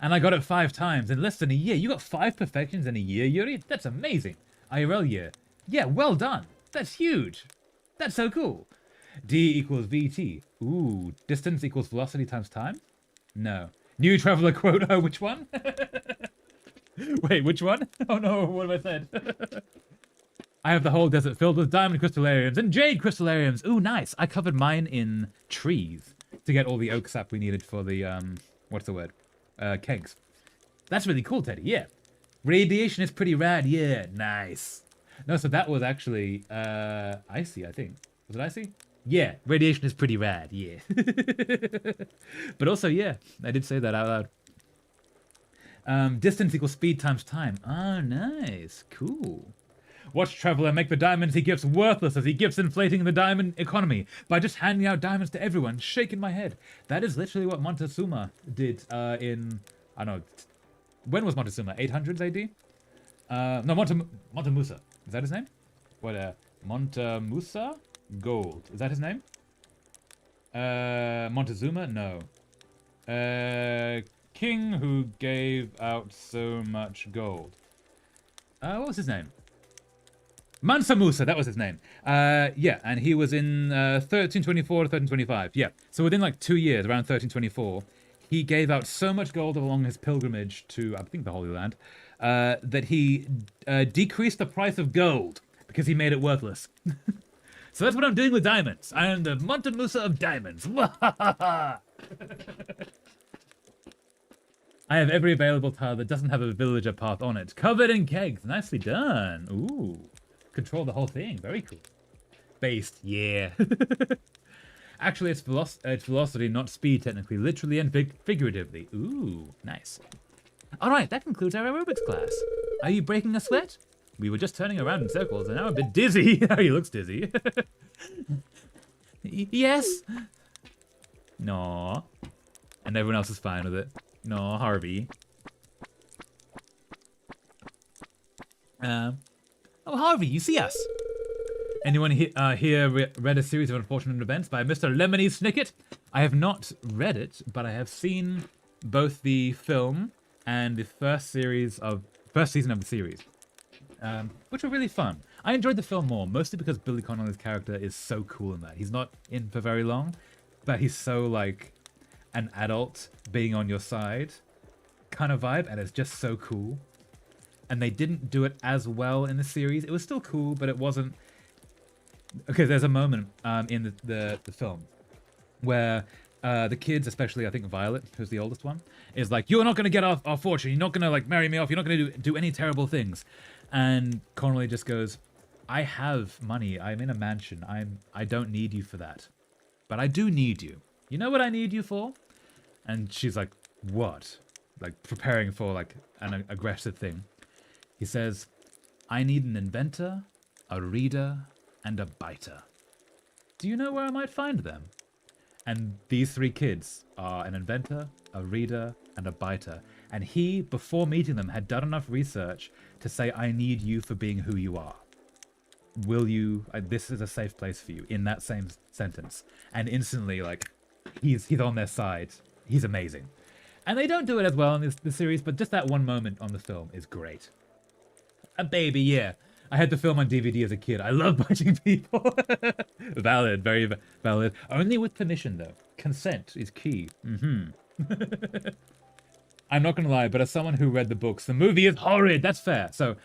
And I got it 5 times in less than a year. You got 5 perfections in a year, Yuri? That's amazing. IRL year. Yeah, well done. That's huge. That's so cool. D equals VT. Ooh, distance equals velocity times time? No. New traveler quota, which one? Wait, which one? Oh no, what have I said? I have the whole desert filled with diamond crystallariums and jade crystallariums. Ooh, nice. I covered mine in trees to get all the oak sap we needed for the, what's the word? Kegs. That's really cool, Teddy, yeah. Radiation is pretty rad, yeah, nice. No, so that was actually, icy, I think. Was it icy? Yeah, radiation is pretty rad, yeah. But also, yeah, I did say that out loud. Distance equals speed times time. Oh, nice, cool. Watch Traveler make the diamonds he gifts worthless as he gifts inflating the diamond economy by just handing out diamonds to everyone, shaking my head. That is literally what Montezuma did in, I don't know, when was Montezuma? 800s AD? No, Montemusa. Is that his name? What, Montemusa? Gold. Is that his name? Montezuma? No. King who gave out so much gold. What was his name? Mansa Musa, that was his name. Yeah, and he was in 1324 to 1325. Yeah, so within like 2 years, around 1324, he gave out so much gold along his pilgrimage to, I think, the Holy Land, that he decreased the price of gold because he made it worthless. So that's what I'm doing with diamonds. I am the Monte Musa of diamonds. I have every available tile that doesn't have a villager path on it. Covered in kegs. Nicely done. Ooh. Control the whole thing. Very cool. Based. Yeah. Actually, it's velocity, not speed, technically. Literally and figuratively. Ooh. Nice. Alright, that concludes our aerobics class. Are you breaking a sweat? We were just turning around in circles and now I'm a bit dizzy. He looks dizzy. Yes. No. And everyone else is fine with it. No, Harvey. Oh, Harvey, you see us. Anyone here read a series of unfortunate events by Mr. Lemony Snicket? I have not read it, but I have seen both the film and the first season of the series, which were really fun. I enjoyed the film more, mostly because Billy Connolly's character is so cool in that. He's not in for very long, but he's so like an adult being on your side kind of vibe, and it's just so cool. And they didn't do it as well in the series. It was still cool, but it wasn't Okay, there's a moment in the film where the kids, especially I think Violet, who's the oldest one, is like, "You're not going to get our fortune. You're not going to like marry me off. You're not going to do any terrible things." And Connolly just goes, "I have money. I'm in a mansion. I don't need you for that, but I do need you. You know what I need you for?" And she's like, "What?" Like preparing for like an aggressive thing. He says, "I need an inventor, a reader, and a biter. Do you know where I might find them?" And these three kids are an inventor, a reader, and a biter. And he, before meeting them, had done enough research to say, "I need you for being who you are. Will you, this is a safe place for you," in that same sentence. And instantly, like, he's on their side. He's amazing. And they don't do it as well in the series, but just that one moment on the film is great. A baby, yeah. I had the film on DVD as a kid. I love biting people. Valid, very valid. Only with permission, though. Consent is key. I'm not gonna lie, but as someone who read the books, the movie is horrid. That's fair. So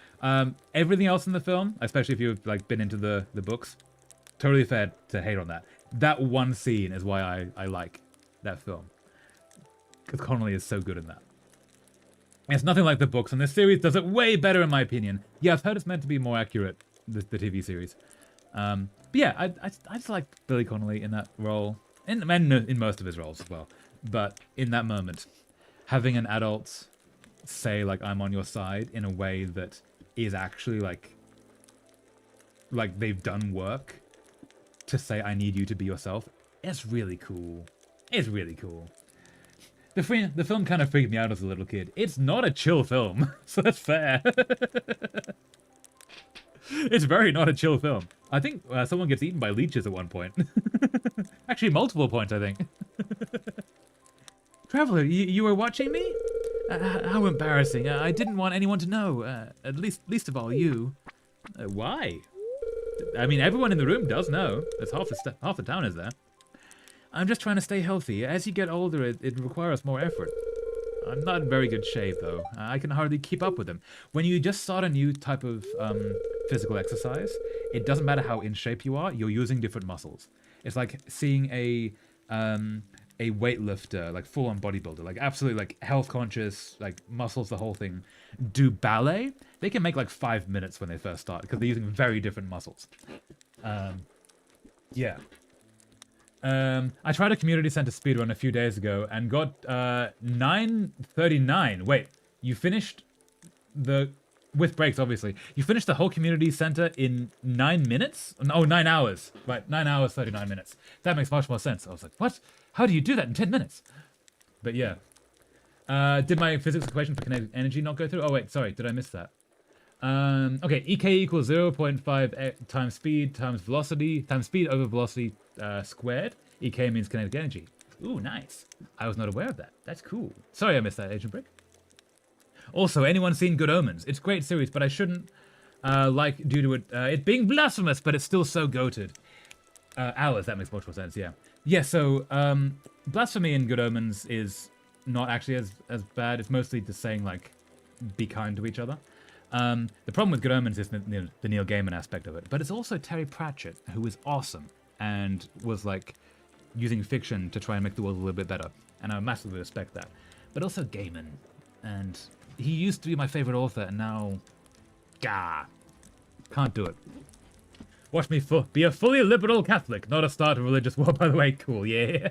everything else in the film, especially if you've like been into the books, totally fair to hate on that. That one scene is why I like that film, because Connolly is so good in that. It's nothing like the books, and this series does it way better in my opinion. Yeah, I've heard it's meant to be more accurate, the TV series. But yeah, I just like Billy Connolly in that role, and in most of his roles as well. But in that moment, having an adult say like, "I'm on your side," in a way that is actually like they've done work to say, "I need you to be yourself," it's really cool. It's really cool. The film kind of freaked me out as a little kid. It's not a chill film, so that's fair. It's very not a chill film. I think someone gets eaten by leeches at one point. Actually, multiple points, I think. Traveler, you were watching me? How embarrassing. I didn't want anyone to know. At least of all you. Why? I mean, everyone in the room does know. There's half the town is there. I'm just trying to stay healthy. As you get older, it requires more effort. I'm not in very good shape, though. I can hardly keep up with them. When you just start a new type of physical exercise, it doesn't matter how in shape you are, you're using different muscles. It's like seeing a weightlifter, like full-on bodybuilder, like absolutely like health-conscious, like muscles, the whole thing, do ballet. They can make like 5 minutes when they first start because they're using very different muscles. Yeah. I tried a community center speedrun a few days ago and got 9:39. Wait, you finished with breaks, obviously. You finished the whole community center in 9 minutes? Oh, 9 hours. Right, 9 hours, 39 minutes. That makes much more sense. I was like, what? How do you do that in 10 minutes? But yeah. Did my physics equation for kinetic energy not go through? Oh, wait, sorry. Did I miss that? Okay, EK equals 0.5 times speed times velocity times speed over velocity squared. EK means kinetic energy. Ooh, nice. I was not aware of that. That's cool. Sorry I missed that, Agent Brick. Also, anyone seen Good Omens? It's a great series, but I shouldn't like due to it being blasphemous, but it's still so goated. Hours, that makes much more sense, yeah. Yeah, so blasphemy in Good Omens is not actually as bad. It's mostly just saying, like, be kind to each other. The problem with Good Omens is the Neil Gaiman aspect of it, but it's also Terry Pratchett, who is awesome and was like using fiction to try and make the world a little bit better, and I massively respect that. But also Gaiman, and he used to be my favorite author, and now, can't do it. Watch me be a fully liberal Catholic, not a start a religious war, by the way. Cool, yeah.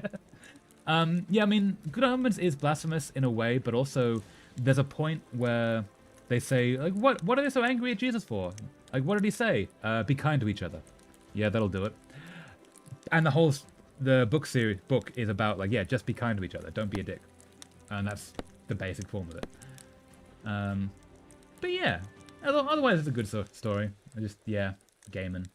Yeah, I mean, Good Omens is blasphemous in a way, but also there's a point where they say, like, what are they so angry at Jesus for? Like, what did he say? Be kind to each other. Yeah, that'll do it. And the book is about, like, yeah, just be kind to each other. Don't be a dick. And that's the basic form of it. But yeah, otherwise it's a good story. Yeah, Gaiman.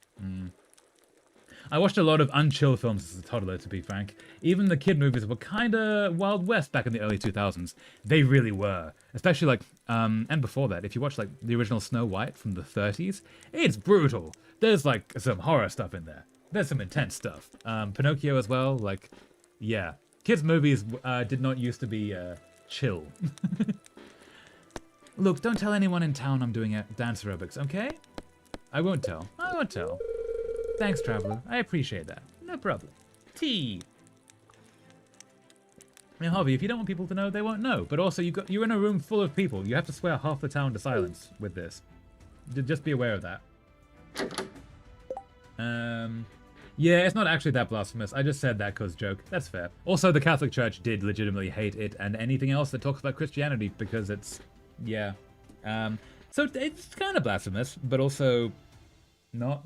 I watched a lot of unchill films as a toddler, to be frank. Even the kid movies were kinda Wild West back in the early 2000s. They really were. Especially like, and before that, if you watch like the original Snow White from the 30s, it's brutal. There's like some horror stuff in there. There's some intense stuff. Pinocchio as well, like, yeah. Kids movies did not used to be chill. Look, don't tell anyone in town I'm doing dance aerobics, okay? I won't tell. Thanks, Traveler. I appreciate that. No problem. Tea. I mean, Harvey, if you don't want people to know, they won't know. But also, you're in a room full of people. You have to swear half the town to silence with this. Just be aware of that. Yeah, it's not actually that blasphemous. I just said that because joke. That's fair. Also, the Catholic Church did legitimately hate it and anything else that talks about Christianity because it's, yeah. So it's kind of blasphemous, but also not.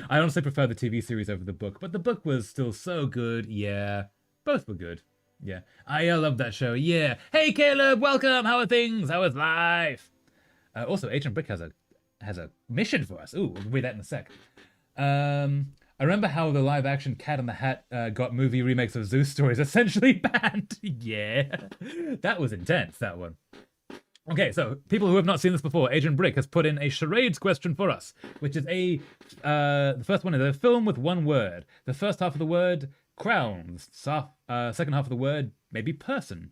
I honestly prefer the TV series over the book, but the book was still so good. Yeah, both were good. Yeah, I love that show. Yeah. Hey, Caleb, welcome. How are things? How is life? Also, Agent Brick has a mission for us. Ooh, we'll read that in a sec. I remember how the live-action Cat in the Hat got movie remakes of Zeus stories essentially banned. Yeah, that was intense, that one. Okay, so people who have not seen this before, Agent Brick has put in a charades question for us, which is the first one is a film with one word. The first half of the word, crowns. Second half of the word, maybe person.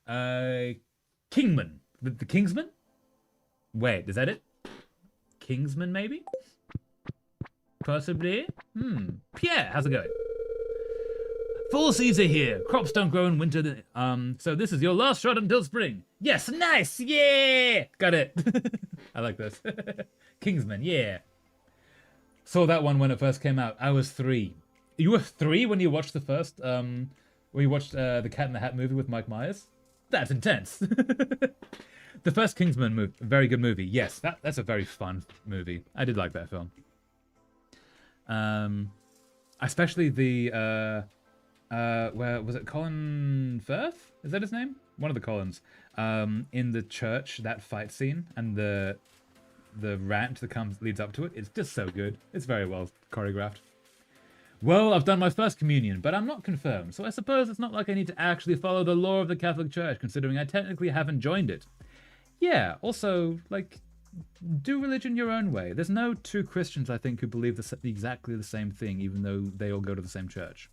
Kingman. The Kingsman? Wait, is that it? Kingsman, maybe? Possibly? Pierre, how's it going? Full Caesar here. Crops don't grow in winter. So this is your last shot until spring. Yes, nice. Yeah, got it. I like this. Kingsman, yeah. Saw that one when it first came out. I was 3. You were 3 when you watched the first, when you watched the Cat in the Hat movie with Mike Myers? That's intense. The first Kingsman movie, very good movie. Yes, that's a very fun movie. I did like that film. Especially the where was it? Colin Firth? Is that his name? One of the Collins. In the church, that fight scene and the rant that leads up to it. It's just so good. It's very well choreographed. Well, I've done my first communion, but I'm not confirmed, so I suppose it's not like I need to actually follow the law of the Catholic Church, considering I technically haven't joined it. Yeah, also, like, do religion your own way. There's no 2 Christians, I think, who believe exactly the same thing, even though they all go to the same church.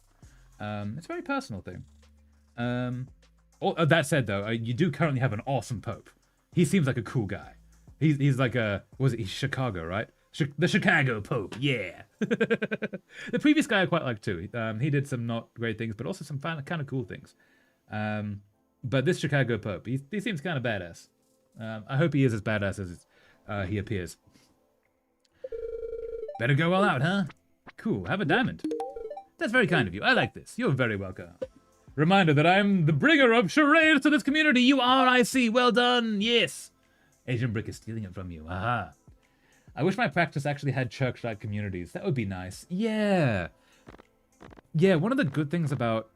It's a very personal thing. That said, though, you do currently have an awesome pope. He seems like a cool guy. He's like he's Chicago, right? The Chicago Pope, yeah. The previous guy I quite liked too. He did some not great things, but also some kind of cool things. But this Chicago Pope, he seems kind of badass. I hope he is as badass as he appears. Better go all out, huh? Cool, have a diamond. That's very kind of you. I like this. You're very welcome. Reminder that I'm the bringer of charades to this community. You are, I see. Well done. Yes. Agent Brick is stealing it from you. Aha. I wish my practice actually had church-like communities. That would be nice. Yeah. Yeah, one of the good things about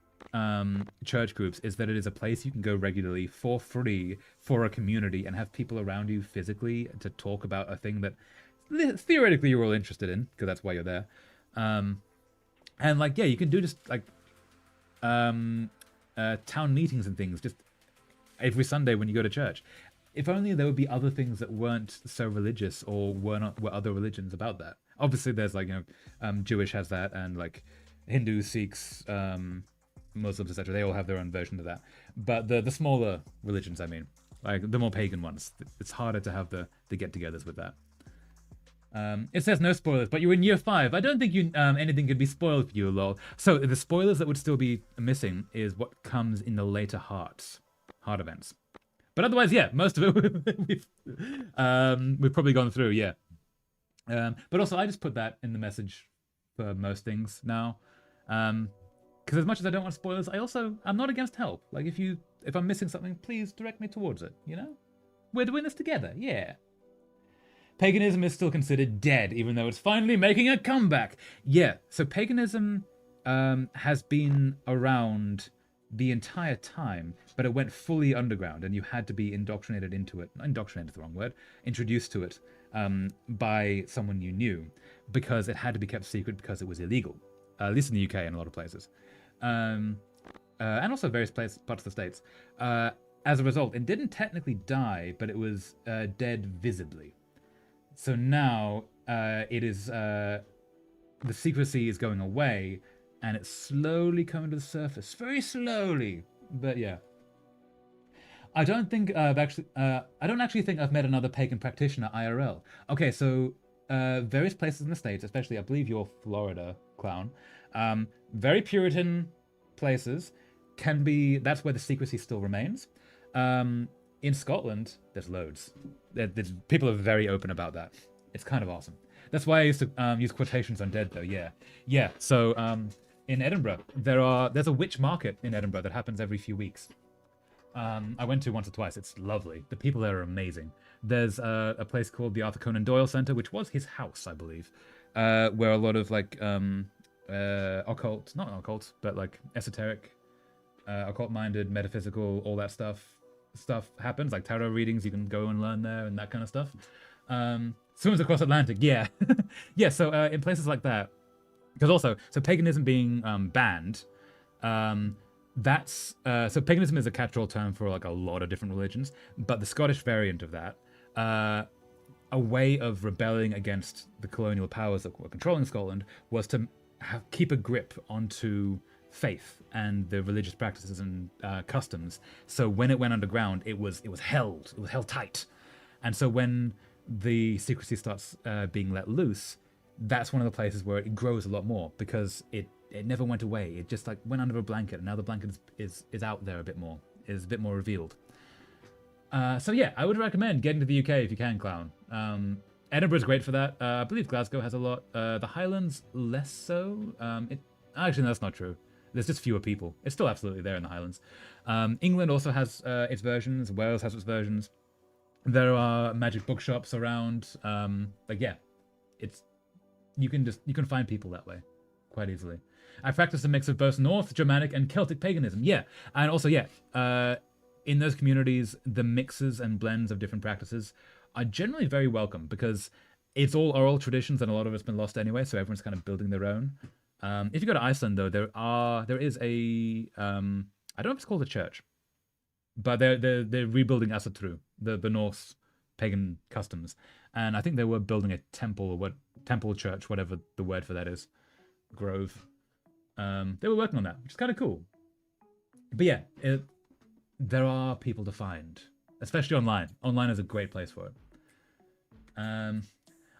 church groups is that it is a place you can go regularly for free for a community and have people around you physically to talk about a thing that theoretically you're all interested in, because that's why you're there. And like, yeah, you can do just like town meetings and things just every Sunday when you go to church. If only there would be other things that weren't so religious or were other religions about that. Obviously, there's like, Jewish has that, and like Hindu, Sikhs, Muslims, etc. They all have their own version of that. But the smaller religions, I mean, like the more pagan ones, it's harder to have the get-togethers with that. It says no spoilers, but you're in year 5. I don't think anything could be spoiled for you, lol. So the spoilers that would still be missing is what comes in the later heart events. But otherwise, yeah, most of it we've probably gone through, yeah. But also, I just put that in the message for most things now. Because as much as I don't want spoilers, I'm not against help. Like, if I'm missing something, please direct me towards it, you know? We're doing this together, yeah. Paganism is still considered dead, even though it's finally making a comeback. Yeah, so paganism has been around the entire time, but it went fully underground, and you had to be indoctrinated into it. Indoctrinated is the wrong word. Introduced to it by someone you knew, because it had to be kept secret because it was illegal, at least in the UK and a lot of places, and also various parts of the States. As a result, it didn't technically die, but it was dead visibly. So now it is the secrecy is going away, and it's slowly coming to the surface, very slowly. But yeah, I don't think I don't actually think I've met another pagan practitioner IRL. Okay, so various places in the States, especially I believe you're Florida, Clown, very Puritan places that's where the secrecy still remains. In Scotland, there's loads. People are very open about that. It's kind of awesome. That's why I used to use quotations on dead, though. Yeah. So in Edinburgh, there's a witch market in Edinburgh that happens every few weeks. I went to once or twice. It's lovely. The people there are amazing. There's a place called the Arthur Conan Doyle Center, which was his house, I believe, where a lot of like occult, not occult, but like esoteric, occult-minded, metaphysical, all that stuff happens. Like tarot readings, you can go and learn there and that kind of stuff. Swims across Atlantic, yeah, yeah. So in places like that, because also, so paganism being banned. So paganism is a catch-all term for like a lot of different religions, but the Scottish variant of that, a way of rebelling against the colonial powers that were controlling Scotland, was to keep a grip onto faith and the religious practices and customs. So when it went underground, it was held tight, and so when the secrecy starts being let loose, that's one of the places where it grows a lot more, because it never went away. It just like went under a blanket, and now the blanket is out there a bit more, is a bit more revealed. So yeah, I would recommend getting to the UK if you can, Clown. Edinburgh's great for that. I believe Glasgow has a lot. The Highlands less so. Actually, no, that's not true. There's just fewer people. It's still absolutely there in the Highlands. England also has its versions. Wales has its versions. There are magic bookshops around. Like yeah, you can find people that way quite easily. I practice a mix of both North Germanic and Celtic paganism. Yeah, and also in those communities, the mixes and blends of different practices are generally very welcome, because it's all oral traditions and a lot of it's been lost anyway. So everyone's kind of building their own. If you go to Iceland, though, there is a I don't know if it's called a church, but they're rebuilding Asatru, the Norse pagan customs, and I think they were building a temple or temple church, whatever the word for that is, grove. They were working on that, which is kind of cool. But yeah, there are people to find, especially online. Online is a great place for it.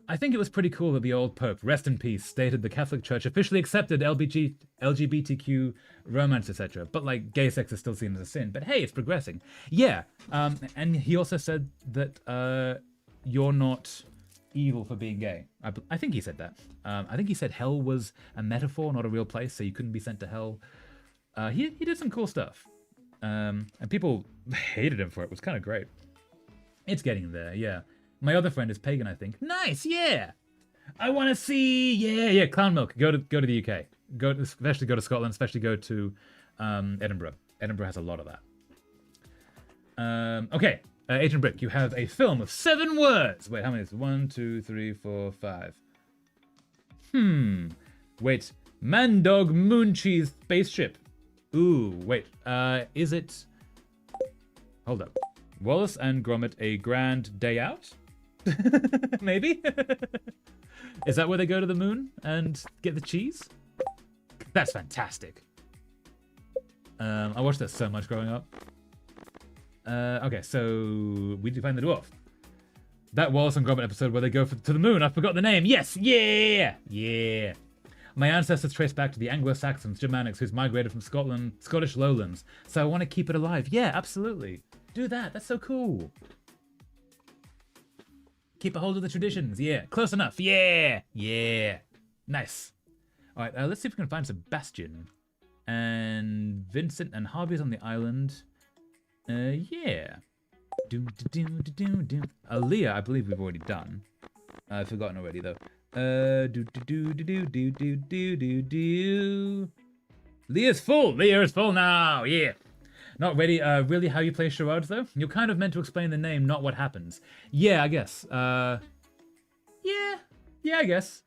I think it was pretty cool that the old Pope, rest in peace, stated the Catholic Church officially accepted LGBTQ romance, etc. But like gay sex is still seen as a sin. But hey, it's progressing. Yeah. And he also said that you're not evil for being gay. I think he said that. I think he said hell was a metaphor, not a real place, so you couldn't be sent to hell. He did some cool stuff. And people hated him for it. It was kind of great. It's getting there, yeah. My other friend is pagan, I think. Nice, yeah. I want to see, yeah. Clown milk. Go to the UK. Especially go to Scotland. Especially go to Edinburgh. Edinburgh has a lot of that. Okay, Agent Brick, you have a film of 7 words. Wait, how many is it? 1, 2, 3, 4, 5. Wait. Man, dog, moon, cheese, spaceship. Ooh, wait. Is it? Hold up. Wallace and Gromit, a grand day out? Maybe? Is that where they go to the moon and get the cheese? That's fantastic. I watched that so much growing up. Okay, so we define the dwarf. That Wallace and Gromit episode where they go to the moon. I forgot the name. Yes, yeah. My ancestors trace back to the Anglo-Saxons, Germanics, who's migrated from Scottish lowlands. So I want to keep it alive. Yeah, absolutely. Do that. That's so cool. Keep a hold of the traditions. Yeah, close enough. Yeah. Nice. All right, let's see if we can find Sebastian and Vincent and Harvey's on the island. Yeah. Aaliyah, I believe we've already done. I've forgotten already though. Leah's full. Leah is full now. Yeah. Not ready. Really, how you play charades though? You're kind of meant to explain the name, not what happens. Yeah, I guess. Yeah, I guess.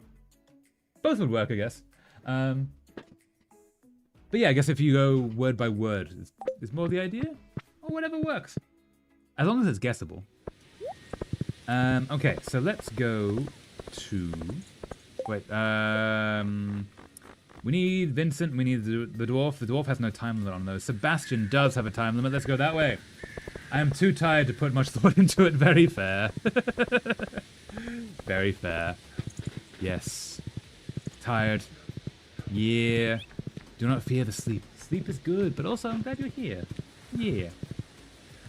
Both would work, I guess. But yeah, I guess if you go word by word, is more the idea, or whatever works, as long as it's guessable. Okay, so let's go to. Wait. We need Vincent, we need the dwarf. The dwarf has no time limit on those. Sebastian does have a time limit. Let's go that way. I am too tired to put much thought into it. Very fair. Very fair. Yes. Tired. Yeah. Do not fear the sleep. Sleep is good, but also I'm glad you're here. Yeah.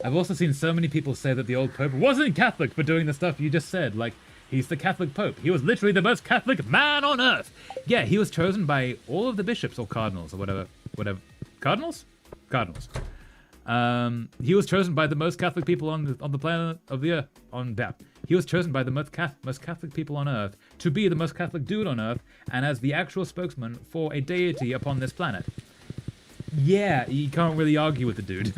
I've also seen so many people say that the old Pope wasn't Catholic for doing the stuff you just said. Like, he's the Catholic Pope. He was literally the most Catholic man on earth. Yeah, he was chosen by all of the bishops or cardinals or whatever. Cardinals? Cardinals. He was chosen by the most Catholic people on the planet of the earth. He was chosen by the most Catholic people on earth to be the most Catholic dude on earth and as the actual spokesman for a deity upon this planet. Yeah, you can't really argue with the dude.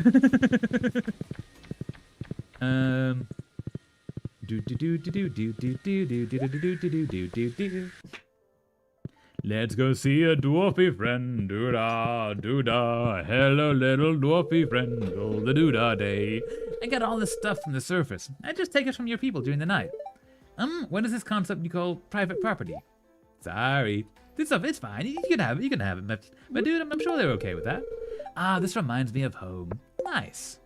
Let's go see a dwarfy friend. Doo-da, doo-da. Hello, little dwarfy friend. All the doo-da day. I got all this stuff from the surface. I just take it from your people during the night. What is this concept you call private property? Sorry. This stuff is fine. You can have it. But dude, I'm sure they're okay with that. This reminds me of home. Nice.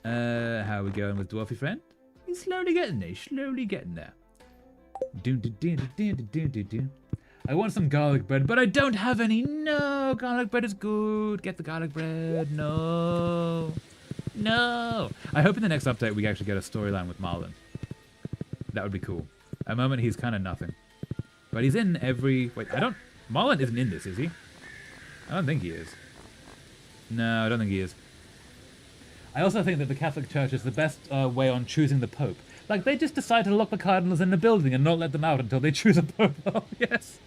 How are we going with dwarfy friend? He's slowly getting there. I want some garlic bread, but I don't have any. No, garlic bread is good. Get the garlic bread. No. I hope in the next update we actually get a storyline with Marlin. That would be cool. At the moment, he's kind of nothing. But he's in every... Wait, Marlin isn't in this, is he? I don't think he is. No, I don't think he is. I also think that the Catholic Church is the best way on choosing the Pope. Like, they just decide to lock the cardinals in the building and not let them out until they choose a Pope. Oh, yes.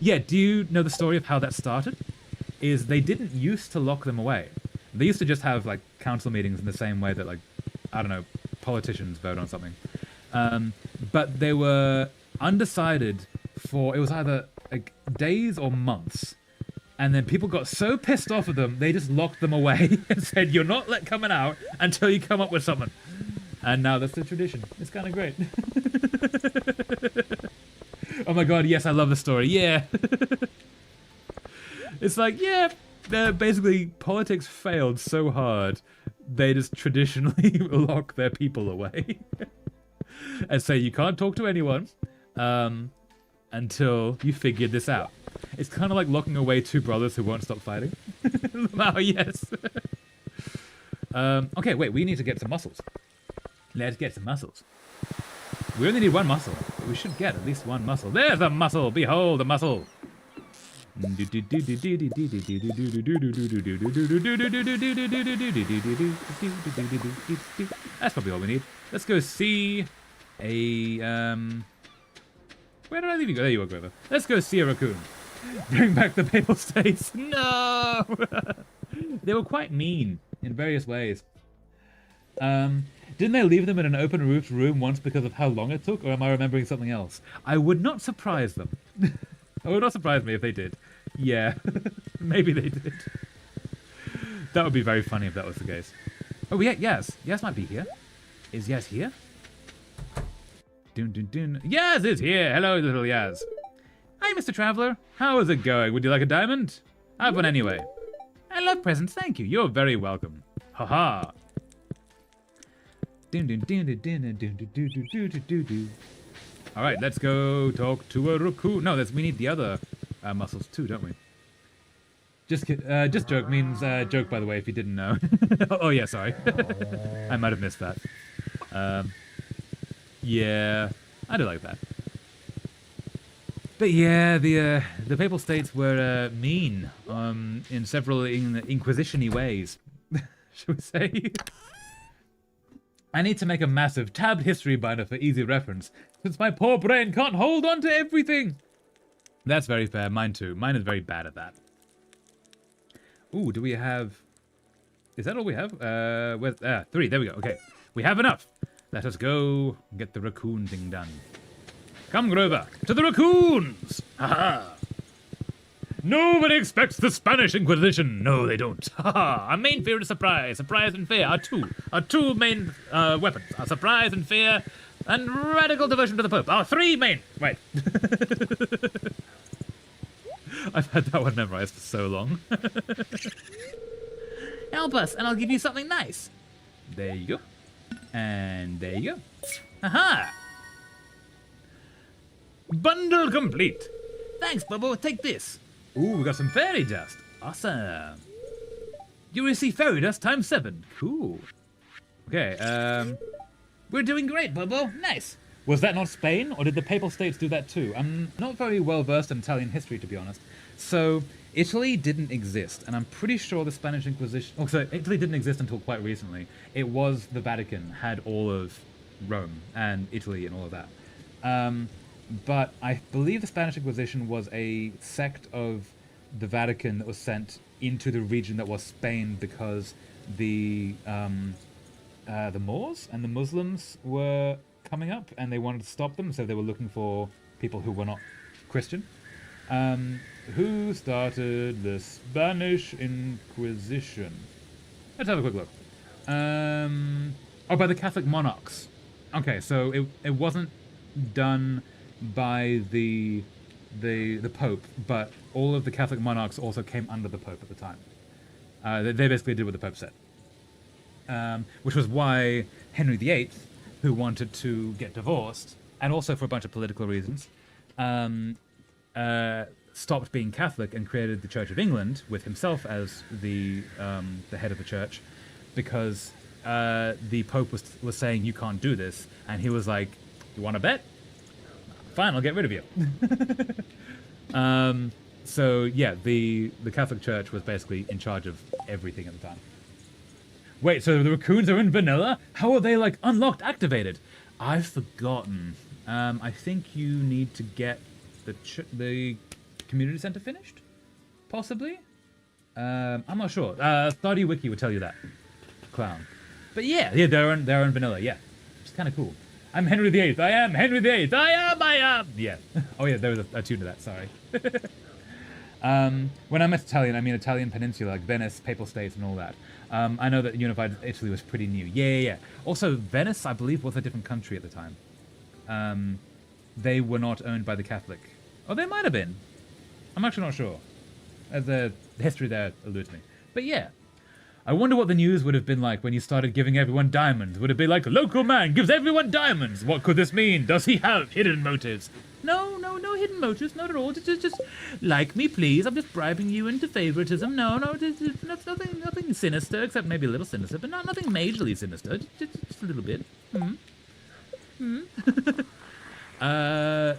Yeah, do you know the story of how that started? Is they didn't used to lock them away. They used to just have, like, council meetings in the same way that, like, I don't know, politicians vote on something. But they were undecided for, it was either, like, days or months. And then people got so pissed off at them, they just locked them away and said, you're not coming out until you come up with something. And now that's the tradition. It's kind of great. Oh my god, yes, I love the story. Yeah. It's like, yeah, basically politics failed so hard, they just traditionally lock their people away. And say you can't talk to anyone until you figured this out. It's kind of like locking away two brothers who won't stop fighting. Oh, yes. Okay, wait, we need to get some muscles. Let's get some muscles. We only need one muscle, but we should get at least one muscle. There's a muscle! Behold, a muscle! That's probably all we need. Let's go see a... Where did I leave you go? There you are, Grover. Let's go see a raccoon. Bring back the Papal States. No! They were quite mean in various ways. Didn't they leave them in an open roofed room once because of how long it took? Or am I remembering something else? I would not surprise them. It would not surprise me if they did. Yeah, maybe they did. That would be very funny if that was the case. Oh, yeah, Yaz. Yaz might be here. Is Yaz here? Dun, dun, dun. Yaz is here. Hello, little Yaz. Hi, Mr. Traveler. How is it going? Would you like a diamond? I have one anyway. I love presents. Thank you. You're very welcome. Ha-ha. All right, let's go talk to a raccoon. No, we need the other muscles too, don't we? Just joke means joke, by the way, if you didn't know. Oh yeah, sorry. I might have missed that. Yeah, I do like that. But yeah, the Papal States were mean in several inquisition-y ways, shall we say? I need to make a massive tabbed history binder for easy reference, since my poor brain can't hold on to everything. That's very fair. Mine too. Mine is very bad at that. Ooh, do we have... Is that all we have? Where's... 3. There we go. Okay. We have enough. Let us go get the raccoon thing done. Come, Grover. To the raccoons! Haha! Nobody expects the Spanish Inquisition. No, they don't. Our main fear is surprise. Surprise and fear are two main weapons. Our surprise and fear and radical devotion to the Pope. Our 3 main... Wait. I've had that one memorized for so long. Help us and I'll give you something nice. There you go. And there you go. Aha! Bundle complete. Thanks, Bubble. Take this. Ooh, we got some fairy dust. Awesome. You receive fairy dust times 7. Cool. Okay, We're doing great, Bubble. Nice. was that not Spain, or did the Papal States do that too? I'm not very well versed in Italian history, to be honest. So, Italy didn't exist, and I'm pretty sure the Spanish Inquisition... Oh, so Italy didn't exist until quite recently. It was the Vatican, had all of Rome and Italy and all of that. But I believe the Spanish Inquisition was a sect of the Vatican that was sent into the region that was Spain because the Moors and the Muslims were coming up and they wanted to stop them, so they were looking for people who were not Christian. Who started the Spanish Inquisition? Let's have a quick look. Oh, by the Catholic monarchs. Okay, so it wasn't done by the Pope, but all of the Catholic monarchs also came under the Pope at the time. They basically did what the Pope said. Which was why Henry VIII, who wanted to get divorced, and also for a bunch of political reasons, stopped being Catholic and created the Church of England with himself as the head of the church, because the Pope was saying you can't do this, and he was like, "You want to bet? Fine, I'll get rid of you." So yeah, the Catholic Church was basically in charge of everything at the time. Wait, so the raccoons are in vanilla? How are they, like, unlocked, activated? I've forgotten. I think you need to get the community center finished? Possibly? I'm not sure. Stardew Wiki would tell you that. Clown. But yeah, they're in vanilla, yeah. It's kind of cool. I'm Henry VIII. I am Henry VIII. I am. Yeah. Oh yeah, there was a tune to that, sorry. When I meant Italian, I mean Italian peninsula, like Venice, Papal States, and all that. I know that unified Italy was pretty new. Yeah. Also, Venice, I believe, was a different country at the time. They were not owned by the Catholic. Oh, they might have been. I'm actually not sure. The history there eludes me. But yeah. I wonder what the news would have been like when you started giving everyone diamonds. Would it be like, local man gives everyone diamonds? What could this mean? Does he have hidden motives? No hidden motives, not at all. Just like me, please. I'm just bribing you into favoritism. No, nothing sinister, except maybe a little sinister, but nothing majorly sinister. Just a little bit.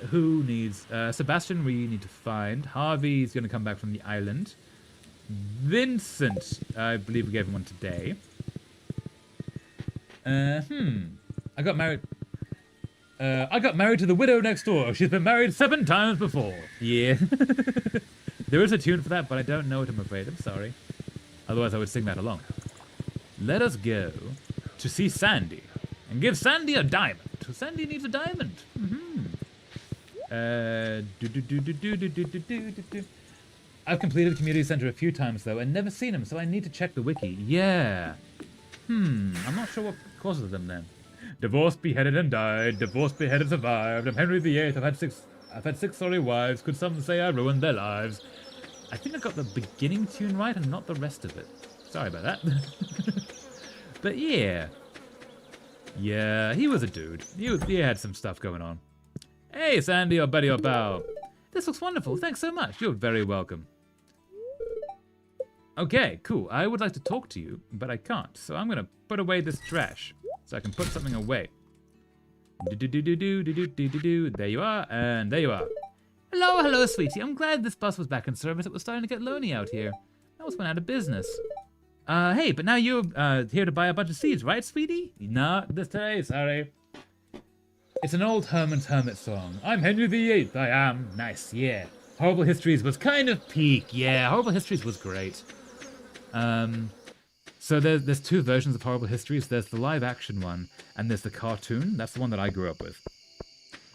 Who needs... Sebastian we need to find. Harvey's going to come back from the island. Vincent, I believe we gave him one today. I got married to the widow next door. She's been married 7 times before. Yeah. There is a tune for that, but I don't know it, I'm afraid. I'm sorry. Otherwise, I would sing that along. Let us go to see Sandy and give Sandy a diamond. Sandy needs a diamond. I've completed the community center a few times, though, and never seen him, so I need to check the wiki. Yeah. I'm not sure what causes them, then. Divorced, beheaded, and died. Divorced, beheaded, survived. I'm Henry VIII. I've had six sorry wives. Could some say I ruined their lives? I think I got the beginning tune right and not the rest of it. Sorry about that. But yeah. Yeah, he was a dude. He had some stuff going on. Hey, Sandy, or Betty, or Bow. This looks wonderful. Thanks so much. You're very welcome. Okay, cool. I would like to talk to you, but I can't. So I'm going to put away this trash so I can put something away. There you are, and there you are. Hello, sweetie. I'm glad this bus was back in service. It was starting to get lonely out here. I almost went out of business. Hey, but now you're here to buy a bunch of seeds, right, sweetie? Not this today, sorry. It's an old Herman's Hermit song. I'm Henry VIII, I am. Nice, yeah. Horrible Histories was kind of peak, yeah. Horrible Histories was great. So there's 2 versions of Horrible Histories. There's the live-action one, and there's the cartoon. That's the one that I grew up with,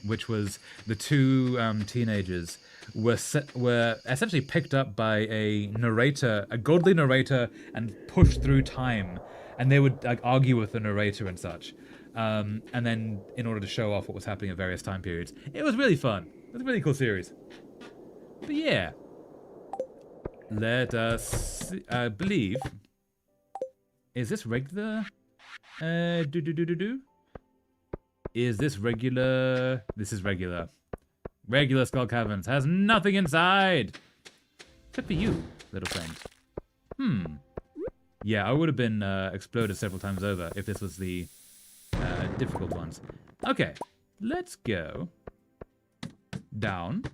which was the 2 teenagers were essentially picked up by a narrator, a godly narrator, and pushed through time, and they would like argue with the narrator and such. And then in order to show off what was happening at various time periods. It was really fun. It was a really cool series. But yeah. Let us see, believe. Is this regular? Is this regular? This is regular. Regular skull caverns has nothing inside. Except for you, little friend. Yeah, I would have been exploded several times over if this was the difficult ones. Okay, let's go down.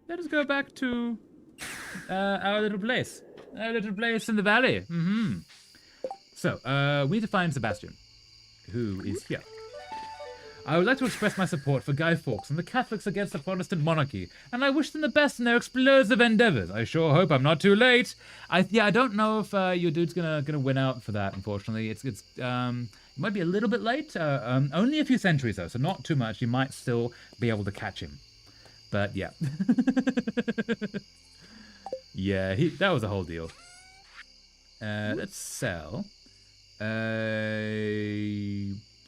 Let us go back to our little place. Our little place in the valley. So, we need to find Sebastian, who is here. I would like to express my support for Guy Fawkes and the Catholics against the Protestant monarchy, and I wish them the best in their explosive endeavors. I sure hope I'm not too late. I don't know if your dude's gonna win out for that. Unfortunately, it might be a little bit late. Only a few centuries though, so not too much. You might still be able to catch him. But yeah, yeah, that was a whole deal. Let's sell.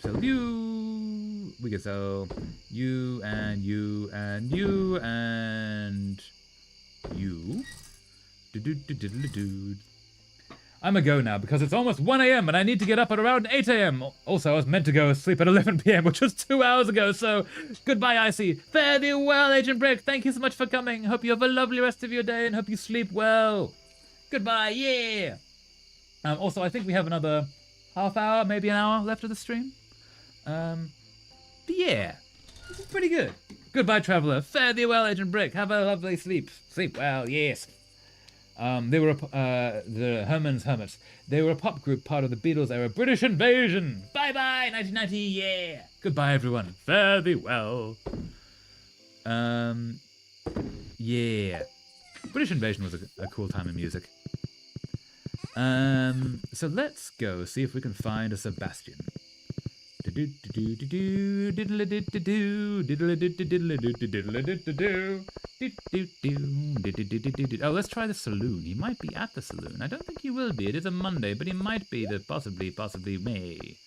Sell you. We can sell you and you and you and you. I'm a go now because it's almost 1 a.m. and I need to get up at around 8 a.m. Also, I was meant to go sleep at 11 p.m., which was 2 hours ago, so goodbye, Icy. Fare thee well, Agent Brick. Thank you so much for coming. Hope you have a lovely rest of your day and hope you sleep well. Goodbye, yeah. Also, I think we have another half hour, maybe an hour left of the stream. But yeah, this is pretty good. Goodbye, traveler. Fare thee well, Agent Brick. Have a lovely sleep. Sleep well, yes. They were the Herman's Hermits. They were a pop group part of the Beatles era British invasion. Bye bye, 1990. Yeah. Goodbye, everyone. Fare thee well. Yeah. British invasion was a cool time in music. So let's go see if we can find a Sebastian. Oh, let's try the saloon. He might be at the saloon. I don't think he will be. It is a Monday, but he might be. That possibly may.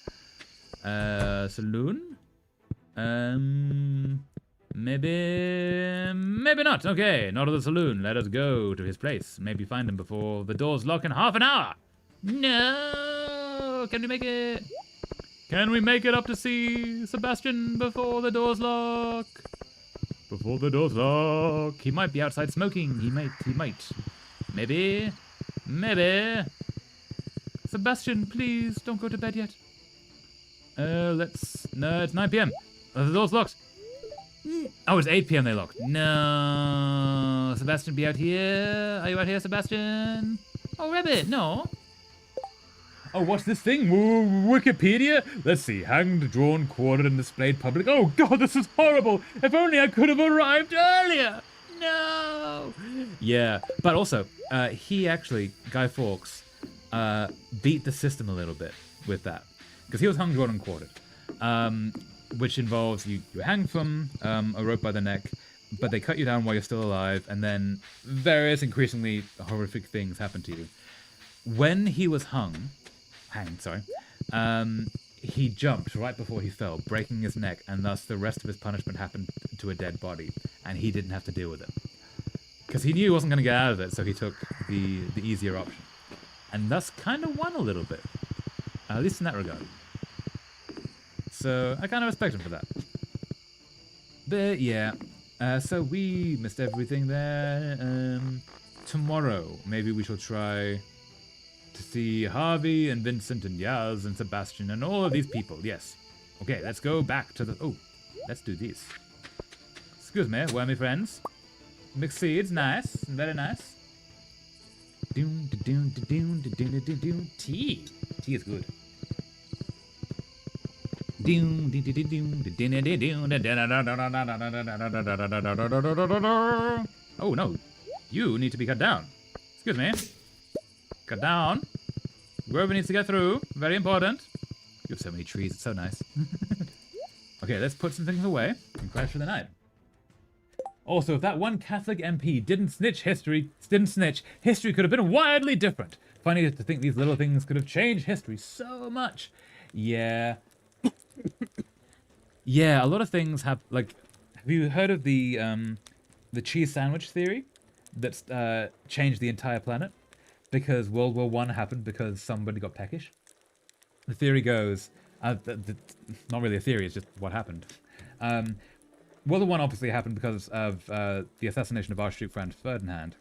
Saloon? Maybe not. Okay, not at the saloon. Let us go to his place. Maybe find him before the doors lock in half an hour. No! Can we make it? Can we make it up to see Sebastian before the doors lock? Before the doors lock. He might be outside smoking. He might. Maybe. Sebastian, please don't go to bed yet. No, it's 9 p.m. The door's locked. Oh, it's 8 p.m. they locked. No. Sebastian, be out here. Are you out here, Sebastian? Oh, Rabbit, no. Oh, what's this thing? Wikipedia? Let's see. Hanged, drawn, quartered, and displayed public. Oh, God, this is horrible. If only I could have arrived earlier. No. Yeah, but also, he actually, Guy Fawkes, beat the system a little bit with that. Because he was hung, drawn, and quartered. Which involves you hang from a rope by the neck, but they cut you down while you're still alive, and then various increasingly horrific things happen to you. When he was hanged, he jumped right before he fell, breaking his neck, and thus the rest of his punishment happened to a dead body, and he didn't have to deal with it. Because he knew he wasn't going to get out of it, so he took the easier option. And thus kind of won a little bit, at least in that regard. So I kind of respect him for that. But yeah, so we missed everything there. Tomorrow, maybe we shall try to see Harvey and Vincent and Yaz and Sebastian and all of these people. Yes. Okay, let's go back to the... Oh, let's do this. Excuse me, wormy friends. Mixed seeds, nice. Very nice. Tea. Tea is good. Oh no, you need to be cut down. Excuse me. Cut down. Grover needs to get through. Very important. You have so many trees, it's so nice. Okay, let's put some things away and crash for the night. Also, if that one Catholic MP didn't snitch, history could have been wildly different. Funny to think these little things could have changed history so much. Yeah. Yeah, a lot of things have, like, have you heard of the cheese sandwich theory that's changed the entire planet? Because World War I happened because somebody got peckish. The theory goes, not really a theory, it's just what happened. World War One obviously happened because of the assassination of Archduke Franz Ferdinand.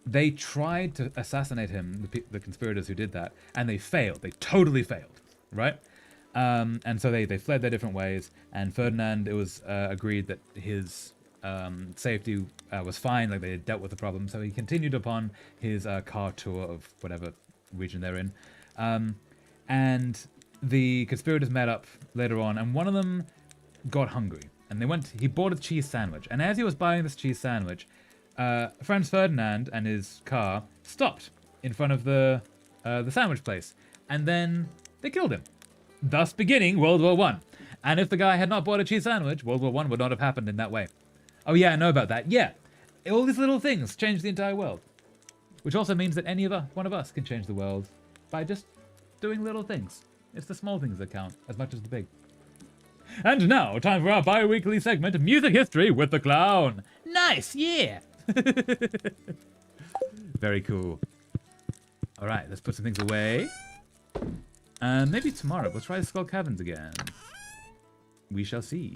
They tried to assassinate him, the conspirators who did that, and they failed. They totally failed, right? And so they fled their different ways, and Ferdinand, it was agreed that his safety was fine, like they had dealt with the problem, so he continued upon his car tour of whatever region they're in. And the conspirators met up later on, and one of them got hungry, and he bought a cheese sandwich, and as he was buying this cheese sandwich, Franz Ferdinand and his car stopped in front of the sandwich place, and then they killed him, thus beginning World War One. And if the guy had not bought a cheese sandwich, World War One would not have happened in that way. Oh yeah, I know about that. Yeah, all these little things change the entire world, which also means that one of us can change the world by just doing little things. It's the small things that count as much as the big. And now, time for our bi-weekly segment, Music History with the Clown. Nice, yeah! Very cool. All right, let's put some things away. Maybe tomorrow we'll try the Skull Caverns again. We shall see.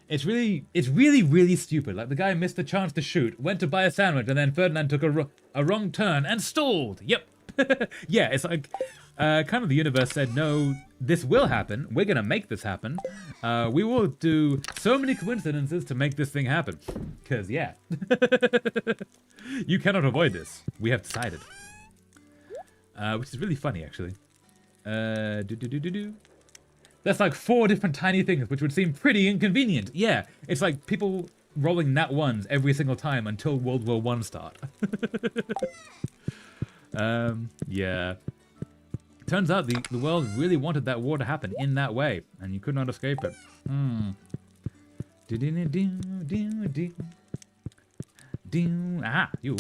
It's really stupid. Like the guy missed the chance to shoot, went to buy a sandwich, and then Ferdinand took a wrong turn and stalled. Yep. Yeah, it's like kind of the universe said, no, this will happen. We're gonna make this happen. We will do so many coincidences to make this thing happen. Cause yeah, you cannot avoid this. We have decided. Which is really funny, actually. That's like 4 different tiny things, which would seem pretty inconvenient. Yeah, it's like people rolling nat ones every single time until World War One start. Yeah. Turns out the world really wanted that war to happen in that way, and you could not escape it. Ah, you.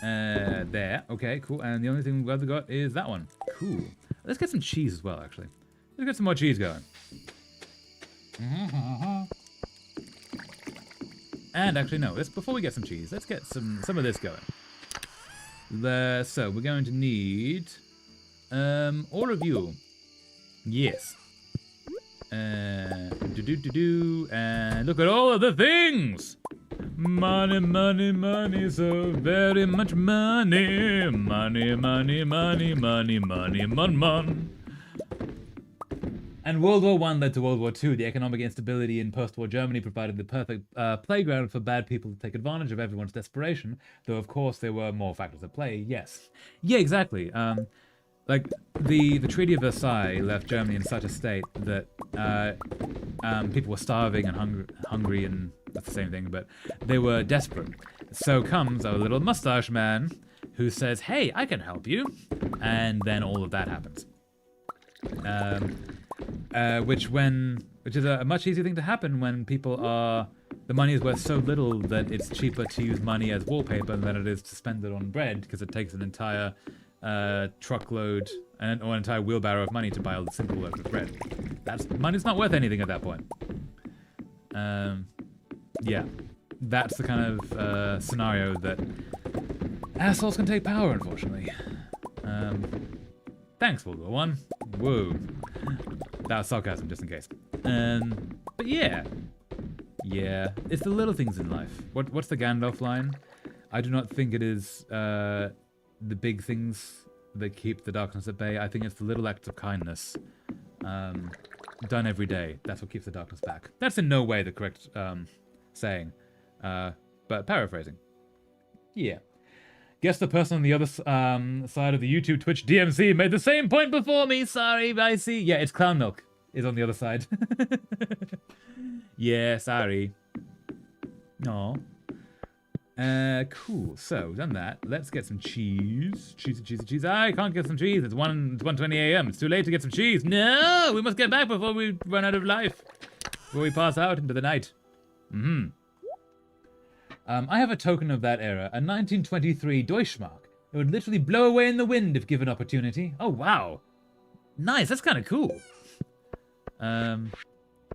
There. Okay, cool. And the only thing we've got is that one. Cool. Let's get some cheese as well, actually. Let's get some more cheese going. And actually, no. Before we get some cheese, let's get some of this going. So we're going to need all of you. Yes. And look at all of the things. Money, money, money, so very much money. Money, money, money, money, money, mon. And World War One led to World War II. The economic instability in post-war Germany provided the perfect playground for bad people to take advantage of everyone's desperation. Though, of course, there were more factors at play. Yes. Yeah, exactly. Like, the Treaty of Versailles left Germany in such a state that people were starving and hungry, and that's the same thing, but they were desperate. So comes our little mustache man who says, hey, I can help you. And then all of that happens. Which is a much easier thing to happen when the money is worth so little that it's cheaper to use money as wallpaper than it is to spend it on bread, because it takes an entire truckload or an entire wheelbarrow of money to buy a simple loaf of bread. Money's not worth anything at that point. Yeah, that's the kind of scenario that assholes can take power, unfortunately. Thanks, World War One. Whoa. That was sarcasm, just in case. But yeah. Yeah, it's the little things in life. What's the Gandalf line? I do not think it is the big things that keep the darkness at bay. I think it's the little acts of kindness done every day. That's what keeps the darkness back. That's in no way the correct saying, but paraphrasing. Yeah. Guess the person on the other side of the YouTube Twitch DMC made the same point before me. Sorry, I see. Yeah, it's Clown Milk is on the other side. Yeah, sorry. No. Cool. So, done that. Let's get some cheese. Cheese. I can't get some cheese. It's 1:20 a.m. It's too late to get some cheese. No! We must get back before we run out of life. Before we pass out into the night. I have a token of that era, a 1923 Deutschmark. It would literally blow away in the wind if given opportunity. Oh, wow. Nice, that's kind of cool.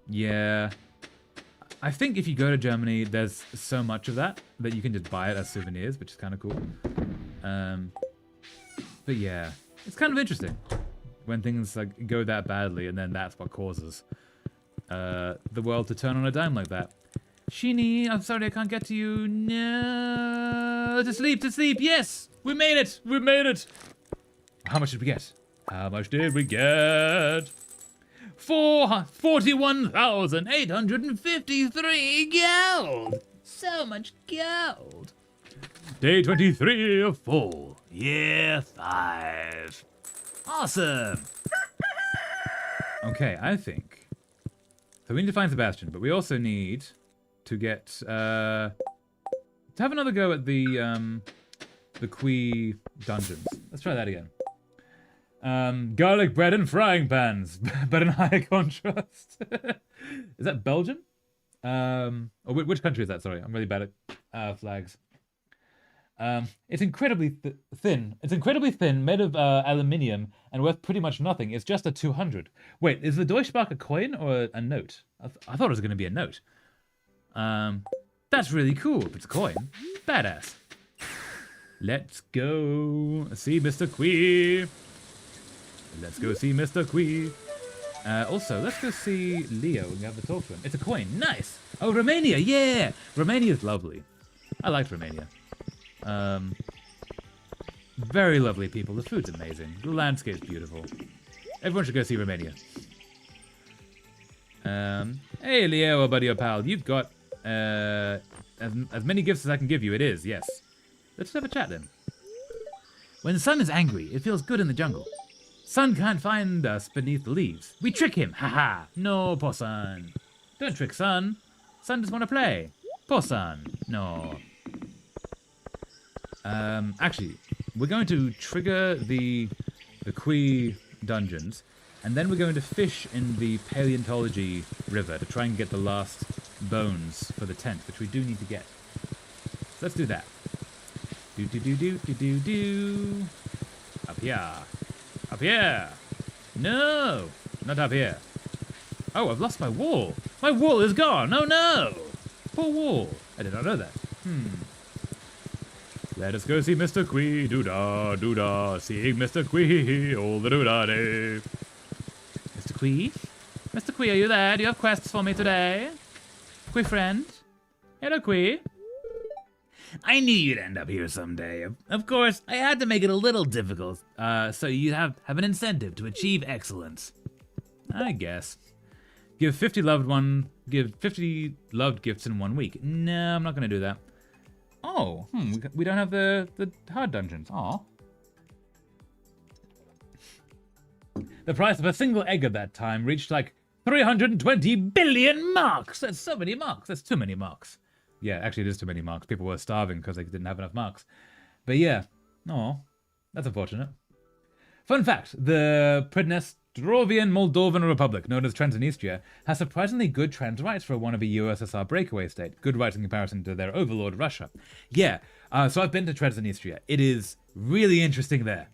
Yeah. I think if you go to Germany, there's so much of that you can just buy it as souvenirs, which is kind of cool. But yeah, it's kind of interesting when things like go that badly, and then that's what causes the world to turn on a dime like that. Sheeny, I'm sorry I can't get to you. No, to sleep, yes! We made it, How much did we get? How much did we get? 41,853 gold! So much gold! Day 23 of fall. Year 5. Awesome! Okay, I think. So we need to find Sebastian, but we also need to get to have another go at the Quee dungeons. Let's try that again. Garlic bread and frying pans, but in higher contrast. Is that Belgium? Or which country is that? Sorry, I'm really bad at flags. It's incredibly thin. It's incredibly thin, made of aluminium, and worth pretty much nothing. It's just a 200. Wait, is the Deutschmark a coin or a note? I thought it was going to be a note. That's really cool. If it's a coin, badass. Let's go see Mr. Quee. Let's go see Mr. Quee. Also, let's go see Leo and have a talk to him. It's a coin. Nice. Oh, Romania. Yeah. Romania's lovely. I liked Romania. Very lovely people. The food's amazing. The landscape's beautiful. Everyone should go see Romania. Hey, Leo, or buddy or pal. You've got as many gifts as I can give you. It is, yes. Let's have a chat then. When the sun is angry, it feels good in the jungle. Sun can't find us beneath the leaves. We trick him. Haha. No, poor Sun. Don't trick Sun. Sun just want to play. Poor Sun. No. Actually, we're going to trigger the Quee dungeons, and then we're going to fish in the paleontology river to try and get the last bones for the tent, which we do need to get. So let's do that. Do. Up here. Up here. No, not up here. Oh, I've lost my wall. My wall is gone. Oh no. Poor wall. I did not know that. Let us go see Mr. Quee, doo-dah, doo-dah, seeing Mr. Quee, all the doo-dah-day. Mr. Quee? Mr. Quee, are you there? Do you have quests for me today? Quee friend? Hello, Quee. I knew you'd end up here someday. Of course, I had to make it a little difficult, so you have an incentive to achieve excellence. I guess. Give 50 loved gifts in 1 week. No, I'm not going to do that. Oh, we don't have the hard dungeons. Aw. The price of a single egg at that time reached like 320 billion marks. That's so many marks. That's too many marks. Yeah, actually it is too many marks. People were starving because they didn't have enough marks. But yeah, oh, that's unfortunate. Fun fact, the Pridnestrovian Moldovan Republic, known as Transnistria, has surprisingly good trans rights for one of a USSR breakaway state. Good rights in comparison to their overlord, Russia. Yeah, so I've been to Transnistria. It is really interesting there.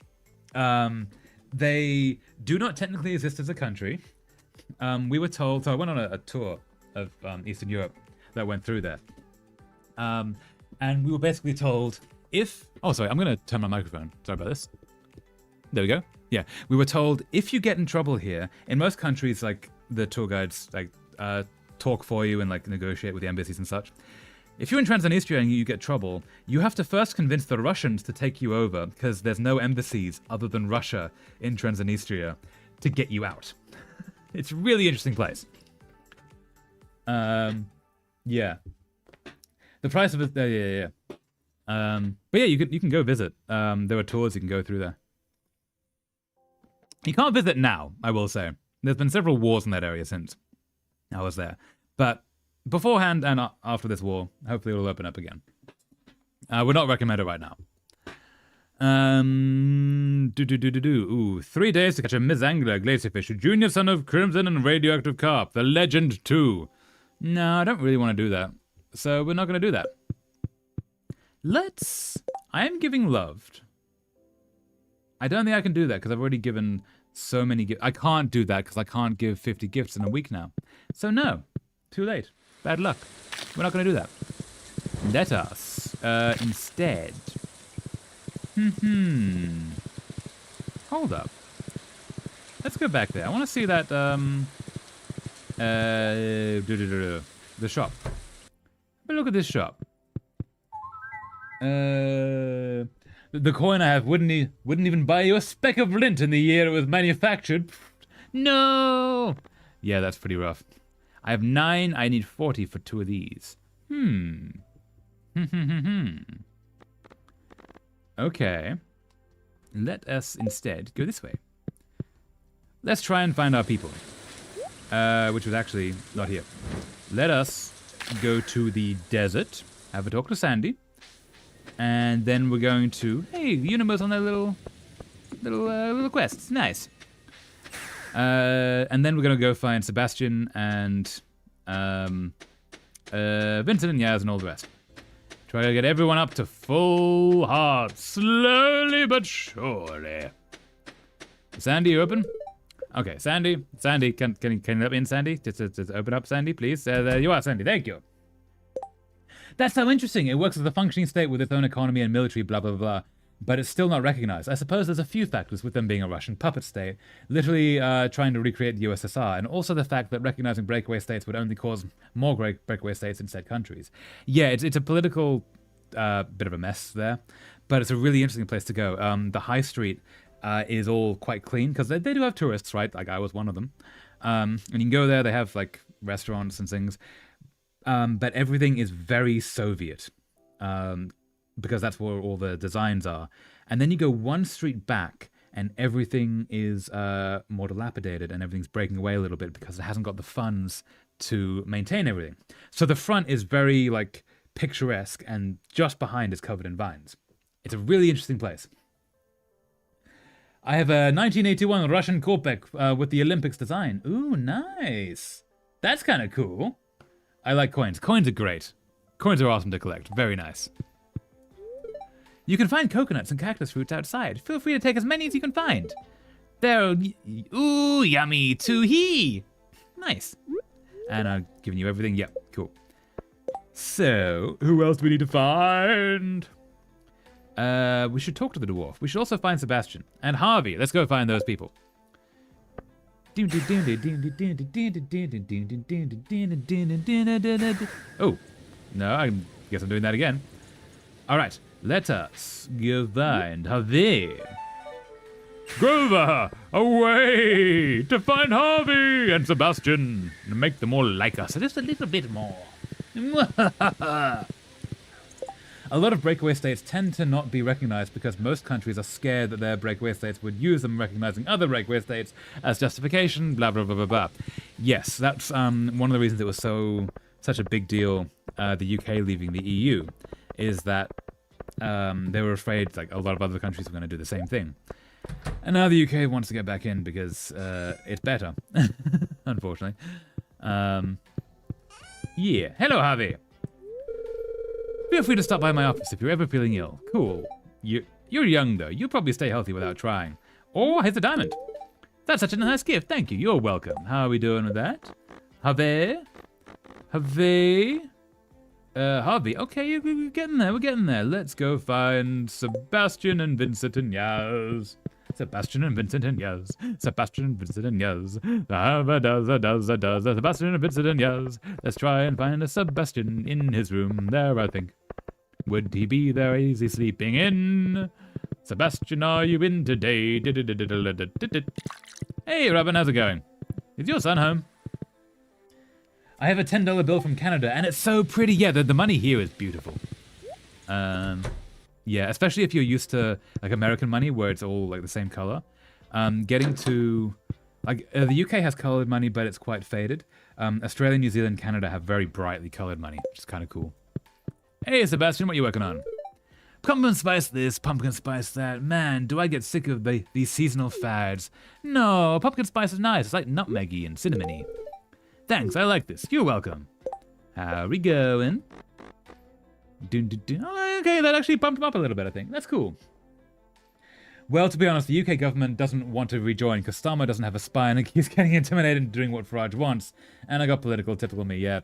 They do not technically exist as a country. We were told, so I went on a tour of Eastern Europe that went through there. And we were basically told oh, sorry, I'm going to turn my microphone. Sorry about this. There we go. Yeah, we were told if you get in trouble here, in most countries, like the tour guides, like talk for you and like negotiate with the embassies and such. If you're in Transnistria and you get trouble, you have to first convince the Russians to take you over because there's no embassies other than Russia in Transnistria to get you out. It's a really interesting place. Yeah. The price of it, yeah. But yeah, you can go visit. There are tours you can go through there. You can't visit now, I will say. There's been several wars in that area since I was there. But beforehand and after this war, hopefully it'll open up again. Would not recommend it right now. Ooh, 3 days to catch a Mizangler glacierfish, a junior son of Crimson and radioactive carp, the legend 2. No, I don't really want to do that. So we're not going to do that. I am giving loved. I don't think I can do that because I've already given so many gifts. I can't do that because I can't give 50 gifts in a week now. So no, too late. Bad luck. We're not going to do that. Let us instead. Hold up. Let's go back there. I want to see that The shop. But look at this shop. The coin I have wouldn't even buy you a speck of lint in the year it was manufactured. No. Yeah, that's pretty rough. I have 9. I need 40 for 2 of these. Okay. Let us instead go this way. Let's try and find our people. Which was actually not here. Let us go to the desert, have a talk to Sandy, and then we're going to... Hey, the Unimos on their little quests. Nice. And then we're going to go find Sebastian and Vincent and Yaz and all the rest. Try to get everyone up to full heart, slowly but surely. Sandy, you open? Okay, Sandy, can you let me in, Sandy? Just open up, Sandy, please. There you are, Sandy. Thank you. That's so interesting. It works as a functioning state with its own economy and military, blah, blah, blah. But it's still not recognized. I suppose there's a few factors with them being a Russian puppet state, literally trying to recreate the USSR, and also the fact that recognizing breakaway states would only cause more breakaway states in said countries. Yeah, it's a political bit of a mess there, but it's a really interesting place to go. The high street is all quite clean, because they do have tourists, right? Like, I was one of them. And you can go there, they have, like, restaurants and things. But everything is very Soviet, because that's where all the designs are. And then you go one street back, and everything is more dilapidated, and everything's breaking away a little bit because it hasn't got the funds to maintain everything. So the front is very, like, picturesque, and just behind is covered in vines. It's a really interesting place. I have a 1981 Russian Kopek with the Olympics design. Ooh, nice. That's kind of cool. I like coins. Coins are great. Coins are awesome to collect. Very nice. You can find coconuts and cactus fruits outside. Feel free to take as many as you can find. They're... Ooh, yummy. Too-hee. Nice. And I've given you everything. Yep, cool. So, who else do we need to find? We should talk to the dwarf. We should also find Sebastian. And Harvey. Let's go find those people. Oh, no, I guess I'm doing that again. All right, let us go find Harvey. Grover, away to find Harvey and Sebastian and make them all like us just a little bit more. A lot of breakaway states tend to not be recognized because most countries are scared that their breakaway states would use them recognizing other breakaway states as justification, blah, blah, blah, blah, blah. Yes, that's one of the reasons it was such a big deal, the UK leaving the EU, is that they were afraid like a lot of other countries were going to do the same thing. And now the UK wants to get back in because it's better, unfortunately. Yeah. Hello, Harvey. Feel free to stop by my office if you're ever feeling ill. Cool. You're young, though. You'll probably stay healthy without trying. Oh, here's a diamond. That's such a nice gift. Thank you. You're welcome. How are we doing with that? Harvey? Harvey? Harvey. Okay, we're getting there. We're getting there. Let's go find Sebastian and Vincent and Yaz. Sebastian and Vincent and Yaz. Sebastian and Vincent and Yaz. Sebastian and Vincent and Yaz. Let's try and find a Sebastian in his room there, I think. Would he be there? Is he sleeping in? Sebastian, are you in today? Hey, Robin, how's it going? Is your son home? I have a $10 bill from Canada, and it's so pretty. Yeah, the money here is beautiful. Yeah, especially if you're used to like American money, where it's all like the same color. Getting to like the UK has colored money, but it's quite faded. Australia, New Zealand, Canada have very brightly colored money, which is kind of cool. Hey, Sebastian, what are you working on? Pumpkin spice this, pumpkin spice that. Man, do I get sick of these seasonal fads. No, pumpkin spice is nice. It's like nutmeggy and cinnamony. Thanks, I like this. You're welcome. How we going? Oh, okay, that actually bumped him up a little bit, I think. That's cool. Well, to be honest, the UK government doesn't want to rejoin because Starmer doesn't have a spine and keeps getting intimidated and doing what Farage wants. And I got political, typical me, yeah.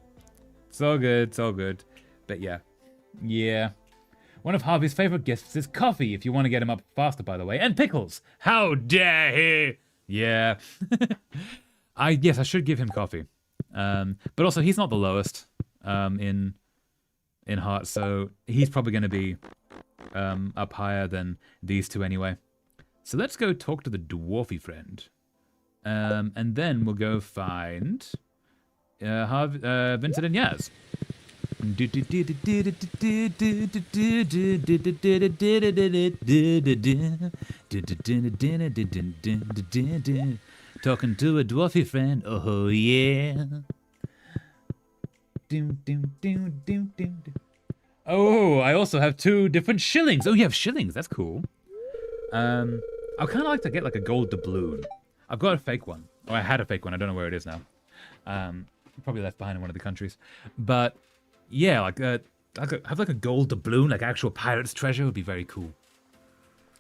It's all good, it's all good. But yeah. Yeah. One of Harvey's favorite gifts is coffee, if you want to get him up faster, by the way. And pickles. How dare he? Yeah. Yes, I should give him coffee. But also, he's not the lowest in heart, so he's probably going to be up higher than these two anyway. So let's go talk to the dwarfy friend. And then we'll go find Vincent and Yaz. Talking to a dwarfy friend, oh yeah. Oh, I also have 2 different shillings. Oh, you have shillings, that's cool. I kind of like to get like a gold doubloon. I've got a fake one. Or I had a fake one, I don't know where it is now. Probably left behind in one of the countries. But yeah, like have like a gold doubloon, like actual pirate's treasure would be very cool.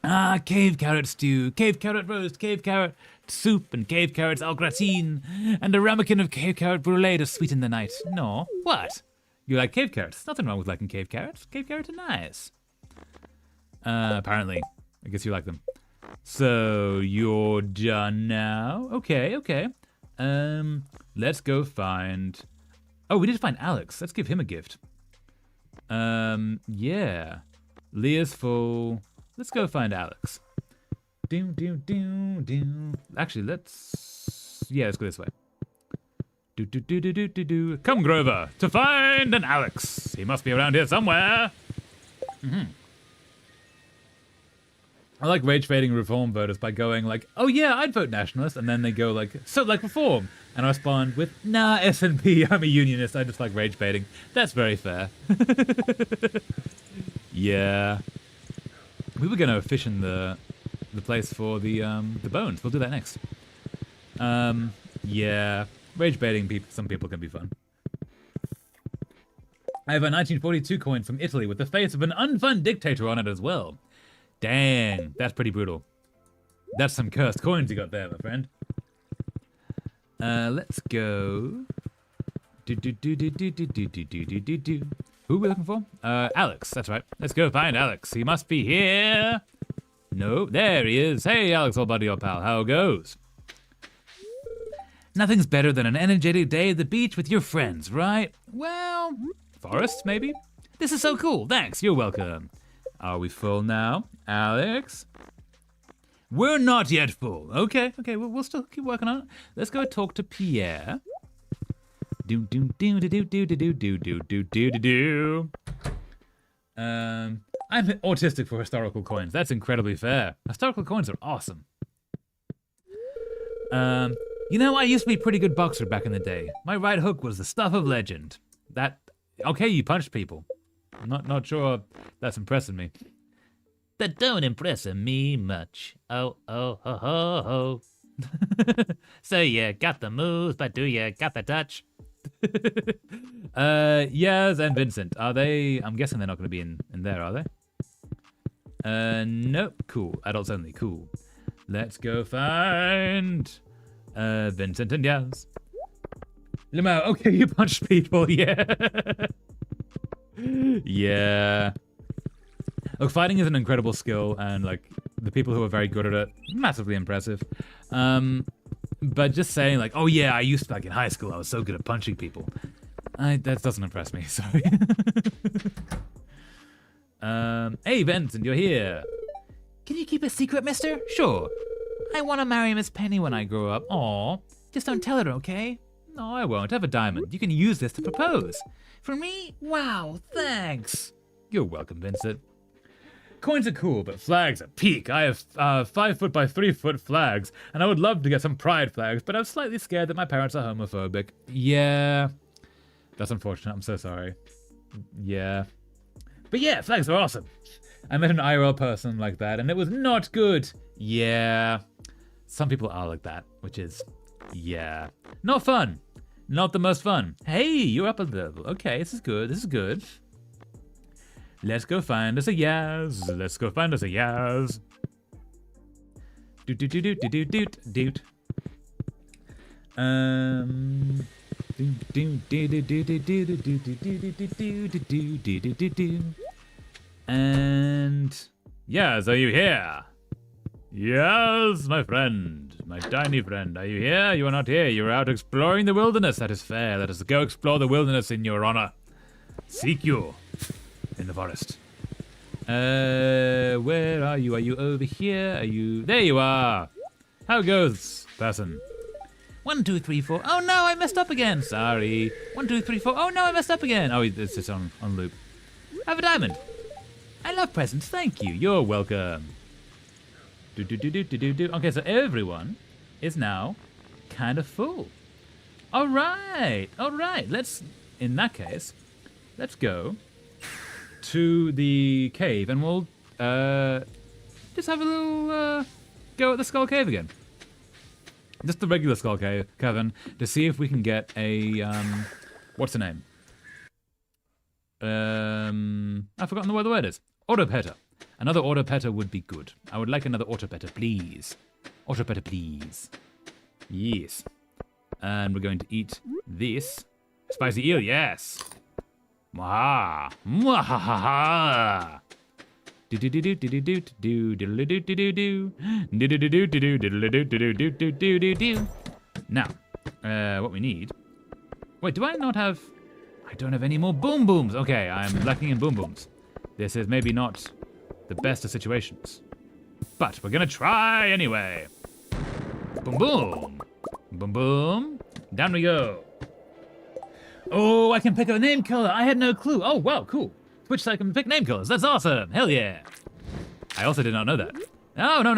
Ah, cave carrot stew, cave carrot roast, cave carrot soup, and cave carrots au gratin, and a ramekin of cave carrot brulee to sweeten the night. No, what? You like cave carrots? Nothing wrong with liking cave carrots. Cave carrots are nice. Apparently. I guess you like them. So, you're done now? Okay. Let's go find... Oh, we did find Alex. Let's give him a gift. Yeah. Leah's full. Let's go find Alex. Actually, let's go this way. Come, Grover, to find an Alex. He must be around here somewhere. I like rage baiting reform voters by going like, oh yeah, I'd vote nationalist, and then they go like, so like reform, and I respond with, nah, SNP, I'm a unionist, I just like rage baiting. That's very fair. Yeah. We were gonna fish in the place for the bones. We'll do that next. Yeah, rage baiting some people can be fun. I have a 1942 coin from Italy with the face of an unfun dictator on it as well. Dang, that's pretty brutal. That's some cursed coins you got there, my friend. Let's go. Who are we looking for? Alex, that's right. Let's go find Alex. He must be here. No, there he is. Hey, Alex, old buddy, old pal. How goes? Nothing's better than an energetic day at the beach with your friends, right? Well, forest, maybe? This is so cool. Thanks, you're welcome. Are we full now, Alex? We're not yet full. Okay, we'll still keep working on it. Let's go talk to Pierre. I'm autistic for historical coins. That's incredibly fair. Historical coins are awesome. You know, I used to be a pretty good boxer back in the day. My right hook was the stuff of legend. Okay, you punched people. I'm not sure that's impressing me. That don't impress me much. Oh, ho, ho, ho. So you got the moves, but do you got the touch? Yaz and Vincent, are they? I'm guessing they're not going to be in there, are they? Nope. Cool. Adults only. Cool. Let's go find Vincent and Yaz. Limo, okay, you punched people, yeah. Yeah. Look, fighting is an incredible skill, and like the people who are very good at it, massively impressive. But just saying like, oh yeah, I used to, like in high school, I was so good at punching people. That doesn't impress me, sorry. Hey Vincent, you're here. Can you keep a secret, mister? Sure. I want to marry Miss Penny when I grow up. Aw, just don't tell her, okay? No, I won't. I have a diamond. You can use this to propose. For me? Wow, thanks. You're welcome, Vincent. Coins are cool, but flags are peak. I have 5 foot by 3 foot flags, and I would love to get some pride flags, but I'm slightly scared that my parents are homophobic. Yeah. That's unfortunate. I'm so sorry. Yeah. But yeah, flags are awesome. I met an IRL person like that, and it was not good. Yeah. Some people are like that, which is, yeah. Not fun. Not the most fun. Hey, you're up a level. Okay, this is good. This is good. Let's go find us a Yaz. Let's go find us a Yaz. Doot doot doot doot doot doot doot. And Yaz, are you here? Yes, my friend. my tiny friend. Are you here? You are not here. You are out exploring the wilderness. That is fair. Let us go explore the wilderness in your honor. Seek you in the forest. Where are you? Are you over here? Are you... There you are. How goes, person? 1, 2, 3, 4. Oh no, I messed up again. Sorry. 1, 2, 3, 4. Oh no, I messed up again. Oh, it's just on loop. I have a diamond. I love presents. Thank you. You're welcome. Okay, so everyone is now kind of full. All right. Let's, in that case, let's go to the cave and we'll just have a little go at the Skull Cave again. Just the regular Skull Cavern to see if we can get a what's the name? I've forgotten what the word is. Autopetter. Another autopetter would be good. I would like another autopetter, please. Autopetter, please. Yes. And we're going to eat this. Spicy eel, yes. Mwaha. Mwahaha. Now, what we need... Wait, do I not have... I don't have any more boom booms. Okay, I'm lacking in boom booms. This is maybe not the best of situations. But we're gonna try anyway. Boom boom. Boom boom. Down we go. Oh, I can pick a name color. I had no clue. Oh, wow, cool. Switch so I can pick name colors. That's awesome. Hell yeah. I also did not know that. Oh, no.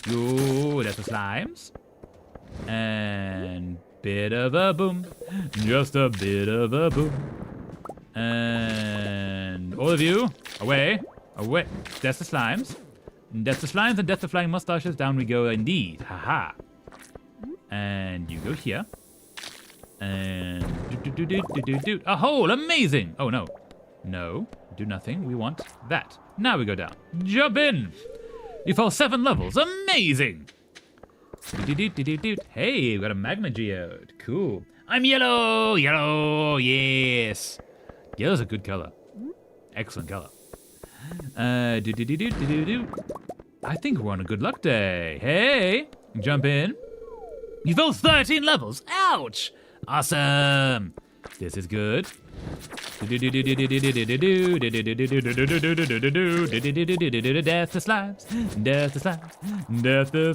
Ooh, that's the slimes. And bit of a boom. Just a bit of a boom. And all of you, away. That's the slimes. That's the slimes and that's the flying mustaches. Down we go indeed. Haha. And you go here. And a hole, amazing. Oh no. No, do nothing. We want that. Now we go down. Jump in. You fall 7 levels. Amazing. Hey, we got a magma geode. Cool. I'm yellow. Yellow. Yes. Yellow's a good color. Excellent color. I think we're on a good luck day. Hey, jump in. You fell 13 levels. Ouch. Awesome. This is good. Death to slimes. Death to slimes. Death to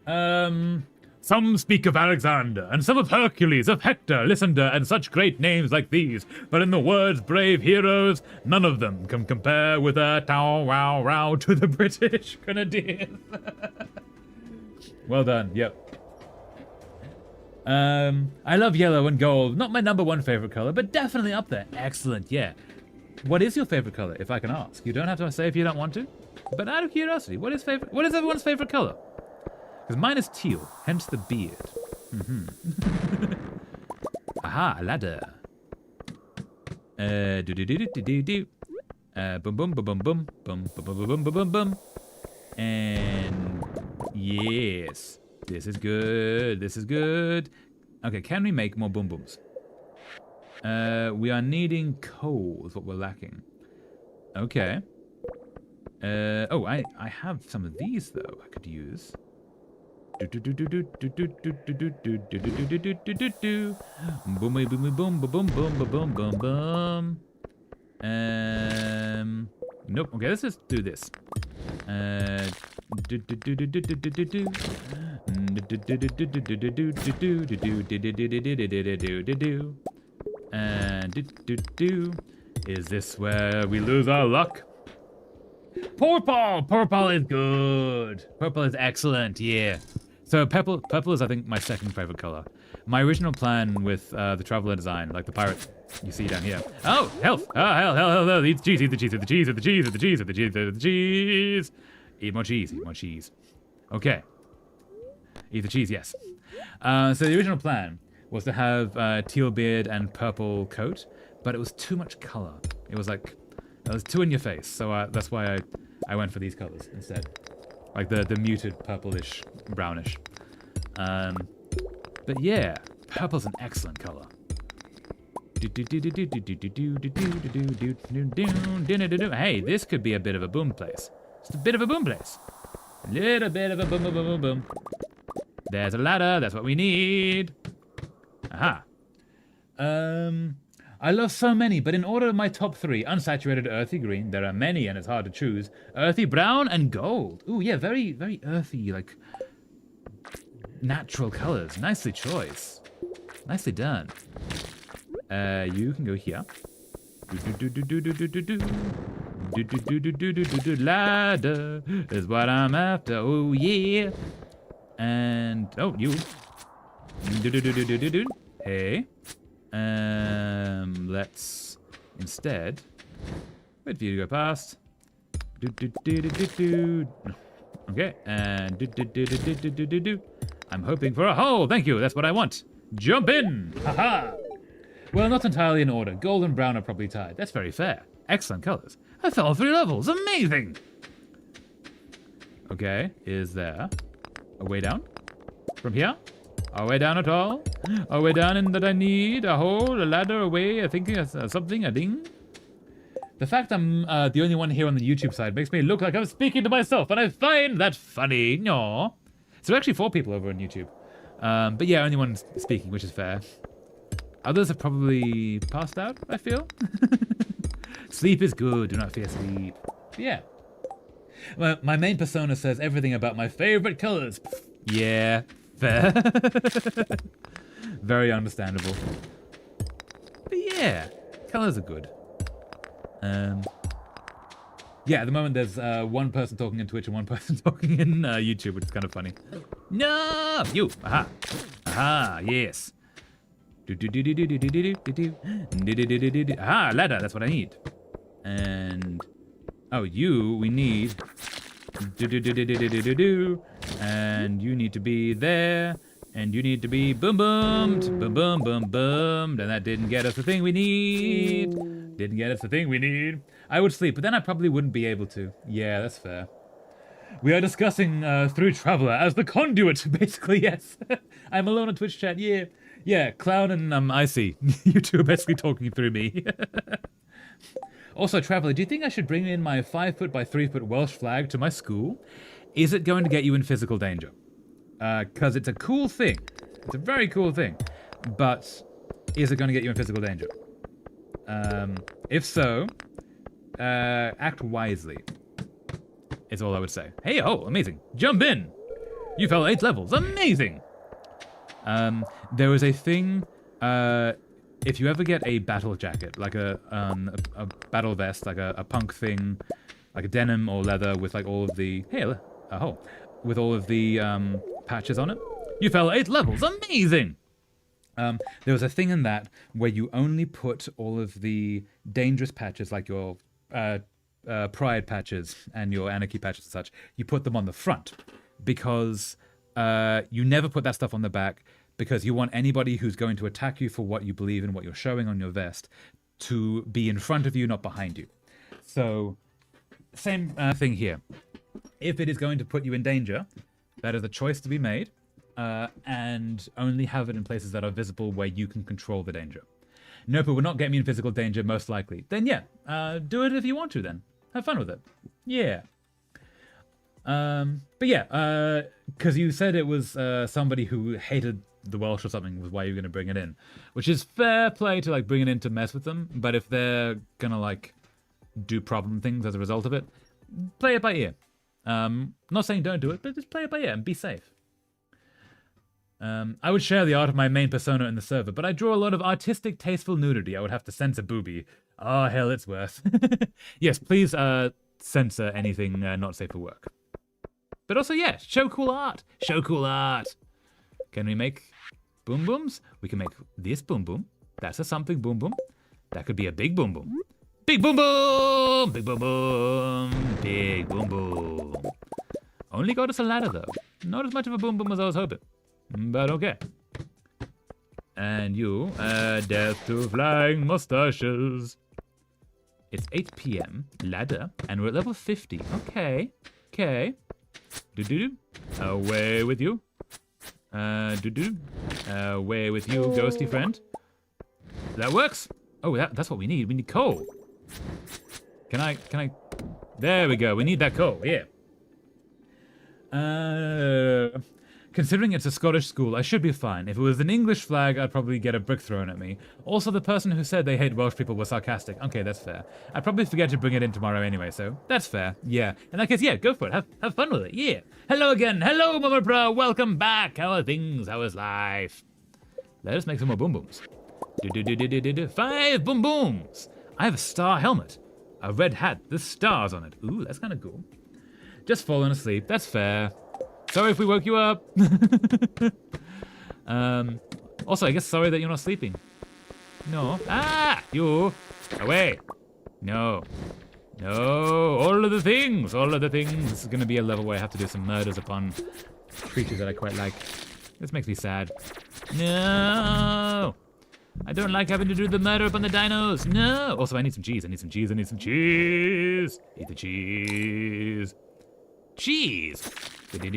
slimes. Some speak of Alexander, and some of Hercules, of Hector, Lysander, and such great names like these. But in the words brave heroes, none of them can compare with a tow wow wow to the British Grenadiers. Well done, yep. I love yellow and gold. Not my #1 favorite color, but definitely up there. Excellent, yeah. What is your favorite color, if I can ask? You don't have to say if you don't want to. But out of curiosity, what is everyone's favorite color? Because mine is teal, hence the beard. Aha, a ladder. Boom, boom, boom, boom, boom, boom, boom, boom, boom, boom, boom, boom. And yes, this is good. This is good. Okay, can we make more boom booms? We are needing coal is what we're lacking. Okay. Oh, I have some of these though I could use. Boom, boom, boom, boom, boom, boom, boom, boom, boom. Nope. Okay, let's just do this. And is this where we lose our luck? Purple! Purple is good. Purple is excellent, yeah. So purple is, I think, my second favorite color. My original plan with the traveler design, like the pirate you see down here. Oh, health! Oh, hell. Eat the cheese, eat the cheese, eat the cheese, eat the cheese, eat the cheese, eat the cheese, eat the cheese. Eat more cheese, eat more cheese. Okay. Eat the cheese, yes. So the original plan was to have teal beard and purple coat, but it was too much color. It was like, it was too in your face, so that's why I went for these colors instead. Like the muted purplish, brownish. But yeah, purple's an excellent color. Hey, this could be a bit of a boom place. Just a bit of a boom place. Little bit of a boom, boom, boom, boom, boom. There's a ladder. That's what we need. Aha. I love so many, but in order of my top 3, unsaturated earthy green. There are many, and it's hard to choose. Earthy brown and gold. Ooh, yeah, very, very earthy, like natural colors. Nicely choice. Nicely done. You can go here. Ladder is what I'm after. Oh yeah. And oh, you. Hey. Let's instead wait for you to go past. Okay, and I'm hoping for a hole. Thank you. That's what I want. Jump in. Haha. Well, not entirely in order. Gold and brown are probably tied. That's very fair. Excellent colors. I fell 3 levels. Amazing. Okay, is there a way down from here? A way down at all? A way down in that I need? A hole? A ladder? A way? I think something? A ding? The fact I'm the only one here on the YouTube side makes me look like I'm speaking to myself, and I find that funny. No. So actually 4 people over on YouTube. But yeah, only one speaking, which is fair. Others have probably passed out, I feel. Sleep is good. Do not fear sleep. But yeah. Well, my main persona says everything about my favorite colors. Yeah. Fair. Very understandable. But yeah, colors are good. Yeah, at the moment there's one person talking in Twitch and one person talking in YouTube, which is kind of funny. No, you. Aha. Aha. Yes. Aha, ladder. That's what I need. And oh, you. We need. And you need to be there, and you need to be boom boomed, boom boom boom boomed, and that didn't get us the thing we need. Didn't get us the thing we need. I would sleep, but then I probably wouldn't be able to. Yeah, that's fair. We are discussing through Traveler as the conduit, basically. Yes, I'm alone on Twitch chat. Yeah, yeah. Clown and Icy, you two are basically talking through me. Also, Traveler, do you think I should bring in my 5-foot by 3-foot Welsh flag to my school? Is it going to get you in physical danger? Because it's a cool thing. It's a very cool thing. But is it going to get you in physical danger? If so, act wisely. Is all I would say. Hey, oh, amazing. Jump in. You fell 8 levels. Amazing. There was a thing... if you ever get a battle jacket, like a battle vest, like a punk thing, like a denim or leather with like all of the with all of the patches on it, you fell 8 levels. Amazing. There was a thing in that where you only put all of the dangerous patches, like your pride patches and your anarchy patches and such. You put them on the front because you never put that stuff on the back. Because you want anybody who's going to attack you for what you believe in, what you're showing on your vest, to be in front of you, not behind you. So, same thing here. If it is going to put you in danger, that is a choice to be made, and only have it in places that are visible where you can control the danger. Nope, it will not get me in physical danger, most likely. Then yeah, do it if you want to then. Have fun with it. Yeah. But yeah, because you said it was somebody who hated the Welsh or something was why you're going to bring it in, which is fair play to like bring it in to mess with them. But if they're gonna like do problem things as a result of it, play it by ear. Not saying don't do it, but just play it by ear and be safe. I would share the art of my main persona in the server, but I draw a lot of artistic, tasteful nudity. I would have to censor booby. Oh hell, it's worse. Yes, please censor anything not safe for work. But also, yeah, show cool art. Show cool art. Can we make boom booms? We can make this boom boom. That's a something boom boom. That could be a big boom boom. Big boom boom! Big boom boom! Big boom boom. Only got us a ladder though. Not as much of a boom boom as I was hoping. But okay. And you, death to flying mustaches. It's 8 p.m. Ladder, and we're at level 50. Okay. Okay. Do-do-do. Away with you. Do-do. Away with you, ghosty friend. That works. Oh, that's what we need. We need coal. Can I? There we go. We need that coal. Yeah. Considering it's a Scottish school, I should be fine. If it was an English flag, I'd probably get a brick thrown at me. Also, the person who said they hate Welsh people was sarcastic. Okay, that's fair. I'd probably forget to bring it in tomorrow anyway, so that's fair. Yeah. In that case, yeah, go for it. Have fun with it. Yeah. Hello again. Hello, Mama Pro. Welcome back. How are things? How is life? Let us make some more boom booms. 5 boom booms. I have a star helmet. A red hat. There's stars on it. Ooh, that's kind of cool. Just falling asleep. That's fair. Sorry if we woke you up. Also, I guess sorry that you're not sleeping. No. Ah! You! Away! No. No! All of the things! All of the things! This is gonna be a level where I have to do some murders upon creatures that I quite like. This makes me sad. No! I don't like having to do the murder upon the dinos! No! Also, I need some cheese. I need some cheese. I need some cheese! Eat the cheese! Cheese! And there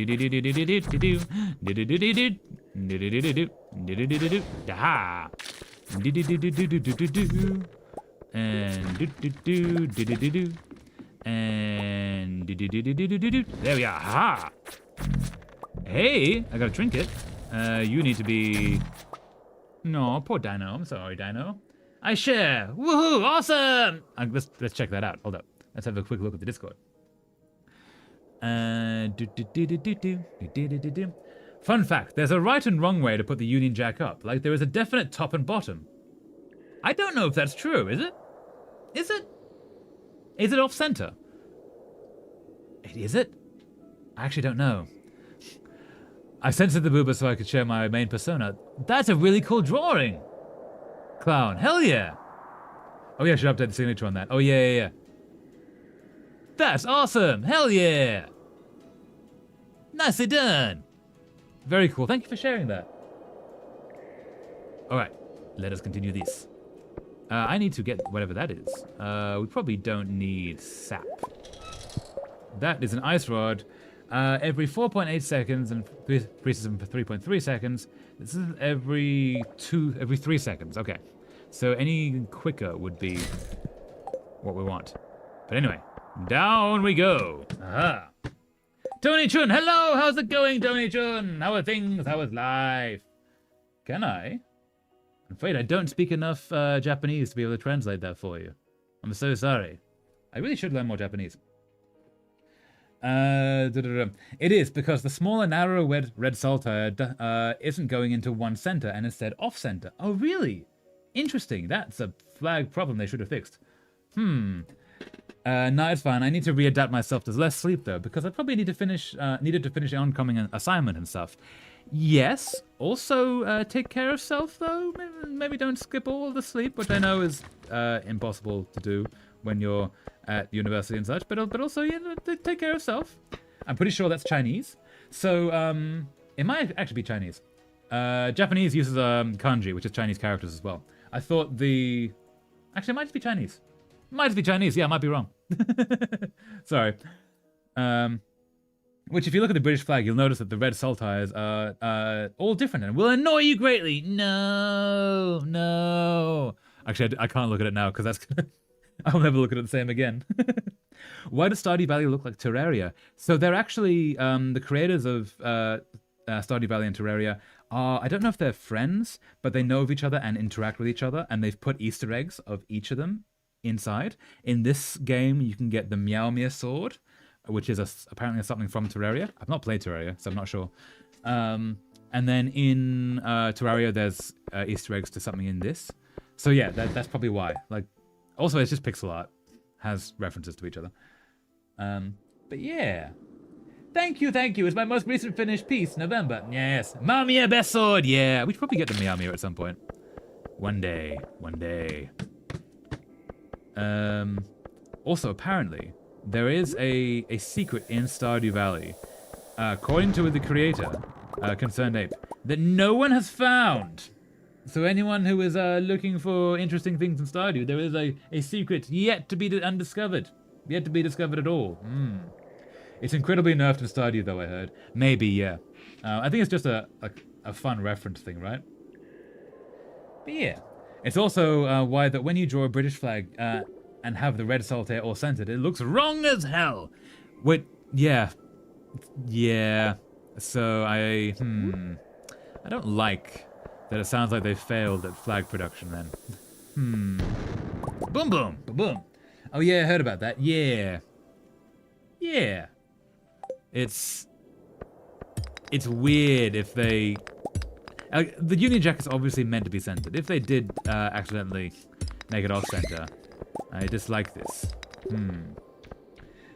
we are. Ha! Hey, I got a trinket. You need to be. No, poor Dino. I'm sorry, Dino. I share. Woohoo! Awesome. Let's check that out. Hold up. Let's have a quick look at the Discord. Fun fact, there's a right and wrong way to put the Union Jack up. Like, there is a definite top and bottom. I don't know if that's true, is it? Is it? Is it off-center? Is it? I actually don't know. I censored the booba so I could share my main persona. That's a really cool drawing! Clown, hell yeah! Oh yeah, I should update the signature on that. Oh yeah. That's awesome! Hell yeah! Nicely done! Very cool. Thank you for sharing that. Alright, let us continue this. I need to get whatever that is. We probably don't need sap. That is an ice rod. Every 4.8 seconds and freezes them for 3.3 seconds. This is every 3 seconds. Okay. So any quicker would be what we want. But anyway. Down we go. Aha. Tony Chun, hello. How's it going, Tony Chun? How are things? How is life? Can I? I'm afraid I don't speak enough Japanese to be able to translate that for you. I'm so sorry. I really should learn more Japanese. It is because the smaller, narrow red saltire isn't going into one center and instead off center. Oh, really? Interesting. That's a flag problem they should have fixed. No, it's fine. I need to readapt myself to less sleep though, because I probably needed to finish the oncoming assignment and stuff. Yes. Also, take care of self though. Maybe don't skip all the sleep, which I know is impossible to do when you're at university and such. But also, yeah, take care of self. I'm pretty sure that's Chinese. So it might actually be Chinese. Japanese uses kanji, which is Chinese characters as well. I thought actually it might just be Chinese. Might just be Chinese. Yeah, I might be wrong. Sorry. Which, if you look at the British flag, you'll notice that the red saltires are all different and will annoy you greatly. No. Actually, I can't look at it now because that's gonna... I'll never look at it the same again. Why does Stardew Valley look like Terraria? So they're actually the creators of Stardew Valley and Terraria are, I don't know if they're friends, but they know of each other and interact with each other, and they've put Easter eggs of each of them inside. In this game, you can get the Meow Meow sword, which is apparently something from Terraria. I've not played Terraria, so I'm not sure. And then in Terraria, there's Easter eggs to something in this. So yeah, that's probably why. Like, also, it's just pixel art. Has references to each other. But yeah. Thank you. It's my most recent finished piece, November. Yes. Meow Meow best sword. Yeah, we should probably get the Meow Meow at some point. One day. Also, apparently, there is a secret in Stardew Valley, according to the creator, Concerned Ape, that no one has found. So anyone who is looking for interesting things in Stardew, there is a secret yet to be undiscovered. Yet to be discovered at all. It's incredibly nerfed in Stardew, though, I heard. Maybe, yeah. I think it's just a fun reference thing, right? But yeah. It's also why that when you draw a British flag and have the red saltire all centered, it looks wrong as hell. Wait, yeah. Yeah. So I don't like that it sounds like they failed at flag production then. Boom boom. Boom boom. Oh yeah, I heard about that. Yeah. Yeah. It's weird if they the Union Jack is obviously meant to be centered. If they did accidentally make it off center, I dislike this.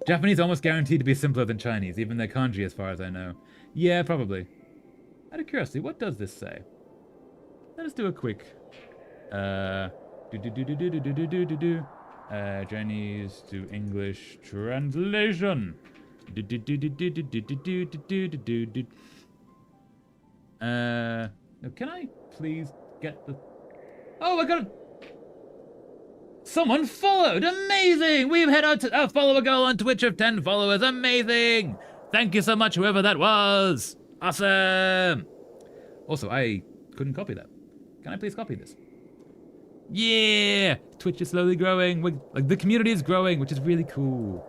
Japanese almost guaranteed to be simpler than Chinese, even their kanji as far as I know. Yeah, probably. Out of curiosity, what does this say? Let us do a quick Chinese to English translation. Can I please get the... Oh, I got it! Someone followed! Amazing! We've had our follower goal on Twitch of 10 followers. Amazing! Thank you so much, whoever that was! Awesome! Also, I couldn't copy that. Can I please copy this? Yeah! Twitch is slowly growing. Like, the community is growing, which is really cool.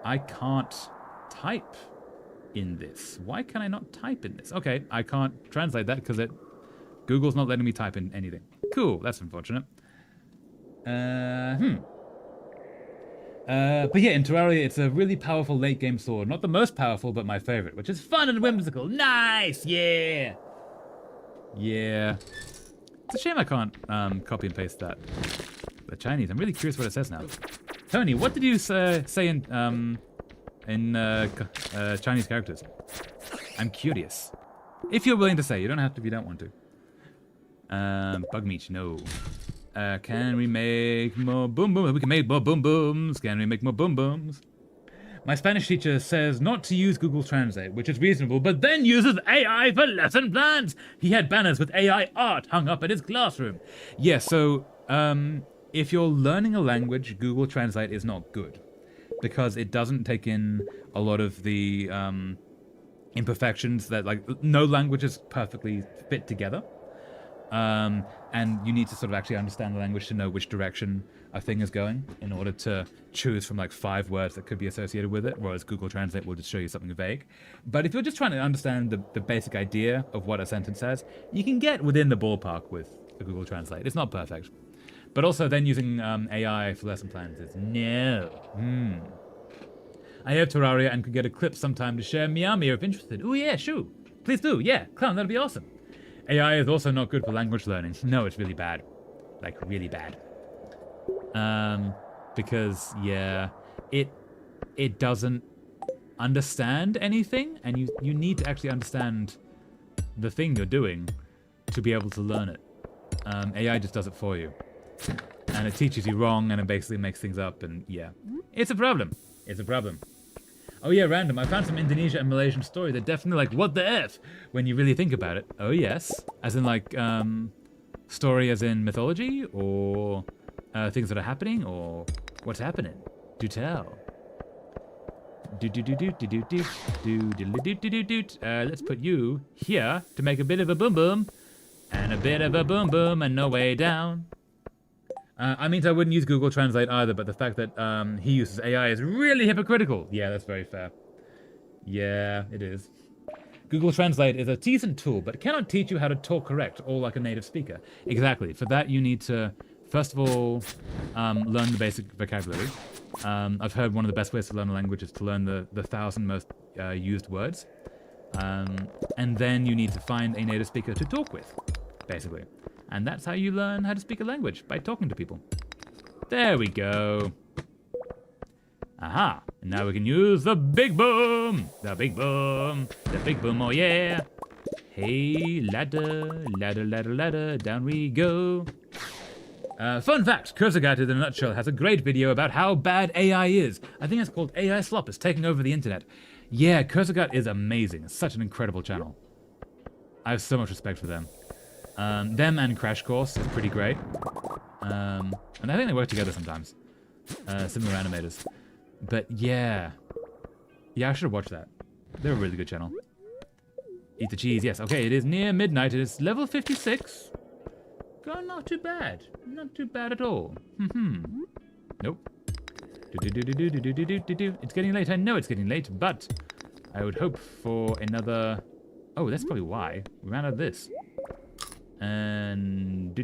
I can't type in this. Why can I not type in this? Okay, I can't translate that because Google's not letting me type in anything. Cool, that's unfortunate. But yeah, in Terraria, it's a really powerful late game sword. Not the most powerful, but my favorite, which is fun and whimsical. Nice! Yeah! Yeah. It's a shame I can't copy and paste that. The Chinese. I'm really curious what it says now. Tony, what did you say in Chinese characters? I'm curious. If you're willing to say, you don't have to if you don't want to. Bug meat, no. Can we make more boom booms? We can make more boom booms. Can we make more boom booms? My Spanish teacher says not to use Google Translate, which is reasonable, but then uses AI for lesson plans. He had banners with AI art hung up at his classroom. Yeah, so if you're learning a language, Google Translate is not good because it doesn't take in a lot of the imperfections that, like, no languages perfectly fit together. And you need to sort of actually understand the language to know which direction a thing is going in order to choose from like 5 words that could be associated with it, whereas Google Translate will just show you something vague. But if you're just trying to understand the basic idea of what a sentence says, you can get within the ballpark with the Google Translate. It's not perfect. But also then using AI for lesson plans is no. I have Terraria and could get a clip sometime to share Miami if interested. Oh yeah, sure. Please do. Yeah, Clown, that'd be awesome. AI is also not good for language learning. No, it's really bad. Like, really bad. Because, yeah, it doesn't understand anything, and you need to actually understand the thing you're doing to be able to learn it. AI just does it for you. And it teaches you wrong, and it basically makes things up, and yeah. It's a problem. It's a problem. Oh yeah, random. I found some Indonesia and Malaysian stories that definitely like, what the F? When you really think about it. Oh yes. As in like, story as in mythology? Or things that are happening? Or what's happening? Do tell. Let's put you here to make a bit of a boom boom. And a bit of a boom boom and no way down. I mean, I wouldn't use Google Translate either, but the fact that he uses AI is really hypocritical. Yeah, that's very fair. Yeah, it is. Google Translate is a decent tool, but it cannot teach you how to talk correct or like a native speaker. Exactly. For that, you need to, first of all, learn the basic vocabulary. I've heard one of the best ways to learn a language is to learn the 1,000 most used words. And then you need to find a native speaker to talk with, basically. And that's how you learn how to speak a language, by talking to people. There we go. Aha. And now we can use the big boom. The big boom. The big boom, oh yeah. Hey, ladder, ladder, ladder, ladder, down we go. Fun fact, Kurzagat in a nutshell has a great video about how bad AI is. I think it's called AI Slop is taking over the internet. Yeah, Kurzagat is amazing. It's such an incredible channel. I have so much respect for them. Them and Crash Course is pretty great. And I think they work together sometimes. Similar animators. But yeah. Yeah, I should have watched that. They're a really good channel. Eat the cheese, yes. Okay, it is near midnight. It is level 56. God, not too bad. Not too bad at all. Nope. It's getting late. I know it's getting late, but I would hope for another... Oh, that's probably why. We ran out of this. And...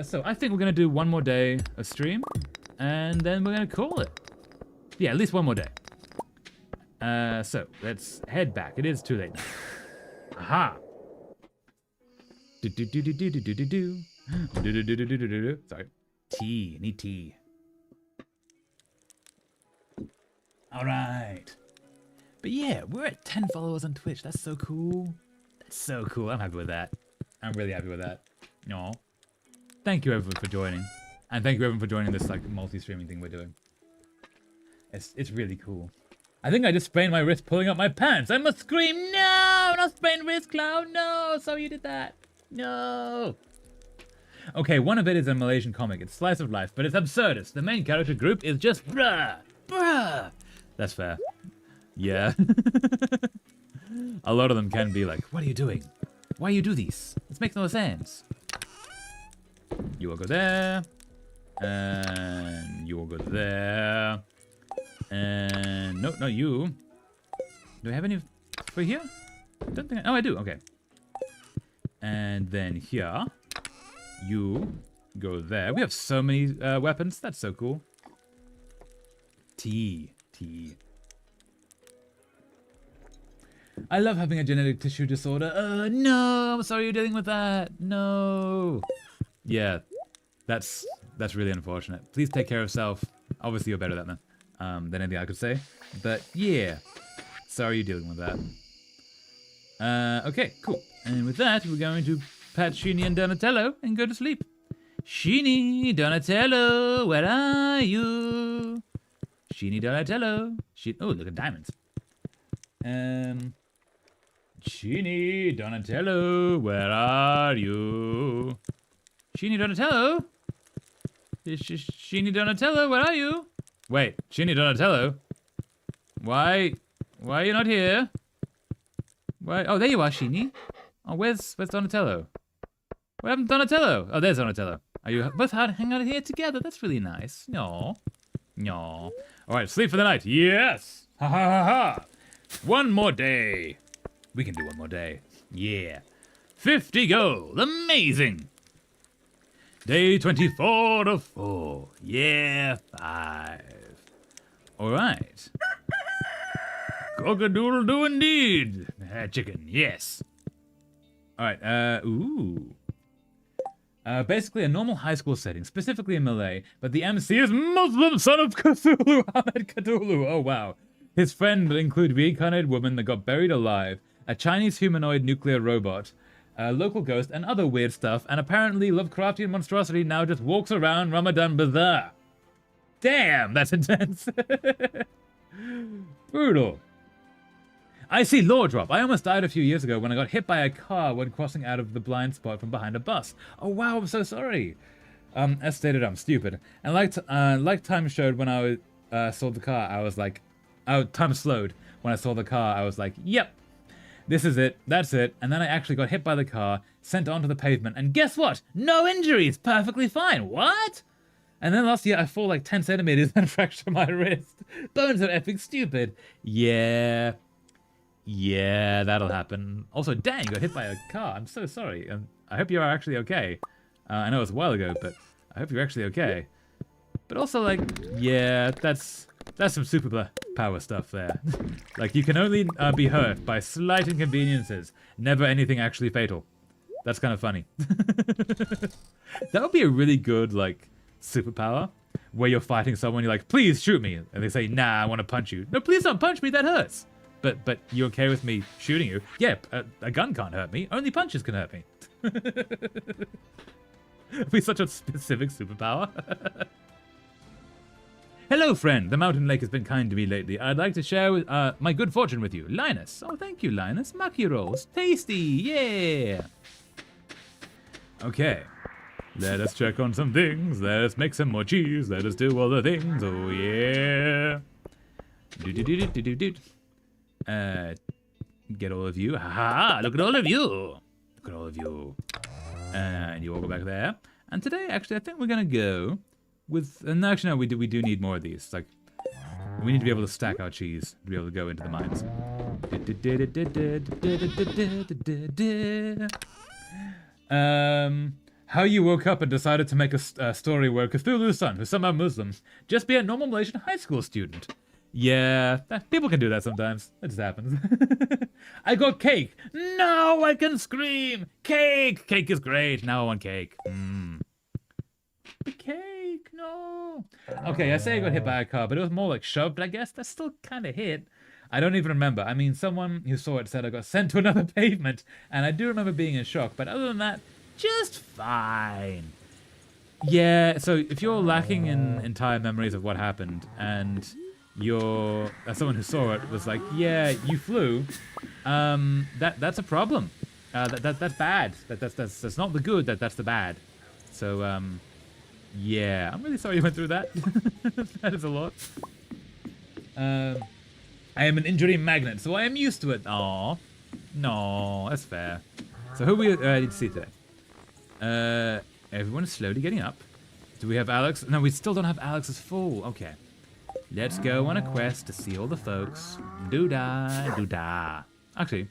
So I think we're going to do one more day of stream. And then we're going to call it. Yeah, at least one more day. So let's head back. It is too late now. Aha! Sorry. Tea. Need tea. All right. But yeah, we're at 10 followers on Twitch. That's so cool. That's so cool. I'm happy with that. I'm really happy with that. No. Thank you everyone for joining. And thank you everyone for joining this like multi-streaming thing we're doing. It's really cool. I think I just sprained my wrist pulling up my pants. I must scream, no! Not sprained wrist, Cloud, no! Sorry you did that. No! Okay, one of it is a Malaysian comic. It's slice of life, but it's absurdist. The main character group is just bruh! Bruh! That's fair. Yeah. A lot of them can be like, what are you doing? Why you do these? This makes no sense. You will go there. And you will go there. And no, not you. Do I have any for here? Don't think. Oh, I do. Okay. And then here, you go there. We have so many weapons. That's so cool. Tea. I love having a genetic tissue disorder. No, I'm sorry you're dealing with that. No. Yeah, that's really unfortunate. Please take care of yourself. Obviously, you're better at that than anything I could say. But yeah, sorry you're dealing with that. Okay, cool. And with that, we're going to pat Sheeny and Donatello and go to sleep. Sheeny, Donatello, where are you? Sheeny, Donatello. Oh, look at diamonds. Sheeny, Donatello, where are you? Sheeny, Donatello? Sheeny, Donatello, where are you? Wait, Sheeny, Donatello? Why are you not here? Why? Oh, there you are, Sheeny. Oh, where's Donatello? Where happened to Donatello? Oh, there's Donatello. Are you both hanging out here together? That's really nice. No. All right, sleep for the night. Yes. Ha ha ha ha. One more day. We can do one more day. Yeah. 50 gold. Amazing. Day 24 of 4. Yeah, 5. All right. Cock-a-doodle-doo indeed. Chicken, yes. All right, ooh. Basically a normal high school setting, specifically in Malay, but the MC is Muslim son of Cthulhu, Ahmed Cthulhu. Oh, wow. His friend include reincarnated woman that got buried alive, a Chinese humanoid nuclear robot, a local ghost, and other weird stuff, and apparently Lovecraftian monstrosity now just walks around Ramadan Bazaar. Damn, that's intense. Brutal. I see lore drop. I almost died a few years ago when I got hit by a car when crossing out of the blind spot from behind a bus. Oh wow, I'm so sorry. As stated, I'm stupid. And like time showed when I saw the car, I was like, time slowed. When I saw the car, I was like, yep, this is it, that's it. And then I actually got hit by the car, sent onto the pavement, and guess what? No injuries, perfectly fine. What? And then last year I fall like 10 centimeters and fracture my wrist. Bones are epic stupid. Yeah, that'll happen. Also, dang, you got hit by a car. I'm so sorry. I hope you are actually okay. I know it was a while ago, but I hope you're actually okay. But also, like, yeah, that's some super power stuff there. Like, you can only be hurt by slight inconveniences, never anything actually fatal. That's kind of funny. That would be a really good, like, superpower, where you're fighting someone, you're like, please shoot me. And they say, nah, I want to punch you. No, please don't punch me, that hurts. But you okay with me shooting you? Yeah, a gun can't hurt me. Only punches can hurt me. It'd be such a specific superpower. Hello, friend. The mountain lake has been kind to me lately. I'd like to share my good fortune with you. Linus. Oh, thank you, Linus. Maki rolls. Tasty. Yeah. Okay. Let us check on some things. Let us make some more cheese. Let us do all the things. Oh, yeah. Do. Get all of you. Ha! Look at all of you. Look at all of you. And you all go back there. And today, actually, I think we're going to go and actually, no, we do need more of these. Like, we need to be able to stack our cheese to be able to go into the mines. How you woke up and decided to make a story where Cthulhu's son, who's somehow Muslim, just be a normal Malaysian high school student. Yeah, people can do that sometimes. It just happens. I got cake. Now I can scream. Cake. Cake is great. Now I want cake. The cake. No. Okay, I say I got hit by a car, but it was more like shoved, I guess. That's still kind of hit. I don't even remember. I mean, someone who saw it said I got sent to another pavement, and I do remember being in shock. But other than that, just fine. Yeah, so if you're lacking in entire memories of what happened, and you're someone who saw it was like, yeah, you flew, that's a problem. That's bad. That's not the good. That's the bad. So yeah, I'm really sorry you went through that. That is a lot. I am an injury magnet, so I am used to it. Aw, no, that's fair. So who we need to see today? Everyone is slowly getting up. Do we have Alex? No, we still don't have Alex's full. Okay. Let's go on a quest to see all the folks. Doo-dah, doo-dah. Actually,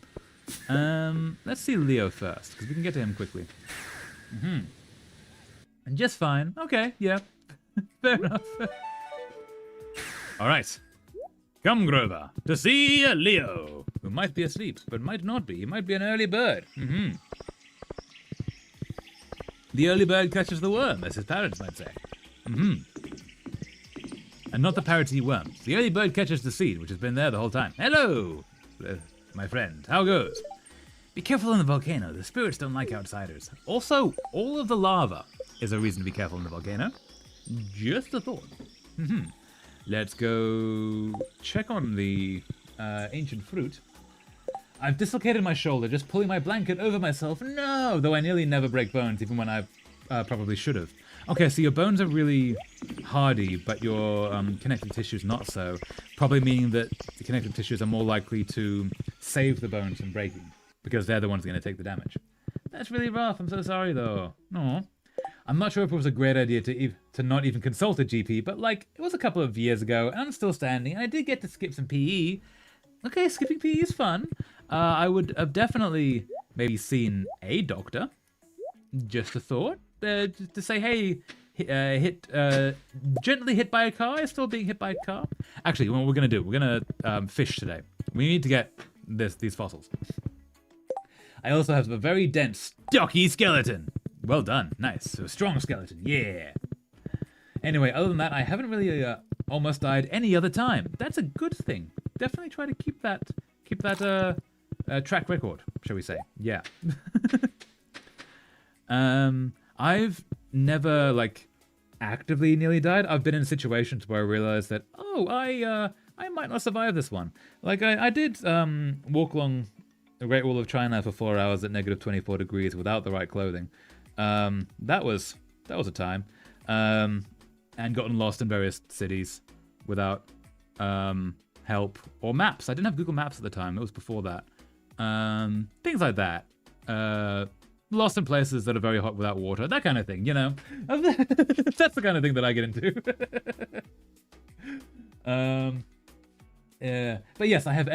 let's see Leo first, because we can get to him quickly. And just fine. Okay, yeah. Fair enough. All right. Come, Grover, to see Leo, who might be asleep, but might not be. He might be an early bird. The early bird catches the worm, as his parents might say. And not the parroty worms. The early bird catches the seed, which has been there the whole time. Hello, my friend. How goes? Be careful in the volcano. The spirits don't like outsiders. Also, all of the lava is a reason to be careful in the volcano. Just a thought. Let's go check on the ancient fruit. I've dislocated my shoulder just pulling my blanket over myself. No! Though I nearly never break bones, even when I probably should have. Okay, so your bones are really hardy, but your connective tissues not so. Probably meaning that the connective tissues are more likely to save the bones from breaking, because they're the ones going to take the damage. That's really rough. I'm so sorry, though. No. I'm not sure if it was a great idea to not even consult a GP, but, like, it was a couple of years ago, and I'm still standing, and I did get to skip some PE. Okay, skipping PE is fun. I would have definitely maybe seen a doctor. Just a thought. To say, hey, gently hit by a car is still being hit by a car. Actually, what we're going to do, we're going to fish today. We need to get these fossils. I also have a very dense, stocky skeleton. Well done. Nice. So a strong skeleton. Yeah. Anyway, other than that, I haven't really almost died any other time. That's a good thing. Definitely try to keep that track record, shall we say. Yeah. I've never, like, actively nearly died. I've been in situations where I realized that, oh, I might not survive this one. Like, I did walk along the Great Wall of China for 4 hours at negative 24 degrees without the right clothing. That was a time. And gotten lost in various cities without help or maps. I didn't have Google Maps at the time. It was before that. Things like that. Lost in places that are very hot without water. That kind of thing, you know. That's the kind of thing that I get into. Yeah. But yes, I have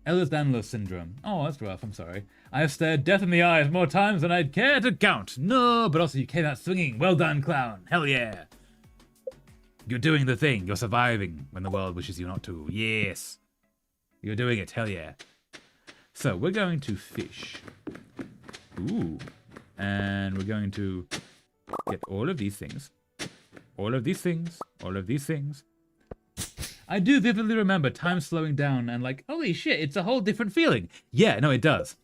Ehlers-Danlos syndrome. Oh, that's rough. I'm sorry. I have stared death in the eyes more times than I'd care to count. No, but also you came out swinging. Well done, clown. Hell yeah. You're doing the thing. You're surviving when the world wishes you not to. Yes. You're doing it. Hell yeah. So we're going to fish. Ooh. And we're going to get all of these things. All of these things. All of these things. I do vividly remember time slowing down and like, holy shit, it's a whole different feeling. Yeah, no, it does.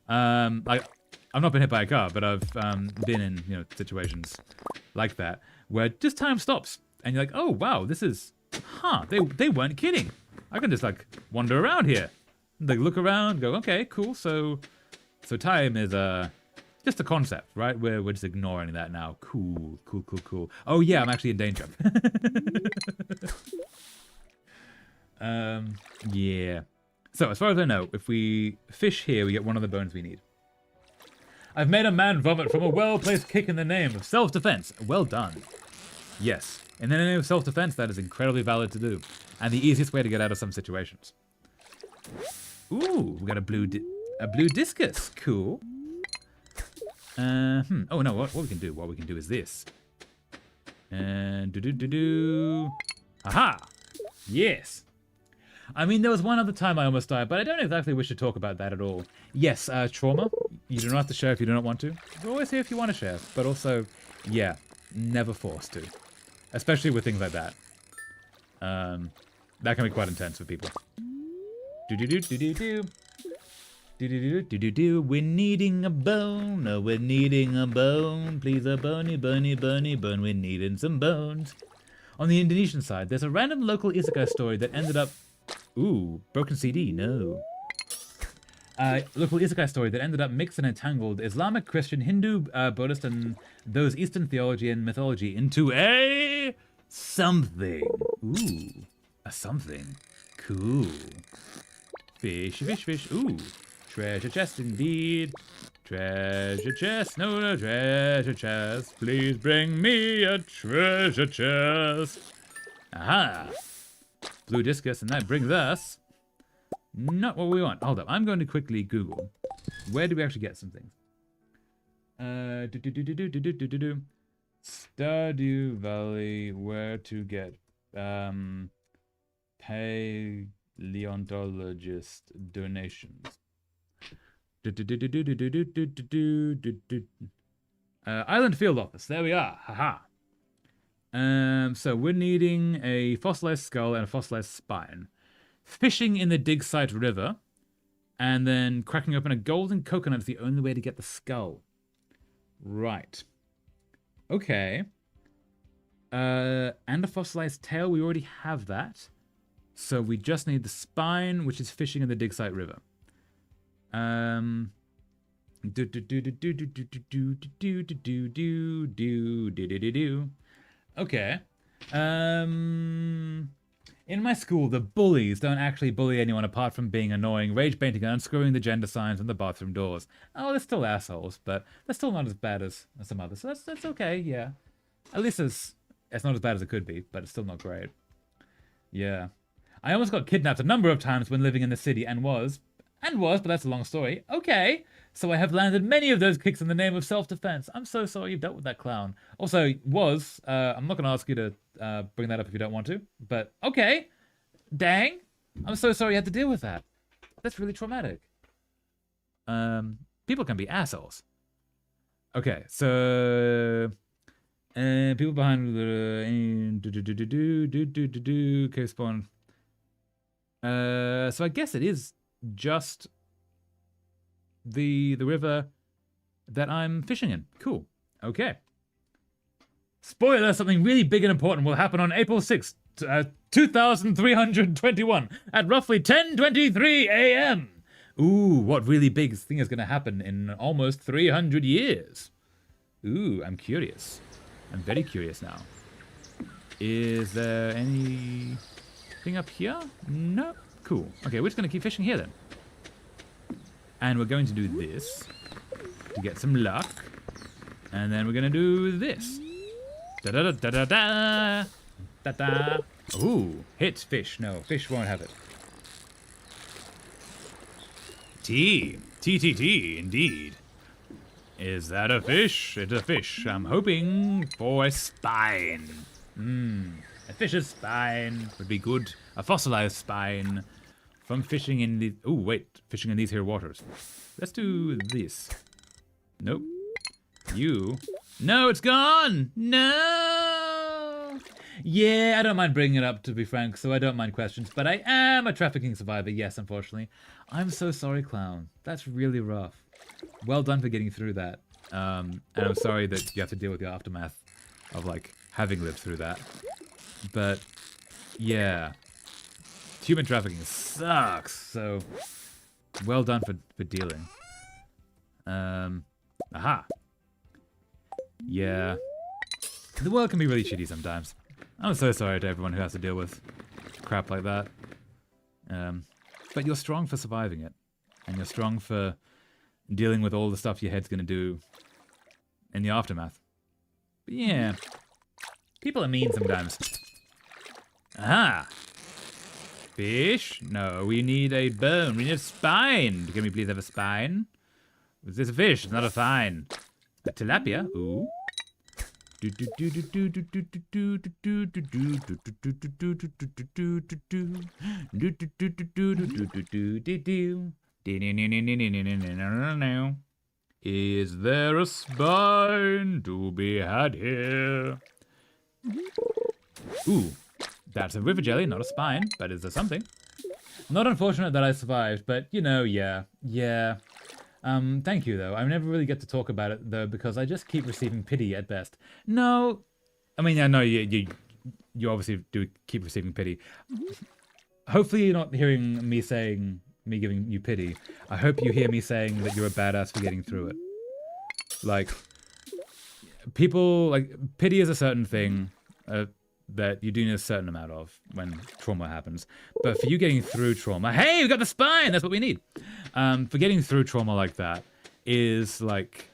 I've not been hit by a car, but I've been in, situations like that where just time stops and you're like, oh wow, this is, they weren't kidding. I can just like wander around here. Like look around, go, okay, cool. So time is just a concept, right? We're just ignoring that now. Cool. Oh yeah, I'm actually in danger. Yeah. So, as far as I know, if we fish here, we get one of the bones we need. I've made a man vomit from a well-placed kick in the name of self-defense. Well done. Yes. In the name of self-defense, that is incredibly valid to do. And the easiest way to get out of some situations. Ooh, we got a blue discus. Cool. Oh no, what we can do? What we can do is this. And Aha! Yes. I mean, there was one other time I almost died, but I don't exactly wish to talk about that at all. Yes, trauma. You do not have to share if you do not want to. We're always here if you want to share, but also, yeah, never forced to. Especially with things like that. That can be quite intense for people. Do-do-do-do-do-do. Do-do-do-do-do-do. We're needing a bone. Oh, we're needing a bone. Please, a bony, bony, bony bone. We're needing some bones. On the Indonesian side, there's a random local isekai story that ended up... Ooh, broken CD, no. Local isekai story that ended up mixed and entangled Islamic, Christian, Hindu, Buddhist, and those Eastern theology and mythology into a... something. Ooh, a something. Cool. Fish, fish, fish. Ooh. Treasure chest indeed. Treasure chest. No, treasure chest. Please bring me a treasure chest. Aha. Blue discus, and that brings us... not what we want. Hold up. I'm going to quickly Google. Where do we actually get some things? Stardew Valley. Where to get... paleontologist donations. Island Field Office. There we are. Haha. So we're needing a fossilized skull and a fossilized spine. Fishing in the dig site river. And then cracking open a golden coconut is the only way to get the skull. Right. Okay. And a fossilized tail. We already have that. So we just need the spine, which is fishing in the dig site river. Okay. In my school, the bullies don't actually bully anyone apart from being annoying, rage baiting, and unscrewing the gender signs on the bathroom doors. Oh, they're still assholes, but they're still not as bad as some others. So that's okay, yeah. At least it's not as bad as it could be, but it's still not great. Yeah. I almost got kidnapped a number of times when living in the city and was, but that's a long story. Okay, so I have landed many of those kicks in the name of self-defense. I'm so sorry you've dealt with that clown. Also, I'm not going to ask you to bring that up if you don't want to, but okay. Dang, I'm so sorry you had to deal with that. That's really traumatic. People can be assholes. Okay, so... people behind the... cave spawn... so I guess it is just the river that I'm fishing in. Cool. Okay. Spoiler, something really big and important will happen on April 6th, 2321 at roughly 10:23 a.m. Ooh, what really big thing is going to happen in almost 300 years? Ooh, I'm curious. I'm very curious now. Is there anything up here? No. Cool. Okay, we're just going to keep fishing here then. And we're going to do this to get some luck. And then we're going to do this. Da-da-da-da-da-da. Da-da. Ooh, hit fish. No, fish won't have it. T. T, indeed. Is that a fish? It's a fish. I'm hoping for a spine. A fish's spine would be good. A fossilized spine from fishing in the... Oh, wait. Fishing in these here waters. Let's do this. Nope. You... No, it's gone! No! Yeah, I don't mind bringing it up, to be frank, so I don't mind questions. But I am a trafficking survivor, yes, unfortunately. I'm so sorry, clown. That's really rough. Well done for getting through that. And I'm sorry that you have to deal with the aftermath of, like, having lived through that. But, yeah. Human trafficking sucks, so well done for dealing. Aha. Yeah. The world can be really shitty sometimes. I'm so sorry to everyone who has to deal with crap like that. But you're strong for surviving it. And you're strong for dealing with all the stuff your head's gonna do in the aftermath. But yeah. People are mean sometimes. Aha! Fish? No, we need a bone. We need a spine. Can we please have a spine? Is this a fish? It's not a spine. A tilapia? Ooh. Is there a spine to be had here? Ooh, that's a river jelly, not a spine, but is there something? Not unfortunate that I survived, but you know, yeah. Thank you though. I never really get to talk about it though because I just keep receiving pity at best. No, I mean, I know you obviously do keep receiving pity. Hopefully you're not hearing me giving you pity. I hope you hear me saying that you're a badass for getting through it. Like, people, like, pity is a certain thing that you do need a certain amount of when trauma happens. But for you getting through trauma, hey, we got the spine! That's what we need. For getting through trauma like that is, like,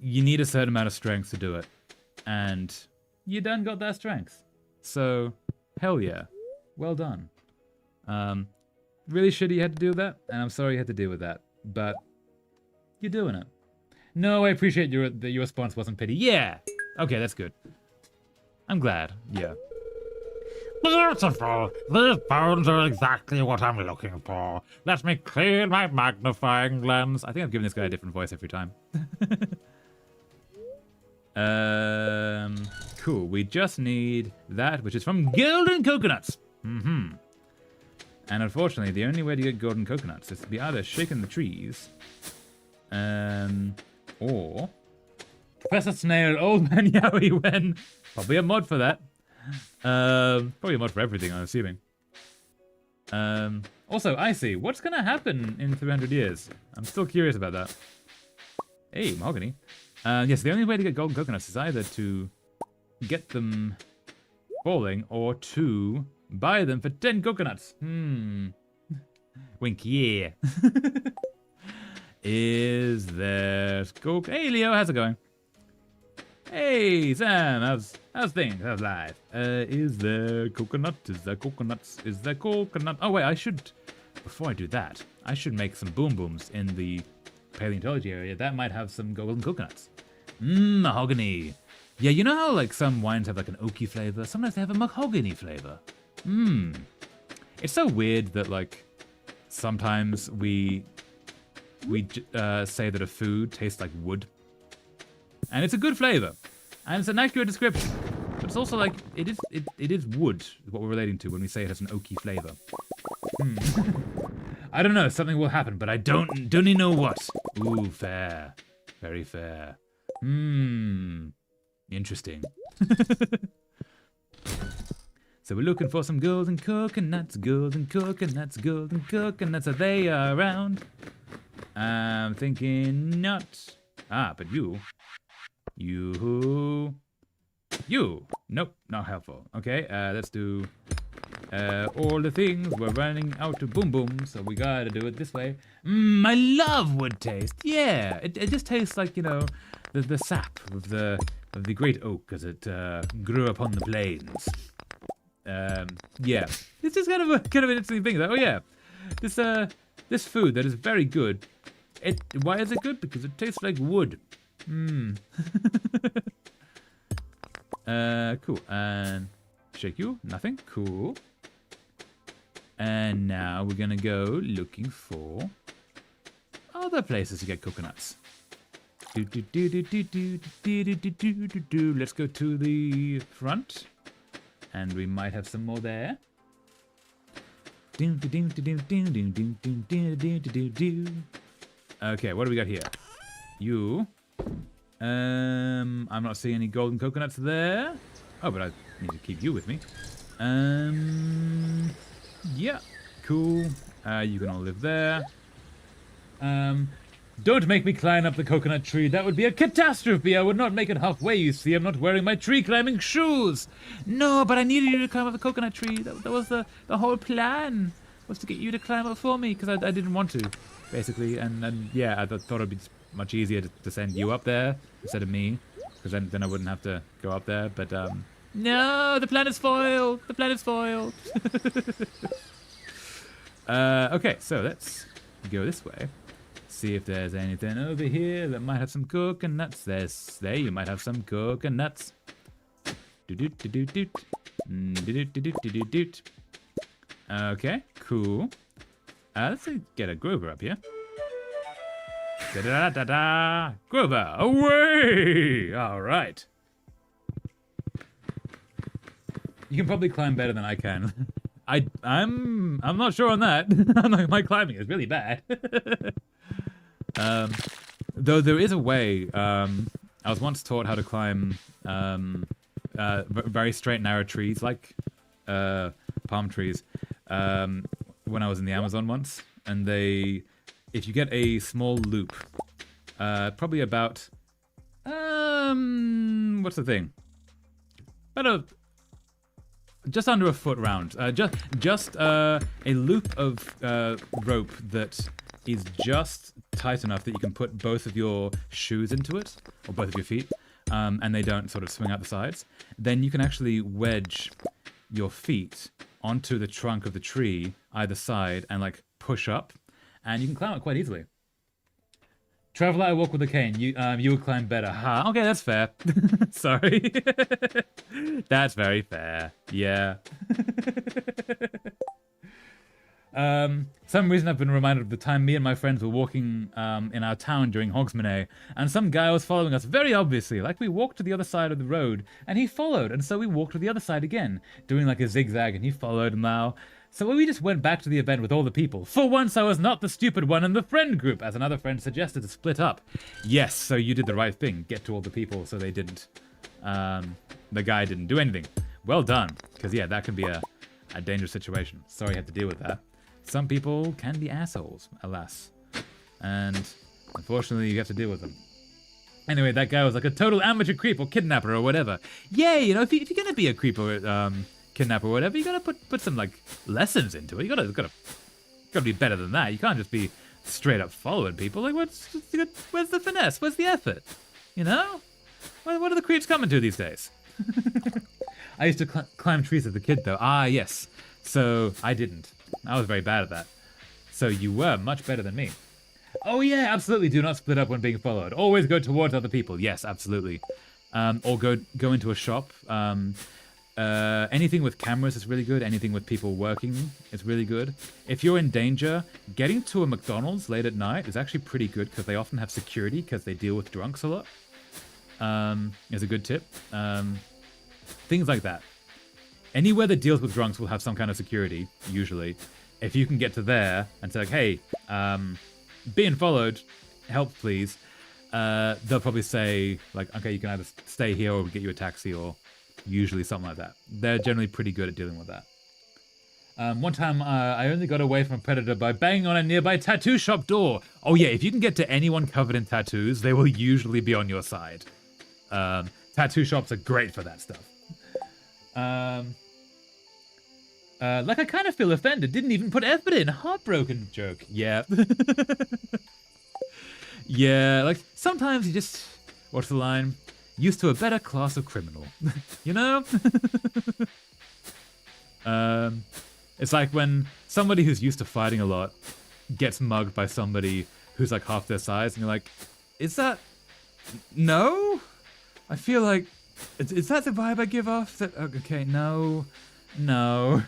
you need a certain amount of strength to do it. And you done got that strength. So, hell yeah. Well done. Really shitty you had to do that, and I'm sorry you had to deal with that. But you're doing it. No, I appreciate that your response wasn't pity. Yeah! Okay, that's good. I'm glad. Yeah. Beautiful. These bones are exactly what I'm looking for. Let me clean my magnifying lens. I think I've given this guy a different voice every time. Cool. We just need that, which is from golden coconuts. Mm-hmm. And unfortunately, the only way to get golden coconuts is to be either shaking the trees, or Professor Snail, Old Man Yowie Wen. Probably a mod for that. Probably a mod for everything, I'm assuming. Also, Icy, what's gonna happen in 300 years? I'm still curious about that. Hey, mahogany. Yes, the only way to get golden coconuts is either to get them falling or to buy them for 10 coconuts. Wink, yeah. Is there coke? Hey, Leo, how's it going? Hey, Sam, how's things? How's life? Is there coconut? Is there coconuts? Is there coconut? Oh, wait, before I do that, I should make some boom booms in the paleontology area. That might have some golden coconuts. Mahogany. Yeah, you know how, like, some wines have, like, an oaky flavor? Sometimes they have a mahogany flavor. It's so weird that, like, sometimes we say that a food tastes like wood. And it's a good flavor. And it's an accurate description. But it's also like, it is wood, what we're relating to when we say it has an oaky flavor. I don't know, something will happen, but I don't even know what. Ooh, fair. Very fair. Interesting. So we're looking for some golden coconuts, golden coconuts, golden coconuts. Are they around? I'm thinking not. But you. Nope, not helpful. Okay, let's do all the things. We're running out of boom boom, so we gotta do it this way. I love wood taste. Yeah, it just tastes like, you know, the sap of the great oak as it grew upon the plains. Yeah, it's just kind of an interesting thing. That, oh yeah, this food that is very good. Why is it good? Because it tastes like wood. Cool. And shake you. Nothing. Cool. And now we're gonna go looking for other places to get coconuts. Let's go to the front. And we might have some more there. Okay, what do we got here? You. I'm not seeing any golden coconuts there. Oh, but I need to keep you with me. Yeah, cool. You can all live there. Don't make me climb up the coconut tree. That would be a catastrophe. I would not make it halfway, you see. I'm not wearing my tree climbing shoes. No, but I needed you to climb up the coconut tree. That was the whole plan, was to get you to climb up for me, because I didn't want to, basically. And yeah, I thought it'd be much easier to send you up there instead of me, because then I wouldn't have to go up there. But No, the planet's foiled. The planet's foiled. Okay, so let's go this way. See if there's anything over here that might have some coconuts. There you might have some coconuts. Okay, cool. Let's get a Grover up here. Da-da-da-da-da! Grover, away! All right. You can probably climb better than I can. I'm not sure on that. My climbing is really bad. Though there is a way. I was once taught how to climb very straight, narrow trees, like palm trees, when I was in the Amazon once. And if you get a small loop, probably about what's the thing? Just under a foot round. Just a loop of rope that is just tight enough that you can put both of your shoes into it, or both of your feet, and they don't sort of swing out the sides. Then you can actually wedge your feet onto the trunk of the tree either side and like push up, and you can climb it quite easily. Traveler, I walk with a cane. You would climb better. Ha. Okay, that's fair. Sorry. That's very fair. Yeah. Some reason I've been reminded of the time me and my friends were walking in our town during Hogsmeade, and some guy was following us very obviously. Like, we walked to the other side of the road, and he followed, and so we walked to the other side again, doing like a zigzag, and he followed now. So we just went back to the event with all the people. For once, I was not the stupid one in the friend group, as another friend suggested to split up. Yes, so you did the right thing. Get to all the people so they didn't... the guy didn't do anything. Well done. Because, yeah, that can be a dangerous situation. Sorry you had to deal with that. Some people can be assholes, alas. And, unfortunately, you have to deal with them. Anyway, that guy was like a total amateur creep or kidnapper or whatever. Yay, you know, if you're gonna be a creep or... kidnap or whatever, you gotta put some like lessons into it. You gotta be better than that. You can't just be straight up following people. Like, where's the finesse? Where's the effort? You know? What are the creeps coming to these days? I used to climb trees as a kid, though. Ah, yes. So I didn't. I was very bad at that. So you were much better than me. Oh yeah, absolutely. Do not split up when being followed. Always go towards other people. Yes, absolutely. Or go into a shop. Anything with cameras is really good. Anything with people working is really good. If you're in danger, getting to a McDonald's late at night is actually pretty good because they often have security because they deal with drunks a lot. Is a good tip. Things like that. Anywhere that deals with drunks will have some kind of security, usually. If you can get to there and say, like, hey, being followed, help please, they'll probably say, like, okay, you can either stay here or we'll get you a taxi or... usually something like that. They're generally pretty good at dealing with that. One time, I only got away from a predator by banging on a nearby tattoo shop door. Oh yeah, if you can get to anyone covered in tattoos, they will usually be on your side. Tattoo shops are great for that stuff. Like, I kind of feel offended. Didn't even put effort in. Heartbroken joke. Yeah. Yeah, like, sometimes you just... What's the line? Used to a better class of criminal. You know? It's like when somebody who's used to fighting a lot gets mugged by somebody who's like half their size, and you're like, is that... No? I feel like... Is that the vibe I give off? That, okay, no. No.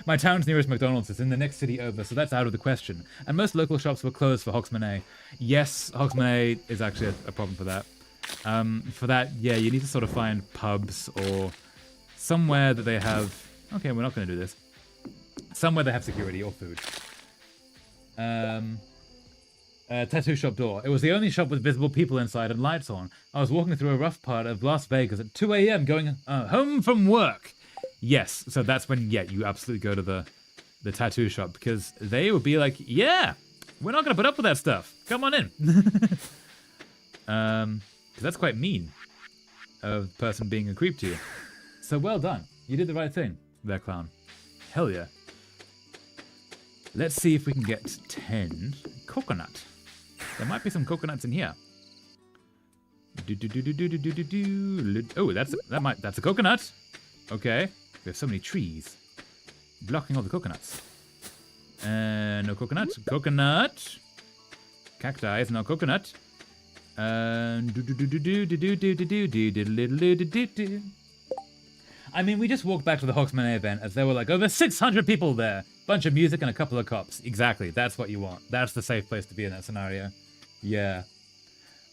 My town's nearest McDonald's is in the next city over, so that's out of the question. And most local shops were closed for Hogsmeade. Yes, Hogsmeade is actually a problem for that. For that, yeah, you need to sort of find pubs or somewhere that they have... Okay, we're not going to do this. Somewhere they have security or food. Tattoo shop door. It was the only shop with visible people inside and lights on. I was walking through a rough part of Las Vegas at 2 a.m. going home from work. Yes, so that's when, yeah, you absolutely go to the tattoo shop because they would be like, yeah, we're not going to put up with that stuff. Come on in. Because that's quite mean of a person being a creep to you. So well done. You did the right thing there, clown. Hell yeah. Let's see if we can get 10 coconut. There might be some coconuts in here. Oh, that's a coconut. Okay, we have so many trees blocking all the coconuts. No coconut. Coconut. Cacti is no coconut. I mean, we just walked back to the Hogsmeade event as there were like over 600 people there. Bunch of music and a couple of cops. Exactly, that's what you want. That's the safe place to be in that scenario. Yeah.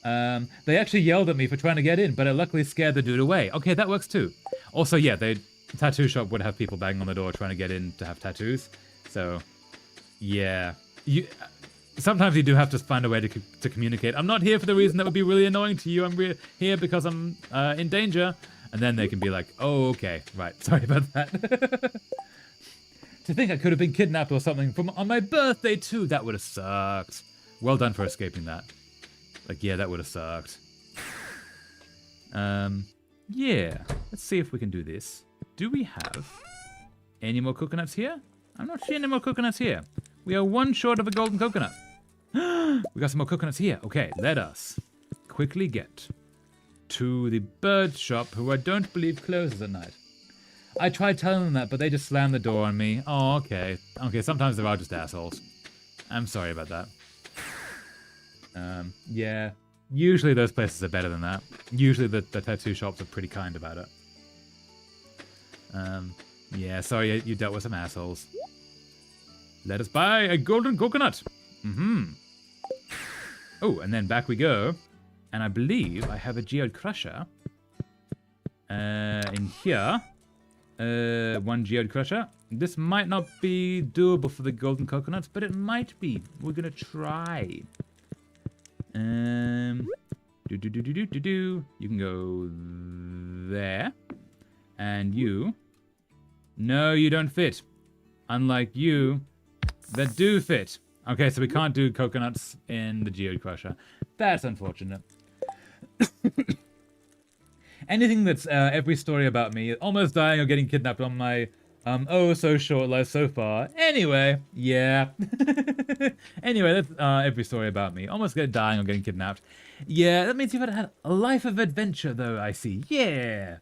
They actually yelled at me for trying to get in, but I luckily scared the dude away. Okay, that works too. Also, yeah, the tattoo shop would have people banging on the door trying to get in to have tattoos. So, yeah. Sometimes you do have to find a way to communicate. I'm not here for the reason that would be really annoying to you. I'm here because I'm in danger. And then they can be like, oh, okay, right, sorry about that. To think I could have been kidnapped or something on my birthday too, that would have sucked. Well done for escaping that. Like, yeah, that would have sucked. Yeah, let's see if we can do this. Do we have any more coconuts here? I'm not seeing any more coconuts here. We are one short of a golden coconut. We got some more coconuts here. Okay, let us quickly get to the bird shop, who I don't believe closes at night. I tried telling them that, but they just slammed the door on me. Oh, okay. Okay, sometimes they are just assholes. I'm sorry about that. Yeah. Usually those places are better than that. Usually the tattoo shops are pretty kind about it. Yeah, sorry you dealt with some assholes. Let us buy a golden coconut. Oh, and then back we go. And I believe I have a geode crusher. In here. One geode crusher. This might not be doable for the golden coconuts, but it might be. We're gonna try. You can go there. And you. No, you don't fit. Unlike you, that do fit. Okay, so we can't do coconuts in the geode crusher. That's unfortunate. Anything that's every story about me, almost dying or getting kidnapped on my oh so short life so far. Anyway, yeah. Anyway, that's every story about me. Almost dying or getting kidnapped. Yeah, that means you've had a life of adventure though, I see. Yeah.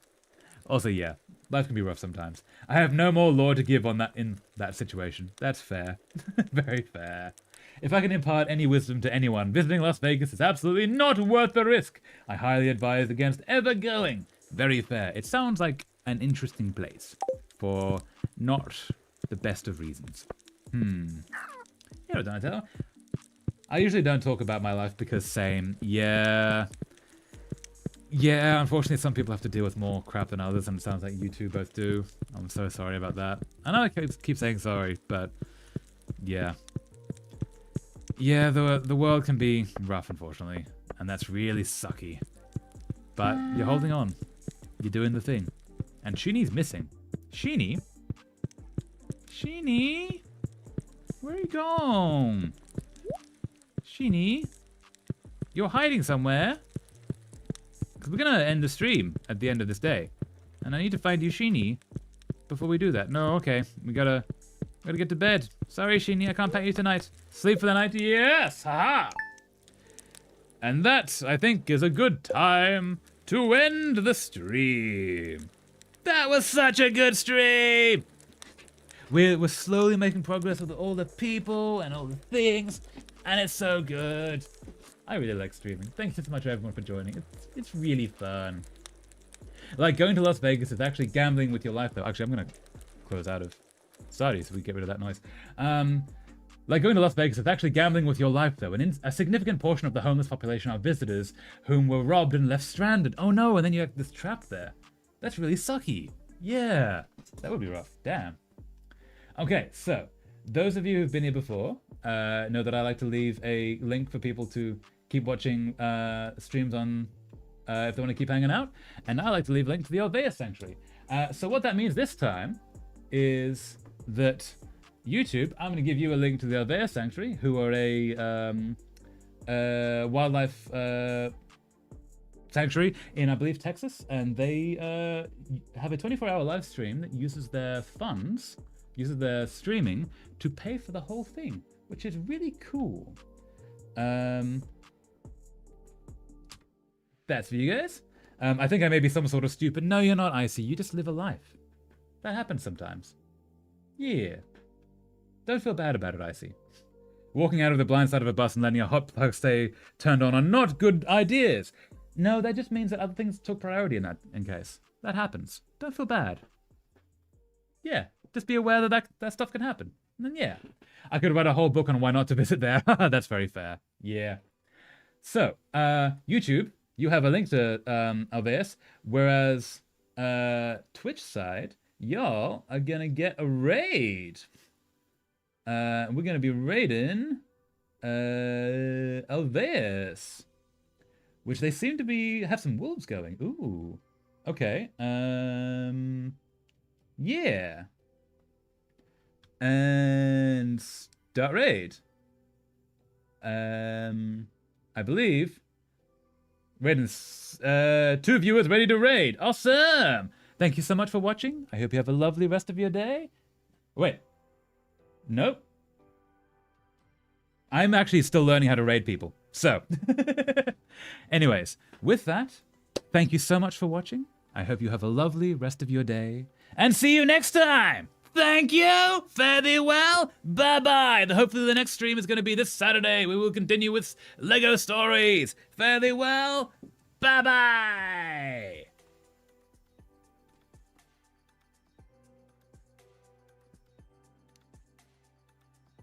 Also, yeah, life can be rough sometimes. I have no more lore to give on that in that situation. That's fair. Very fair. If I can impart any wisdom to anyone, visiting Las Vegas is absolutely not worth the risk. I highly advise against ever going. Very fair. It sounds like an interesting place for not the best of reasons. Yeah, Donatello. I usually don't talk about my life because same. Yeah, unfortunately some people have to deal with more crap than others, and it sounds like you two both do. I'm so sorry about that. I know I keep saying sorry, but yeah. Yeah, the world can be rough, unfortunately, and that's really sucky. But you're holding on. You're doing the thing. And Sheenie's missing. Sheenie? Sheenie? Where are you gone? Sheenie? You're hiding somewhere? Because we're going to end the stream at the end of this day. And I need to find you, Sheenie, before we do that. No, okay. We gotta get to bed. Sorry, Sheenie, I can't pet you tonight. Sleep for the night? Yes! Haha! And that, I think, is a good time to end the stream. That was such a good stream! We're slowly making progress with all the people and all the things, and it's so good. I really like streaming. Thanks so much everyone for joining. It's really fun. Like, going to Las Vegas is actually gambling with your life, though. Actually, I'm going to close out of Stardew so we get rid of that noise. Like, going to Las Vegas is actually gambling with your life, though. And a significant portion of the homeless population are visitors whom were robbed and left stranded. Oh no, and then you have this trap there. That's really sucky. Yeah, that would be rough. Damn. Okay, so those of you who've been here before know that I like to leave a link for people to keep watching streams on if they want to keep hanging out. And I like to leave a link to the Alvea Sanctuary. So what that means this time is that YouTube, I'm going to give you a link to the Alvea Sanctuary, who are a wildlife sanctuary in, I believe, Texas. And they have a 24-hour live stream that uses their funds, uses their streaming to pay for the whole thing, which is really cool. That's for you guys. I think I may be some sort of stupid. No, you're not, Icy. You just live a life. That happens sometimes. Yeah. Don't feel bad about it, Icy. Walking out of the blind side of a bus and letting a hot plug stay turned on are not good ideas. No, that just means that other things took priority in case. That happens. Don't feel bad. Yeah, just be aware that stuff can happen. And then, yeah. I could write a whole book on why not to visit there. That's very fair. Yeah. So, YouTube, you have a link to Alveus, whereas Twitch side, y'all are gonna get a raid. We're gonna be raiding Alveus, which they seem to have some wolves going. Ooh, okay. Yeah, and start raid. I believe raiding 2 viewers ready to raid. Awesome! Thank you so much for watching. I hope you have a lovely rest of your day. Wait. Nope. I'm actually still learning how to raid people. So, anyways, with that, thank you so much for watching. I hope you have a lovely rest of your day. And see you next time! Thank you! Fare thee well! Bye-bye! Hopefully the next stream is going to be this Saturday. We will continue with Lego stories. Fare thee well! Bye-bye!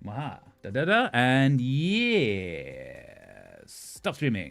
Waha. Da-da-da. And yeah. Stop streaming.